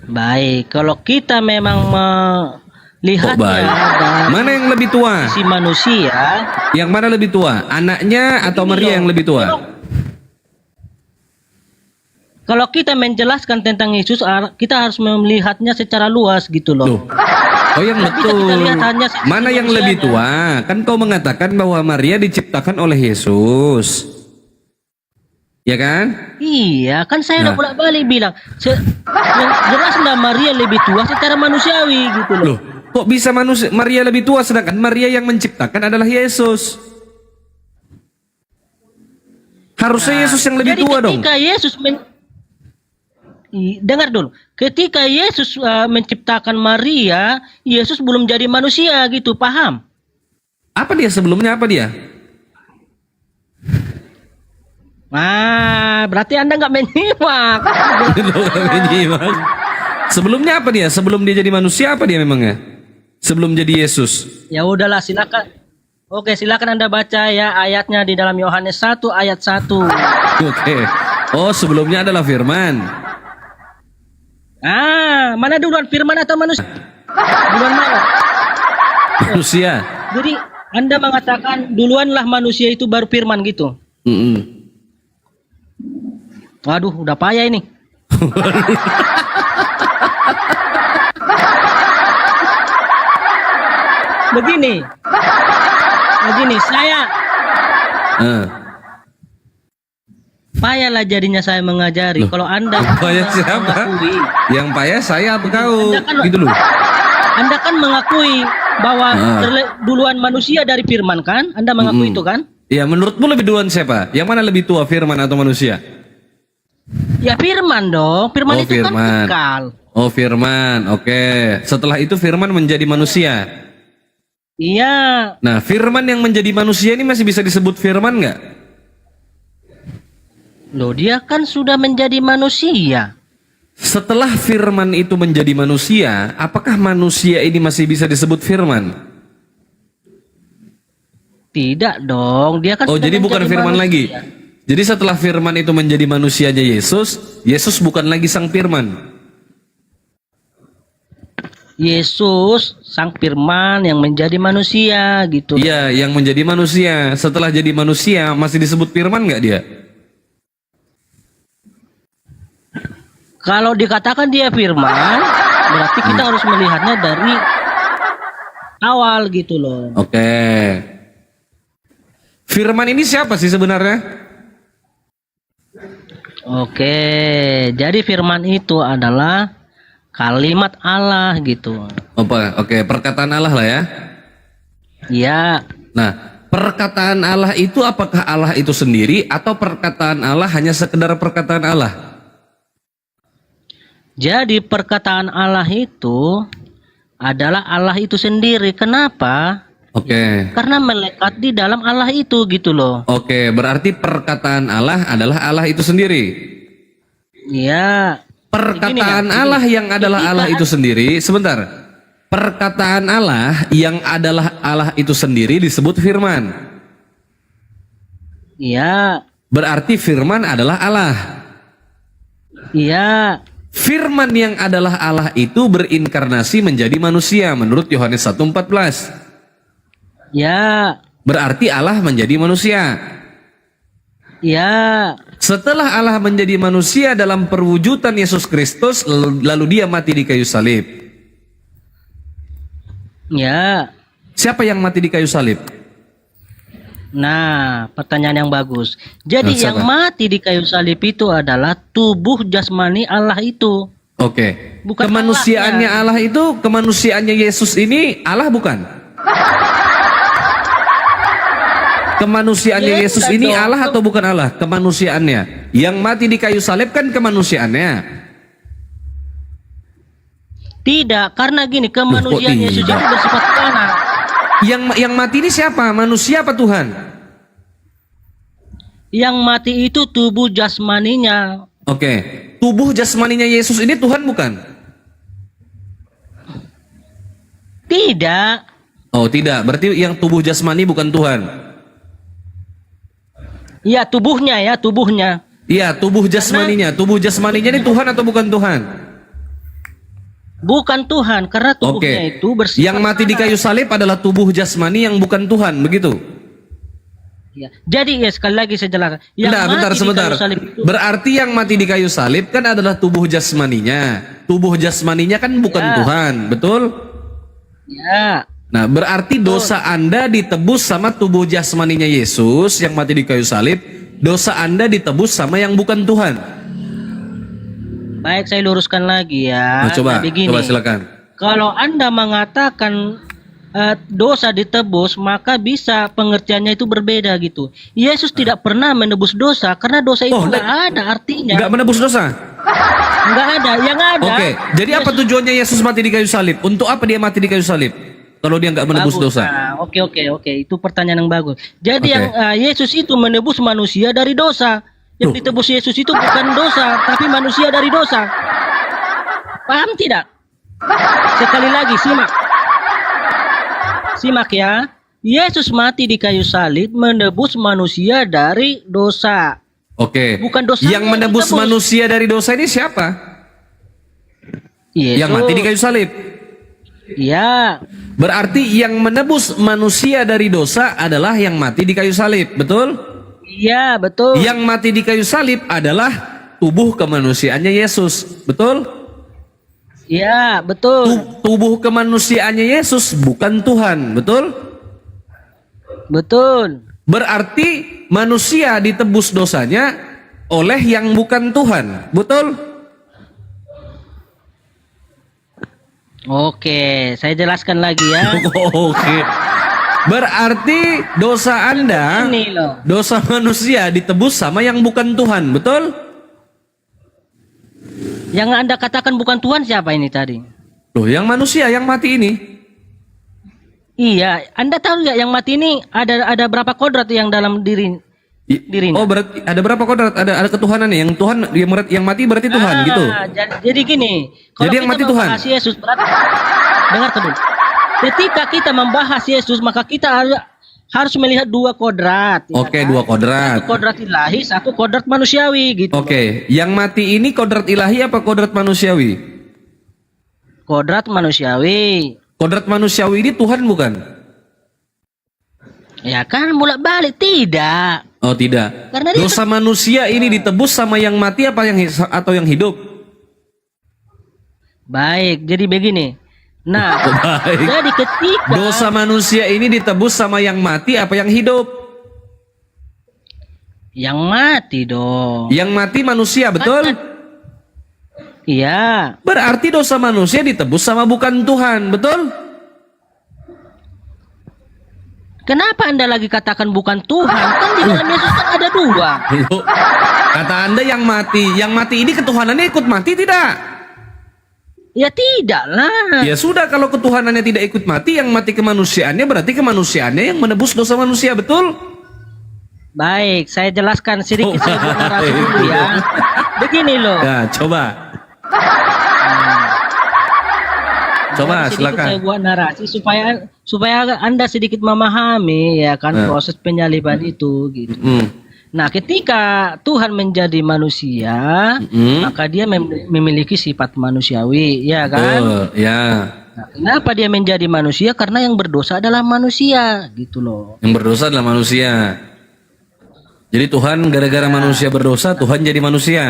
Baik, kalau kita memang melihatnya dari mana yang lebih tua? si manusia. Yang mana lebih tua? Anaknya atau Maria yang lebih tua? Kalau kita menjelaskan tentang Yesus, kita harus melihatnya secara luas gitu loh. Oh yang betul. Mana yang lebih tua? Kan kau mengatakan bahwa Maria diciptakan oleh Yesus. Ya kan? Iya, kan saya udah bolak-balik bilang. Yang jelas Maria lebih tua secara manusiawi gitu loh. Loh, kok bisa Maria lebih tua sedangkan Maria yang menciptakan adalah Yesus? Harusnya Yesus yang lebih tua dong. Ketika Yesus dengar dulu, ketika Yesus menciptakan Maria, Yesus belum jadi manusia gitu, paham? Apa dia sebelumnya? Apa dia? Berarti Anda nggak menyimak. Sebelumnya apa dia? Sebelum dia jadi manusia apa dia memangnya? Sebelum jadi Yesus? Ya udahlah, silakan. Oke, silakan Anda baca ya ayatnya di dalam Yohanes 1 ayat 1. Oke. Oh, sebelumnya adalah firman. Mana duluan, firman atau manusia? Duluan mana? Manusia. Jadi Anda mengatakan duluanlah manusia itu baru firman gitu. Waduh, udah payah ini. Begini, saya payahlah jadinya saya mengajari. Kalau Anda payah siapa? Yang payah saya atau kau? Gitu loh. Anda kan mengakui bahwa duluan manusia dari firman kan? Anda mengakui itu kan? Ya, menurutmu lebih duluan siapa? Yang mana lebih tua, firman atau manusia? Ya firman dong. Firman itu kan kekal. Oh, firman. Oke. Setelah itu firman menjadi manusia. Iya. Nah, firman yang menjadi manusia ini masih bisa disebut firman nggak? Loh, dia kan sudah menjadi manusia. Setelah firman itu menjadi manusia, apakah manusia ini masih bisa disebut firman? Tidak dong, dia kan Oh, sudah jadi bukan firman manusia lagi. Jadi setelah firman itu menjadi manusianya Yesus, Yesus bukan lagi sang firman. Yesus sang firman yang menjadi manusia gitu. Iya, yang menjadi manusia. Setelah jadi manusia masih disebut firman nggak dia? Kalau dikatakan dia firman, berarti kita harus melihatnya dari awal gitu loh. Oke. Firman ini siapa sih sebenarnya? Oke, jadi firman itu adalah kalimat Allah gitu. Apa? Oke, perkataan Allah lah ya. Iya. Nah, perkataan Allah itu apakah Allah itu sendiri atau perkataan Allah hanya sekedar perkataan Allah? Jadi perkataan Allah itu adalah Allah itu sendiri. Kenapa? Oke. Karena melekat di dalam Allah itu gitu loh. Oke, berarti perkataan Allah adalah Allah itu sendiri. Iya. Perkataan Allah yang adalah Allah itu sendiri. Sebentar. Perkataan Allah yang adalah Allah itu sendiri disebut firman. Iya. Berarti firman adalah Allah. Iya. Firman yang adalah Allah itu berinkarnasi menjadi manusia menurut Yohanes 1:14. Ya. Berarti Allah menjadi manusia. Ya. Setelah Allah menjadi manusia dalam perwujudan Yesus Kristus, lalu dia mati di kayu salib. Ya. Siapa yang mati di kayu salib? Nah, pertanyaan yang bagus. Jadi Nah, yang siapa? mati di kayu salib itu adalah tubuh jasmani Allah itu. Oke. Bukan Kemanusiaannya Allah itu, kemanusiaannya Yesus ini Allah bukan? Kemanusiaannya Ya, Yesus enggak ini dong. Allah atau bukan Allah? Kemanusiaannya. Yang mati di kayu salib kan kemanusiaannya. Tidak, karena gini, kemanusiaan Loh, kok Yesus itu tidak? bersifat kanan. Yang mati ini siapa? Manusia apa Tuhan? Yang mati itu tubuh jasmaninya. Oke. Tubuh jasmaninya Yesus ini Tuhan bukan? Tidak. Oh, tidak. Berarti yang tubuh jasmani bukan Tuhan. Ya, tubuhnya ya, tubuhnya. Iya, tubuh jasmaninya. Tubuh jasmaninya ini Tuhan atau bukan Tuhan? Bukan Tuhan, karena tubuhnya Oke. itu bersifat Yang mati di kayu salib adalah tubuh jasmani yang bukan Tuhan, begitu? ya. Jadi ya sekali lagi saya jelaskan. Yang Bentar, mati bentar, di sebentar. kayu salib itu, Berarti yang mati di kayu salib kan adalah tubuh jasmaninya. Tubuh jasmaninya kan bukan Ya. Tuhan, betul? ya. Nah, berarti dosa Anda ditebus sama tubuh jasmaninya Yesus yang mati di kayu salib. Dosa Anda ditebus sama yang bukan Tuhan. Baik, saya luruskan lagi ya. Nah, coba, Nah, begini. coba silakan. Kalau Anda mengatakan dosa ditebus, maka bisa pengertiannya itu berbeda gitu. Yesus tidak pernah menebus dosa karena dosa itu nggak ada artinya. Nggak menebus dosa? Nggak ada. Yang ada. Oke, jadi apa tujuannya Yesus mati di kayu salib? Untuk apa dia mati di kayu salib? Kalau dia nggak menebus Bagus. dosa. Nah, oke. Itu pertanyaan yang bagus. Jadi Oke. yang Yesus itu menebus manusia dari dosa. Yang ditebus Yesus itu bukan dosa, tapi manusia dari dosa. Paham tidak? Sekali lagi, simak. Simak ya. Yesus mati di kayu salib menebus manusia dari dosa. Oke. Bukan dosa. Yang menebus manusia dari dosa ini siapa? Yesus. Yang mati di kayu salib. Ya. Berarti yang menebus manusia dari dosa adalah yang mati di kayu salib, betul? Iya, betul. Yang mati di kayu salib adalah tubuh kemanusiaannya Yesus, betul? Iya, betul. Tubuh kemanusiaannya Yesus bukan Tuhan, betul? Betul. Berarti manusia ditebus dosanya oleh yang bukan Tuhan, betul? Oke, saya jelaskan lagi ya. Oke. Berarti dosa Anda, Ini loh. dosa manusia ditebus sama yang bukan Tuhan, betul? Yang Anda katakan bukan Tuhan siapa ini tadi? Loh, yang manusia yang mati ini. Iya, Anda tahu nggak yang mati ini ada berapa kodrat yang dalam dirinya? Oh, berarti ada berapa kodrat? Ada ketuhanan nih. Yang Tuhan yang mati berarti Tuhan gitu. Jadi gini, kalau Jadi yang kita mati Tuhan. membahas Yesus, berarti dengar dulu. Ketika kita membahas Yesus, maka kita harus melihat dua kodrat. Oke, dua kodrat. Satu kodrat ilahi, satu kodrat manusiawi gitu. Oke, yang mati ini kodrat ilahi apa kodrat manusiawi? Kodrat manusiawi. Kodrat manusiawi ini Tuhan bukan? Ya kan bolak-balik tidak. Oh, tidak. Karena dia Dosa manusia ini ditebus sama yang mati apa atau yang hidup? Baik, jadi begini. Nah, Baik. jadi ketika Dosa manusia ini ditebus sama yang mati apa yang hidup? yang mati dong. Yang mati manusia, betul? Iya. Berarti dosa manusia ditebus sama bukan Tuhan, betul? Kenapa Anda lagi katakan bukan Tuhan? Kan di dalam Yesus kan ada dua. Loh, kata Anda yang mati ini ketuhanannya ikut mati tidak? Ya tidak lah. Ya sudah, kalau ketuhanannya tidak ikut mati, yang mati kemanusiaannya berarti kemanusiaannya yang menebus dosa manusia, betul? Baik, saya jelaskan sedikit sebuah narasi dulu ya. Begini loh. Ya, coba. Coba Sedikit silakan. saya buat narasi supaya Anda sedikit memahami ya kan proses penyaliban itu gitu. Nah, ketika Tuhan menjadi manusia, maka dia memiliki sifat manusiawi, ya kan? Ya. Nah, kenapa dia menjadi manusia? Karena yang berdosa adalah manusia, gitu loh. Yang berdosa adalah manusia. Jadi Tuhan gara-gara manusia berdosa, Tuhan jadi manusia.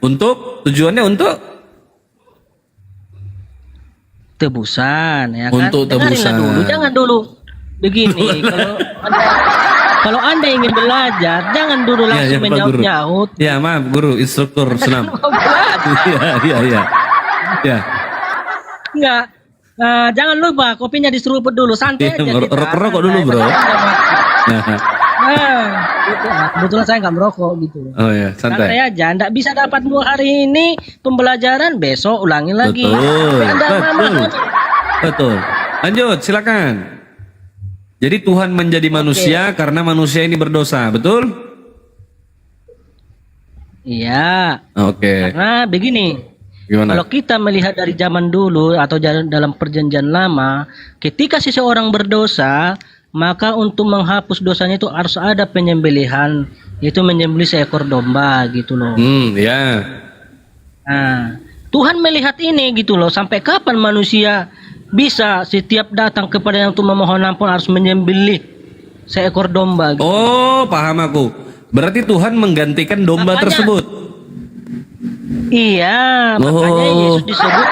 Tujuannya untuk tebusan, ya kan? Untuk Dengarinlah tebusan. dulu, jangan dulu begini. Kalau anda ingin belajar, jangan dulu langsung Pak Guru. menyaut-nyaut. Ya, maaf guru, instruktur senam. Mau belajar. Ya. Enggak. Nah, jangan lupa kopinya diseruput dulu, santai aja kita. Rokok dulu, bro. Gitu. Nah, kebetulan saya nggak merokok gitu. Oh ya, santai. Aja, nggak bisa dapat 2 hari ini pembelajaran, besok ulangi lagi. Betul. Lanjut, silakan. Jadi Tuhan menjadi manusia karena manusia ini berdosa, betul? Iya. Oke. Karena begini. Gimana? Kalau kita melihat dari zaman dulu atau dalam perjanjian lama, ketika seseorang berdosa, maka untuk menghapus dosanya itu harus ada penyembelihan, yaitu menyembelih seekor domba gitu loh. Ya. Nah, Tuhan melihat ini gitu loh, sampai kapan manusia bisa setiap datang kepada yang untuk memohon ampun harus menyembelih seekor domba gitu. Oh, paham aku. Berarti Tuhan menggantikan domba tersebut. Iya, makanya Yesus disebut.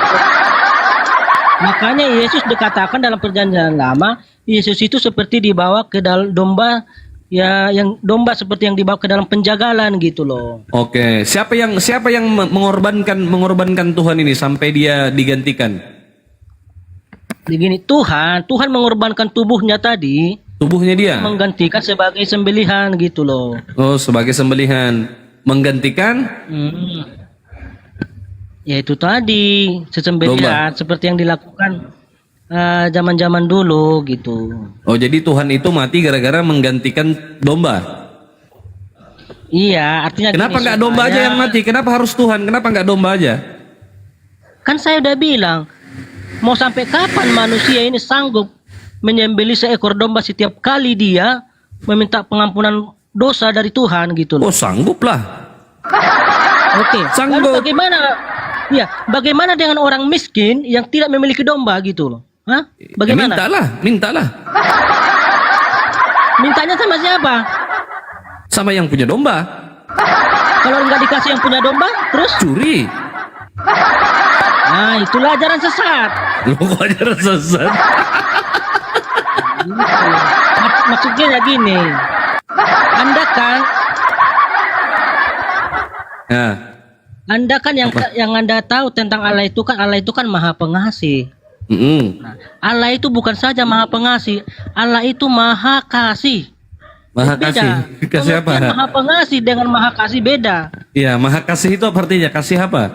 Makanya Yesus dikatakan dalam perjanjian lama, Yesus itu seperti dibawa ke dalam domba, ya, yang domba seperti yang dibawa ke dalam penjagalan gitu loh. Oke, siapa yang mengorbankan Tuhan ini sampai dia digantikan? Begini, Tuhan mengorbankan tubuhnya tadi. Tubuhnya dia menggantikan sebagai sembelihan gitu loh. Oh, sebagai sembelihan. Menggantikan? Ya itu tadi, sesembelihan seperti yang dilakukan zaman-zaman dulu gitu. Oh, jadi Tuhan itu mati gara-gara menggantikan domba? Iya, artinya kenapa nggak domba aja yang mati? Kenapa harus Tuhan? Kenapa nggak domba aja? Kan saya udah bilang, mau sampai kapan manusia ini sanggup menyembelih seekor domba setiap kali dia meminta pengampunan dosa dari Tuhan gitu loh. Oh, sanggup lah. Oke, sanggup. Lalu bagaimana? Ya, bagaimana dengan orang miskin yang tidak memiliki domba gitu loh? Hah? Bagaimana? Mintalah. Mintanya sama siapa? Sama yang punya domba. Kalau nggak dikasih yang punya domba, terus? Curi. Nah, itulah ajaran sesat. Loh, kok ajaran sesat? Maksudnya ya gini, Anda kan yang Anda tahu tentang Allah itu kan Maha Pengasih. Nah, Allah itu bukan saja Maha Pengasih, Allah itu Maha Kasih. Maha Kasih. Kasih apa? Maha Pengasih dengan Maha Kasih beda. Iya, Maha Kasih itu apa artinya? Kasih apa?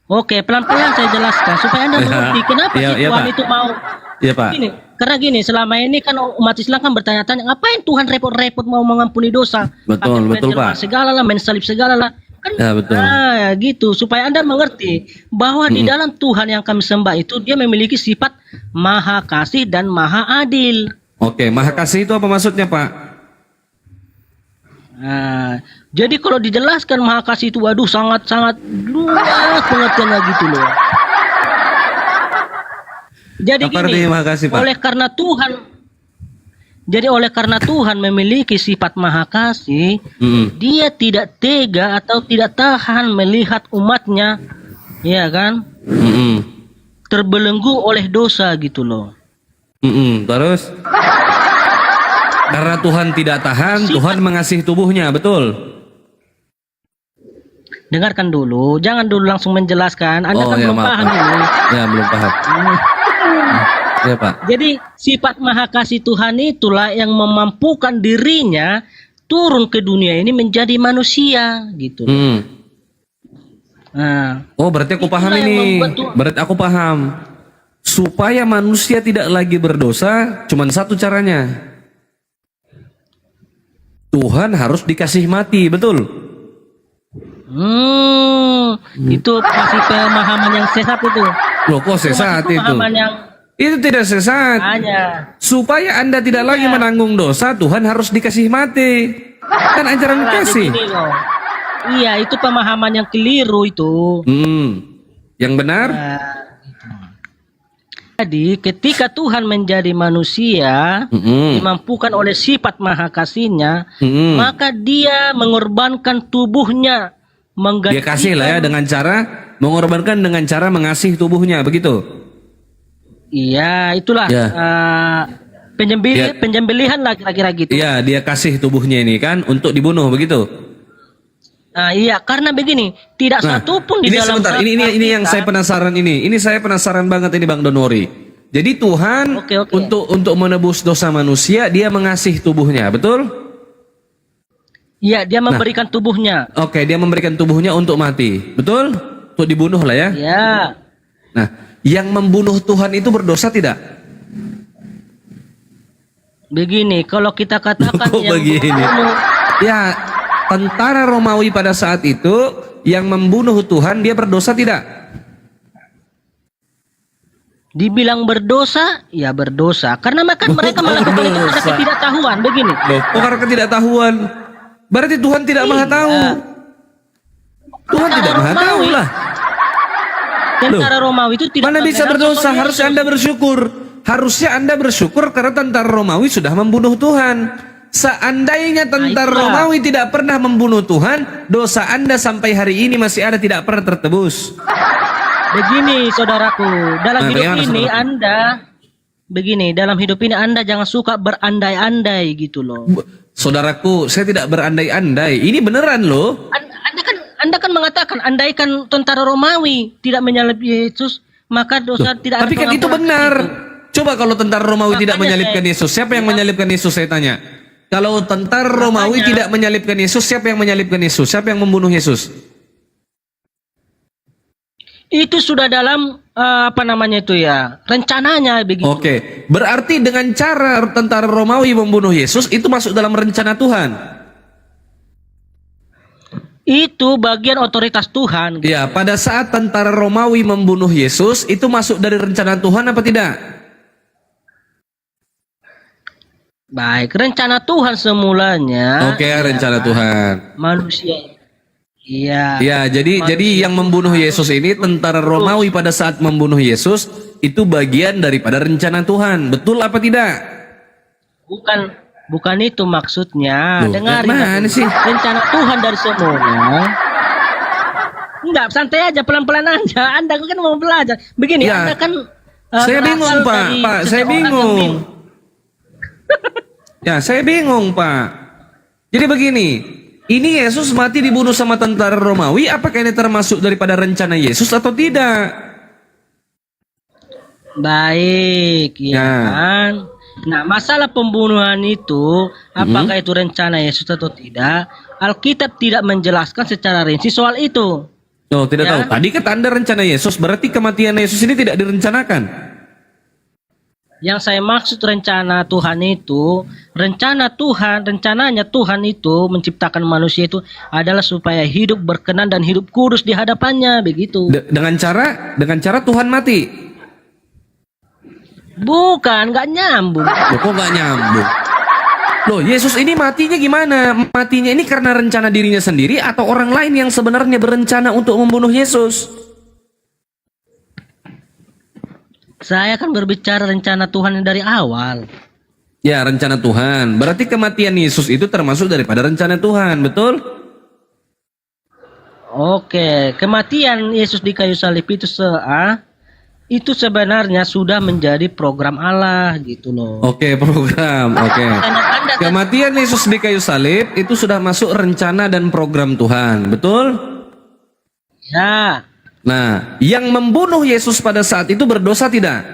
Oke, pelan-pelan saya jelaskan supaya Anda mengerti kenapa Tuhan itu mau. Iya, Pak. Karena gini, selama ini kan umat Islam kan bertanya-tanya, ngapain Tuhan repot-repot mau mengampuni dosa? Betul, Pak. Segala lah, mensalib segala lah. Kan, ya, betul. Gitu, supaya Anda mengerti bahwa di dalam Tuhan yang kami sembah itu dia memiliki sifat Maha Kasih dan Maha Adil. Oke, Maha Kasih itu apa maksudnya, Pak? Jadi kalau dijelaskan Maha Kasih itu, waduh, sangat-sangat luas pengertiannya gitu loh. Jadi apa gini, Maha Kasih, Pak? oleh karena Tuhan memiliki sifat Maha Kasih, dia tidak tega atau tidak tahan melihat umatnya, ya kan, terbelenggu oleh dosa gitu loh. Terus? Karena Tuhan tidak tahan, Tuhan mengasihi tubuhnya, betul? Dengarkan dulu, jangan dulu langsung menjelaskan. Anda kan belum paham ini. Ya, belum paham. Ya, Pak. Jadi sifat Maha Kasih Tuhan itulah yang memampukan dirinya turun ke dunia ini menjadi manusia, gitu. Oh, berarti aku paham ini. Berarti aku paham. Supaya manusia tidak lagi berdosa, cuma satu caranya. Tuhan harus dikasih mati, betul? Itu masih pemahaman yang sesat itu. Loh, kok sesat itu? Pemahaman yang Itu tidak sesat. Hanya. Supaya Anda tidak lagi menanggung dosa, Tuhan harus dikasih mati. Kan ajaran Nah, kasih. begini loh. Iya, itu pemahaman yang keliru itu. Yang benar? Jadi ketika Tuhan menjadi manusia, dimampukan oleh sifat maha kasihnya, maka dia mengorbankan tubuhnya, Dia kasih lah ya dengan cara mengorbankan, dengan cara mengasihi tubuhnya, begitu? Iya, itulah Ya. penyembelihan lah kira-kira gitu. Iya, dia kasih tubuhnya ini kan untuk dibunuh, begitu? Nah, iya, karena begini, tidak satu pun di ini dalam sebentar, ini yang saya penasaran ini. Ini saya penasaran banget ini Bang Donori. Jadi Tuhan untuk menebus dosa manusia, dia mengasihi tubuhnya, betul? Iya, dia memberikan tubuhnya. Oke, dia memberikan tubuhnya untuk mati, betul? Untuk dibunuh lah ya. Iya. Nah, yang membunuh Tuhan itu berdosa tidak? Begini, kalau kita katakan Kok begini? Ya, tentara Romawi pada saat itu yang membunuh Tuhan, dia berdosa tidak? Dibilang berdosa, ya berdosa. Karena mereka melakukan itu karena ketidaktahuan. Begini. Karena ketidaktahuan. Berarti Tuhan tidak maha tahu. Tuhan tidak maha tahu lah. Tentara Romawi itu tidak mana bisa berdosa? Harusnya Anda bersyukur. Harusnya Anda bersyukur karena tentara Romawi sudah membunuh Tuhan. Seandainya tentara Romawi tidak pernah membunuh Tuhan, dosa Anda sampai hari ini masih ada, tidak pernah tertebus. Begini, saudaraku, dalam hidup bagaimana, ini saudaraku? dalam hidup ini Anda jangan suka berandai-andai gitu loh. Saudaraku, saya tidak berandai-andai. Ini beneran loh. Anda kan mengatakan, andaikan tentara Romawi tidak menyalib Yesus, maka dosa tidak ada. Tapi kan itu benar. Coba kalau tentara Romawi tidak menyalibkan Yesus, siapa yang menyalibkan Yesus, saya tanya. Kalau tentara Romawi tidak menyalibkan Yesus, siapa yang menyalibkan Yesus? Siapa yang membunuh Yesus? Itu sudah dalam rencananya begitu. Oke, berarti dengan cara tentara Romawi membunuh Yesus itu masuk dalam rencana Tuhan. Itu bagian otoritas Tuhan. Ya, pada saat tentara Romawi membunuh Yesus itu masuk dari rencana Tuhan apa tidak? Baik, rencana Tuhan semulanya. Oke, rencana Tuhan. Manusia. Iya. Ya, jadi yang membunuh Yesus ini tentara Romawi pada saat membunuh Yesus itu bagian daripada rencana Tuhan. Betul apa tidak? Bukan itu maksudnya. Loh, dengarin mana sih? Rencana Tuhan dari semula. Enggak, santai aja, pelan-pelan aja. Anda kan mau belajar. Begini, Ya. Anda kan Saya bingung, Pak. Pak, saya bingung. Ya, saya bingung, Pak. Jadi begini, ini Yesus mati dibunuh sama tentara Romawi, apakah ini termasuk daripada rencana Yesus atau tidak? Baik, ya kan. Nah, masalah pembunuhan itu, apakah itu rencana Yesus atau tidak? Alkitab tidak menjelaskan secara rinci soal itu. Oh, tidak tahu. Tadi kata Anda rencana Yesus, berarti kematian Yesus ini tidak direncanakan. Yang saya maksud rencana Tuhan itu, rencananya Tuhan itu menciptakan manusia itu adalah supaya hidup berkenan dan hidup kudus di hadapannya, begitu. Dengan cara Tuhan mati. Bukan, nggak nyambung. Loh, kok nggak nyambung? Loh, Yesus ini matinya gimana? Matinya ini karena rencana dirinya sendiri atau orang lain yang sebenarnya berencana untuk membunuh Yesus? Saya kan berbicara rencana Tuhan dari awal. Ya, rencana Tuhan. Berarti kematian Yesus itu termasuk daripada rencana Tuhan, betul? Oke, kematian Yesus di kayu salib itu sebenarnya sudah menjadi program Allah gitu loh. Oke, program. Oke. Kematian Yesus di kayu salib itu sudah masuk rencana dan program Tuhan, betul? Ya. Nah, yang membunuh Yesus pada saat itu berdosa tidak?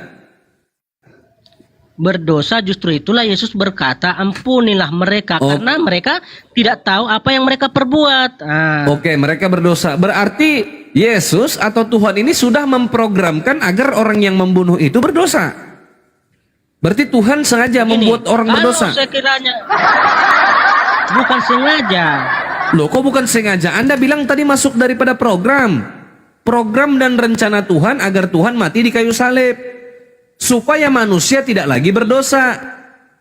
Berdosa, justru itulah Yesus berkata, ampunilah mereka karena mereka tidak tahu apa yang mereka perbuat. Oke, mereka berdosa. Berarti Yesus atau Tuhan ini sudah memprogramkan agar orang yang membunuh itu berdosa. Berarti Tuhan sengaja membuat orang berdosa. Kalau sekiranya bukan sengaja. Loh, kok bukan sengaja? Anda bilang tadi masuk daripada program dan rencana Tuhan agar Tuhan mati di kayu salib supaya manusia tidak lagi berdosa.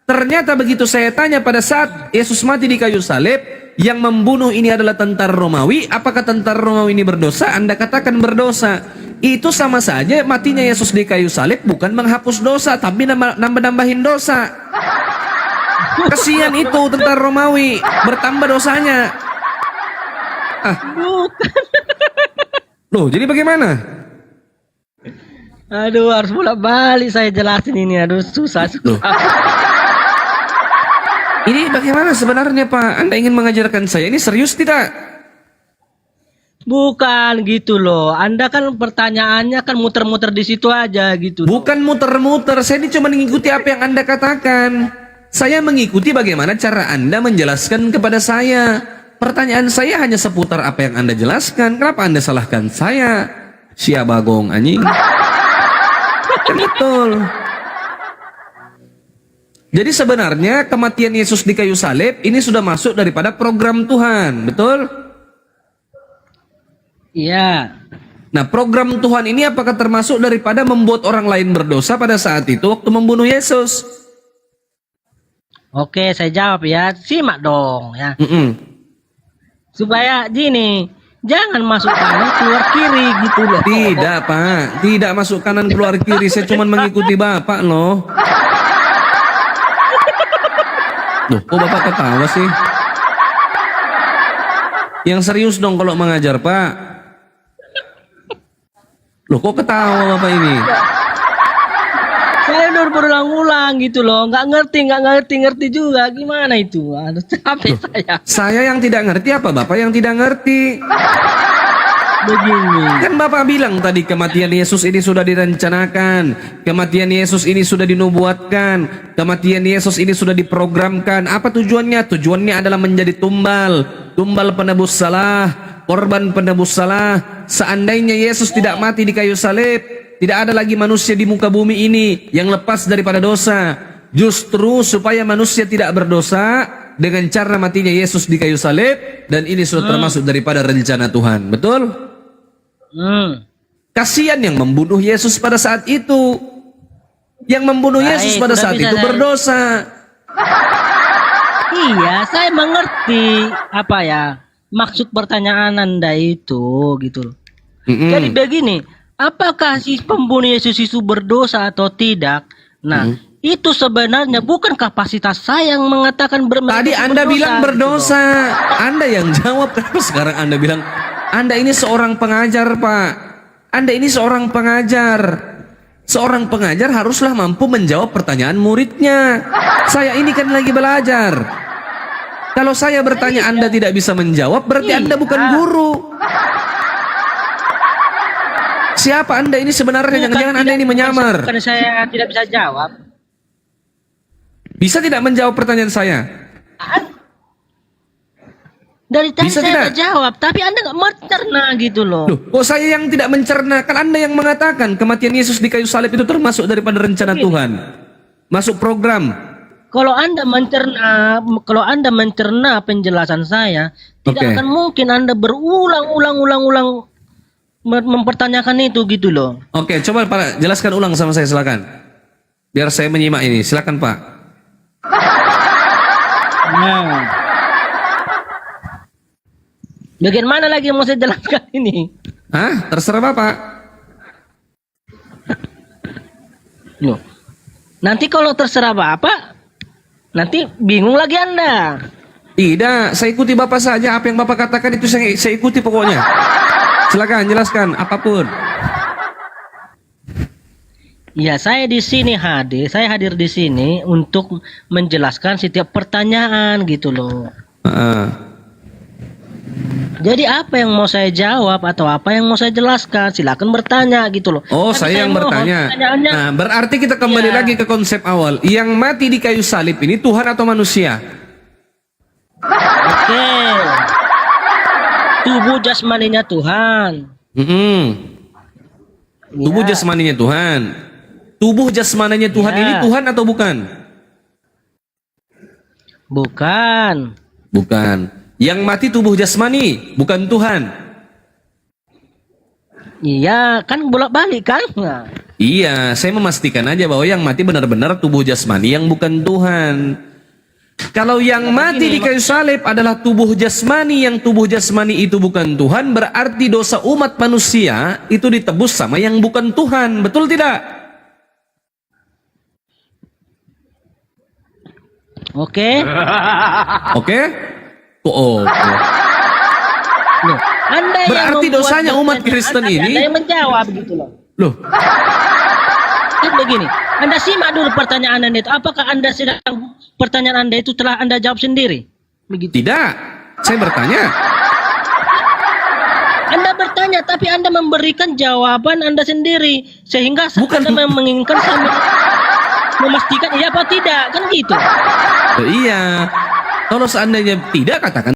Ternyata begitu saya tanya pada saat Yesus mati di kayu salib, yang membunuh ini adalah tentara Romawi, apakah tentara Romawi ini berdosa? Anda katakan berdosa. Itu sama saja matinya Yesus di kayu salib bukan menghapus dosa, tapi nambah-nambahin dosa. Kasihan itu tentara Romawi, bertambah dosanya. Loh, jadi bagaimana? Aduh, harus bolak-balik saya jelasin ini. Aduh, susah. Ini bagaimana sebenarnya, Pak? Anda ingin mengajarkan saya ini serius tidak? Bukan gitu loh. Anda kan pertanyaannya kan muter-muter di situ aja gitu. Bukan muter-muter. Saya ini cuma mengikuti apa yang Anda katakan. Saya mengikuti bagaimana cara Anda menjelaskan kepada saya. Pertanyaan saya hanya seputar apa yang Anda jelaskan. Kenapa Anda salahkan saya? Sia bagong anjing. Betul. Jadi sebenarnya kematian Yesus di kayu salib ini sudah masuk daripada program Tuhan, betul? Iya. Nah, program Tuhan ini apakah termasuk daripada membuat orang lain berdosa pada saat itu waktu membunuh Yesus? Oke, saya jawab ya. Simak dong ya. Supaya gini, jangan masuk kanan keluar kiri gitu loh. Tidak, Pak. Tidak masuk kanan keluar kiri. Saya cuma mengikuti Bapak loh. Loh, kok Bapak ketawa sih? Yang serius dong kalau mengajar, Pak. Loh, kok ketawa Bapak ini? Saya udah berulang-ulang gitu loh, nggak ngerti juga gimana itu. Aduh, capek saya. Saya yang tidak ngerti apa Bapak yang tidak ngerti? Begini. Kan Bapak bilang tadi kematian Yesus ini sudah direncanakan, kematian Yesus ini sudah dinubuatkan, kematian Yesus ini sudah diprogramkan. Apa tujuannya? Tujuannya adalah menjadi tumbal penebus salah, korban penebus salah. Seandainya Yesus tidak mati di kayu salib, tidak ada lagi manusia di muka bumi ini yang lepas daripada dosa. Justru supaya manusia tidak berdosa dengan cara matinya Yesus di kayu salib, dan ini sudah termasuk daripada rencana Tuhan. Betul? Kasihan yang membunuh Yesus pada saat itu. Yang membunuh Yesus pada saat itu berdosa. Iya, saya mengerti apa ya maksud pertanyaan Anda itu gitu. Jadi begini, apakah si pembunuh Yesus itu berdosa atau tidak? Nah, itu sebenarnya bukan kapasitas saya yang mengatakan Tadi Anda bilang berdosa. Gitu. Anda yang jawab. Kenapa sekarang Anda bilang Anda ini seorang pengajar, Pak? Anda ini seorang pengajar. Seorang pengajar haruslah mampu menjawab pertanyaan muridnya. Saya ini kan lagi belajar. Kalau saya bertanya Anda tidak bisa menjawab, berarti Anda bukan guru. Siapa Anda ini sebenarnya? Jangan-jangan Anda ini menyamar. Bukan saya tidak bisa jawab. Bisa tidak menjawab pertanyaan saya? Dari tadi bisa saya tidak? jawab, tapi Anda nggak mencerna gitu loh. Oh, saya yang tidak mencerna. Kan Anda yang mengatakan kematian Yesus di kayu salib itu termasuk daripada rencana Tuhan. Masuk program. Kalau Anda mencerna penjelasan saya, tidak akan mungkin Anda berulang-ulang mempertanyakan itu gitu loh. Oke, coba Pak jelaskan ulang sama saya, silakan. Biar saya menyimak ini. Silakan, Pak. Nah, bagaimana lagi yang mau saya jelaskan ini? Hah? Terserah Bapak. Loh, nanti kalau terserah Bapak, nanti bingung lagi Anda. Tidak, saya ikuti Bapak saja. Apa yang Bapak katakan itu saya ikuti pokoknya. Silakan jelaskan apapun. Ya, saya di sini hadir di sini untuk menjelaskan setiap pertanyaan gitu loh. Jadi apa yang mau saya jawab atau apa yang mau saya jelaskan, silakan bertanya gitu loh. Oh, saya yang bertanya. Nah, berarti kita kembali lagi ke konsep awal. Yang mati di kayu salib ini Tuhan atau manusia? Oke. Tubuh jasmaninya Tuhan. Tubuh jasmaninya Tuhan. Tubuh jasmaninya Tuhan ini Tuhan atau bukan? Bukan. Bukan. Yang mati tubuh jasmani, bukan Tuhan. Iya, kan bolak-balik kan? Iya, saya memastikan aja bahwa yang mati benar-benar tubuh jasmani yang bukan Tuhan. Kalau yang mati di kayu salib adalah tubuh jasmani, yang tubuh jasmani itu bukan Tuhan, berarti dosa umat manusia itu ditebus sama yang bukan Tuhan. Betul tidak? Oke. Oke? Oh, Loh, Anda yang berarti membuat dosanya umat pertanyaan, Kristen Anda ini. yang menjawab gitu loh. Loh, Kan begini, Anda simak dulu pertanyaan Anda itu. Apakah Anda sedang pertanyaan Anda itu telah Anda jawab sendiri? Begitu. tidak. Saya bertanya. Anda bertanya, tapi Anda memberikan jawaban Anda sendiri, sehingga Anda menginginkan saya memastikan iya apa tidak, kan gitu. Iya. Kalau seandainya tidak, katakan